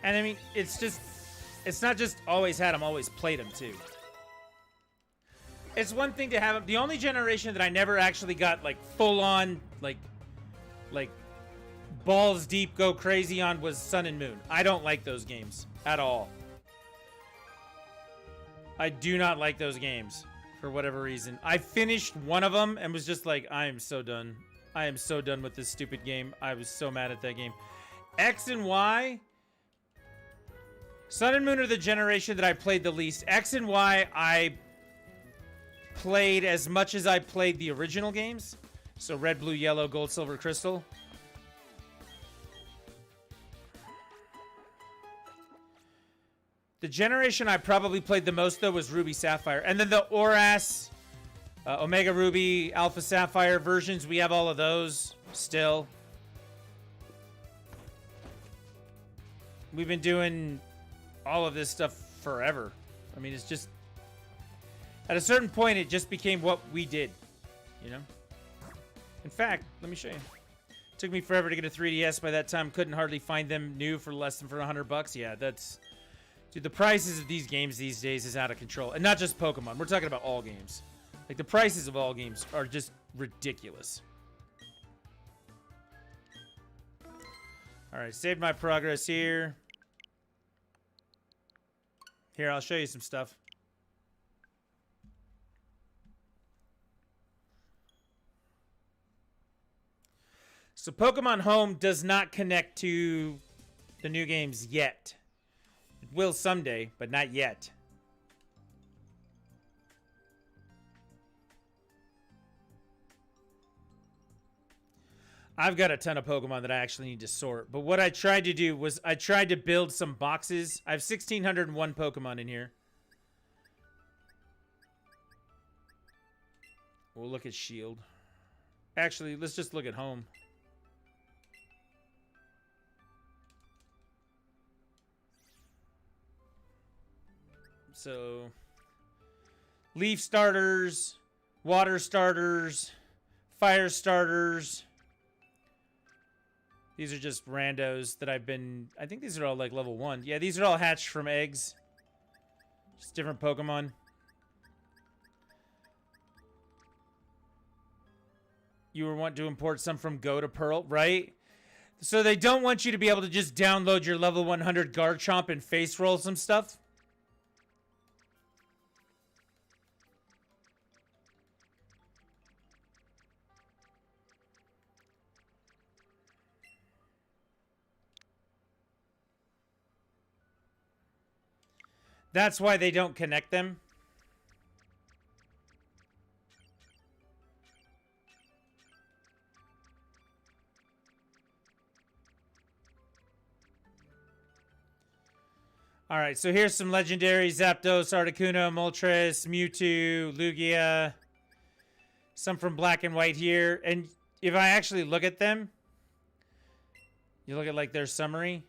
And I mean, it's not just always had them, always played them too. It's one thing to have them. The only generation that I never actually got like full on, like balls deep, go crazy on was Sun and Moon. I don't like those games at all. I do not like those games for whatever reason. I finished one of them and was just like, I am so done. I am so done with this stupid game. I was so mad at that game. X and Y. Sun and Moon are the generation that I played the least. X and Y, I played as much as I played the original games. So red, blue, yellow, gold, silver, crystal. The generation I probably played the most, though, was Ruby Sapphire. And then the ORAS, Omega Ruby, Alpha Sapphire versions, we have all of those still. We've been doing all of this stuff forever. I mean, it's just... At a certain point, it just became what we did, you know? In fact, let me show you. It took me forever to get a 3DS. By that time, couldn't hardly find them new for less than for $100. Yeah, that's... Dude, the prices of these games these days is out of control. And not just Pokemon. We're talking about all games. Like, the prices of all games are just ridiculous. Alright, saved my progress here. Here, I'll show you some stuff. So Pokemon Home does not connect to the new games yet. It will someday, but not yet. I've got a ton of Pokemon that I actually need to sort. But what I tried to do was I tried to build some boxes. I have 1,601 Pokemon in here. We'll look at Shield. Actually, let's just look at Home. So, Leaf starters, Water starters, Fire starters. These are just randos that I've been... I think these are all like level 1. Yeah, these are all hatched from eggs. Just different Pokemon. You were wanting to import some from Go to Pearl, right? So they don't want you to be able to just download your level 100 Garchomp and face roll some stuff? That's why they don't connect them. All right, so here's some legendaries: Zapdos, Articuno, Moltres, Mewtwo, Lugia. Some from Black and White here. And if I actually look at them, you look at like their summary.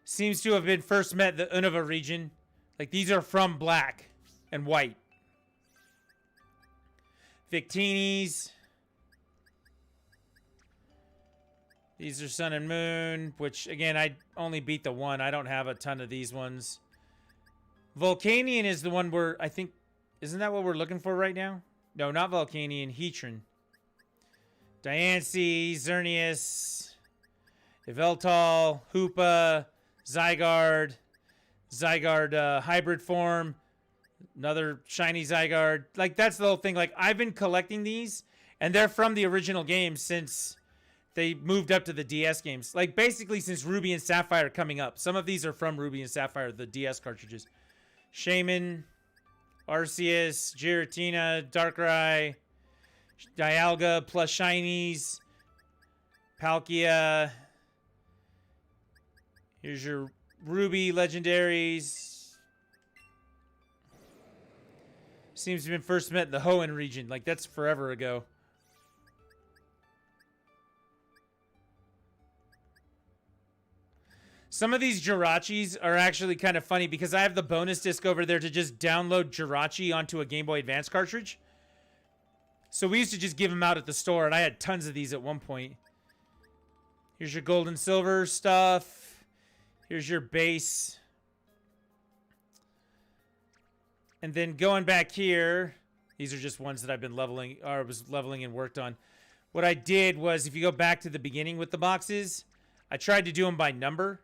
Seems to have been first met in the Unova region. Like, these are from Black and White. Victinis. These are Sun and Moon, which, again, I only beat the one. I don't have a ton of these ones. Volcanion is the one where, I think... Isn't that what we're looking for right now? No, not Volcanion. Heatran. Diancie, Xerneas, Yveltal, Hoopa... Zygarde hybrid form, another shiny Zygarde. Like, that's the whole thing. Like, I've been collecting these, and they're from the original game since they moved up to the DS games. Like, basically since Ruby and Sapphire coming up. Some of these are from Ruby and Sapphire, the DS cartridges. Shaman, Arceus, Giratina, Darkrai, Dialga plus shinies, Palkia. Here's your Ruby legendaries. Seems to have been first met in the Hoenn region. Like, that's forever ago. Some of these Jirachis are actually kind of funny because I have the bonus disc over there to just download Jirachi onto a Game Boy Advance cartridge. So we used to just give them out at the store, and I had tons of these at one point. Here's your gold and silver stuff. Here's your base. And then going back here, these are just ones that I've been leveling, or was leveling and worked on. What I did was, if you go back to the beginning with the boxes, I tried to do them by number.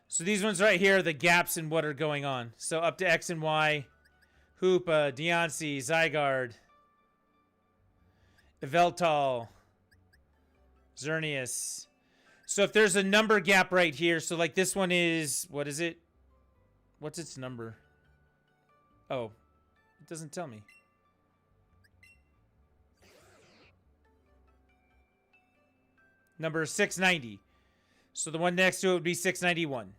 So these ones right here are the gaps in what are going on. So up to X and Y, Hoopa, Diancie, Zygarde, Yveltal, Xerneas. So if there's a number gap right here, so like this one is, what is it? What's its number? Oh, it doesn't tell me. Number 690. So the one next to it would be 691.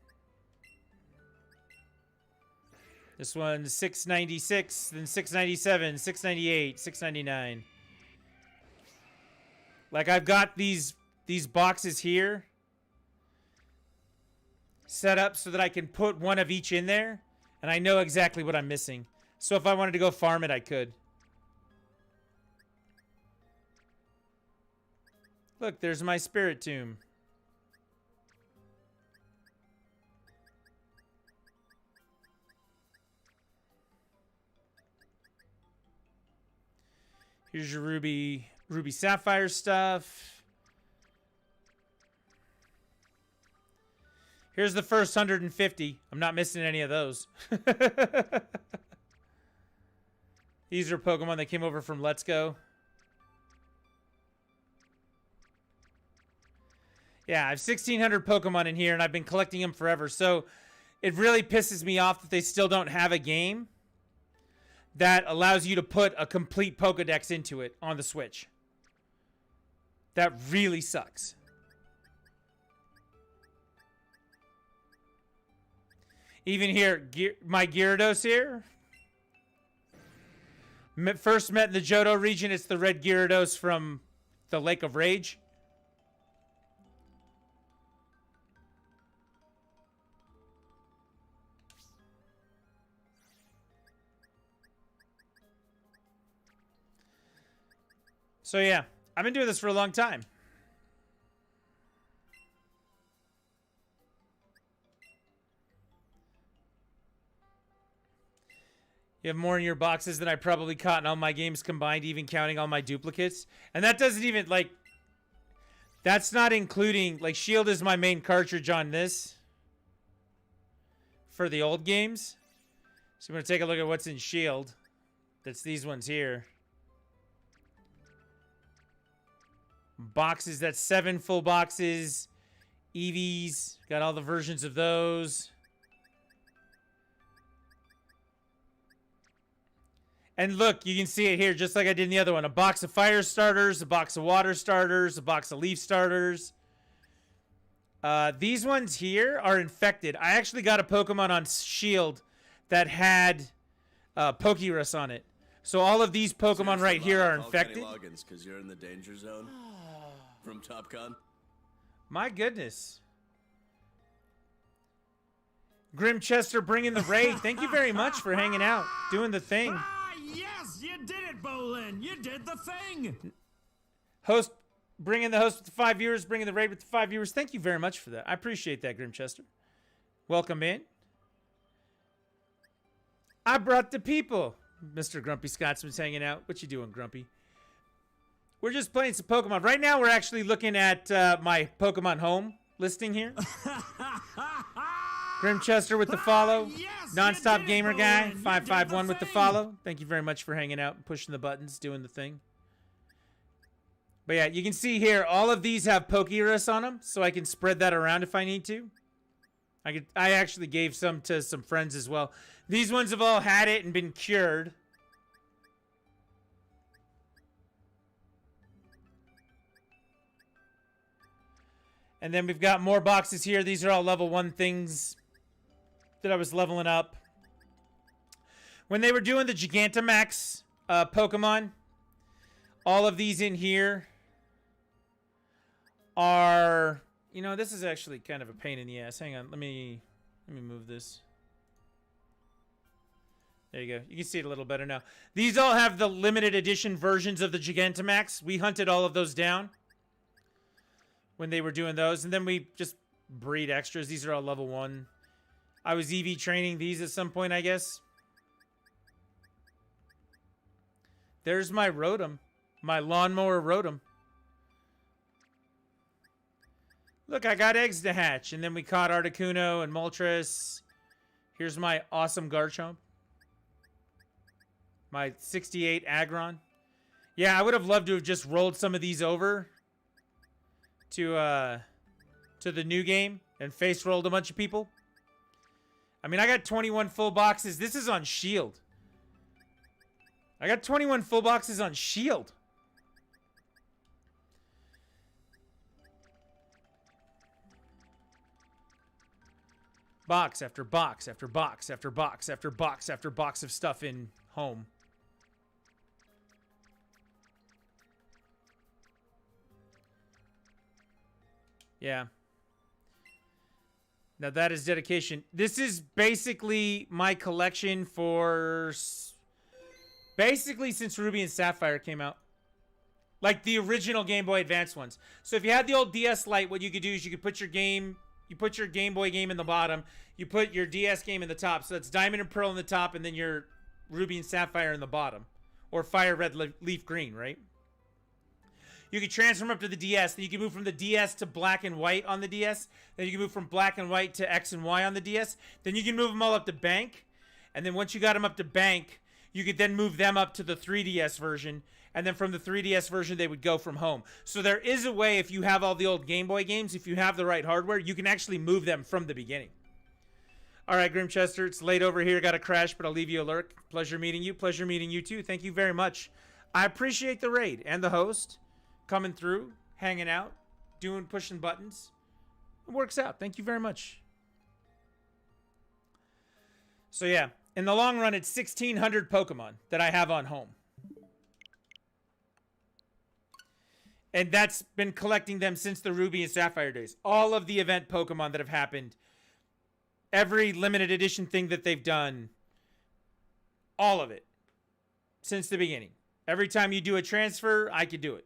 This one's 696, then 697, 698, 699. Like I've got these boxes here set up so that I can put one of each in there, and I know exactly what I'm missing. So if I wanted to go farm it, I could. Look, there's my spirit tomb. Here's your ruby sapphire stuff. Here's the first 150. I'm not missing any of those. These are Pokemon that came over from Let's Go. Yeah, I have 1,600 Pokemon in here, and I've been collecting them forever. So it really pisses me off that they still don't have a game that allows you to put a complete Pokedex into it on the Switch. That really sucks. Even here, my Gyarados here. First met in the Johto region. It's the red Gyarados from the Lake of Rage. So yeah, I've been doing this for a long time. You have more in your boxes than I probably caught in all my games combined, even counting all my duplicates. And that doesn't even, like, that's not including, like, Shield is my main cartridge on this for the old games. So I'm going to take a look at what's in Shield. That's these ones here. Boxes, that's 7 full boxes. Eevees, got all the versions of those. And look, you can see it here, just like I did in the other one. A box of fire starters, a box of water starters, a box of leaf starters. These ones here are infected. I actually got a Pokemon on Shield that had Pokerus on it. So all of these Pokemon right here are infected. Because you're in the danger zone from TopCon. My goodness. Grimchester bringing the raid. Thank you very much for hanging out, doing the thing. Yes, you did it, Bolin. You did the thing. Host, bringing the host with the 5 viewers, bringing the raid with the 5 viewers. Thank you very much for that. I appreciate that, Grimchester. Welcome in. I brought the people. Mr. Grumpy Scotsman's hanging out. What you doing, Grumpy? We're just playing some Pokemon. Right now, we're actually looking at my Pokemon Home listing here. Grimchester with the follow. Yes, Nonstop Gamer Guy, Bolin. 551 with the follow. Thank you very much for hanging out and pushing the buttons, doing the thing. But yeah, you can see here, all of these have Pokerus on them, so I can spread that around if I need to. I actually gave some to some friends as well. These ones have all had it and been cured. And then we've got more boxes here. These are all level 1 things that I was leveling up. When they were doing the Gigantamax Pokemon, all of these in here are... You know, this is actually kind of a pain in the ass. Hang on, let me move this. There you go. You can see it a little better now. These all have the limited edition versions of the Gigantamax. We hunted all of those down when they were doing those. And then we just breed extras. These are all level 1. I was EV training these at some point, I guess. There's my Rotom. My Lawnmower Rotom. Look, I got eggs to hatch. And then we caught Articuno and Moltres. Here's my awesome Garchomp. My 68 Aggron. Yeah, I would have loved to have just rolled some of these over to to the new game and face rolled a bunch of people. I mean, I got 21 full boxes. This is on Shield. I got 21 full boxes on Shield. Box after box after box after box after box after box of stuff in home. Yeah. Now that is dedication. This is basically my collection for basically since Ruby and Sapphire came out. Like the original Game Boy Advance ones. So if you had the old DS Lite, what you could do is you could put your Game Boy game in the bottom, you put your DS game in the top. So that's Diamond and Pearl in the top, and then your Ruby and Sapphire in the bottom. Or Fire Red Leaf Green, right? You could transfer them up to the DS. Then you can move from the DS to black and white on the DS. Then you can move from black and white to X and Y on the DS. Then you can move them all up to bank. And then once you got them up to bank, you could then move them up to the 3DS version. And then from the 3DS version, they would go from home. So there is a way, if you have all the old Game Boy games, if you have the right hardware, you can actually move them from the beginning. All right, Grimchester, it's late over here. Got to crash, but I'll leave you a lurk. Pleasure meeting you. Pleasure meeting you too. Thank you very much. I appreciate the raid and the host coming through, hanging out, pushing buttons. It works out. Thank you very much. So yeah, in the long run, it's 1,600 Pokemon that I have on home. And that's been collecting them since the Ruby and Sapphire days. All of the event Pokemon that have happened, every limited edition thing that they've done, all of it, since the beginning. Every time you do a transfer, I could do it.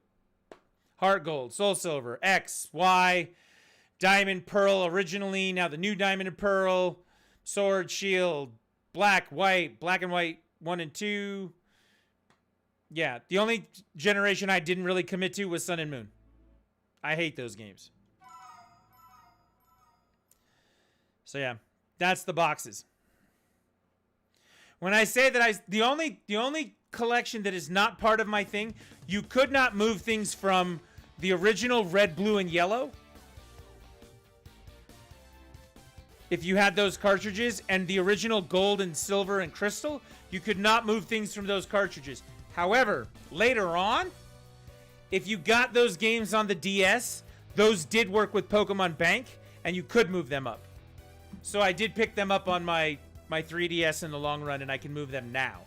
Heart Gold, Soul Silver, X, Y, Diamond, Pearl originally, now the new Diamond and Pearl, Sword, Shield, Black, White, Black and White 1 and 2. Yeah, the only generation I didn't really commit to was Sun and Moon. I hate those games. So yeah, that's the boxes. When I say that the only collection that is not part of my thing, you could not move things from the original red, blue, and yellow. If you had those cartridges, and the original gold and silver and crystal, you could not move things from those cartridges. However, later on, if you got those games on the DS, those did work with Pokemon Bank, and you could move them up. So I did pick them up on my 3DS in the long run, and I can move them now.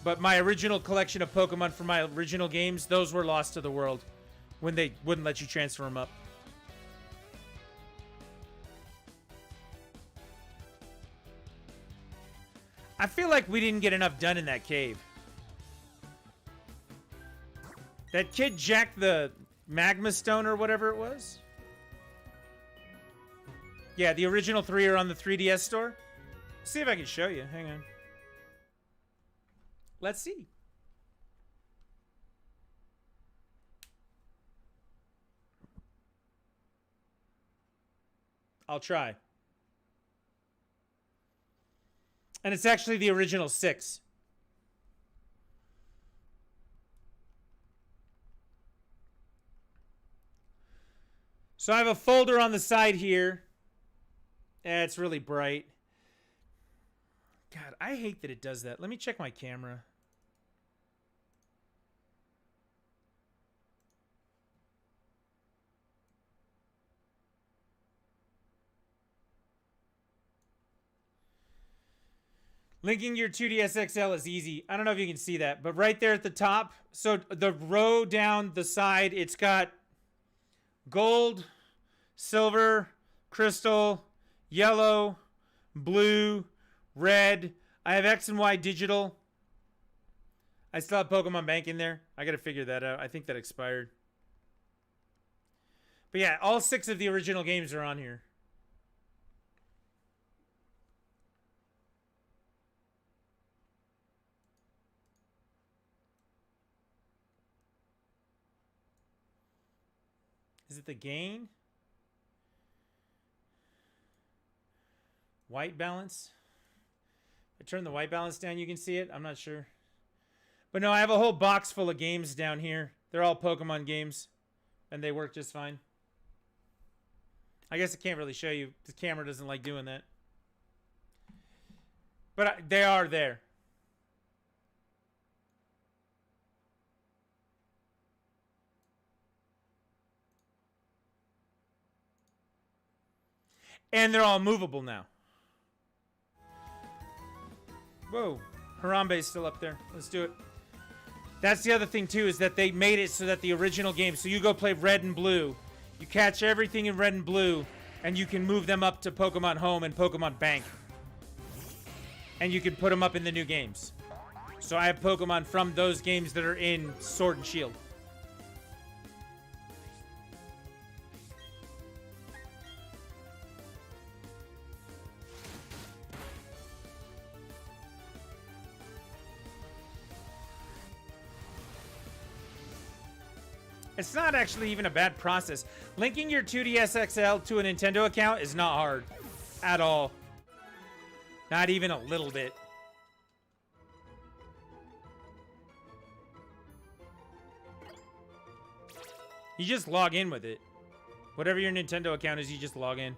But my original collection of Pokemon from my original games, those were lost to the world when they wouldn't let you transfer them up. I feel like we didn't get enough done in that cave. That kid jacked the magma stone or whatever it was. Yeah, the original 3 are on the 3DS store. See if I can show you. Hang on. Let's see. I'll try. And it's actually the original 6. So I have a folder on the side here. It's really bright. God, I hate that it does that. Let me check my camera. Linking your 2DS XL is easy. I don't know if you can see that, but right there at the top, so the row down the side, it's got gold, silver, crystal, yellow, blue, red. I have X and Y digital. I still have Pokemon Bank in there. I got to figure that out. I think that expired. But yeah, all 6 of the original games are on here. Is it the gain? White balance? I turn the white balance down, you can see it. I'm not sure. But no, I have a whole box full of games down here. They're all Pokemon games. And they work just fine. I guess I can't really show you. The camera doesn't like doing that. But they are there. And they're all movable now. Whoa. Harambe's still up there. Let's do it. That's the other thing, too, is that they made it so that the original game... So you go play Red and Blue. You catch everything in Red and Blue, and you can move them up to Pokemon Home and Pokemon Bank. And you can put them up in the new games. So I have Pokemon from those games that are in Sword and Shield. It's not actually even a bad process. Linking your 2DS XL to a Nintendo account is not hard. At all. Not even a little bit. You just log in with it. Whatever your Nintendo account is, you just log in.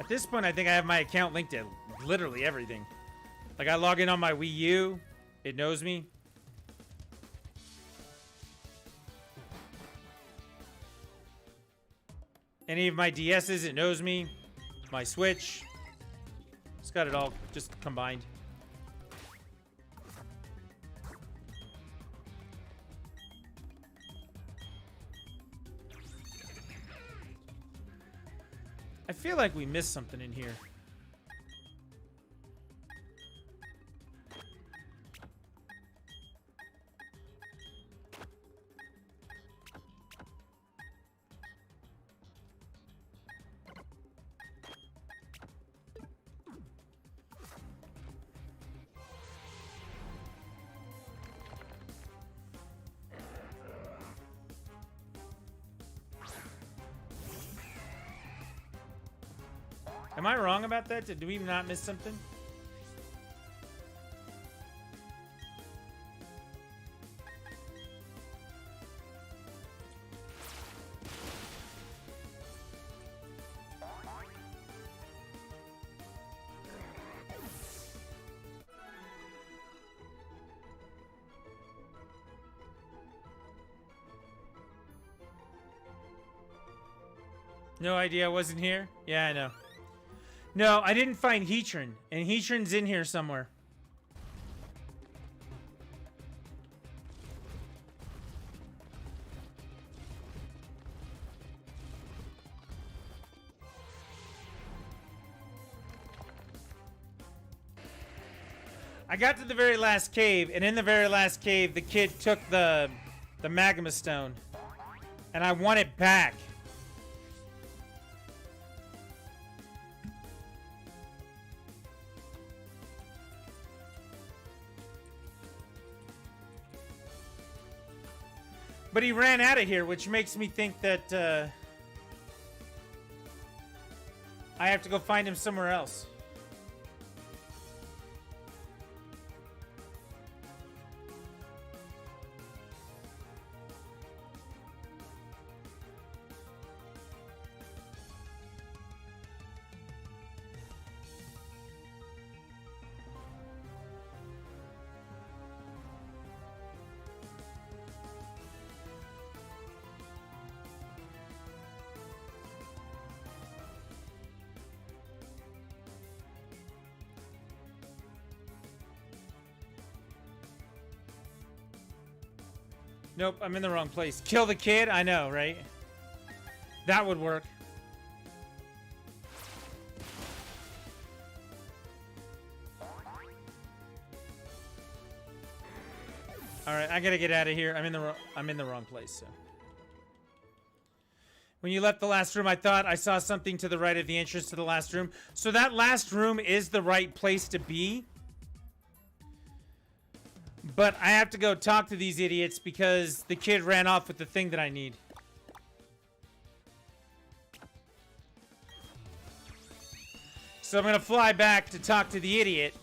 At this point, I think I have my account linked to literally everything. Like, I log in on my Wii U. It knows me. Any of my DS's, it knows me. My Switch. It's got it all just combined. I feel like we missed something in here. Am I wrong about that? Did we not miss something? No idea I wasn't here? Yeah, I know. No, I didn't find Heatran, and Heatran's in here somewhere. I got to the very last cave, and in the very last cave, the kid took the Magma Stone, and I want it back. But he ran out of here, which makes me think that I have to go find him somewhere else. Nope, I'm in the wrong place. Kill the kid? I know, right? That would work. All right, I gotta get out of here. I'm in the wrong place. So. When you left the last room, I thought I saw something to the right of the entrance to the last room. So that last room is the right place to be. But I have to go talk to these idiots because the kid ran off with the thing that I need. So I'm going to fly back to talk to the idiot.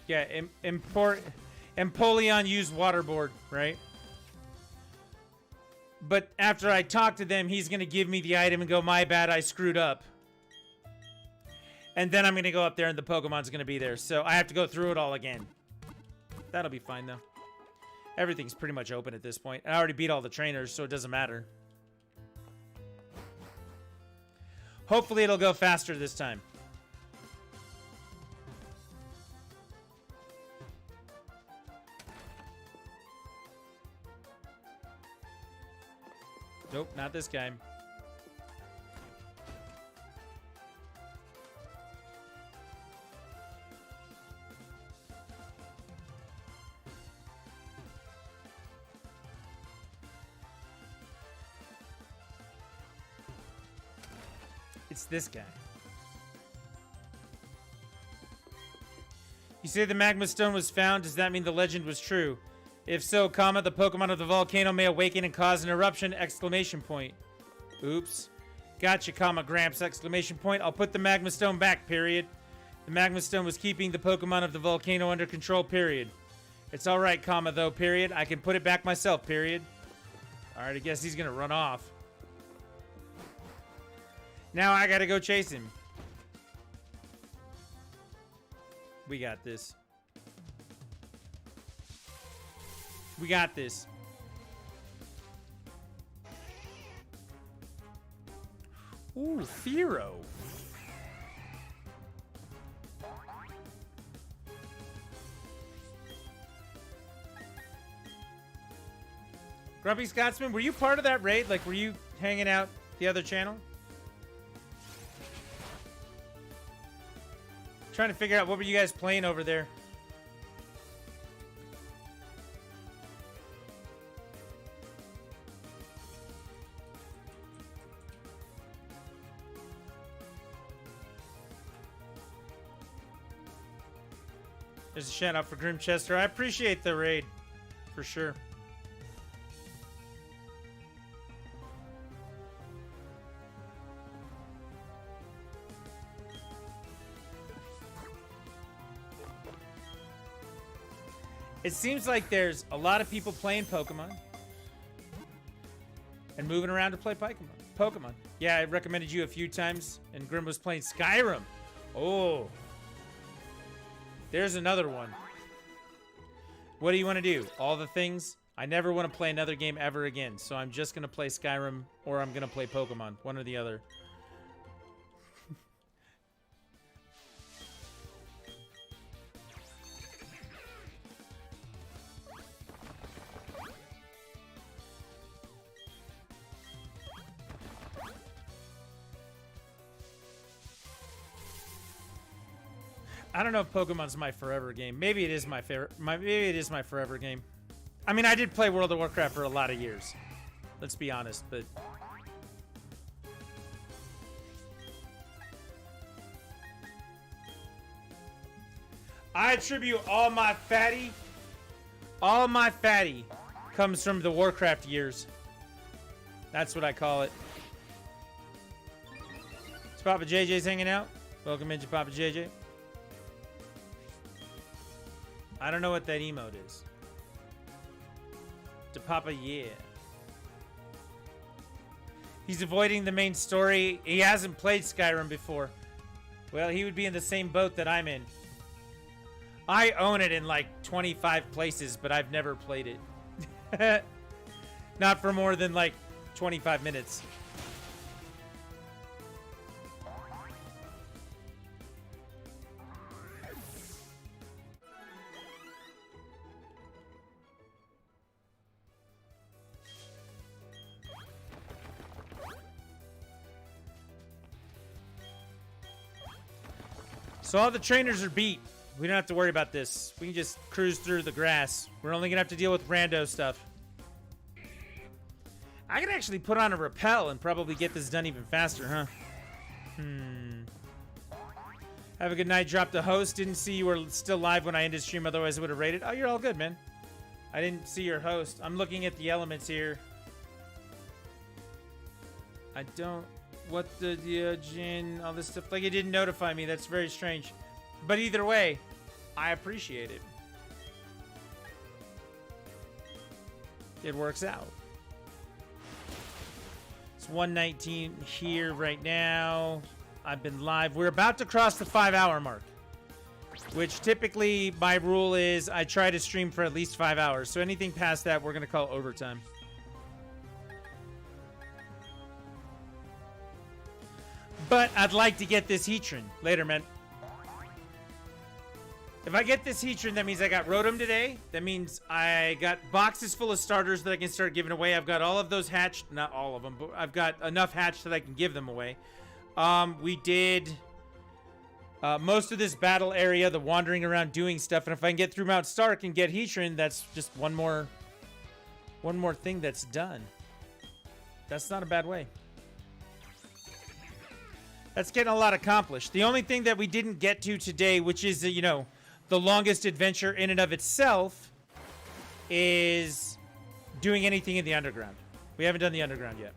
Yeah, Empoleon used waterboard, right? But after I talk to them, he's going to give me the item and go, my bad, I screwed up. And then I'm going to go up there and the Pokemon's going to be there. So I have to go through it all again. That'll be fine, though. Everything's pretty much open at this point. I already beat all the trainers, so it doesn't matter. Hopefully it'll go faster this time. Nope, not this guy. It's this guy. You say the Magma Stone was found. Does that mean the legend was true? If so, comma, the Pokemon of the volcano may awaken and cause an eruption, exclamation point. Oops. Gotcha, comma, Gramps, exclamation point. I'll put the Magma Stone back, period. The Magma Stone was keeping the Pokemon of the volcano under control, period. It's alright, comma, though, period. I can put it back myself, period. Alright, I guess he's gonna run off. Now I gotta go chase him. We got this. We got this. Ooh, Fearow. Grumpy Scotsman, were you part of that raid? Like, were you hanging out the other channel? Trying to figure out what were you guys playing over there. There's a shout out for Grimchester. I appreciate the raid, for sure. It seems like there's a lot of people playing Pokemon and moving around to play Pokemon. Yeah, I recommended you a few times, and Grim was playing Skyrim. Oh. There's another one. What do you want to do? All the things? I never want to play another game ever again, so I'm just going to play Skyrim or I'm going to play Pokemon. One or the other. I don't know if Pokemon's my forever game. Maybe it is my favorite. Maybe it is my forever game. I mean, I did play World of Warcraft for a lot of years. Let's be honest, but I attribute all my fatty comes from the Warcraft years. That's what I call it. It's Papa JJ's hanging out. Welcome into Papa JJ. I don't know what that emote is. To Papa, yeah. He's avoiding the main story. He hasn't played Skyrim before. Well, he would be in the same boat that I'm in. I own it in like 25 places, but I've never played it. Not for more than like 25 minutes. So all the trainers are beat. We don't have to worry about this. We can just cruise through the grass. We're only gonna have to deal with rando stuff. I can actually put on a rappel and probably get this done even faster, huh? Have a good night. Dropped a host. Didn't see you were still live when I ended stream. Otherwise, I would have rated. Oh, you're all good, man. I didn't see your host. I'm looking at the elements here. I don't... What the Jin, all this stuff. Like, it didn't notify me. That's very strange. But either way, I appreciate it. It works out. It's 1:19 here right now. I've been live. We're about to cross the 5-hour mark, which typically my rule is I try to stream for at least 5 hours. So anything past that, we're going to call overtime. But I'd like to get this Heatran. Later, man. If I get this Heatran, that means I got Rotom today. That means I got boxes full of starters that I can start giving away. I've got all of those hatched. Not all of them, but I've got enough hatched that I can give them away. We did most of this battle area, the wandering around doing stuff. And if I can get through Mount Stark and get Heatran, that's just one more thing that's done. That's not a bad way. That's getting a lot accomplished. The only thing that we didn't get to today, which is, you know, the longest adventure in and of itself, is doing anything in the underground. We haven't done the underground yet.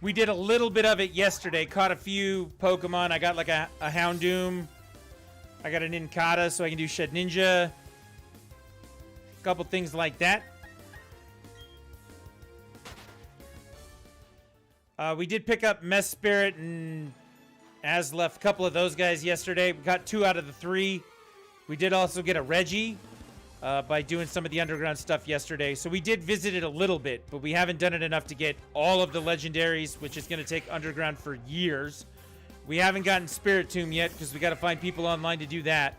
We did a little bit of it yesterday. Caught a few Pokemon. I got like a Houndoom. I got an Incada, so I can do Shed Ninja. A couple things like that. We did pick up Mess Spirit and Aslef, a couple of those guys yesterday. We got 2 out of the 3. We did also get a Reggie by doing some of the underground stuff yesterday. So we did visit it a little bit, but we haven't done it enough to get all of the legendaries, which is going to take underground for years. We haven't gotten Spirit Tomb yet because we got to find people online to do that.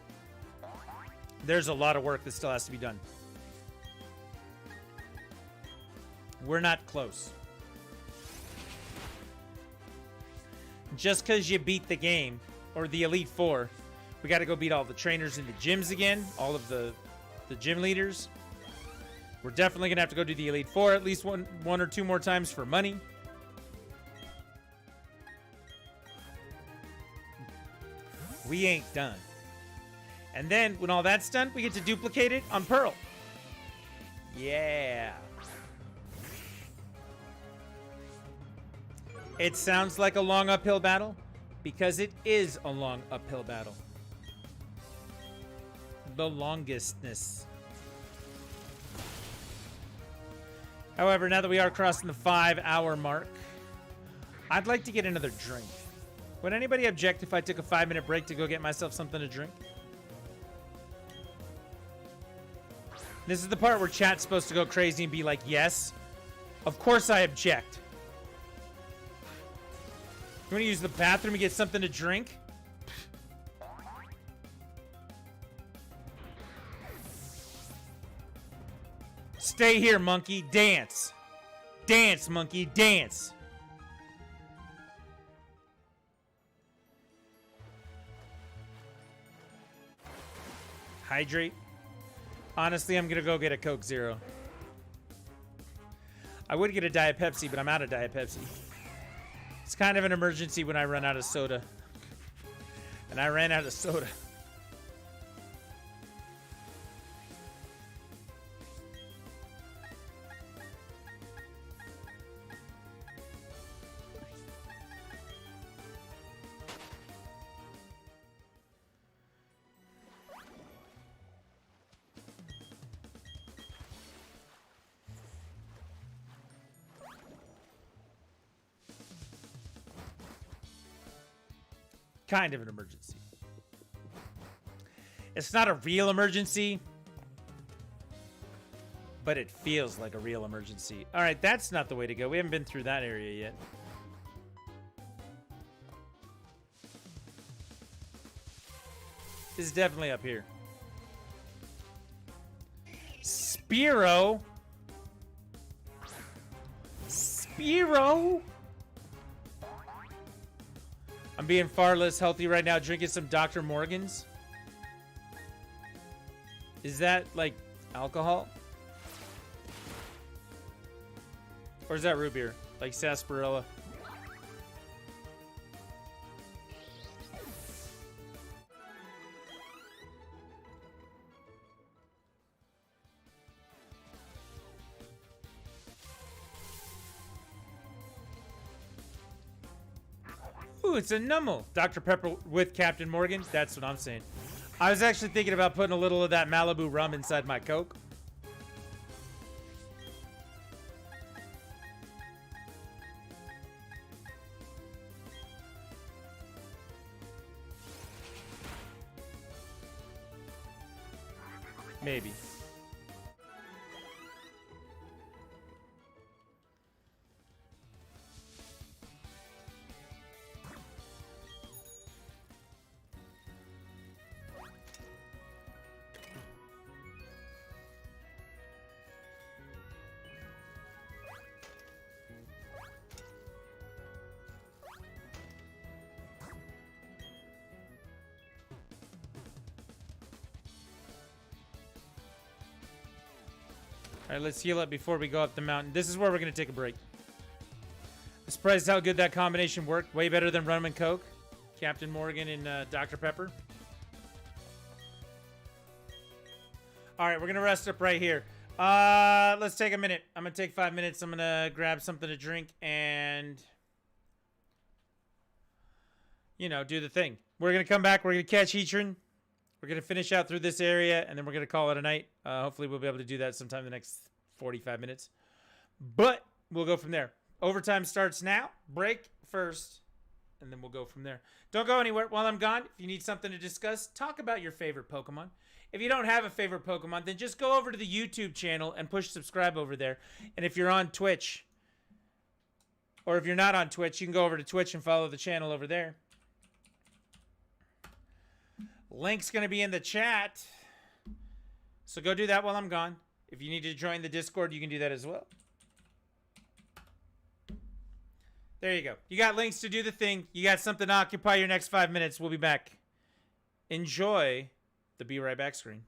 There's a lot of work that still has to be done. We're not close. Just because you beat the game, or the Elite Four, we got to go beat all the trainers in the gyms again, all of the gym leaders. We're definitely going to have to go do the Elite Four at least one or two more times for money. We ain't done. And then, when all that's done, we get to duplicate it on Pearl. Yeah. It sounds like a long uphill battle because it is a long uphill battle. The longestness. However, now that we are crossing the 5-hour mark, I'd like to get another drink. Would anybody object if I took a 5-minute break to go get myself something to drink? This is the part where chat's supposed to go crazy and be like, yes. Of course I object. You want to use the bathroom and get something to drink? Stay here, monkey. Dance. Dance, monkey. Dance. Hydrate. Honestly, I'm going to go get a Coke Zero. I would get a Diet Pepsi, but I'm out of Diet Pepsi. It's kind of an emergency when I run out of soda. And I ran out of soda. Kind of an emergency. It's not a real emergency, but it feels like a real emergency. All right, that's not the way to go. We haven't been through that area yet. This is definitely up here. Spearow? Spearow? I'm being far less healthy right now, drinking some Dr. Morgan's. Is that, like, alcohol? Or is that root beer? Like sarsaparilla? Ooh, it's a Numel. Dr. Pepper with Captain Morgan. That's what I'm saying. I was actually thinking about putting a little of that Malibu rum inside my Coke. Maybe. All right, let's heal up before we go up the mountain. This is where we're going to take a break. I'm surprised how good that combination worked. Way better than rum and Coke. Captain Morgan and Dr. Pepper. All right, we're going to rest up right here. Let's take a minute. I'm going to take 5 minutes. I'm going to grab something to drink and, you know, do the thing. We're going to come back. We're going to catch Heatran. We're going to finish out through this area, and then we're going to call it a night. Hopefully, we'll be able to do that sometime in the next 45 minutes. But we'll go from there. Overtime starts now. Break first, and then we'll go from there. Don't go anywhere while I'm gone. If you need something to discuss, talk about your favorite Pokemon. If you don't have a favorite Pokemon, then just go over to the YouTube channel and push subscribe over there. And if you're on Twitch, or if you're not on Twitch, you can go over to Twitch and follow the channel over there. Link's going to be in the chat. So go do that while I'm gone. If you need to join the Discord, you can do that as well. There you go. You got links to do the thing. You got something to occupy your next 5 minutes. We'll be back. Enjoy the Be Right Back screen.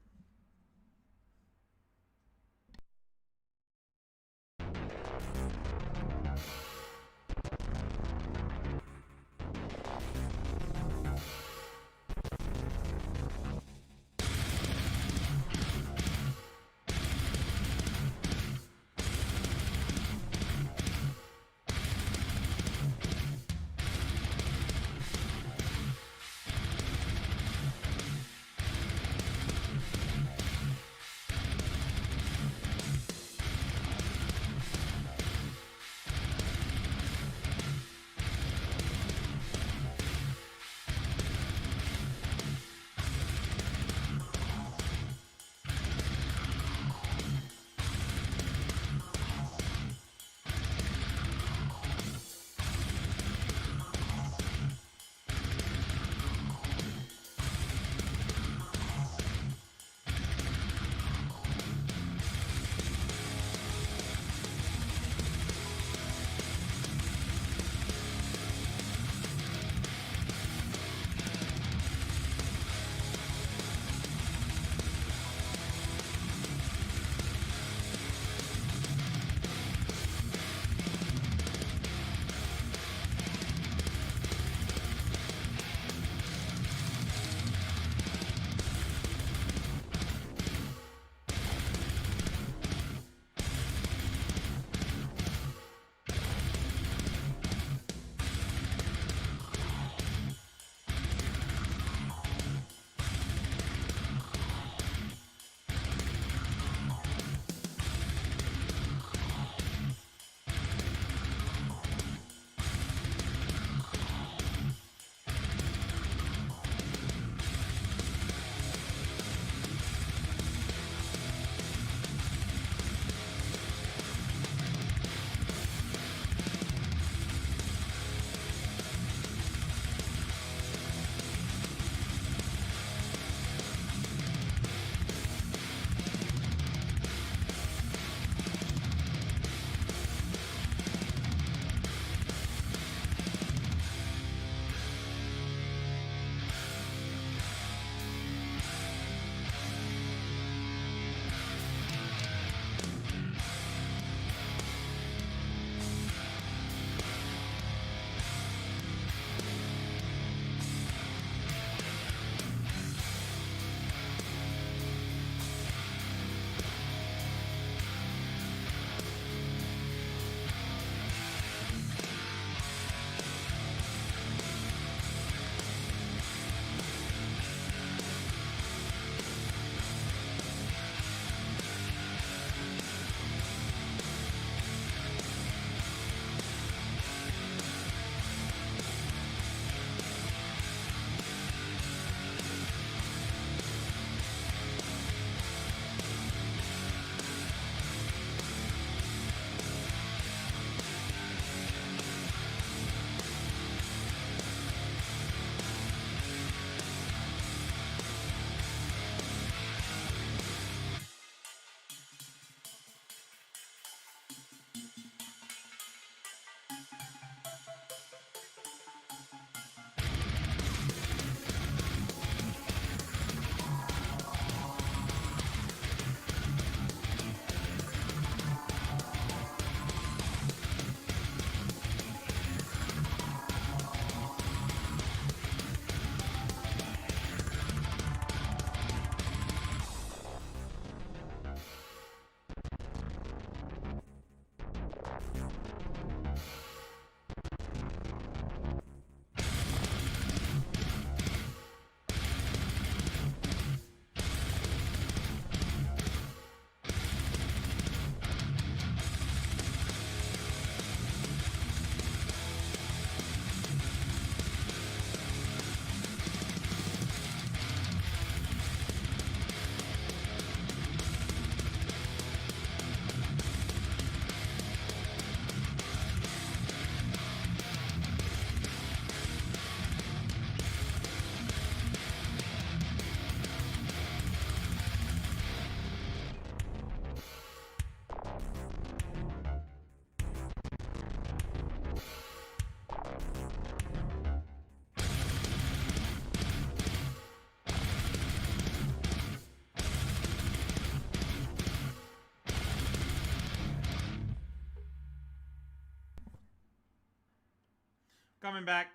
Coming back.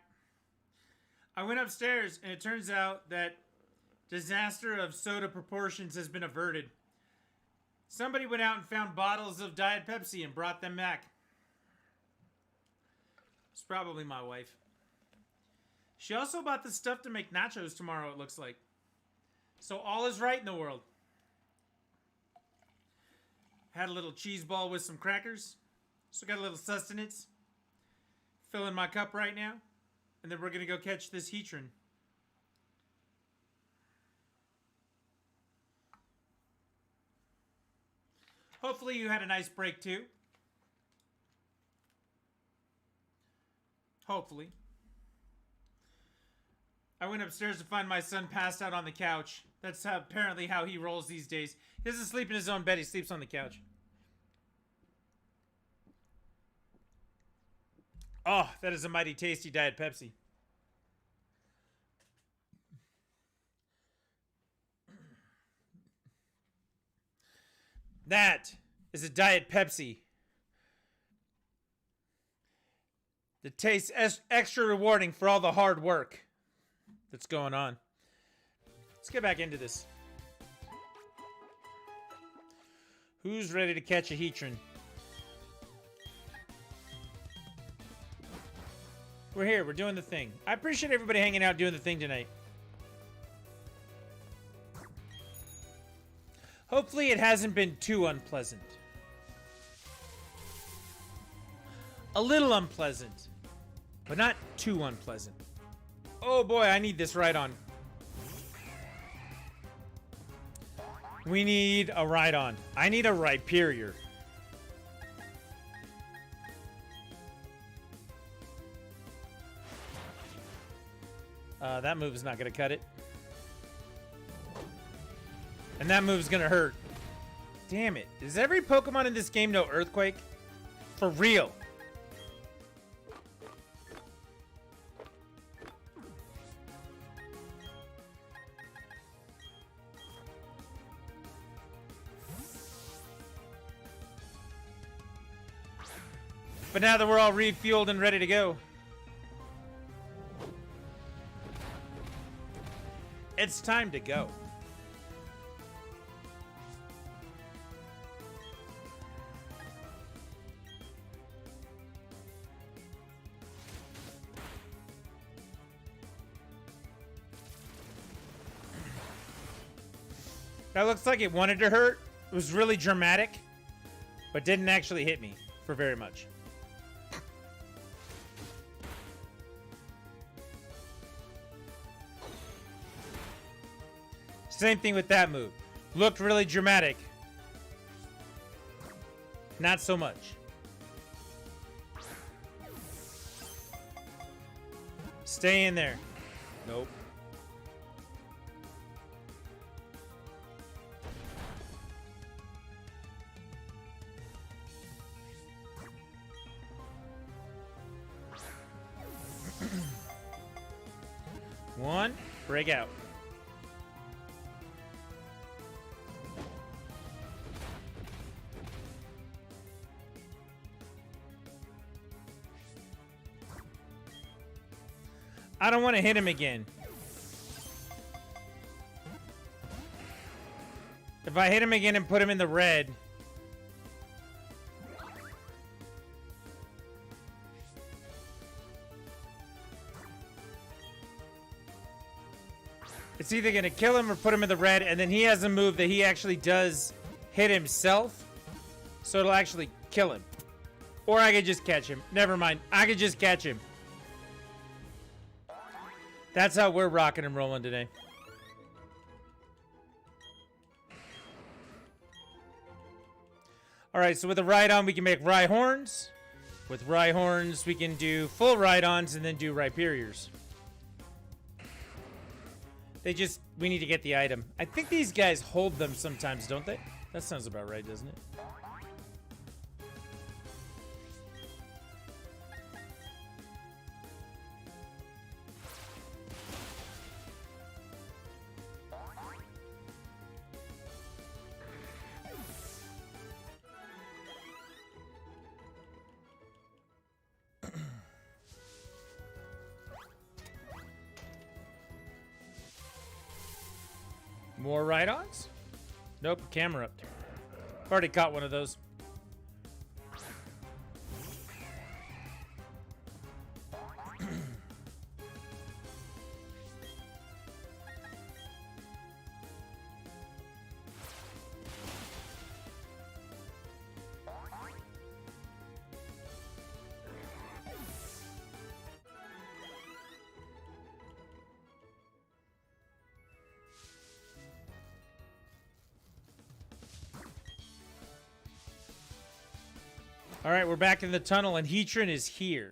I went upstairs, and it turns out that disaster of soda proportions has been averted. Somebody went out and found bottles of Diet Pepsi and brought them back. It's probably my wife. She also bought the stuff to make nachos tomorrow, it looks like. So all is right in the world. Had a little cheese ball with some crackers. So got a little sustenance. Filling my cup right now. And then we're going to go catch this Heatran. Hopefully you had a nice break too. Hopefully. I went upstairs to find my son passed out on the couch. That's apparently how he rolls these days. He doesn't sleep in his own bed. He sleeps on the couch. Oh, that is a mighty tasty Diet Pepsi. That is a Diet Pepsi. That tastes extra rewarding for all the hard work that's going on. Let's get back into this. Who's ready to catch a Heatran? We're here. We're doing the thing. I appreciate everybody hanging out doing the thing tonight. Hopefully it hasn't been too unpleasant. A little unpleasant, but not too unpleasant. Oh boy, I need this Rhydon. We need a Rhydon. I need a Rhyperior. That move is not going to cut it. And that move's going to hurt. Damn it. Does every Pokemon in this game know Earthquake? For real. But now that we're all refueled and ready to go, it's time to go. That looks like it wanted to hurt. It was really dramatic, but didn't actually hit me for very much. Same thing with that move. Looked really dramatic. Not so much. Stay in there. Nope. One, break out. I don't want to hit him again. If I hit him again and put him in the red, it's either going to kill him or put him in the red, and then he has a move that he actually does hit himself, so it'll actually kill him. Or I could just catch him. Never mind. I could just catch him. That's how we're rocking and rolling today. Alright, so with a Rhydon, we can make Rhyhorns. With Rhyhorns, we can do full Rhydons and then do Rhyperiors. We need to get the item. I think these guys hold them sometimes, don't they? That sounds about right, doesn't it? More ride-ons? Nope, camera up. Already caught one of those. All right, we're back in the tunnel, and Heatran is here.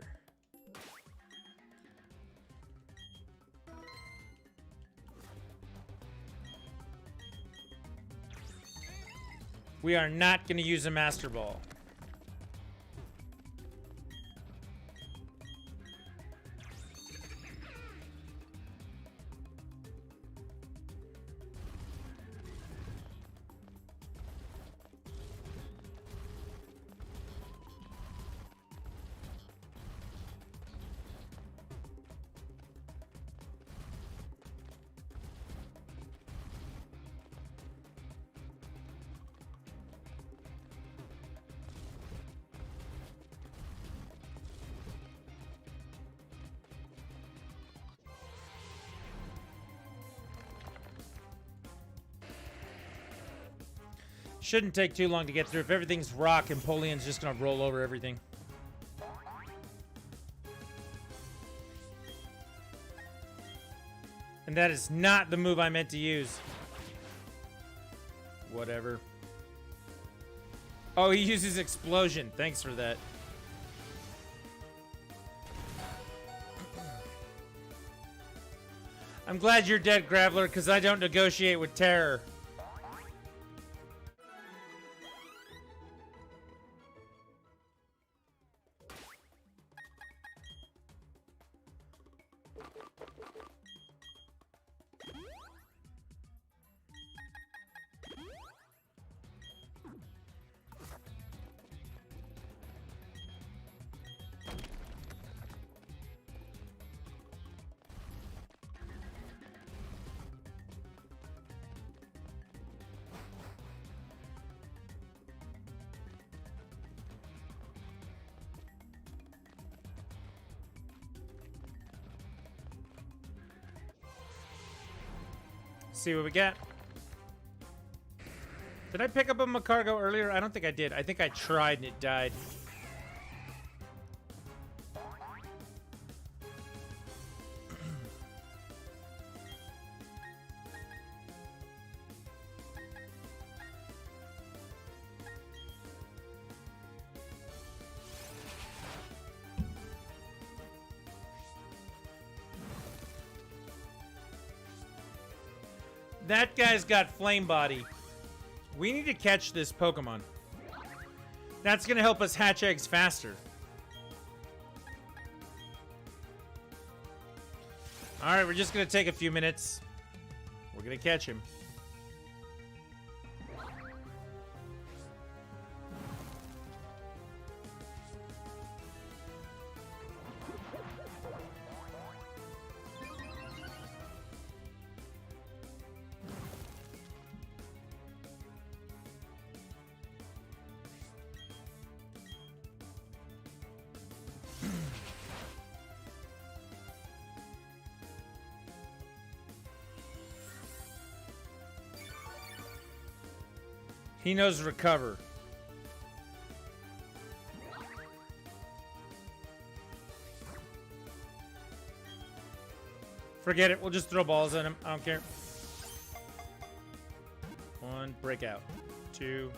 We are not going to use a Master Ball. Shouldn't take too long to get through. If everything's rock, Empoleon's just gonna roll over everything. And that is not the move I meant to use. Whatever. Oh, he uses Explosion. Thanks for that. I'm glad you're dead, Graveler, because I don't negotiate with terror. See what we got. Did I pick up a Macargo earlier? I don't think I did. I think I tried and it died. That guy's got Flame Body. We need to catch this Pokemon. That's going to help us hatch eggs faster. Alright, we're just going to take a few minutes. We're going to catch him. He knows recover. Forget it. We'll just throw balls at him. I don't care. 1, break out. 2,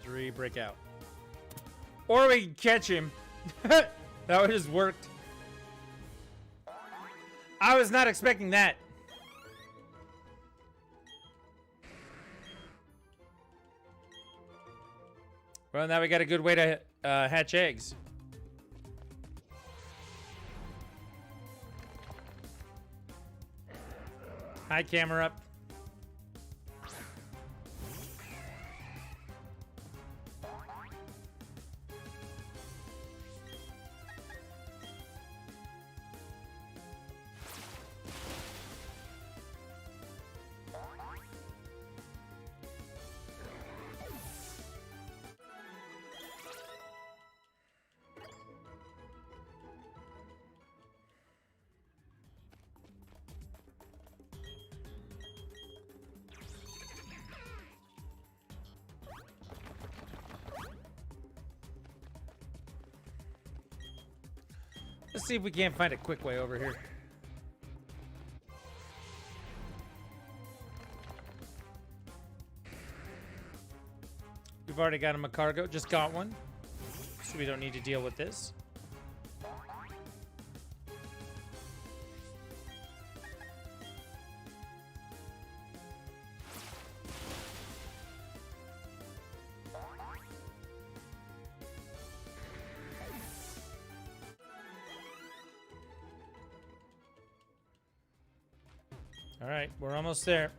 3, break out. Or we can catch him. That would just worked. I was not expecting that. Well, now we got a good way to hatch eggs. Hi, camera up. Let's see if we can't find a quick way over here. We've already got him a cargo. Just got one. So we don't need to deal with this. All right, we're almost there.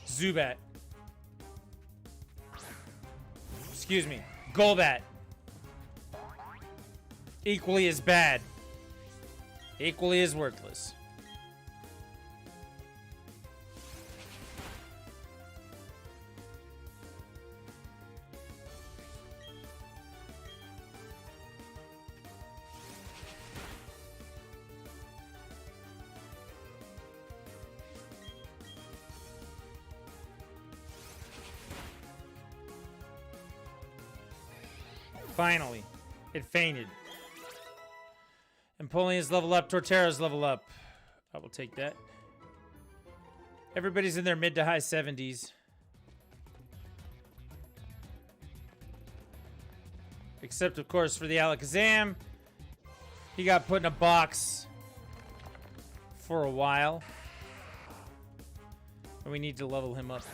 Zubat. Excuse me. Golbat. Equally as bad. Equally as worthless. Finally, it fainted. Empoleon's level up. Torterra's level up. I will take that. Everybody's in their mid to high 70s. Except, of course, for the Alakazam. He got put in a box for a while. And we need to level him up.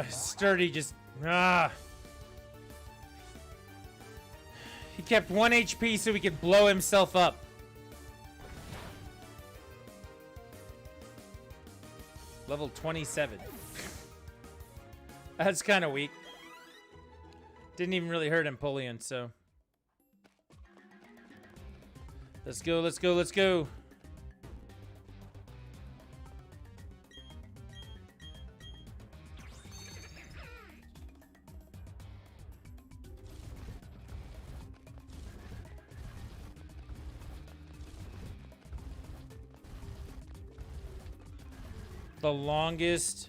Sturdy just... He kept 1 HP so he could blow himself up. Level 27. That's kind of weak. Didn't even really hurt Empoleon, so... Let's go, let's go, let's go. The longest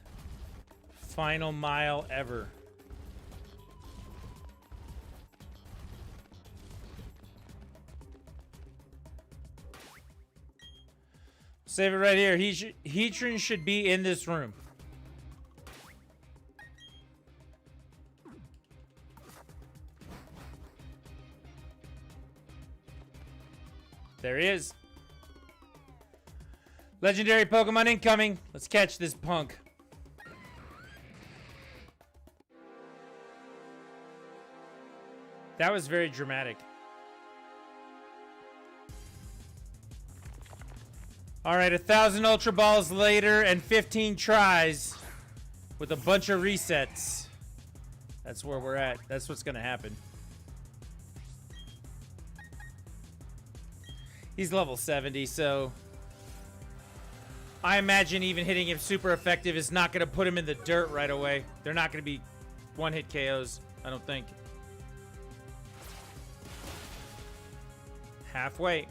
final mile ever. Save it right here. Heatran should be in this room. There he is. Legendary Pokemon incoming. Let's catch this punk. That was very dramatic. All right, 1,000 Ultra Balls later and 15 tries with a bunch of resets. That's where we're at. That's what's going to happen. He's level 70, so... I imagine even hitting him super effective is not going to put him in the dirt right away. They're not going to be one-hit KOs, I don't think. Halfway.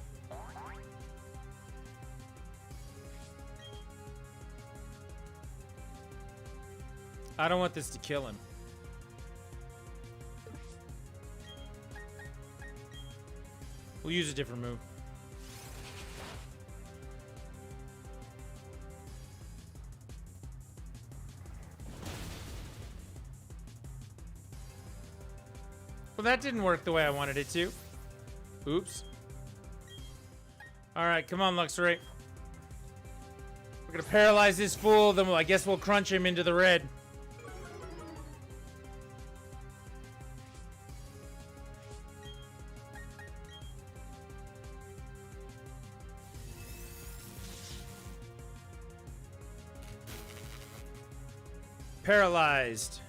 I don't want this to kill him. We'll use a different move. Well, that didn't work the way I wanted it to. Oops. Alright, come on, Luxray. We're gonna paralyze this fool, then I guess we'll crunch him into the red. Paralyzed.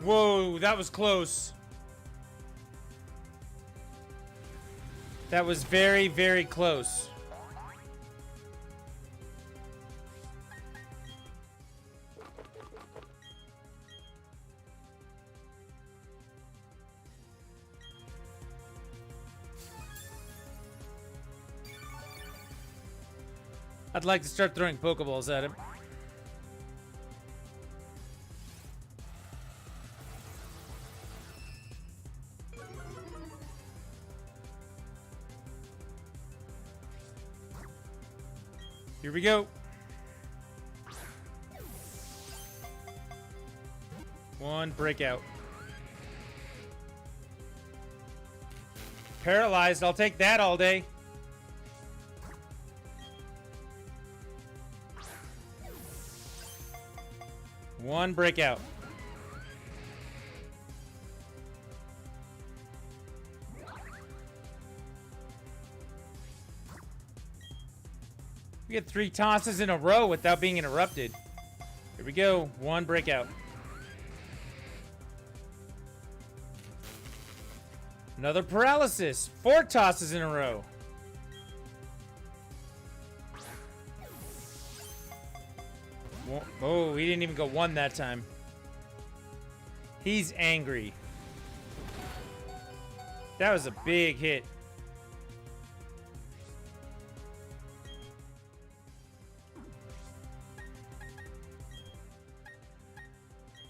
Whoa, that was close. That was very, very close. I'd like to start throwing Pokeballs at him. Here we go. One breakout. Paralyzed, I'll take that all day. One breakout. We get 3 tosses in a row without being interrupted. Here we go. One breakout. Another paralysis. 4 tosses in a row. Oh, he didn't even go 1 that time. He's angry. That was a big hit.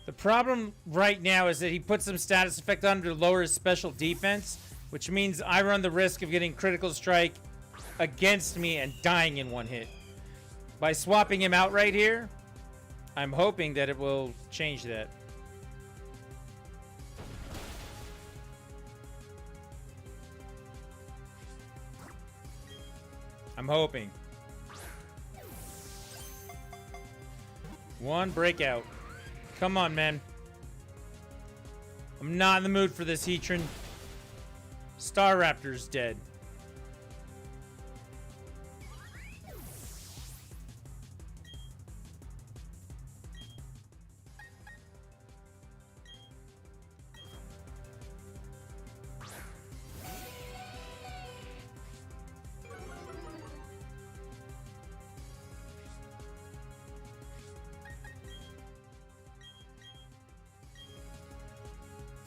The problem right now is that he put some status effect on to lower his special defense, which means I run the risk of getting critical strike against me and dying in 1 hit. By swapping him out right here, I'm hoping that it will change that. I'm hoping. 1 breakout. Come on, man. I'm not in the mood for this, Heatran. Staraptor's dead.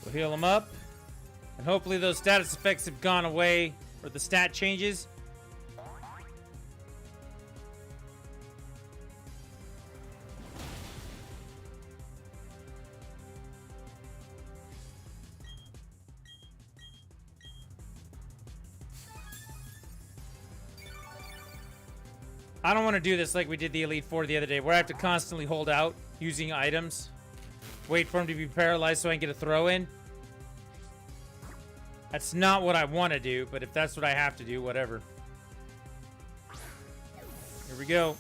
We'll heal him up. And hopefully those status effects have gone away, or the stat changes. I don't want to do this like we did the Elite Four the other day, where I have to constantly hold out using items. Wait for him to be paralyzed so I can get a throw in. That's not what I want to do, but if that's what I have to do, whatever. Here we go.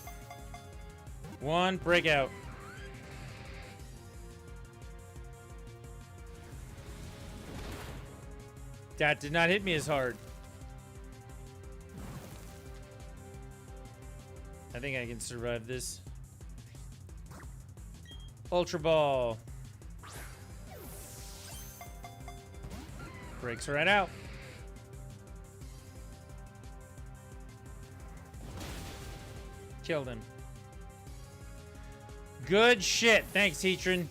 1 breakout. That did not hit me as hard. I think I can survive this. Ultra Ball. Breaks right out. Killed him. Good shit. Thanks, Heatran.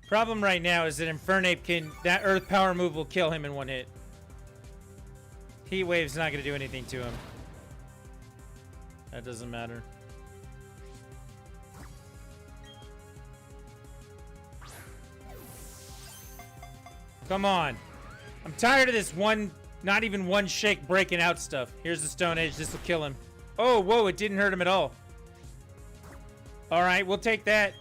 Problem right now is that Infernape can... That Earth Power move will kill him in 1 hit. Heat Wave's not going to do anything to him. That doesn't matter. Come on. I'm tired of this one... Not even 1 shake breaking out stuff. Here's the Stone Age. This will kill him. Oh, whoa. It didn't hurt him at all. Alright, we'll take that.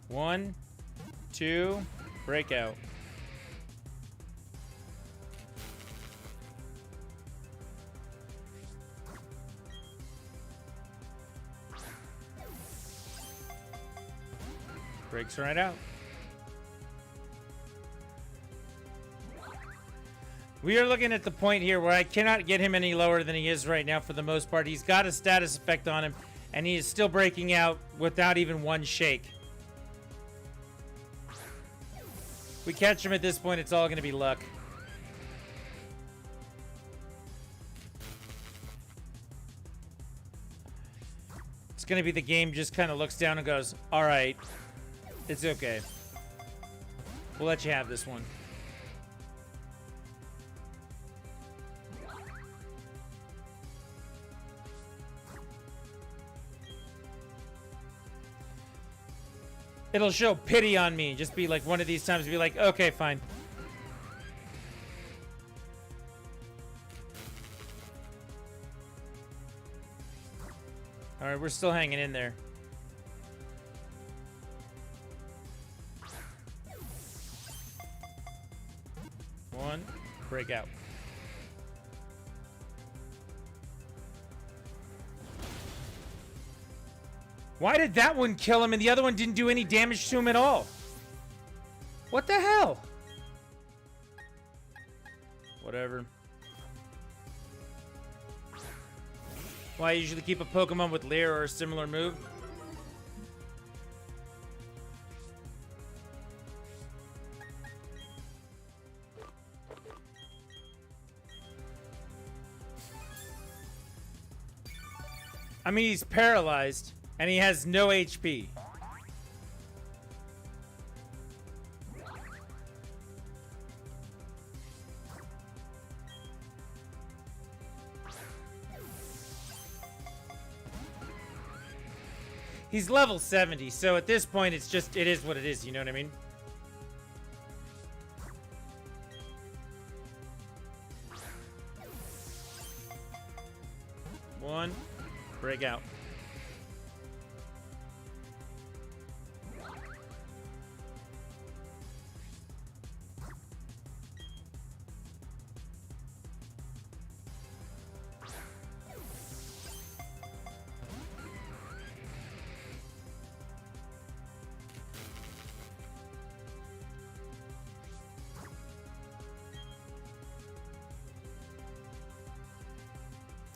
One, 2, breakout. Breaks right out. We are looking at the point here where I cannot get him any lower than he is right now for the most part. He's got a status effect on him, and he is still breaking out without even one shake. If we catch him at this point, it's all going to be luck. It's going to be the game just kind of looks down and goes, all right, it's okay. We'll let you have this one. It'll show pity on me. Just be like one of these times, be like, okay, fine. All right, we're still hanging in there. One, break out. Why did that one kill him and the other one didn't do any damage to him at all? What the hell? Whatever. Why I usually keep a Pokemon with Leer or a similar move? I mean, he's paralyzed. And he has no HP. He's level 70, so at this point it's just, it is what it is, you know what I mean? One, break out.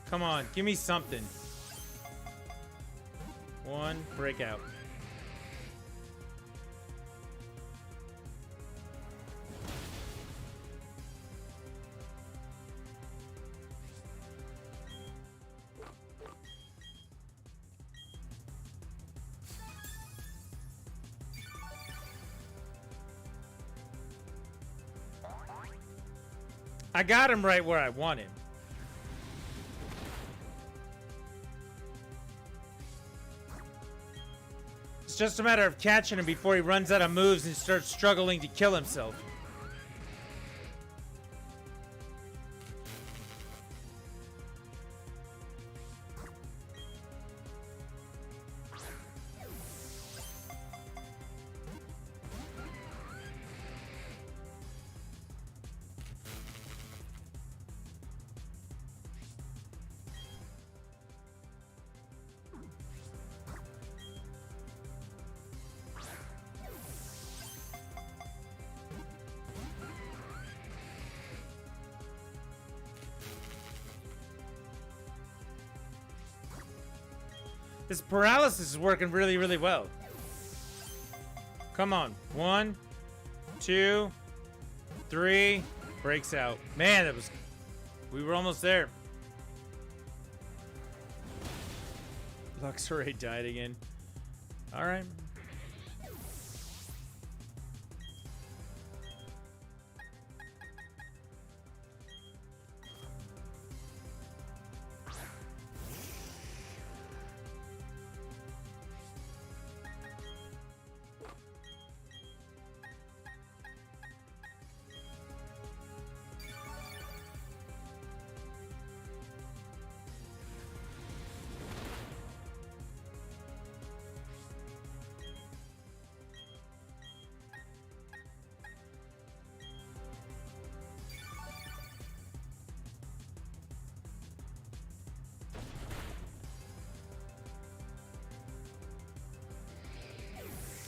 Come on, give me something. One, breakout. I got him right where I want him. It's just a matter of catching him before he runs out of moves and starts struggling to kill himself. This paralysis is working really, really well. Come on. 1, 2, 3. Breaks out. Man, that was... We were almost there. Luxray died again. Alright.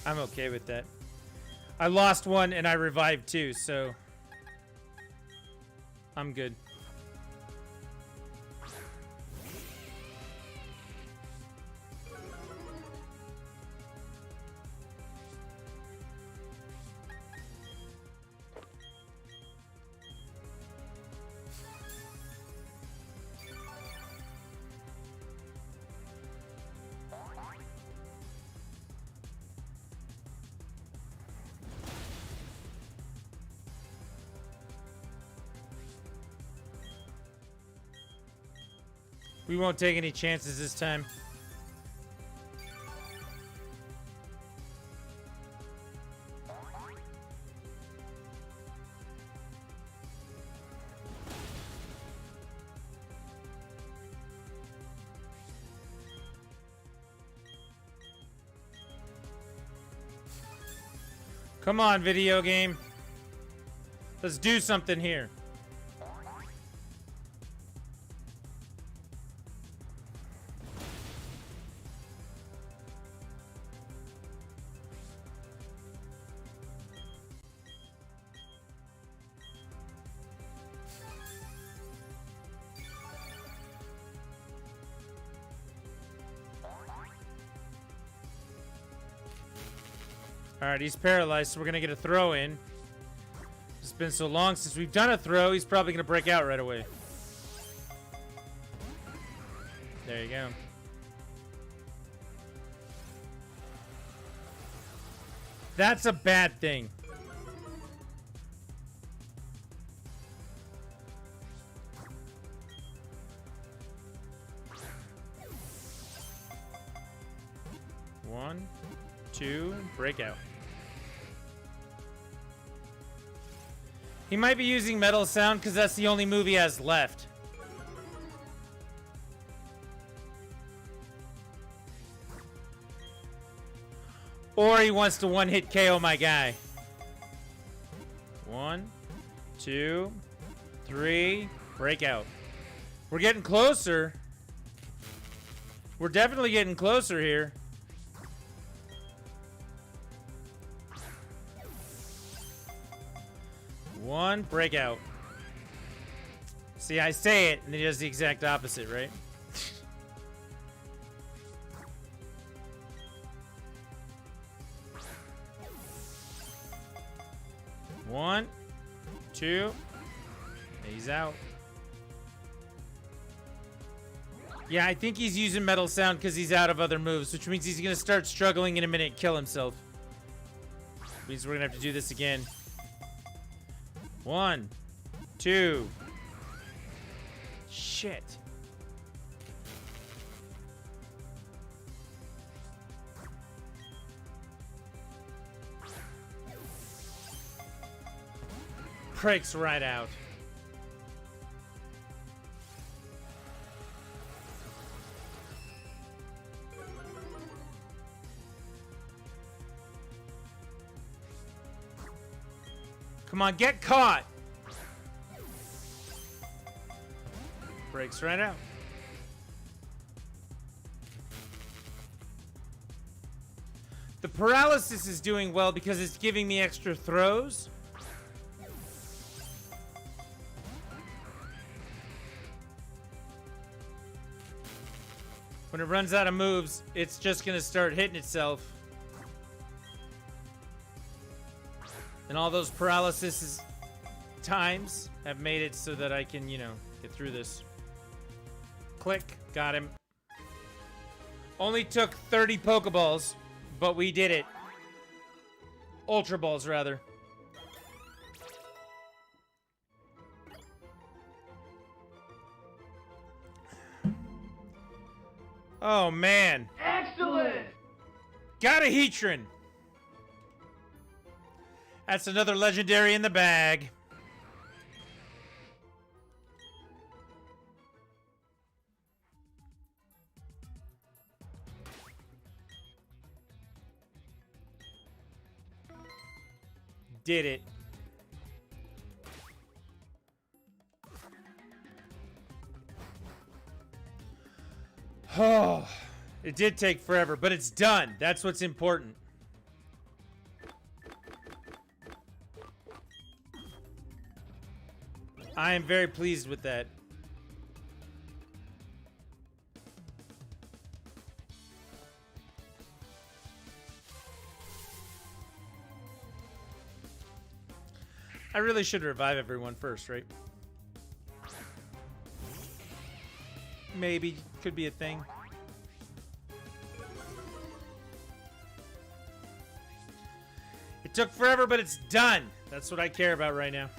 I'm okay with that. I lost one and I revived two, so I'm good. We won't take any chances this time. Come on, video game. Let's do something here. Alright, he's paralyzed, so we're gonna get a throw in. It's been so long since we've done a throw, he's probably gonna break out right away. There you go. That's a bad thing. One, two, breakout. He might be using Metal Sound because that's the only move he has left. Or he wants to one-hit KO my guy. One, two, three, breakout. We're getting closer. We're definitely getting closer here. One, breakout. See, I say it, and he does the exact opposite, right? One, two, he's out. Yeah, I think he's using Metal Sound because he's out of other moves, which means he's going to start struggling in a minute and kill himself. Means we're going to have to do this again. One, two. Shit. Breaks right out. Come on, get caught. Breaks right out. The paralysis is doing well because it's giving me extra throws. When it runs out of moves, it's just gonna start hitting itself. And all those paralysis times have made it so that I can, you know, get through this. Click. Got him. Only took 30 Pokeballs, but we did it. Ultra Balls, rather. Oh, man. Excellent! Got a Heatran. That's another legendary in the bag. Did it. Oh, it did take forever, but it's done. That's what's important. I am very pleased with that. I really should revive everyone first, right? Maybe. Could be a thing. It took forever, but it's done. That's what I care about right now.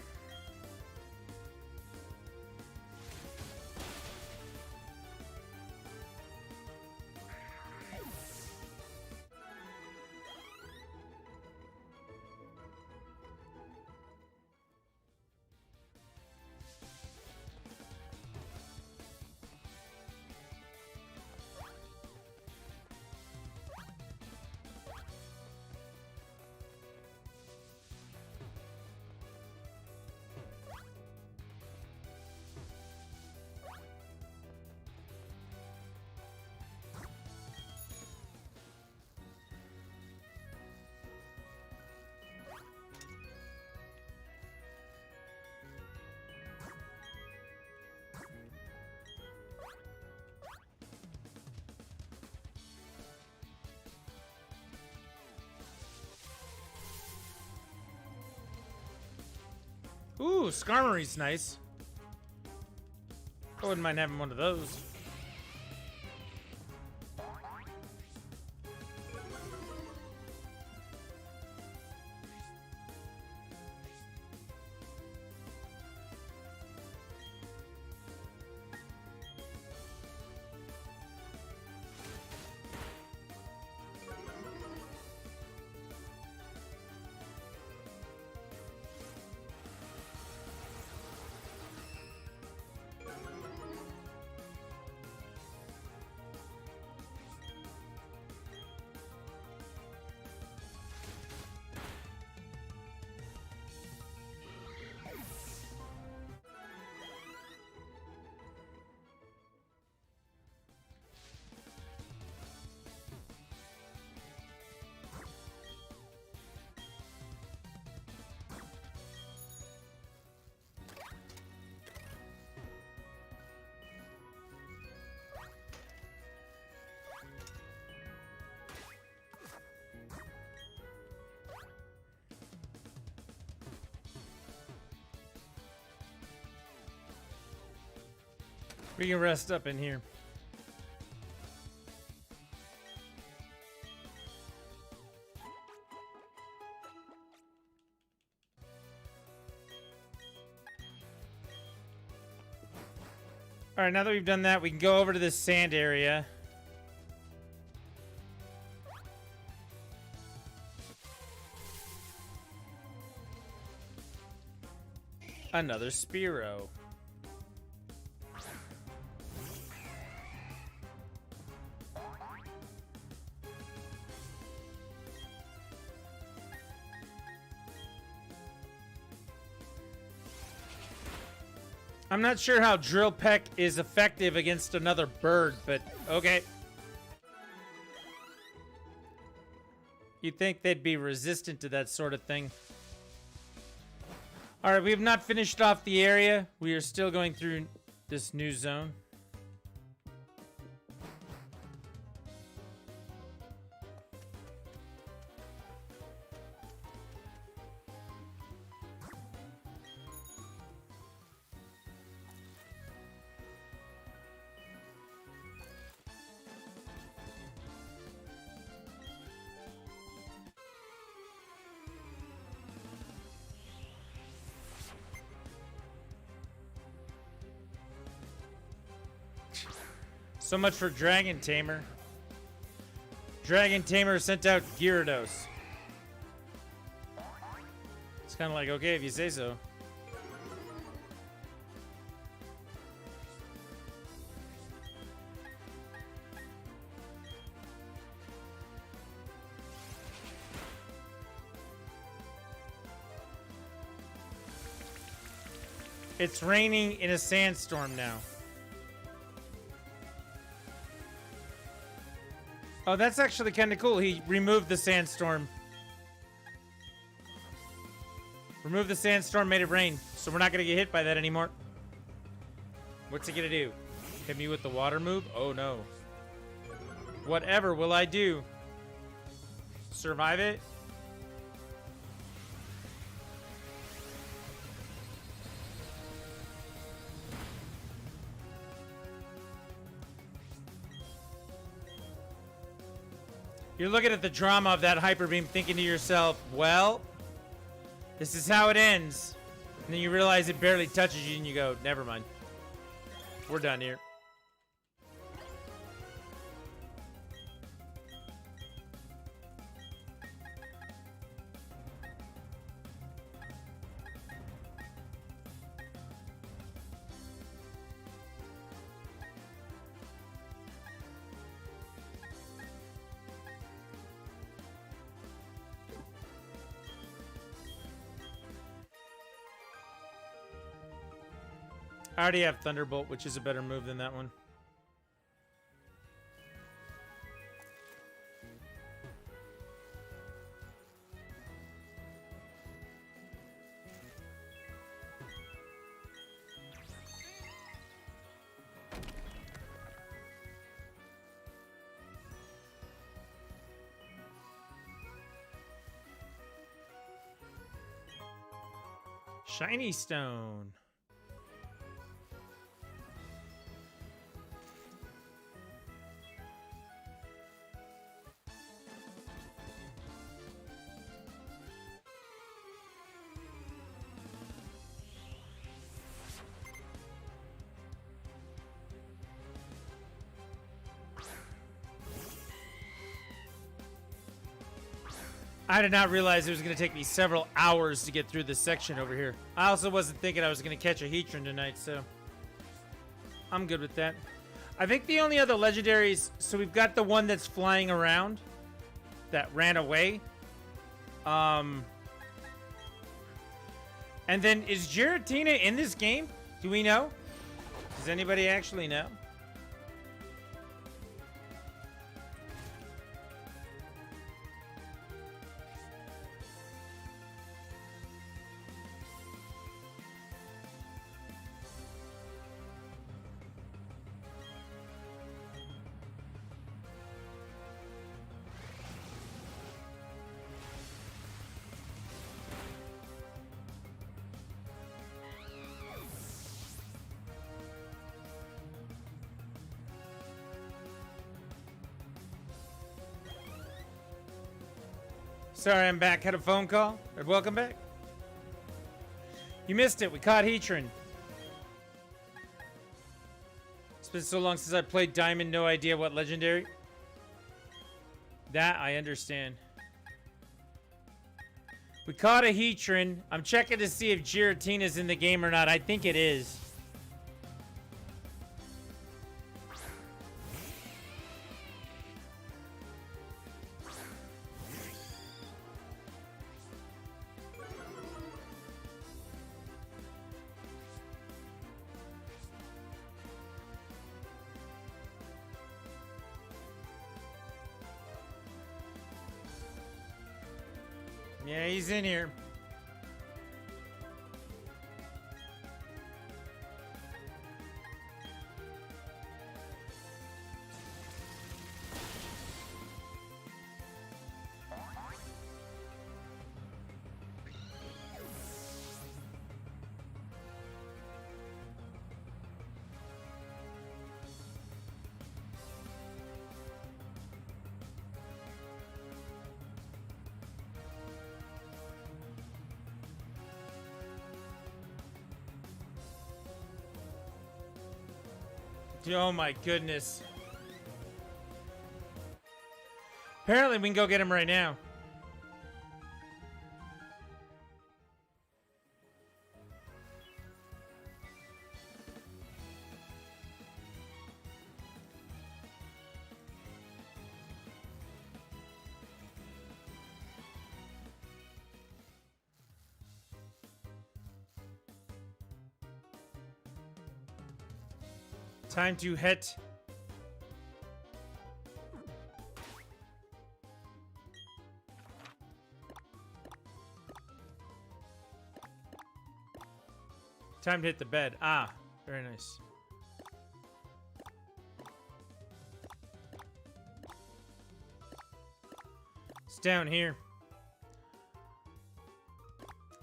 Ooh, Skarmory's nice. I wouldn't mind having one of those. We can rest up in here. All right, now that we've done that, we can go over to this sand area. Another Spearow. I'm not sure how Drill Peck is effective against another bird, but okay. You'd think they'd be resistant to that sort of thing. Alright, we have not finished off the area. We are still going through this new zone. So much for Dragon Tamer. Dragon Tamer sent out Gyarados. It's kind of like, okay, if you say so. It's raining in a sandstorm now. Oh, that's actually kind of cool. He removed the sandstorm. Remove the sandstorm made it rain, so we're not gonna get hit by that anymore. What's it gonna do? Hit me with the water move? Oh no. Whatever will I do? Survive it? You're looking at the drama of that hyper beam thinking to yourself, well, this is how it ends. And then you realize it barely touches you and you go, never mind. We're done here. I already have Thunderbolt, which is a better move than that one. Shiny Stone. I did not realize it was going to take me several hours to get through this section over here. I also wasn't thinking I was going to catch a Heatran tonight, so I'm good with that. I think the only other legendaries, so we've got the one that's flying around that ran away. And then is Giratina in this game? Do we know? Does anybody actually know? Sorry, I'm back. Had a phone call. Welcome back. You missed it. We caught Heatran. It's been so long since I played Diamond. No idea what legendary. That I understand. We caught a Heatran. I'm checking to see if Giratina's in the game or not. I think it is. Yeah, he's in here. Oh my goodness. Apparently we can go get him right now. Time to hit. Time to hit the bed. Ah, very nice. It's down here.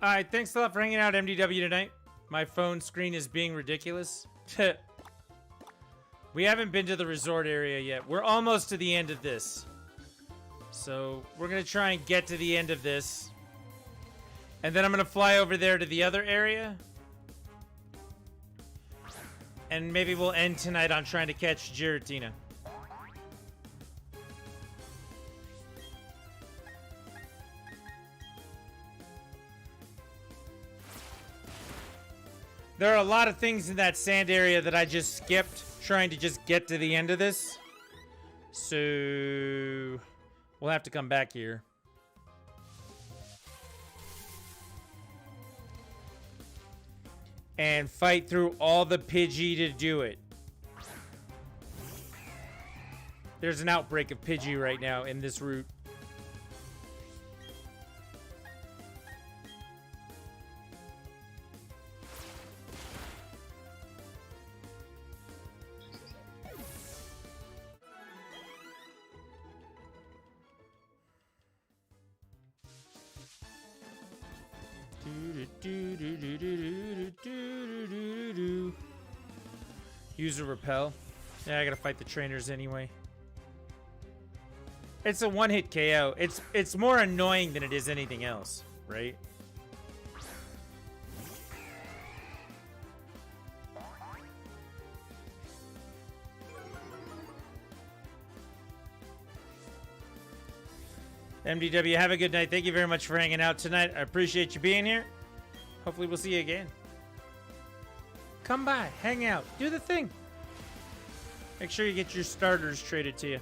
Alright, thanks a lot for hanging out, MDW, tonight. My phone screen is being ridiculous. We haven't been to the resort area yet. We're almost to the end of this. So, we're going to try and get to the end of this. And then I'm going to fly over there to the other area. And maybe we'll end tonight on trying to catch Giratina. There are a lot of things in that sand area that I just skipped, trying to just get to the end of this. So, we'll have to come back here. And fight through all the Pidgey to do it. There's an outbreak of Pidgey right now in this route. Use a repel. Yeah, I gotta fight the trainers anyway. It's a one-hit KO. It's more annoying than it is anything else, right? MDW, have a good night. Thank you very much for hanging out tonight. I appreciate you being here. Hopefully we'll see you again. Come by, hang out, do the thing. Make sure you get your starters traded to you.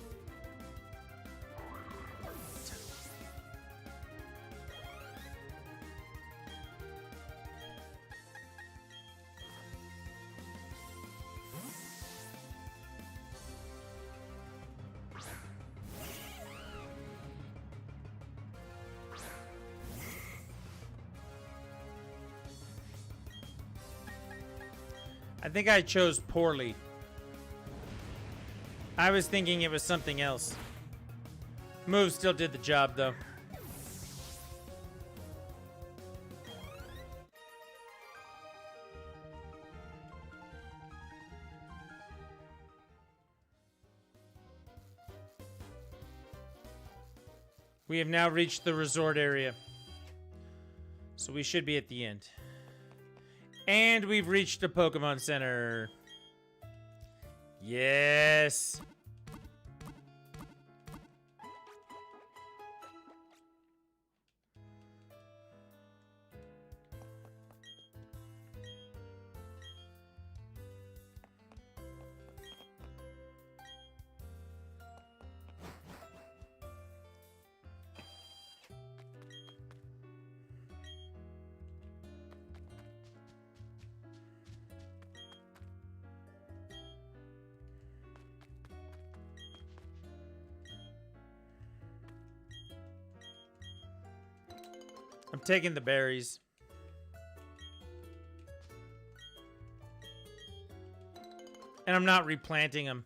I think I chose poorly. I was thinking it was something else. Move still did the job, though. We have now reached the resort area. So we should be at the end. And we've reached the Pokemon Center. Yes. I'm taking the berries. And I'm not replanting them.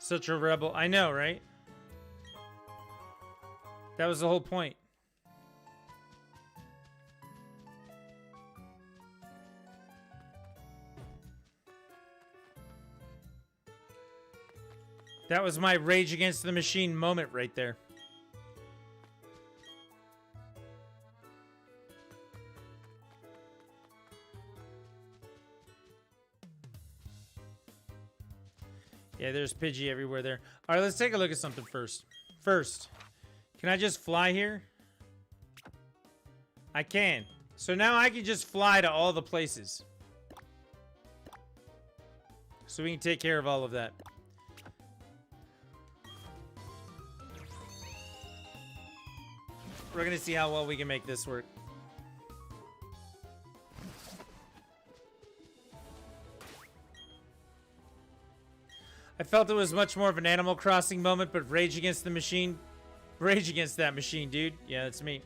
Such a rebel. I know, right? That was the whole point. That was my Rage Against the Machine moment right there. Yeah, there's Pidgey everywhere there. All right, let's take a look at something first. Can I just fly here? I can. So now I can just fly to all the places. So we can take care of all of that. We're gonna see how well we can make this work. I felt it was much more of an Animal Crossing moment, but Rage Against the Machine. Rage Against that machine, dude. Yeah, that's me.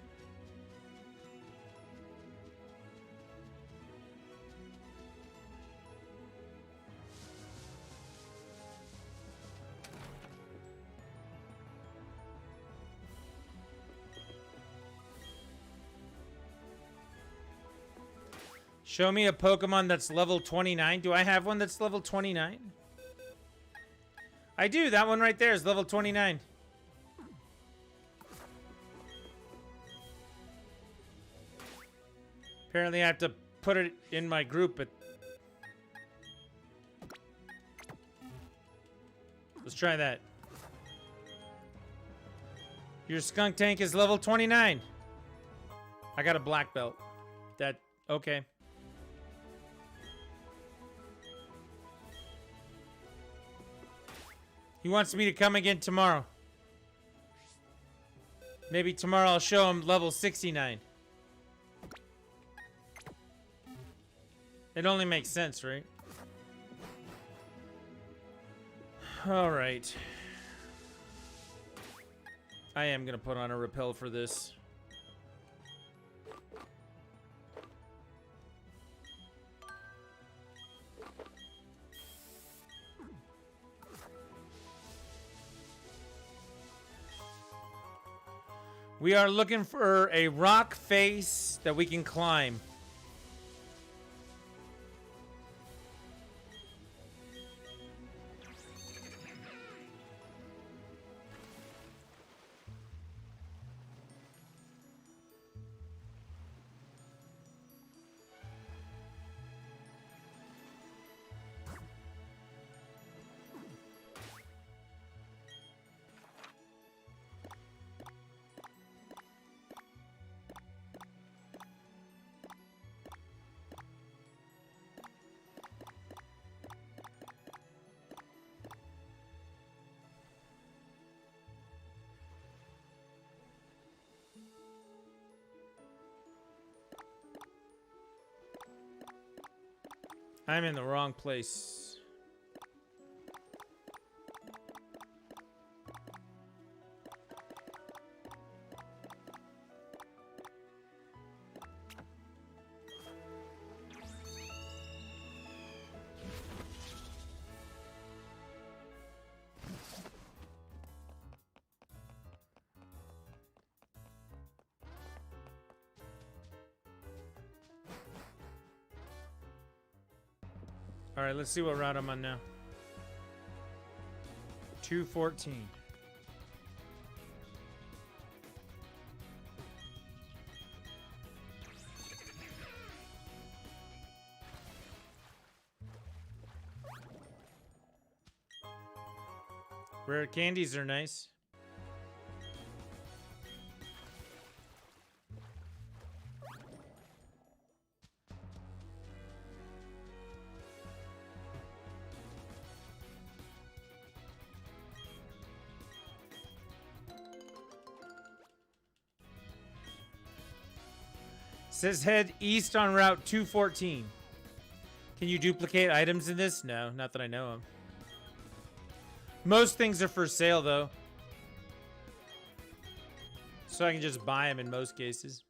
Show me a Pokemon that's level 29. Do I have one that's level 29? I do. That one right there is level 29. Apparently I have to put it in my group, but... Let's try that. Your skunk tank is level 29. I got a black belt. That... Okay. He wants me to come again tomorrow. Maybe tomorrow I'll show him level 69. It only makes sense, right? Alright. I am gonna put on a repel for this. We are looking for a rock face that we can climb. I'm in the wrong place. Alright, let's see what route I'm on now. 214. Rare candies are nice. Says head east on Route 214. Can you duplicate items in this? No, not that I know of. Most things are for sale, though. So I can just buy them in most cases.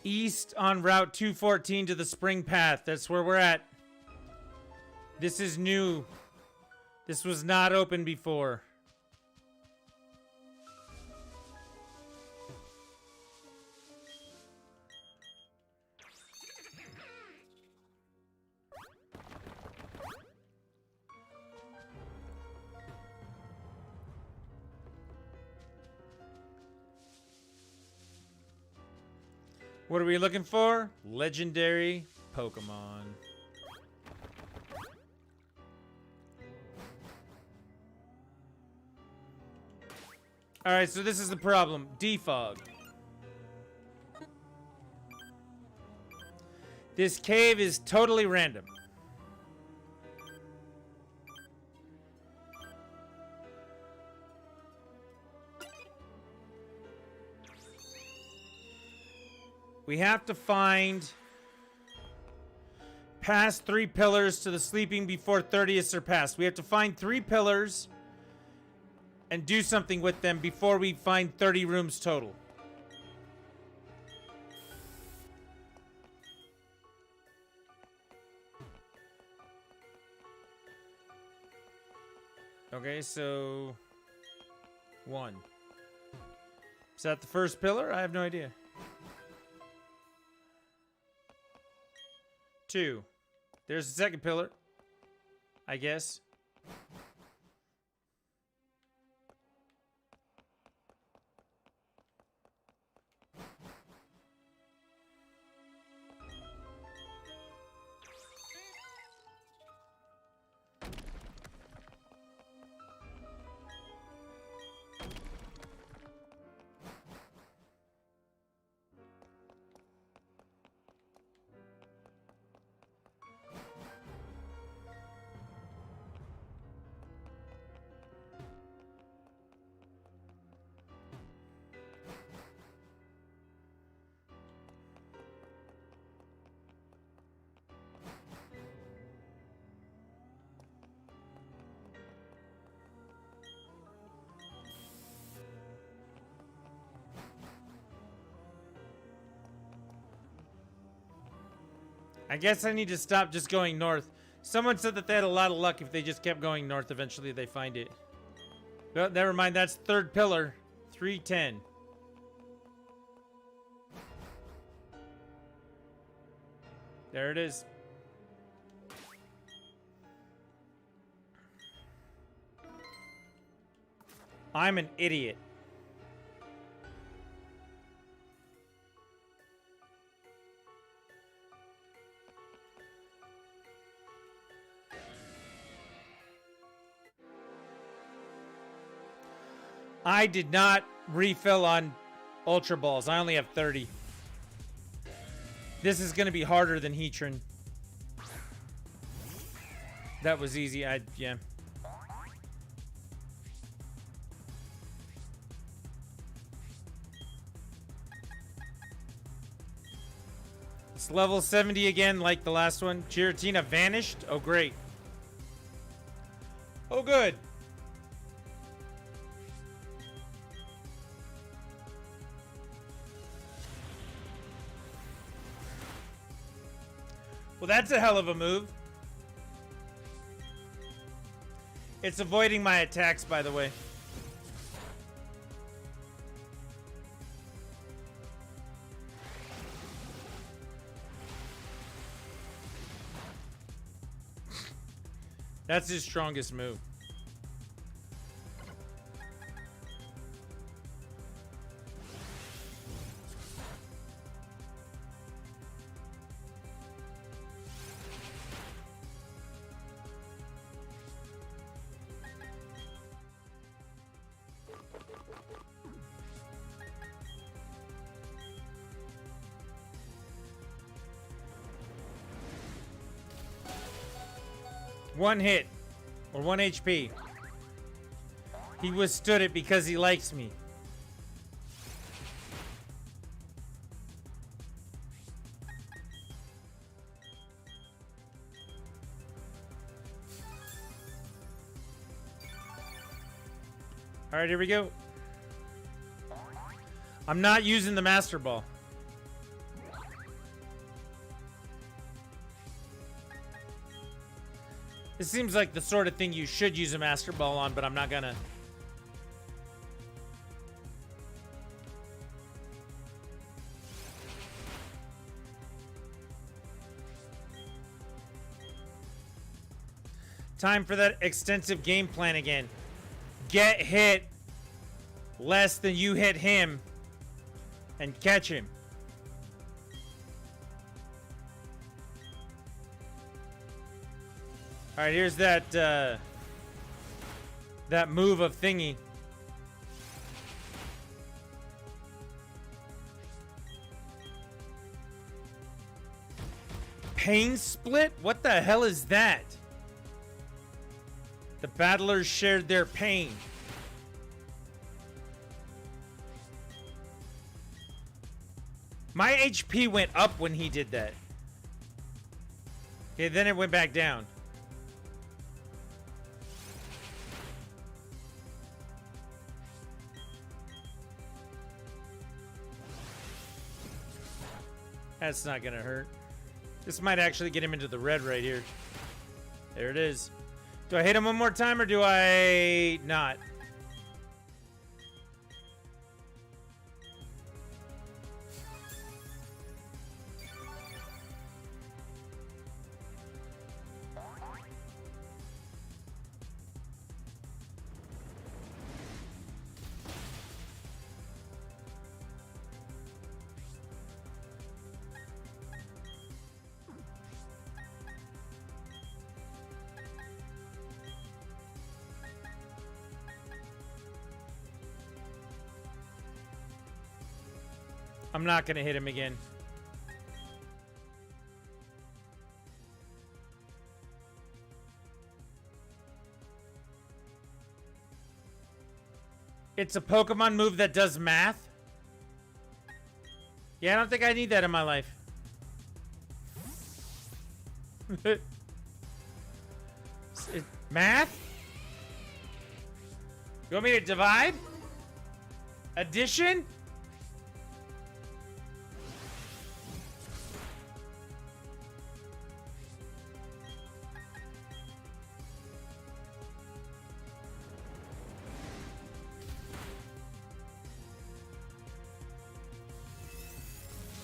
East on Route 214 to the Spring Path. That's where we're at. This is new. This was not open before. What are we looking for? Legendary Pokemon. Alright, so this is the problem. Defog. This cave is totally random. We have to find past 3 pillars to the sleeping before 30 is surpassed. We have to find 3 pillars and do something with them before we find 30 rooms total. Okay, so 1. Is that the first pillar? I have no idea. 2. There's the second pillar, I guess. I guess I need to stop just going north. Someone said that they had a lot of luck if they just kept going north. Eventually they find it. But never mind, that's third pillar. 310. There it is. I'm an idiot. I did not refill on Ultra Balls. I only have 30. This is going to be harder than Heatran. That was easy. Yeah. It's level 70 again, like the last one. Giratina vanished. Oh, great. Oh, good. Well, that's a hell of a move. It's avoiding my attacks, by the way. That's his strongest move. One hit, or 1 HP. He withstood it because he likes me. All right, here we go. I'm not using the Master Ball. This seems like the sort of thing you should use a Master Ball on, but I'm not gonna. Time for that extensive game plan again. Get hit less than you hit him and catch him. All right, here's that that move of thingy. Pain split? What the hell is that? The battlers shared their pain. My HP went up when he did that. Okay, then it went back down. That's not gonna hurt. This might actually get him into the red right here. There it is. Do I hit him one more time or do I not? I'm not gonna hit him again. It's a Pokemon move that does math? Yeah, I don't think I need that in my life. Math? You want me to divide? Addition?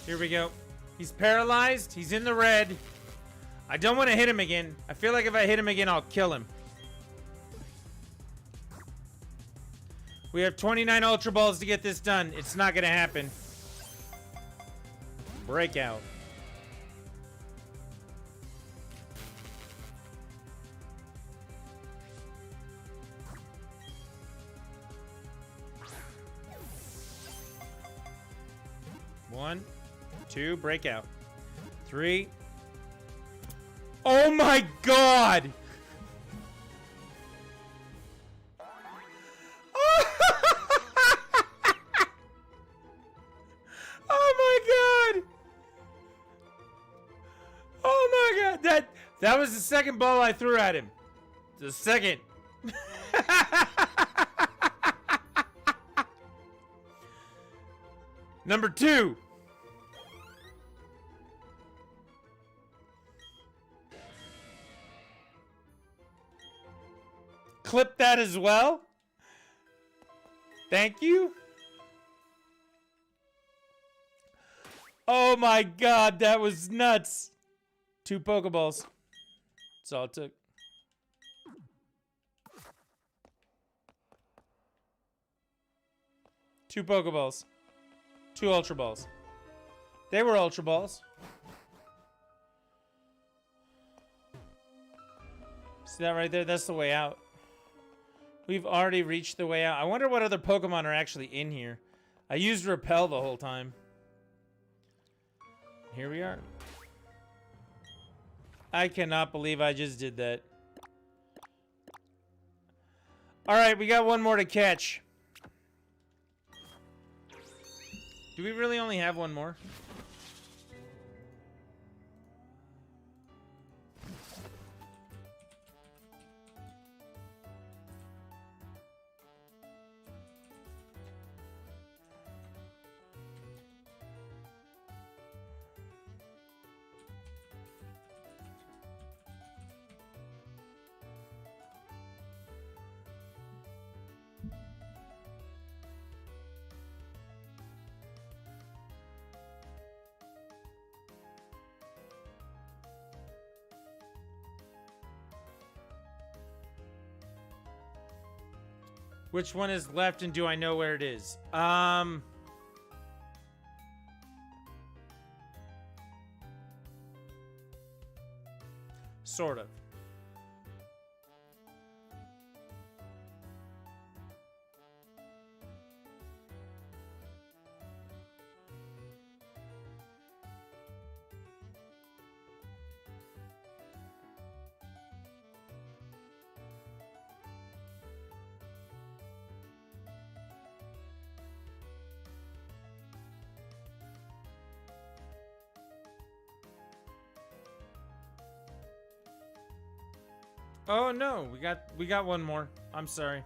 Here we go. He's paralyzed. He's in the red. I don't want to hit him again. I feel like if I hit him again, I'll kill him. We have 29 Ultra Balls to get this done. It's not going to happen. Breakout. One, two, breakout. Three. Oh my god! Oh my god! Oh my god! That was the second ball I threw at him. The second. Number two. Clip that as well. Thank you. Oh my god, that was nuts. 2 Pokeballs. That's all it took. Two Pokeballs. 2 Ultra Balls. They were Ultra Balls. See that right there? That's the way out. We've already reached the way out. I wonder what other Pokemon are actually in here. I used Repel the whole time. Here we are. I cannot believe I just did that. Alright, we got one more to catch. Do we really only have one more? Which one is left and do I know where it is? Sort of. Oh no, we got one more. I'm sorry.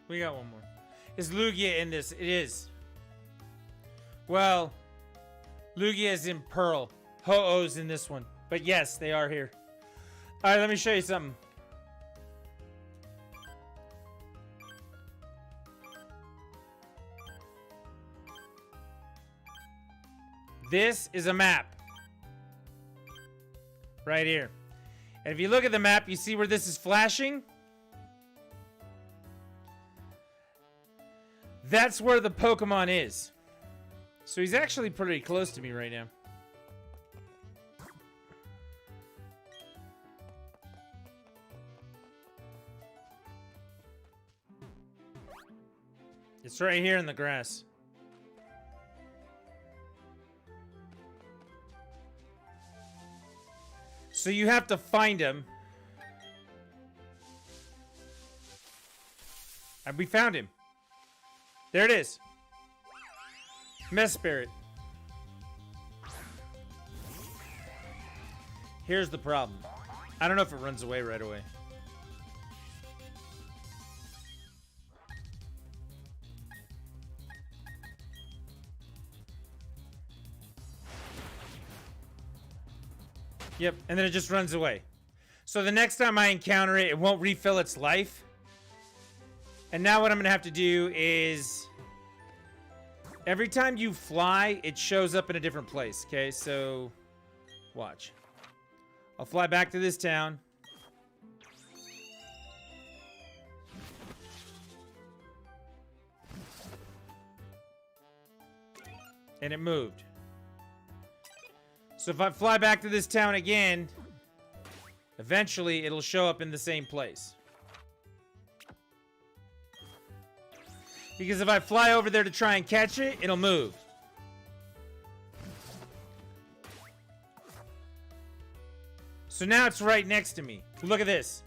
We got one more. Is Lugia in this? It is. Well, Lugia is in Pearl. Ho-Oh's in this one. But yes, they are here. Alright, let me show you something. This is a map. Right here. And if you look at the map, you see where this is flashing? That's where the Pokemon is. So he's actually pretty close to me right now. It's right here in the grass. So you have to find him. And we found him. There it is. Mesprit. Here's the problem. I don't know if it runs away right away. Yep, and then it just runs away. So the next time I encounter it, it won't refill its life. And now what I'm going to have to do is... every time you fly, it shows up in a different place. Okay, so... watch. I'll fly back to this town. And it moved. So if I fly back to this town again, eventually it'll show up in the same place. Because if I fly over there to try and catch it, it'll move. So now it's right next to me. Look at this.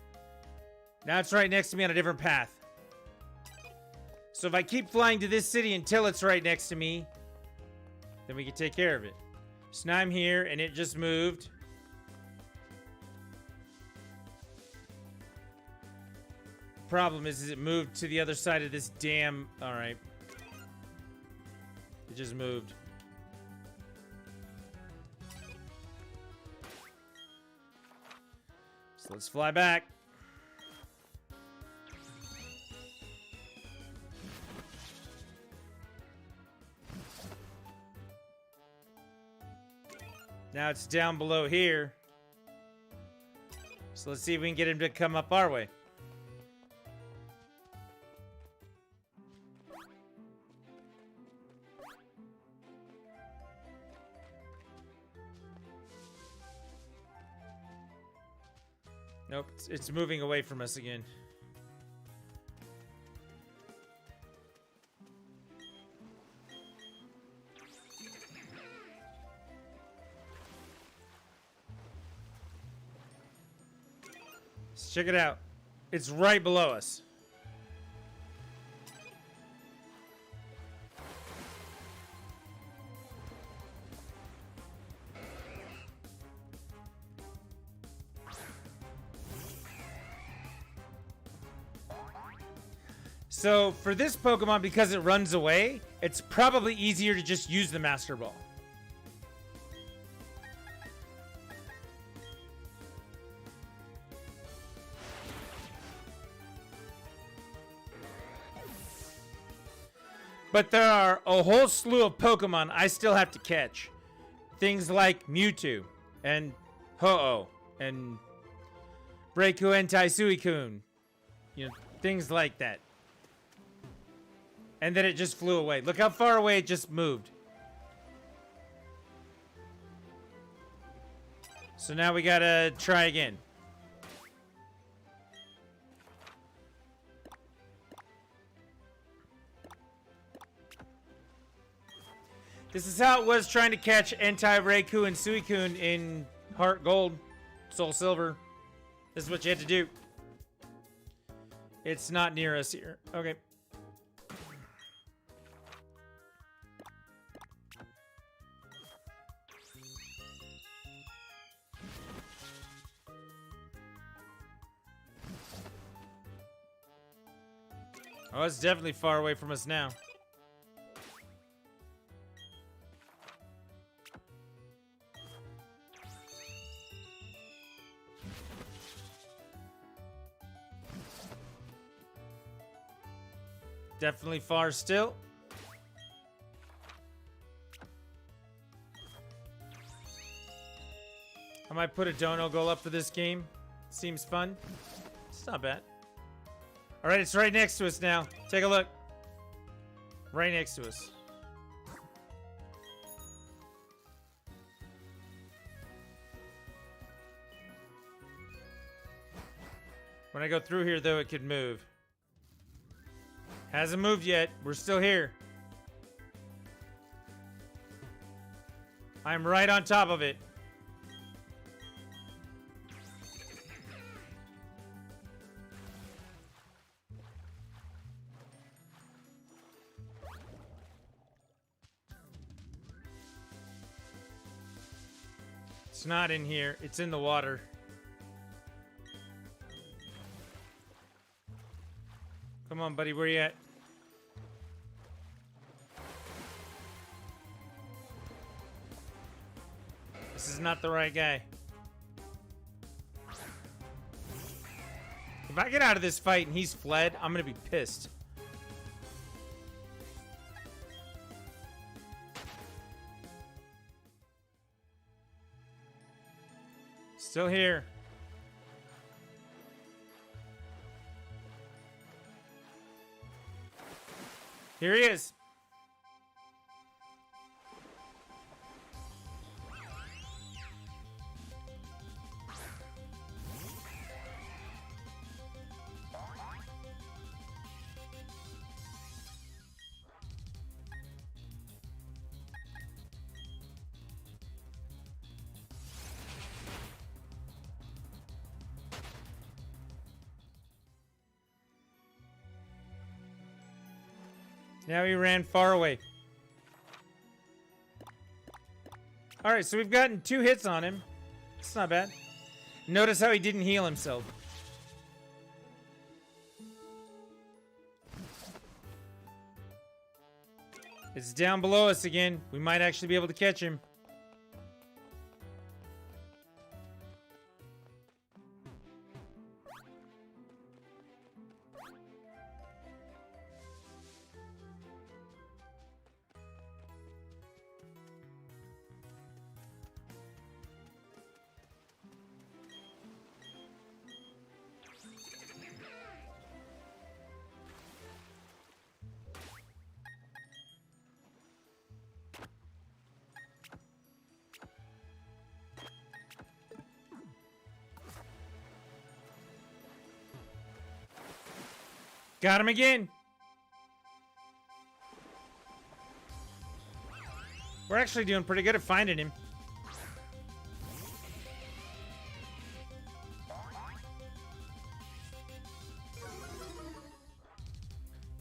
Now it's right next to me on a different path. So if I keep flying to this city until it's right next to me, then we can take care of it. So now I'm here, and it just moved. Problem is it moved to the other side of this damn... Alright. It just moved. So let's fly back. Now it's down below here. So let's see if we can get him to come up our way. Nope, it's moving away from us again. Let's check it out. It's right below us. So, for this Pokemon, because it runs away, it's probably easier to just use the Master Ball. But there are a whole slew of Pokemon I still have to catch. Things like Mewtwo, and Ho-Oh, and Breaku Entai Suicune. You know, things like that. And then it just flew away. Look how far away it just moved. So now we gotta try again. This is how it was trying to catch Entei, Reiku, and Suicune in Heart Gold, Soul Silver. This is what you had to do. It's not near us here. Okay. Oh, it's definitely far away from us now. Definitely far still. I might put a dono goal up for this game. Seems fun. It's not bad. All right, it's right next to us now. Take a look. Right next to us. When I go through here, though, it could move. Hasn't moved yet. We're still here. I'm right on top of it. It's not in here. It's in the water. Come on, buddy. Where you at? This is not the right guy. If I get out of this fight and he's fled, I'm gonna be pissed. Still here. Here he is. Now he ran far away. All right, so we've gotten 2 hits on him. It's not bad. Notice how he didn't heal himself. It's down below us again. We might actually be able to catch him. Got him again. We're actually doing pretty good at finding him.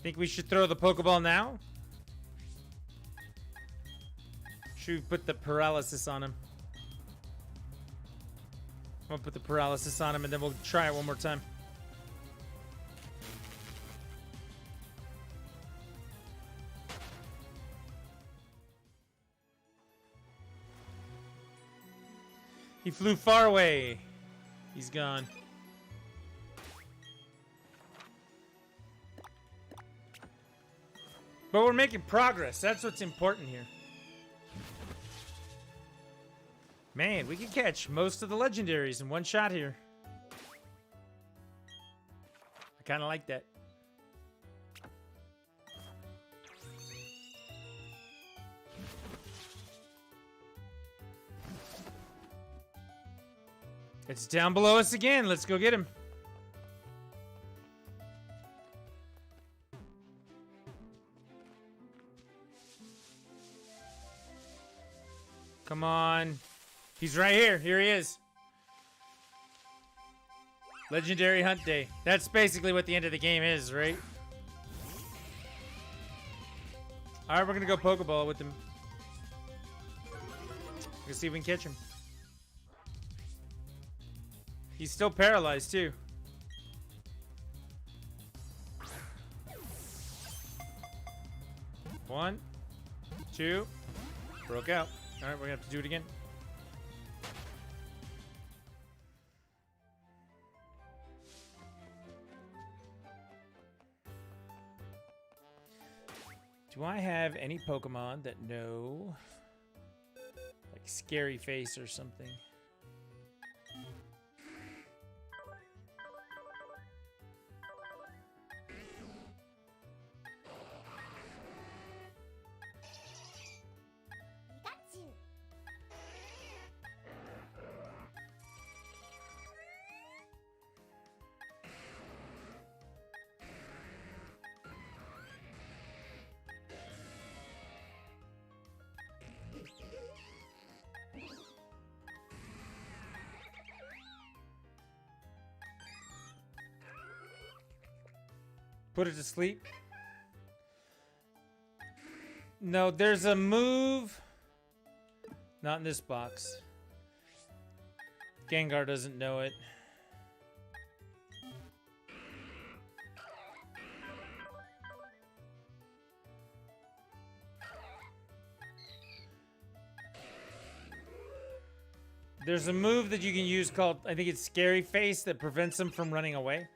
Think we should throw the Pokeball now? Should we put the paralysis on him? I'm gonna put the paralysis on him and then we'll try it one more time. He flew far away. He's gone. But we're making progress. That's what's important here. Man, we can catch most of the legendaries in one shot here. I kind of like that. It's down below us again. Let's go get him. Come on. He's right here. Here he is. Legendary Hunt Day. That's basically what the end of the game is, right? Alright, we're gonna go Pokeball with him. Let's see if we can catch him. He's still paralyzed, too. One, two, broke out. Alright, we're gonna have to do it again. Do I have any Pokemon that know, like, Scary Face or something? Put it to sleep. No, there's a move. Not in this box. Gengar doesn't know it. There's a move that you can use called, I think it's Scary Face, that prevents them from running away.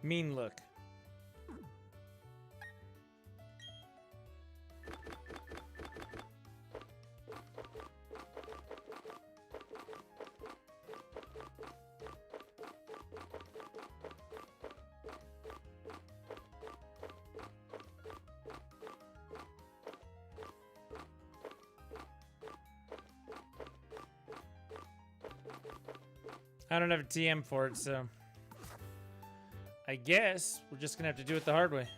Mean look. I don't have a TM for it, so I guess we're just gonna have to do it the hard way.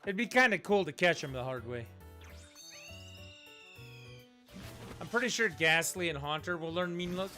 It'd be kind of cool to catch him the hard way. I'm pretty sure Ghastly and Haunter will learn Mean Look.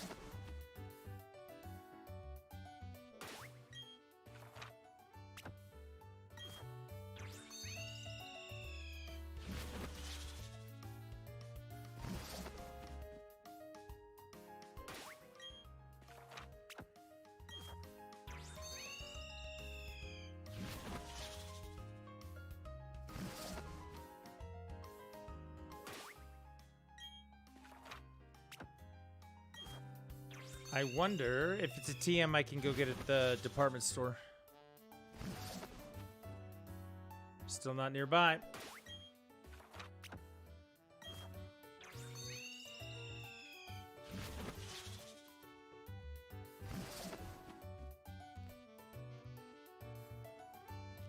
I wonder if it's a TM I can go get at the department store. Still not nearby.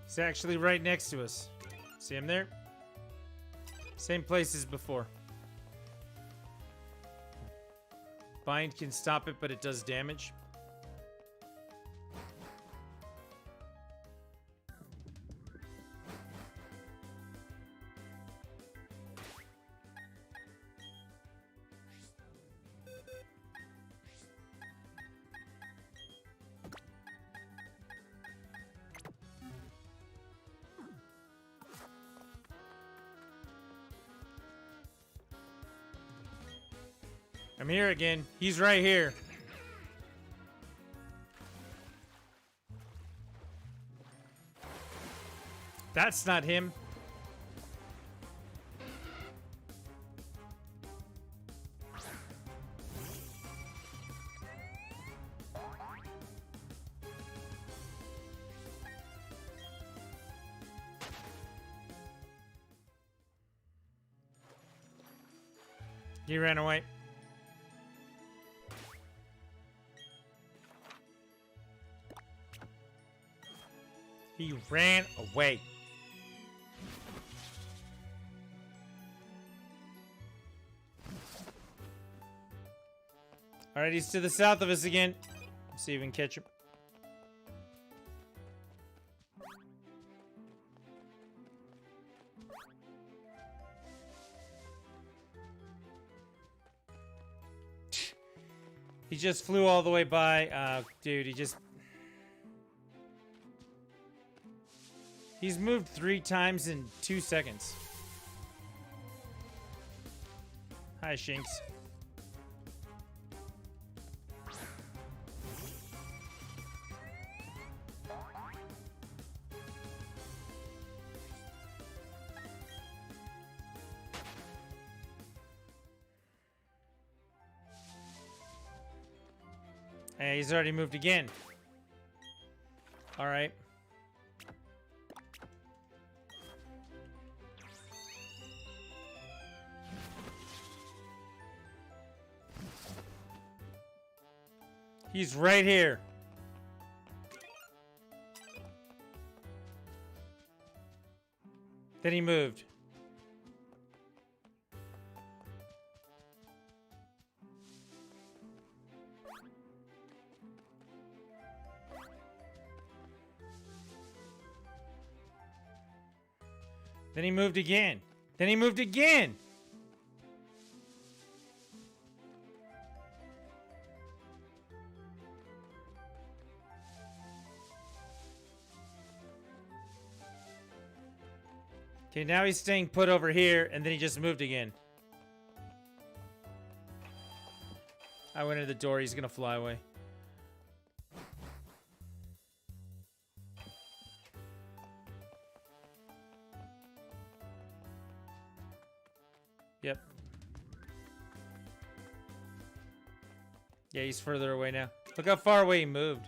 He's actually right next to us. See him there? Same place as before. Bind can stop it, but it does damage. I'm here again. He's right here. That's not him. He ran away. He ran away. All right, he's to the south of us again. Let's see if we can catch him. He just flew all the way by. Dude, he's moved 3 times in 2 seconds. Hi, Shinx. Hey, he's already moved again. All right. He's right here. Then he moved. Then he moved again. Then he moved again. Okay, now he's staying put over here, and then he just moved again. I went into the door. He's gonna fly away. Yep. Yeah, he's further away now. Look how far away he moved.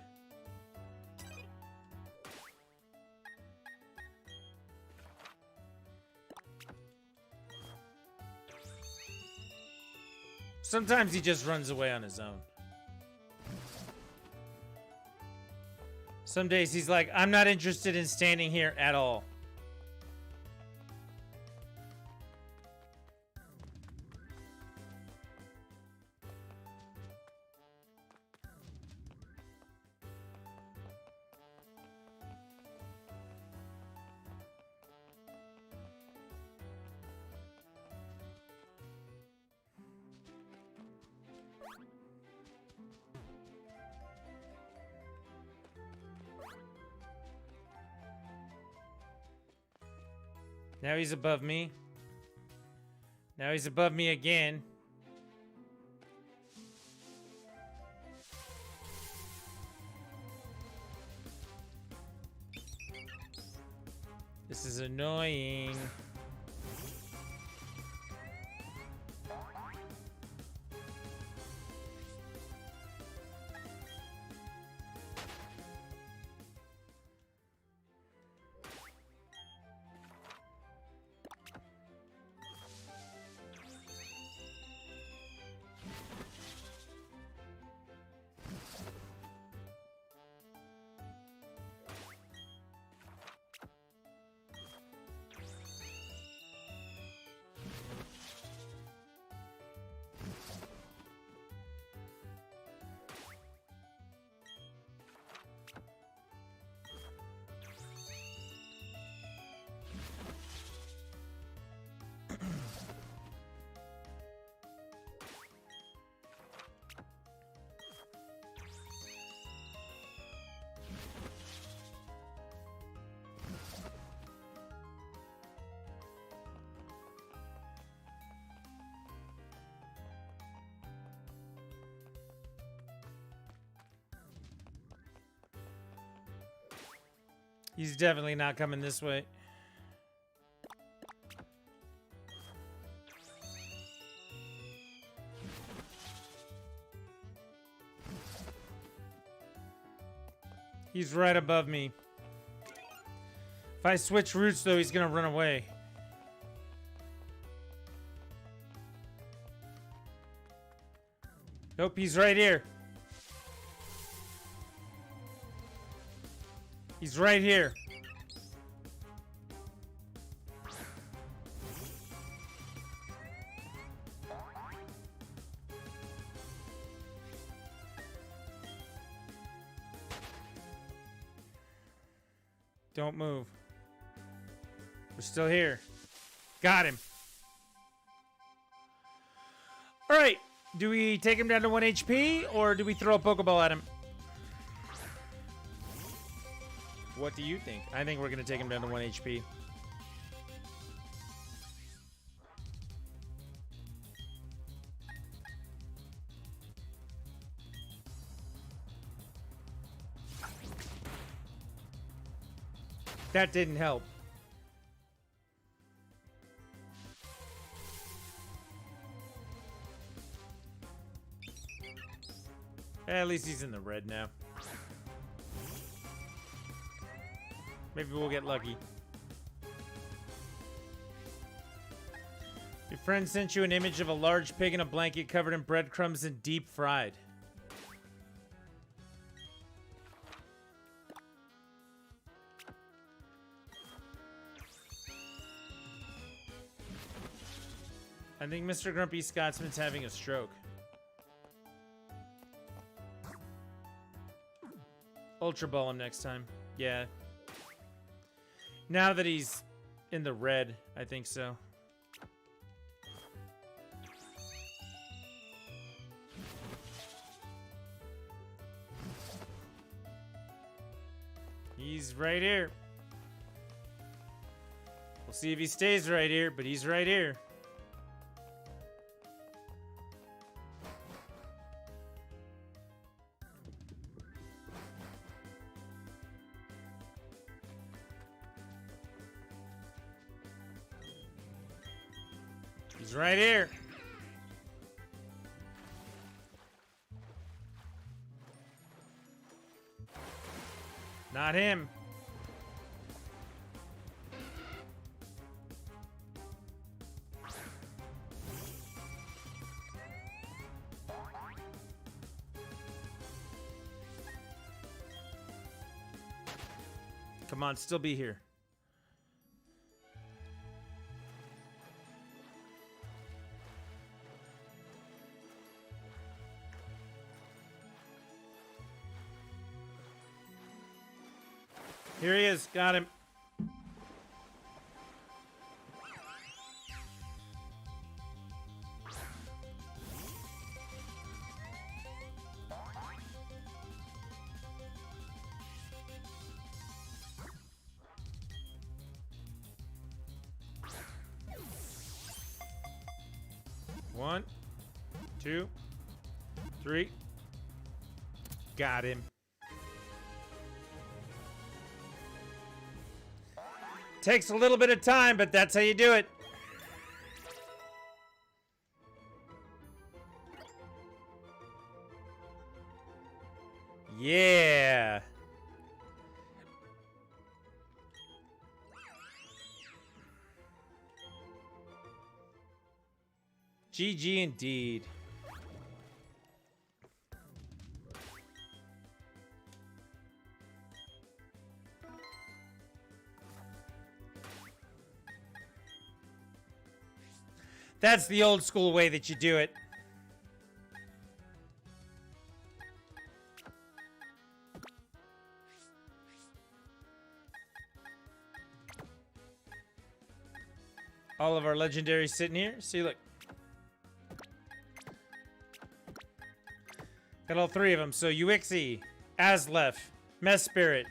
Sometimes he just runs away on his own. Some days he's like, I'm not interested in standing here at all. Now he's above me. Now he's above me again. This is annoying. He's definitely not coming this way. He's right above me. If I switch routes, though, he's gonna run away. Nope, he's right here. He's right here. Don't move. We're still here. Got him. All right. Do we take him down to 1 HP or do we throw a Pokeball at him? What do you think? I think we're going to take him down to 1 HP. That didn't help. At least he's in the red now. Maybe we'll get lucky. Your friend sent you an image of a large pig in a blanket covered in breadcrumbs and deep fried. I think Mr. Grumpy Scotsman's having a stroke. Ultra Ball him next time. Yeah. Now that he's in the red, I think so. He's right here. We'll see if he stays right here, but he's right here. He's right here. Not him. Come on, still be here. Here he is. Got him. One, two, three. Got him. Takes a little bit of time, but that's how you do it. Yeah. GG indeed. That's the old school way that you do it. All of our legendaries sitting here. See, look. Got all three of them. So Uixie, Aslef, Mesprit,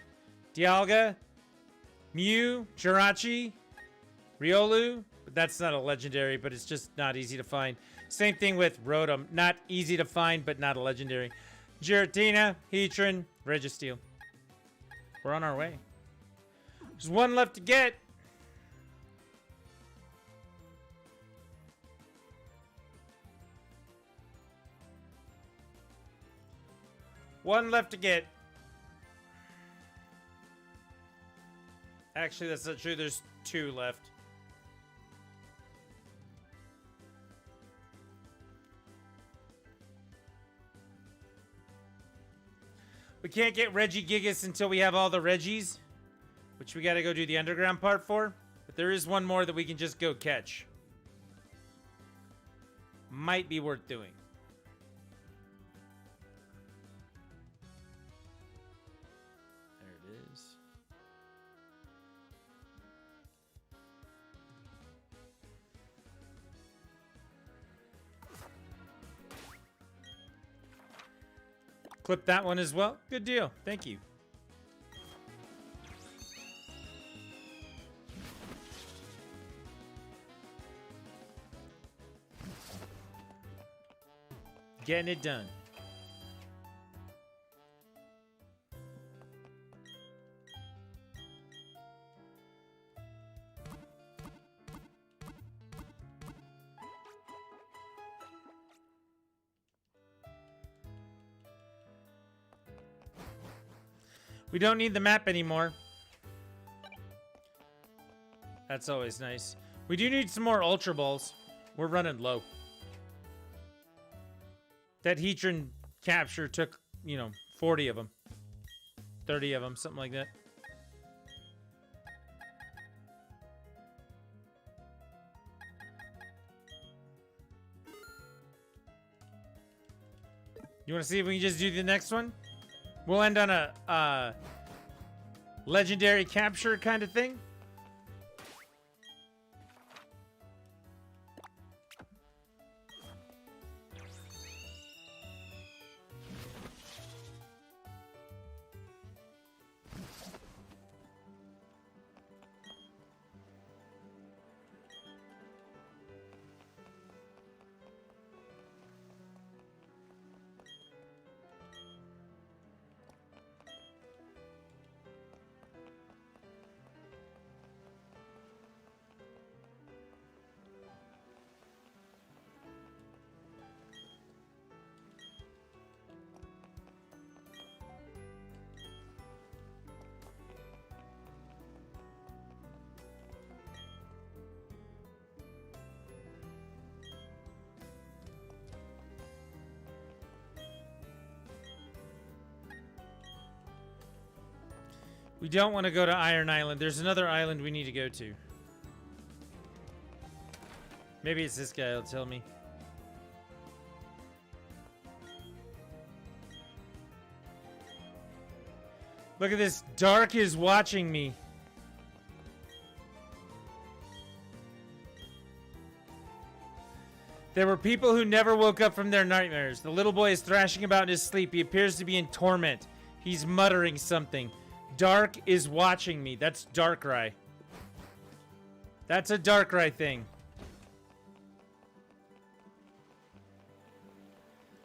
Dialga, Mew, Jirachi, Riolu. But that's not a legendary, but it's just not easy to find. Same thing with Rotom. Not easy to find, but not a legendary. Giratina, Heatran, Registeel. We're on our way. There's one left to get. One left to get. Actually, that's not true. There's two left. We can't get Regigigas until we have all the Reggies, which we got to go do the underground part for. But there is one more that we can just go catch. Might be worth doing. There it is. Clip that one as well. Good deal. Thank you. Getting it done. We don't need the map anymore. That's always nice. We do need some more Ultra Balls. We're running low. That Heatran capture took, 40 of them. 30 of them, something like that. You want to see if we can just do the next one? We'll end on a legendary capture kind of thing. We don't want to go to Iron Island. There's another island we need to go to. Maybe it's this guy, he'll tell me. Look at this. Dark is watching me. There were people who never woke up from their nightmares. The little boy is thrashing about in his sleep. He appears to be in torment. He's muttering something. Dark is watching me. That's Darkrai. That's a Darkrai thing.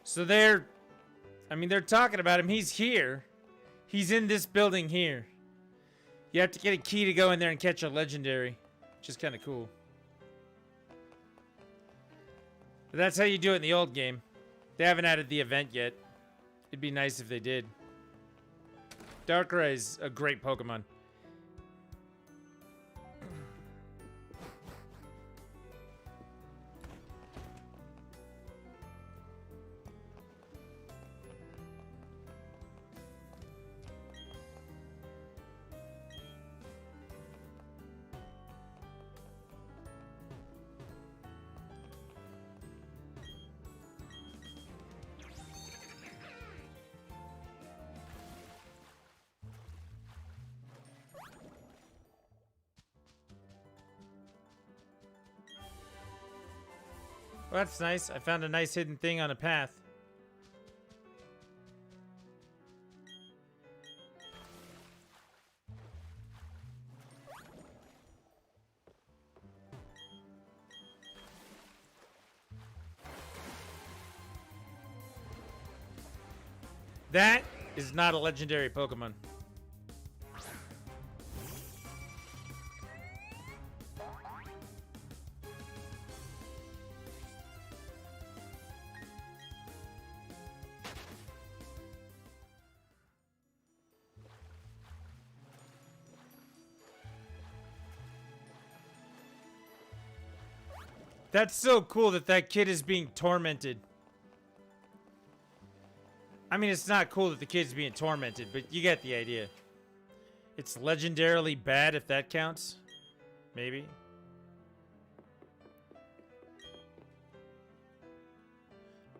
So they're talking about him. He's here. He's in this building here. You have to get a key to go in there and catch a legendary, which is kind of cool. But that's how you do it in the old game. They haven't added the event yet. It'd be nice if they did. Darkrai is a great Pokemon. Well, that's nice. I found a nice hidden thing on a path. That is not a legendary Pokemon. That's so cool that that kid is being tormented. I mean, it's not cool that the kid's being tormented, but you get the idea. It's legendarily bad, if that counts. Maybe.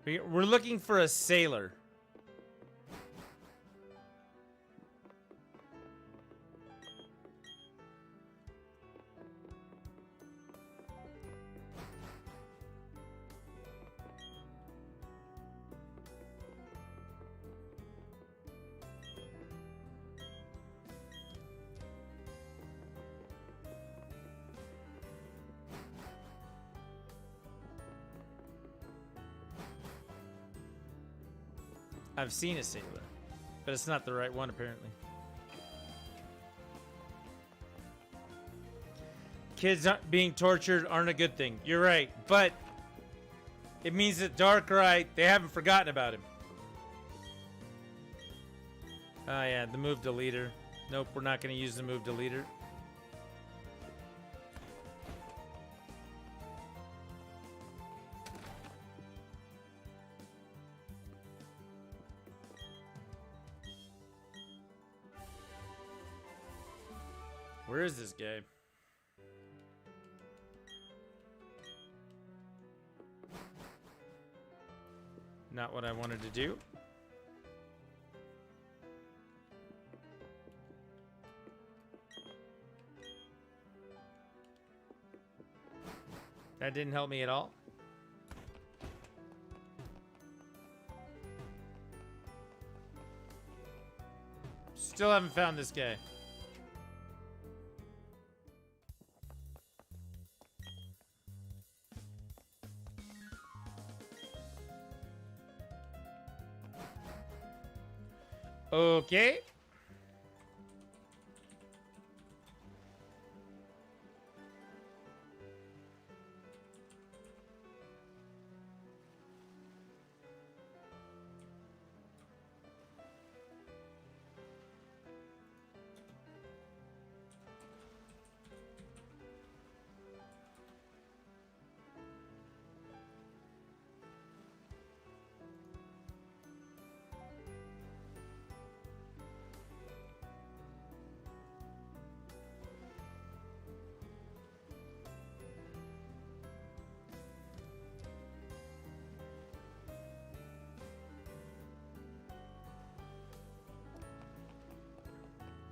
We're looking for a sailor. I've seen a sailor, but it's not the right one, apparently. Kids being tortured aren't a good thing. You're right, but it means that Darkrai, they haven't forgotten about him. Oh yeah, the move deleter. Nope, we're not going to use the move deleter. Where is this guy? Not what I wanted to do. That didn't help me at all. Still haven't found this guy. Okay.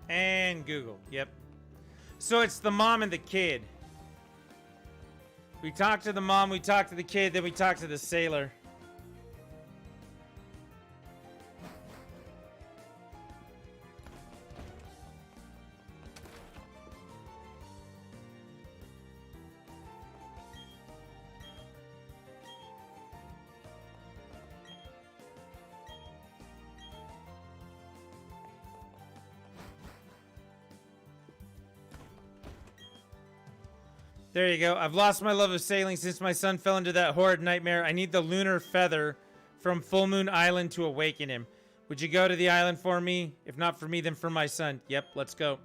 And Google. Yep. So it's the mom and the kid. We talked to the mom, we talked to the kid, then we talked to the sailor. There you go. I've lost my love of sailing since my son fell into that horrid nightmare. I need the lunar feather from Full Moon Island to awaken him. Would you go to the island for me? If not for me, then for my son. Yep, let's go.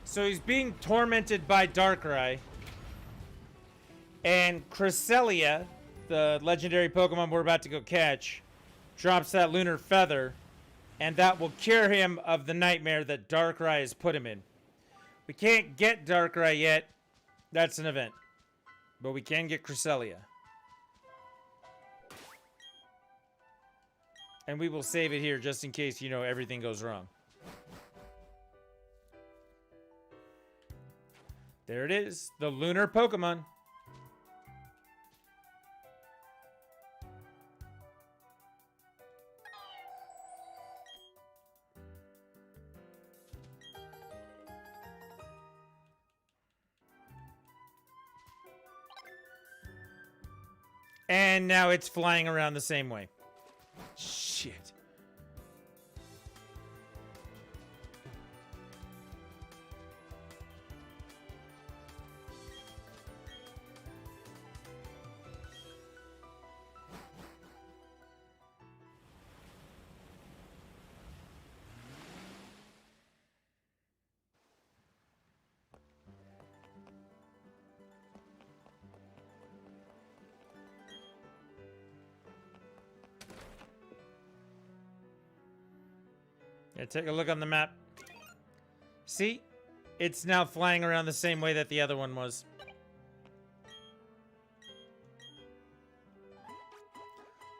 So he's being tormented by Darkrai. And Cresselia, the legendary Pokemon we're about to go catch, drops that lunar feather, and that will cure him of the nightmare that Darkrai has put him in. We can't get Darkrai yet. That's an event. But we can get Cresselia. And we will save it here just in case, you know, everything goes wrong. There it is. The lunar Pokemon. And now it's flying around the same way. Shit. Yeah, take a look on the map. See? It's now flying around the same way that the other one was.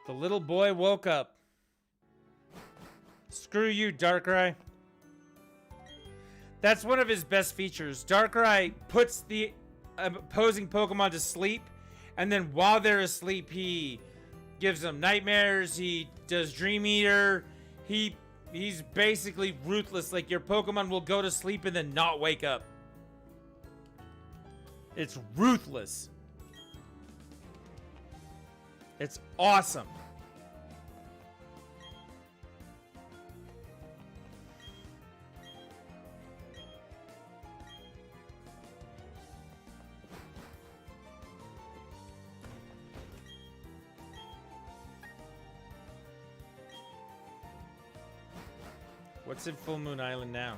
The little boy woke up. Screw you, Darkrai. That's one of his best features. Darkrai puts the opposing Pokemon to sleep, and then while they're asleep, he gives them nightmares, he does Dream Eater, he's basically ruthless. Like, your Pokemon will go to sleep and then not wake up. It's ruthless. It's awesome. What's in Full Moon Island now?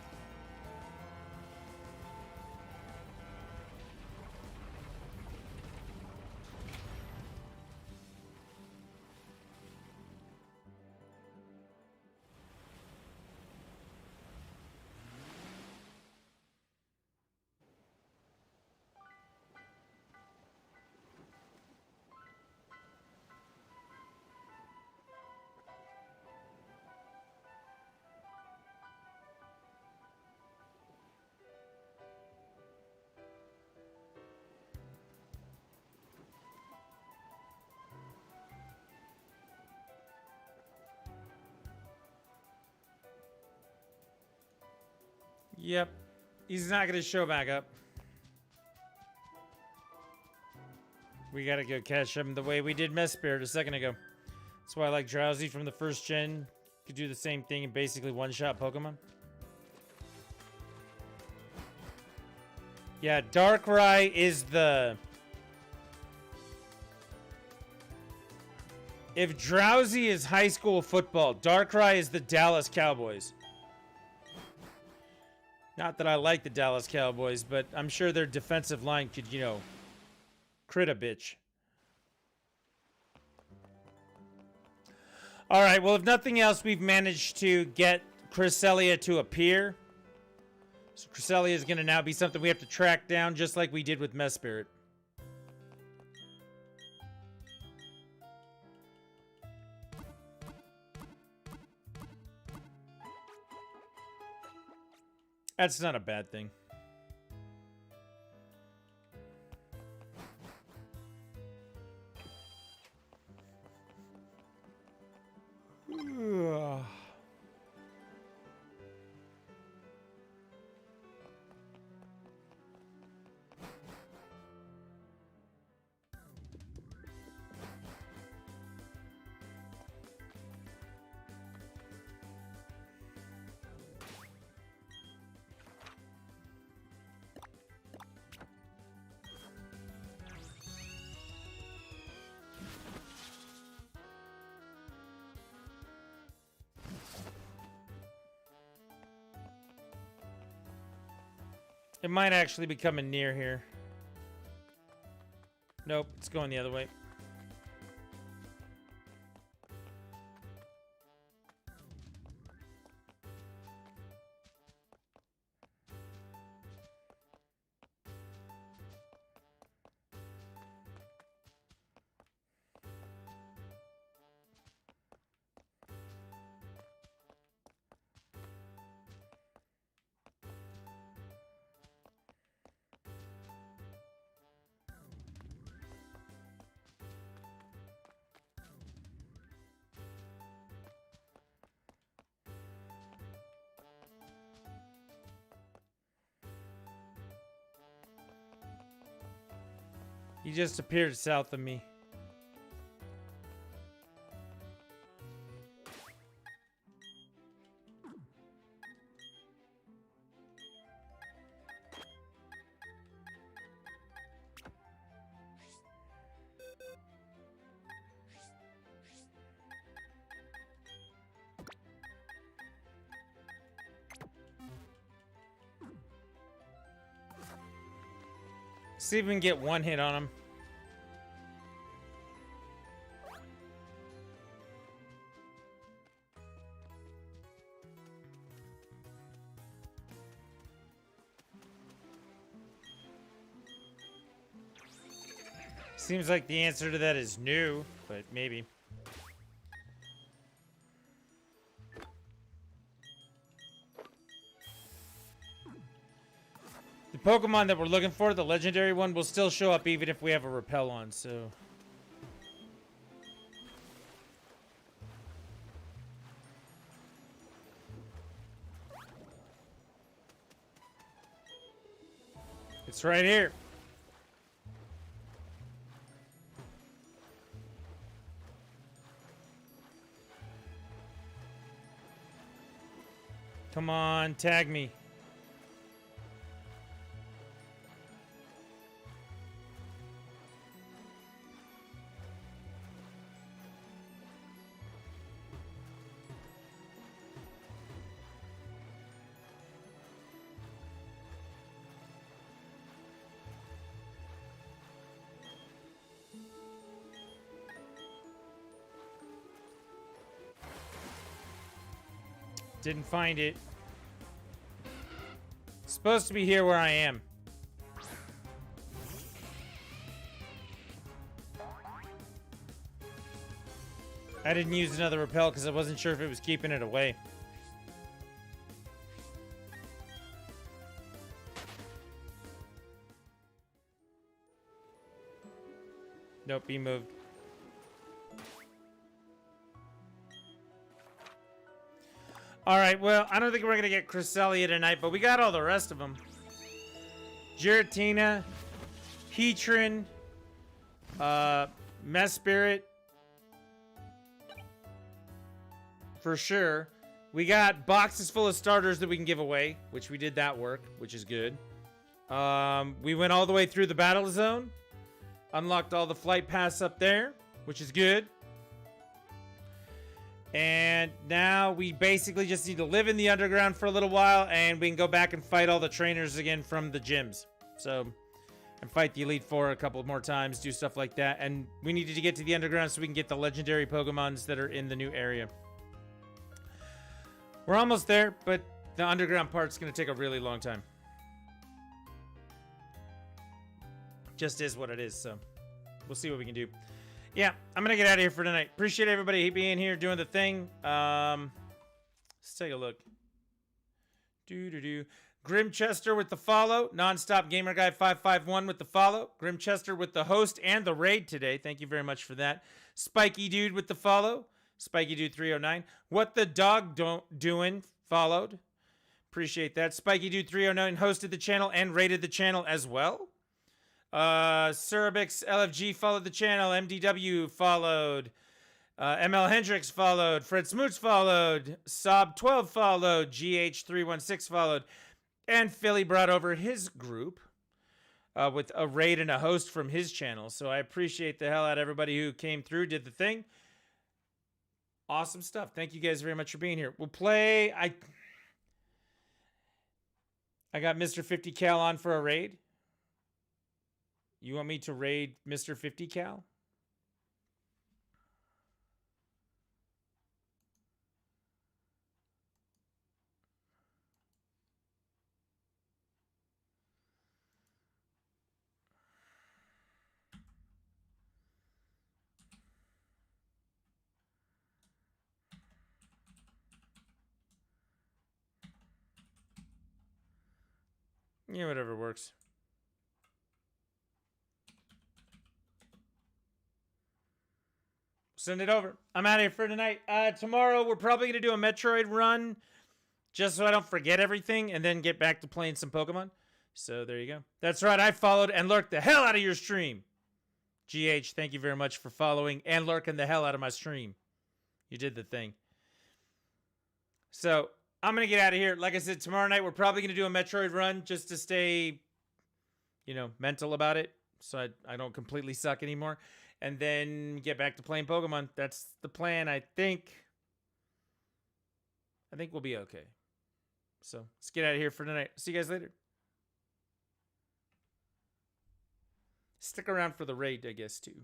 Yep. He's not going to show back up. We got to go catch him the way we did Mesprit a second ago. That's why I like Drowsy from the first gen. Could do the same thing and basically one-shot Pokemon. Yeah, Darkrai is the... If Drowsy is high school football, Darkrai is the Dallas Cowboys. Not that I like the Dallas Cowboys, but I'm sure their defensive line could, you know, crit a bitch. All right, well, if nothing else, we've managed to get Cresselia to appear. So Cresselia is going to now be something we have to track down, just like we did with Mesprit. That's not a bad thing. Ugh. It might actually be coming near here. Nope, it's going the other way. He just appeared south of me. See if we can get one hit on him. Seems like the answer to that is new, but maybe. The Pokemon that we're looking for, the legendary one, will still show up even if we have a repel on, so... It's right here. Come on, tag me. Didn't find it. Supposed to be here where I am. I didn't use another repel because I wasn't sure if it was keeping it away. Nope, he moved. Alright, well, I don't think we're going to get Cresselia tonight, but we got all the rest of them. Giratina, Heatran, Mesprit, for sure. We got boxes full of starters that we can give away, which we did that work, which is good. We went all the way through the battle zone, unlocked all the flight paths up there, which is good. And now we basically just need to live in the underground for a little while, and we can go back and fight all the trainers again from the gyms. So, and fight the Elite Four a couple more times, do stuff like that. And we needed to get to the underground so we can get the legendary Pokemons that are in the new area. We're almost there, but the underground part's going to take a really long time. Just is what it is, so we'll see what we can do. Yeah, I'm going to get out of here for tonight. Appreciate everybody being here, doing the thing. Let's take a look. Grimchester with the follow. Nonstop Gamer Guy 551 with the follow. Grimchester with the host and the raid today. Thank you very much for that. Spiky Dude with the follow. Spiky Dude 309. What the Dog Doing followed. Appreciate that. Spiky Dude 309 hosted the channel and rated the channel as well. Cerebix LFG followed the channel. MDW followed. ML Hendricks followed. Fred Smoots followed. Sob12 followed. GH316 followed. And Philly brought over his group with a raid and a host from his channel. So I appreciate the hell out of everybody who came through, did the thing. Awesome stuff. Thank you guys very much for being here. We'll play. I got Mr. 50 Cal on for a raid. You want me to raid Mr. 50 Cal? Yeah, whatever works. Send it over. I'm out of here for tonight. Tomorrow, we're probably going to do a Metroid run just so I don't forget everything and then get back to playing some Pokemon. So there you go. That's right. I followed and lurked the hell out of your stream. GH, thank you very much for following and lurking the hell out of my stream. You did the thing. So I'm going to get out of here. Like I said, tomorrow night, we're probably going to do a Metroid run just to stay, you know, mental about it. So I don't completely suck anymore. And then get back to playing Pokemon. That's the plan, I think. I think we'll be okay. So let's get out of here for tonight. See you guys later. Stick around for the raid, I guess, too.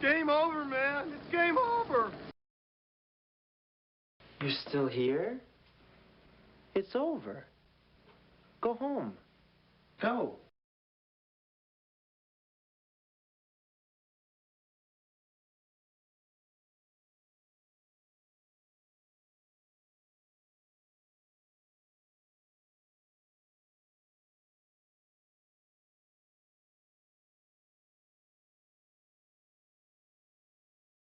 Game over, man. It's game over. You're still here? It's over. Go home. Go.